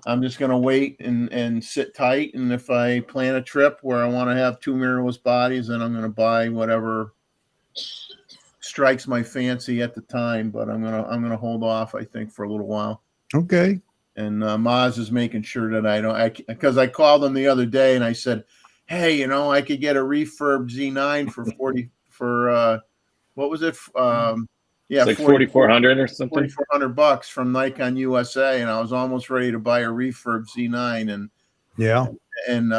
I'm just going to wait and sit tight. And if I plan a trip where I want to have 2 mirrorless bodies, then I'm going to buy whatever strikes my fancy at the time. But I'm going to hold off, I think, for a little while. Okay. And Maz is making sure that because I called him the other day and I said, hey, I could get a refurb Z9 for what was it? Yeah, like 4,400 or something. $4,400 from Nikon USA, and I was almost ready to buy a refurb Z9, and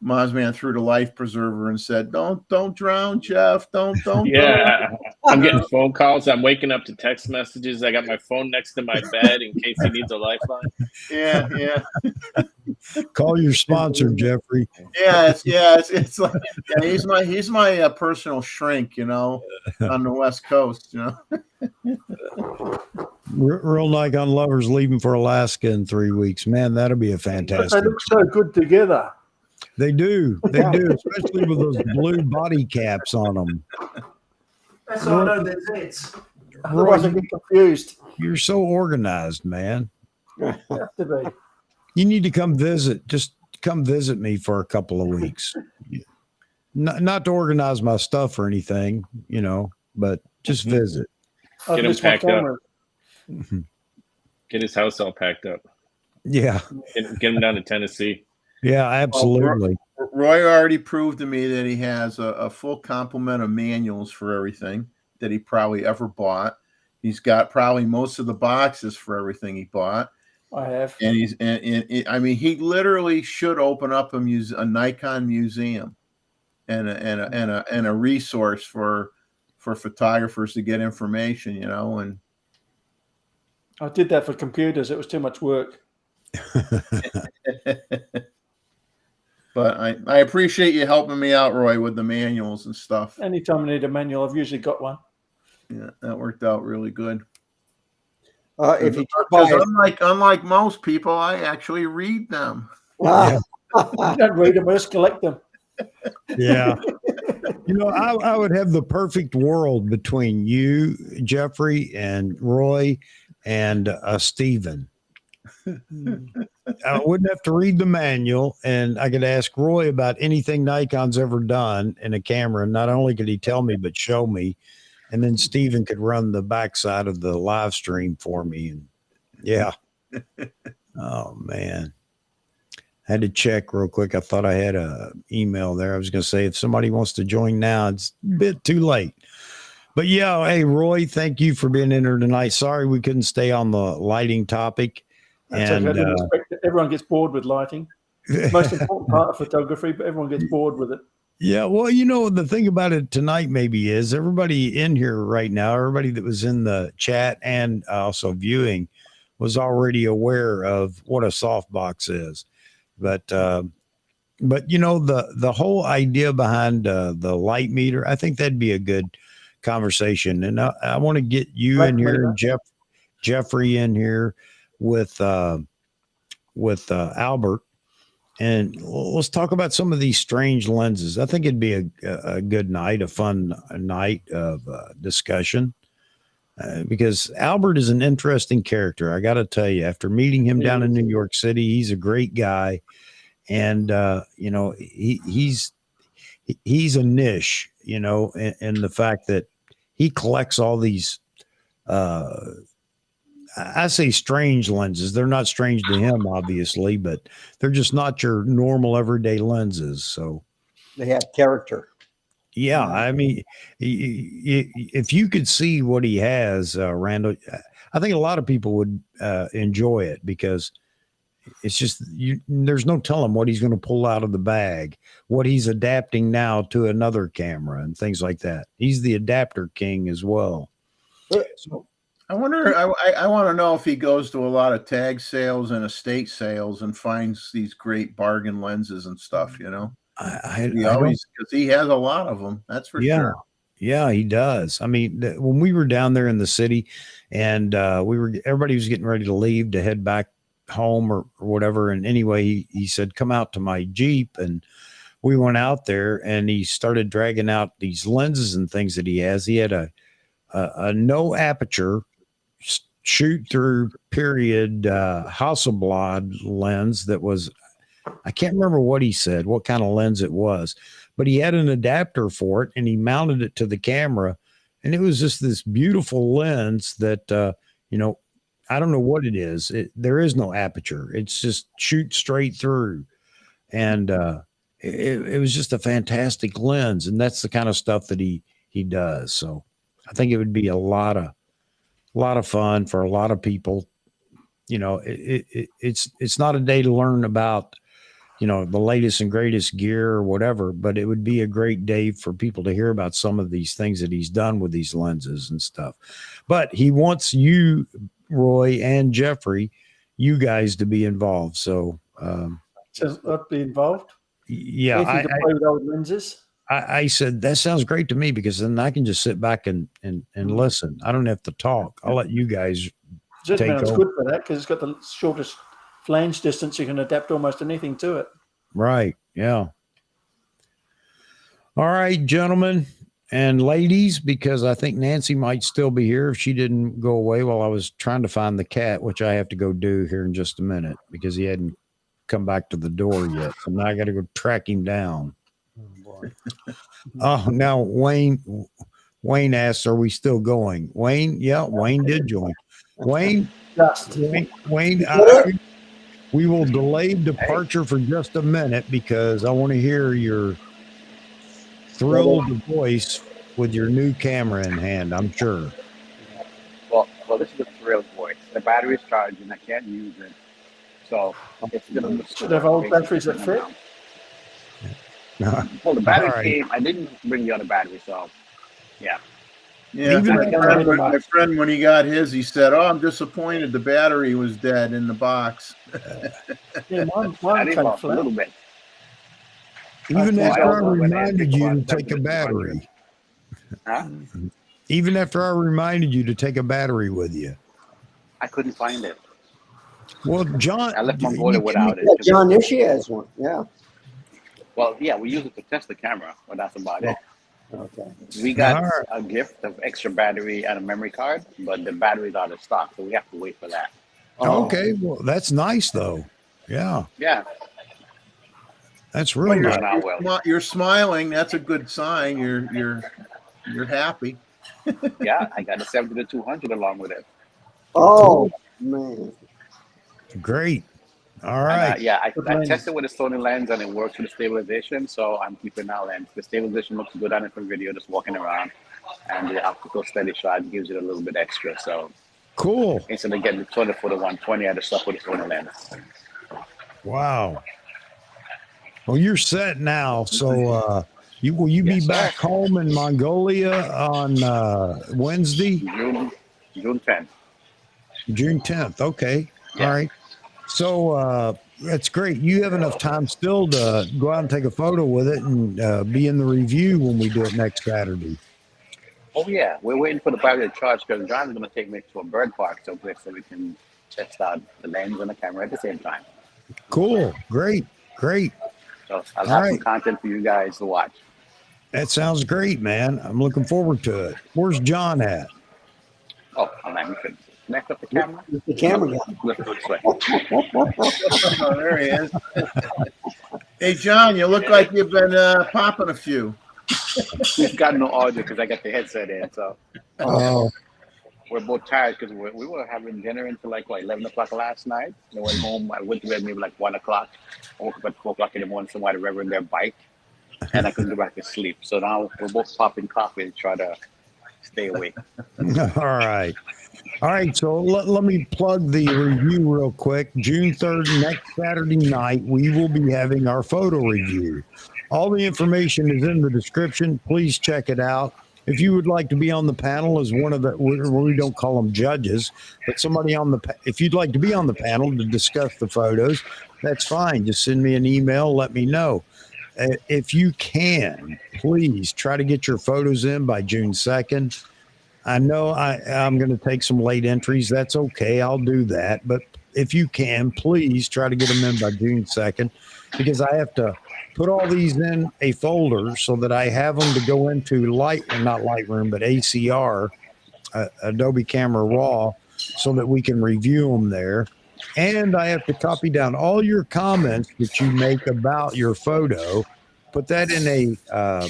Mozman threw the life preserver and said, "Don't drown, Jeff. Don't." Yeah, I'm getting phone calls. I'm waking up to text messages. I got my phone next to my bed in case he needs a lifeline. Yeah. Call your sponsor, Jeffrey. It's like he's my personal shrink, on the West Coast, Real Nikon lovers leaving for Alaska in 3 weeks. Man, that'll be a fantastic. But they look so good together. They do, especially with those blue body caps on them. That's all I know. There's it. Otherwise, I get confused. You're so organized, man. You have to be. You need to come visit. Just come visit me for a couple of weeks. Not to organize my stuff or anything, but just visit. Get him packed up. Get his house all packed up. Yeah. Get him down to Tennessee. Yeah, absolutely. Roy already proved to me that he has a full complement of manuals for everything that he probably ever bought. He's got probably most of the boxes for everything he bought. I have. And he literally should open up a Nikon museum and a resource for photographers to get information, and I did that for computers. It was too much work. But I appreciate you helping me out, Roy, with the manuals and stuff. Anytime I need a manual, I've usually got one. Yeah, that worked out really good. If you because unlike most people, I actually read them. Yeah. I don't read them, I just collect them. Yeah. You know, I would have the perfect world between you, Jeffrey, and Roy, and Stephen. I wouldn't have to read the manual, and I could ask Roy about anything Nikon's ever done in a camera. Not only could he tell me, but show me. And then Stephen could run the backside of the live stream for me. And yeah. Oh, man. I had to check real quick. I thought I had a email there. I was going to say, if somebody wants to join now, it's a bit too late. But yeah, hey, Roy, thank you for being in here tonight. Sorry we couldn't stay on the lighting topic. And everyone gets bored with lighting. Most important part of photography, but everyone gets bored with it. Yeah, well, you know, the thing about it tonight maybe is everybody in here right now, everybody that was in the chat and also viewing was already aware of what a softbox is. But you know, the whole idea behind the light meter, I think that'd be a good conversation. And I want to get you in here and Jeffrey in here with Albert, and let's talk about some of these strange lenses. I think it'd be a good night, a fun night of discussion, because Albert is an interesting character. I got to tell you, after meeting him down in New York City, he's a great guy. And, you know, he's a niche, you know, in the fact that he collects all these, I say strange lenses. They're not strange to him, obviously, but they're just not your normal everyday lenses. So they have character. Yeah. I mean, if you could see what he has, Randall, I think a lot of people would enjoy it, because it's just, there's no telling what he's going to pull out of the bag, what he's adapting now to another camera and things like that. He's the adapter king as well. So I wonder, I want to know if he goes to a lot of tag sales and estate sales and finds these great bargain lenses and stuff, you know? Because he has a lot of them. That's for sure. Yeah, he does. I mean, when we were down there in the city and everybody was getting ready to leave to head back home or whatever. And anyway, he said, come out to my Jeep. And we went out there and he started dragging out these lenses and things that he has. He had a no aperture shoot through period Hasselblad lens that was, I can't remember what he said, what kind of lens it was, but he had an adapter for it and he mounted it to the camera. And it was just this beautiful lens that, you know, I don't know what it is. There is no aperture. It's just shoot straight through. And it was just a fantastic lens. And that's the kind of stuff that he does. So I think it would be a lot of fun for a lot of people. You know, it's not a day to learn about, you know, the latest and greatest gear or whatever, but it would be a great day for people to hear about some of these things that he's done with these lenses and stuff. But he wants you, Roy and Jeffrey, you guys to be involved. So I'd be involved. Yeah. Anything to play with old lenses. I said, that sounds great to me, because then I can just sit back and listen. I don't have to talk. I'll let you guys take over. It's good for that, because it's got the shortest flange distance. You can adapt almost anything to it. Right. Yeah. All right, gentlemen and ladies, because I think Nancy might still be here if she didn't go away while I was trying to find the cat, which I have to go do here in just a minute, because he hadn't come back to the door yet. So now I got to go track him down. Oh, now Wayne asks, are we still going? Wayne, yeah, Wayne did join. Wayne, we will delay departure for just a minute, because I want to hear your thrilled voice with your new camera in hand, I'm sure. Well, this is a thrilled voice. The battery's charged and I can't use it. So it's going to should have old batteries that fit. Well, the battery came. I didn't bring the other battery, so yeah. Yeah, my friend, when he got his, he said, "Oh, I'm disappointed. The battery was dead in the box." Yeah, mine came flat a little bit. Even I after I also went ahead and reminded picked you one to take a 7200. battery. Huh? Even after I reminded you to take a battery with you. I couldn't find it. Well, John, I left you Mongolia can- without it. Yeah, John Ishii has one. Yeah. Well, yeah, we use it to test the camera, but that's about it. Okay. We got All right. a gift of extra battery and a memory card, but the battery's out of stock, so we have to wait for that. Okay, well, that's nice though. Yeah, Yeah. that's Well, real you're, nice. you're smiling. That's a good sign. You're happy. Yeah, I got a 70-200 along with it. Oh, man. Great. All And, right. yeah, I lens? tested with a Sony lens and it works with the stabilization, so I'm keeping that lens. The stabilization looks good on it from video, just walking around, and the optical steady shot gives it a little bit extra. So Cool. instead of getting the 20 for the 120, I just stuck with the Sony lens. Wow. Well, you're set now. So will you be Yes, back sir. home in Mongolia on Wednesday? June 10th. June 10th. Okay. Yeah. All right. So that's great. You have enough time still to go out and take a photo with it and be in the review when we do it next Saturday. Oh yeah, we're waiting for the battery to charge because John's going to take me to a bird park someplace so we can test out the lens and the camera at the same time. Cool. Great. Great. So I'll All have some right. content for you guys to watch. That sounds great, man. I'm looking forward to it. Where's John at? Oh, let me finish. Connect up the camera. The camera guy. Lift it this way. Oh, there he is. Hey, John, you look like you've been popping a few. We've got no audio because I got the headset in, so Oh, we're both tired because we were having dinner until like 11 o'clock last night. And I went home. I went to bed maybe like 1 o'clock. I woke up at 4 o'clock in the morning. Somebody revving their bike, and I couldn't go back to sleep. So now we're both popping coffee to try to stay awake. all right. All right. So let me plug the review real quick. June 3rd, next Saturday night, we will be having our photo review. All the information is in the description. Please check it out. If you would like to be on the panel as one of the, we don't call them judges, but somebody on the, if you'd like to be on the panel to discuss the photos, that's fine. Just send me an email. Let me know. If you can, please try to get your photos in by June 2nd. I know I'm going to take some late entries. That's okay. I'll do that. But if you can, please try to get them in by June 2nd, because I have to put all these in a folder so that I have them to go into not Lightroom, but ACR, Adobe Camera Raw, so that we can review them there. And I have to copy down all your comments that you make about your photo, put that in a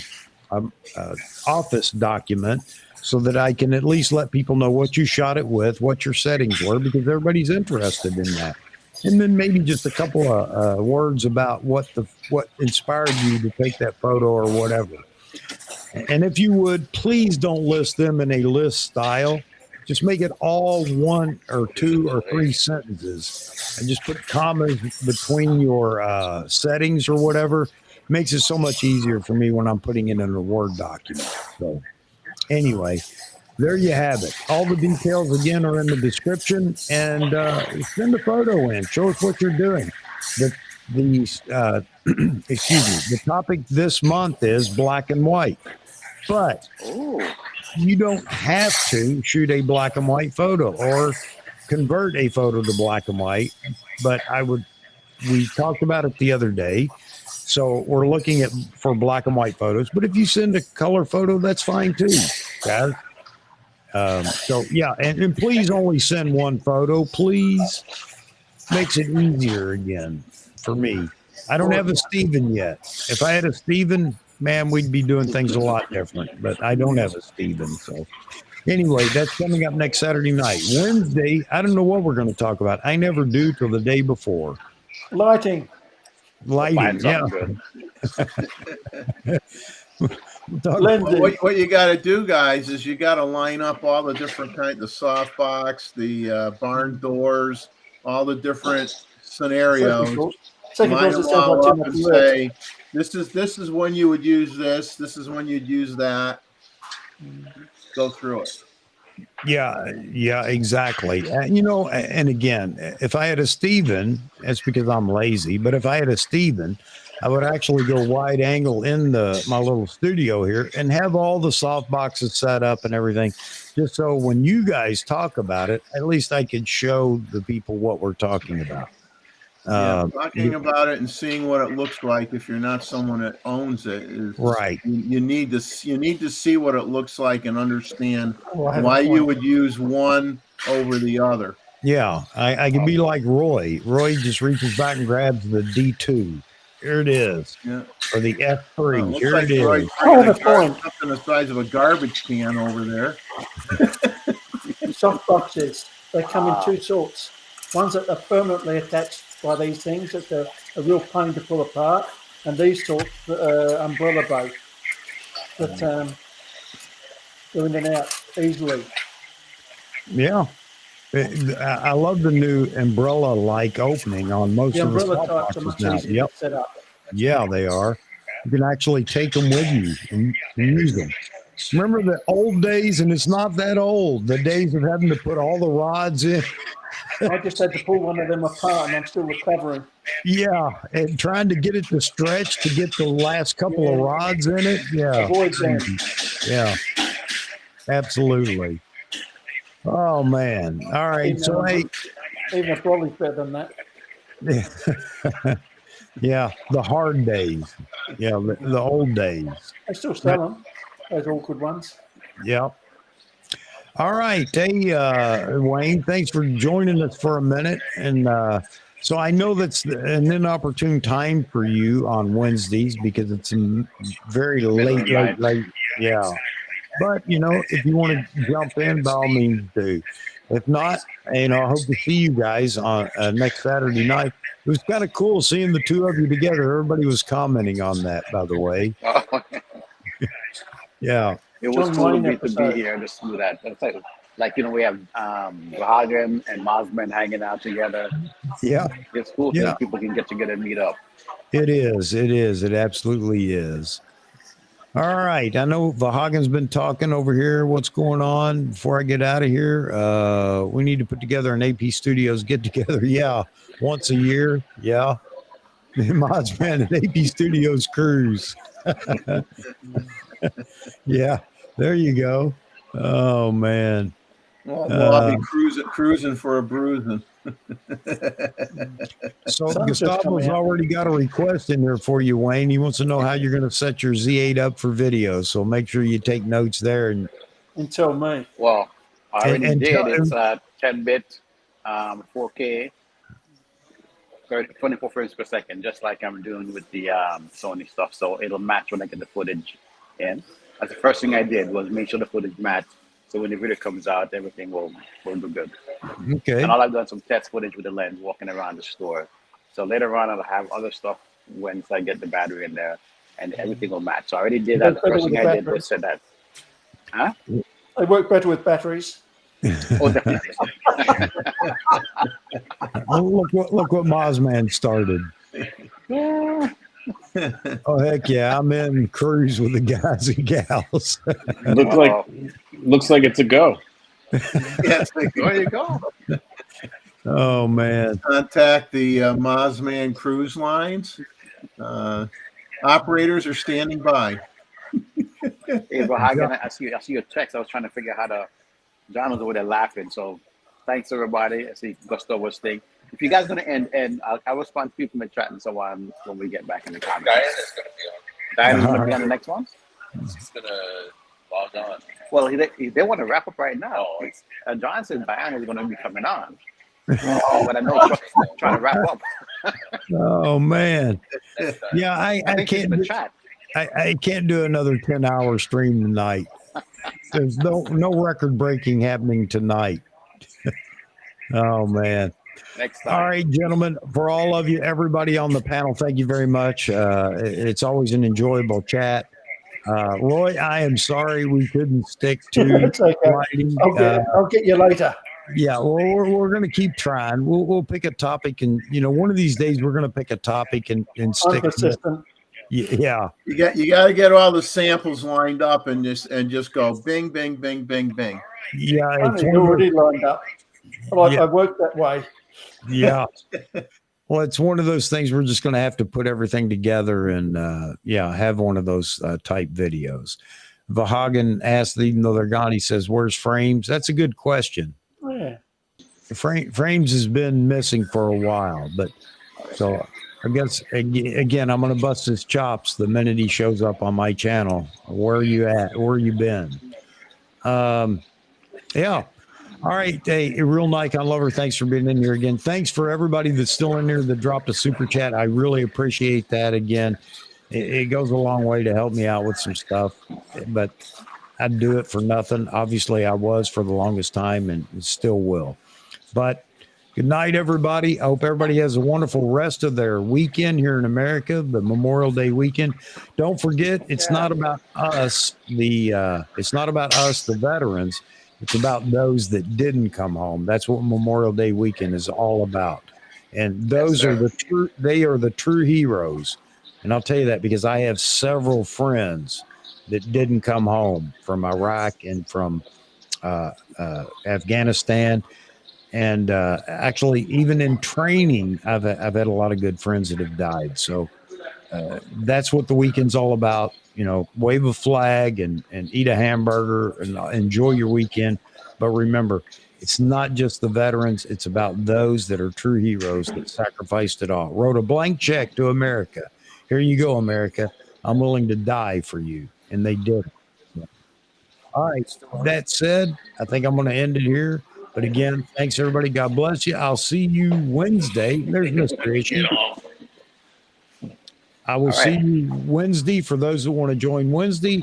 Office document so that I can at least let people know what you shot it with, what your settings were, because everybody's interested in that. And then maybe just a couple of words about what inspired you to take that photo or whatever. And if you would, please don't list them in a list style. Just make it all 1 or 2 or 3 sentences and just put commas between your settings or whatever. Makes it so much easier for me when I'm putting it in a Word document. So anyway, there you have it. All the details again are in the description, and send a photo in. Show us what you're doing. The topic this month is black and white, but you don't have to shoot a black and white photo or convert a photo to black and white. But we talked about it the other day. So we're looking for black and white photos, but if you send a color photo, that's fine too, guys. So yeah, and please only send 1 photo, please. Makes it easier again for me. I don't have a Steven yet. If I had a Steven, man, we'd be doing things a lot different, but I don't have a Steven. So anyway, that's coming up next Saturday night. Wednesday, I don't know what we're going to talk about. I never do till the day before. Lighting, yeah. What you got to do, guys, is you got to line up all the different kinds of softbox, the barn doors, all the different scenarios. Line them all up and say, this is when you would use this. This is when you'd use that. Go through it. Yeah, yeah, exactly. And again, if I had a Steven, that's because I'm lazy, but if I had a Steven, I would actually go wide angle in my little studio here and have all the soft boxes set up and everything, just so when you guys talk about it, at least I could show the people what we're talking about. Talking about it and seeing what it looks like if you're not someone that owns it is right. You need to see what it looks like and understand why you would use one over the other. Yeah, I could be like Roy. Roy just reaches back and grabs the D2. Here it is. Yeah. Or the F3. Looks Here like it is. Roy's something the size of a garbage can over there. Soft boxes. They come in two sorts. Ones that are permanently attached by these things that are a real pain to pull apart, and these sorts that are umbrella based that go in and out easily. Yeah. I love the new umbrella-like opening on most of the umbrella soft types are boxes much now. easier to set up. Yeah, they are. You can actually take them with you and use them. Remember the old days, and it's not that old, the days of having to put all the rods in. I just had to pull one of them apart, and I'm still recovering. Yeah, and trying to get it to stretch to get the last couple of rods in it. Yeah. Avoid them. Yeah, absolutely. Oh, man. All right. Even a trolley's better than that. Yeah, the hard days. Yeah, the old days. I still sell them, those awkward ones. Yeah. All right. Hey, Wayne, thanks for joining us for a minute. And so I know that's an inopportune time for you on Wednesdays because it's very late. Yeah. But, if you want to jump in, by all means do. If not, I hope to see you guys on next Saturday night. It was kind of cool seeing the two of you together. Everybody was commenting on that, by the way. Yeah. It was cool to be here just to do that. It's like we have Vahagan and Mosman hanging out together. Yeah. It's cool that people can get together and meet up. It is. It absolutely is. All right. I know Vahagan's been talking over here. What's going on? Before I get out of here, we need to put together an AP Studios get together. Yeah. Once a year. Yeah. Modsman and AP Studios cruise. Yeah. There you go. Oh, man. Well, I'll be cruising for a bruising. So Gustavo's already got a request in there for you, Wayne. He wants to know how you're going to set your Z8 up for video. So make sure you take notes there. And tell me. Well, I already did. It's 10-bit, 4K, 24 frames per second, just like I'm doing with the Sony stuff. So it'll match when I get the footage in. That's the first thing I did was make sure the footage matched. So when the video comes out, everything will do good. Okay. And I've done some test footage with the lens walking around the store. So later on, I'll have other stuff once I get the battery in there, and everything will match. So I already did that. The first thing I did was set that. Huh? I work better with batteries. Oh, definitely. Look what Mosman started. Oh, heck yeah. I'm in cruise with the guys and gals. Looks like it's a go. Yes, there you go. Oh, man. Contact the Mosman Cruise Lines. Operators are standing by. Hey, Vahagan, I see your text. I was trying to figure out how to. John was over there laughing. So thanks, everybody. I see Gusto was saying. If you guys are going to end, I'll respond to people in the chat and so on when we get back in the comments. Diana's going to be on the next one? He's going to log on. Well, they want to wrap up right now. John said Diana's going to be coming on. But I know trying to wrap up. Oh, man. Yeah, I can't. I can't do another 10-hour stream tonight. There's no record breaking happening tonight. Oh, man. Next time. All right, gentlemen, for all of you, everybody on the panel, thank you very much. It's always an enjoyable chat. Roy, I am sorry we couldn't stick to lighting. I'll get you later. Yeah, well, we're going to keep trying. We'll pick a topic, and one of these days we're going to pick a topic and stick to it. Yeah. You got to get all the samples lined up and just go bing, bing, bing, bing, bing. Yeah, it's already lined up. I work that way. Yeah. Well, it's one of those things we're just going to have to put everything together and have one of those type videos. Vahagan asked, even though they're gone, he says, "Where's Frames?" That's a good question. Oh, yeah. Frames has been missing for a while, but so I guess again, I'm going to bust his chops the minute he shows up on my channel. Where are you at? Where you been? Yeah. All right. Hey, Real Nikon Lover, thanks for being in here again. Thanks for everybody that's still in there that dropped a super chat. I really appreciate that. Again, it goes a long way to help me out with some stuff, but I'd do it for nothing. Obviously, I was for the longest time and still will. But good night, everybody. I hope everybody has a wonderful rest of their weekend here in America, the Memorial Day weekend. Don't forget, it's not about us, it's not about us, the veterans. It's about those that didn't come home. That's what Memorial Day weekend is all about. And those are they are the true heroes. And I'll tell you that because I have several friends that didn't come home from Iraq and from Afghanistan. And actually, even in training, I've had a lot of good friends that have died. So that's what the weekend's all about. You know, wave a flag and eat a hamburger and enjoy your weekend. But remember, it's not just the veterans. It's about those that are true heroes that sacrificed it all. Wrote a blank check to America. Here you go, America. I'm willing to die for you. And they did. All right. That said, I think I'm going to end it here. But again, thanks, everybody. God bless you. I'll see you Wednesday. There's Mr. Issue. I will see you Wednesday for those that want to join Wednesday.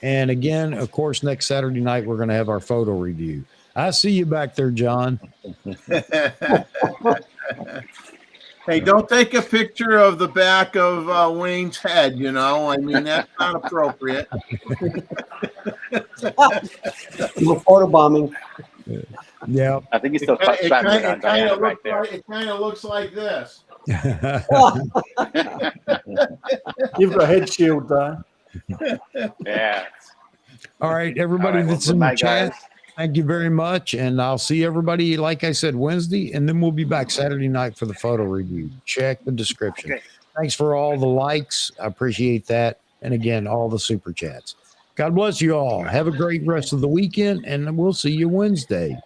And again, of course, next Saturday night, we're going to have our photo review. I see you back there, John. Hey, don't take a picture of the back of Wayne's head, you know. I mean, that's not appropriate. Photobombing. Yeah. I think he's still clapping on Diana right there. It kind of looks like this. You've got a head shield there. Yeah. All right, everybody that's in the chat, thank you very much. And I'll see everybody, like I said, Wednesday, and then we'll be back Saturday night for the photo review. Check the description. Okay. Thanks for all the likes. I appreciate that. And again, all the super chats. God bless you all. Have a great rest of the weekend, and we'll see you Wednesday.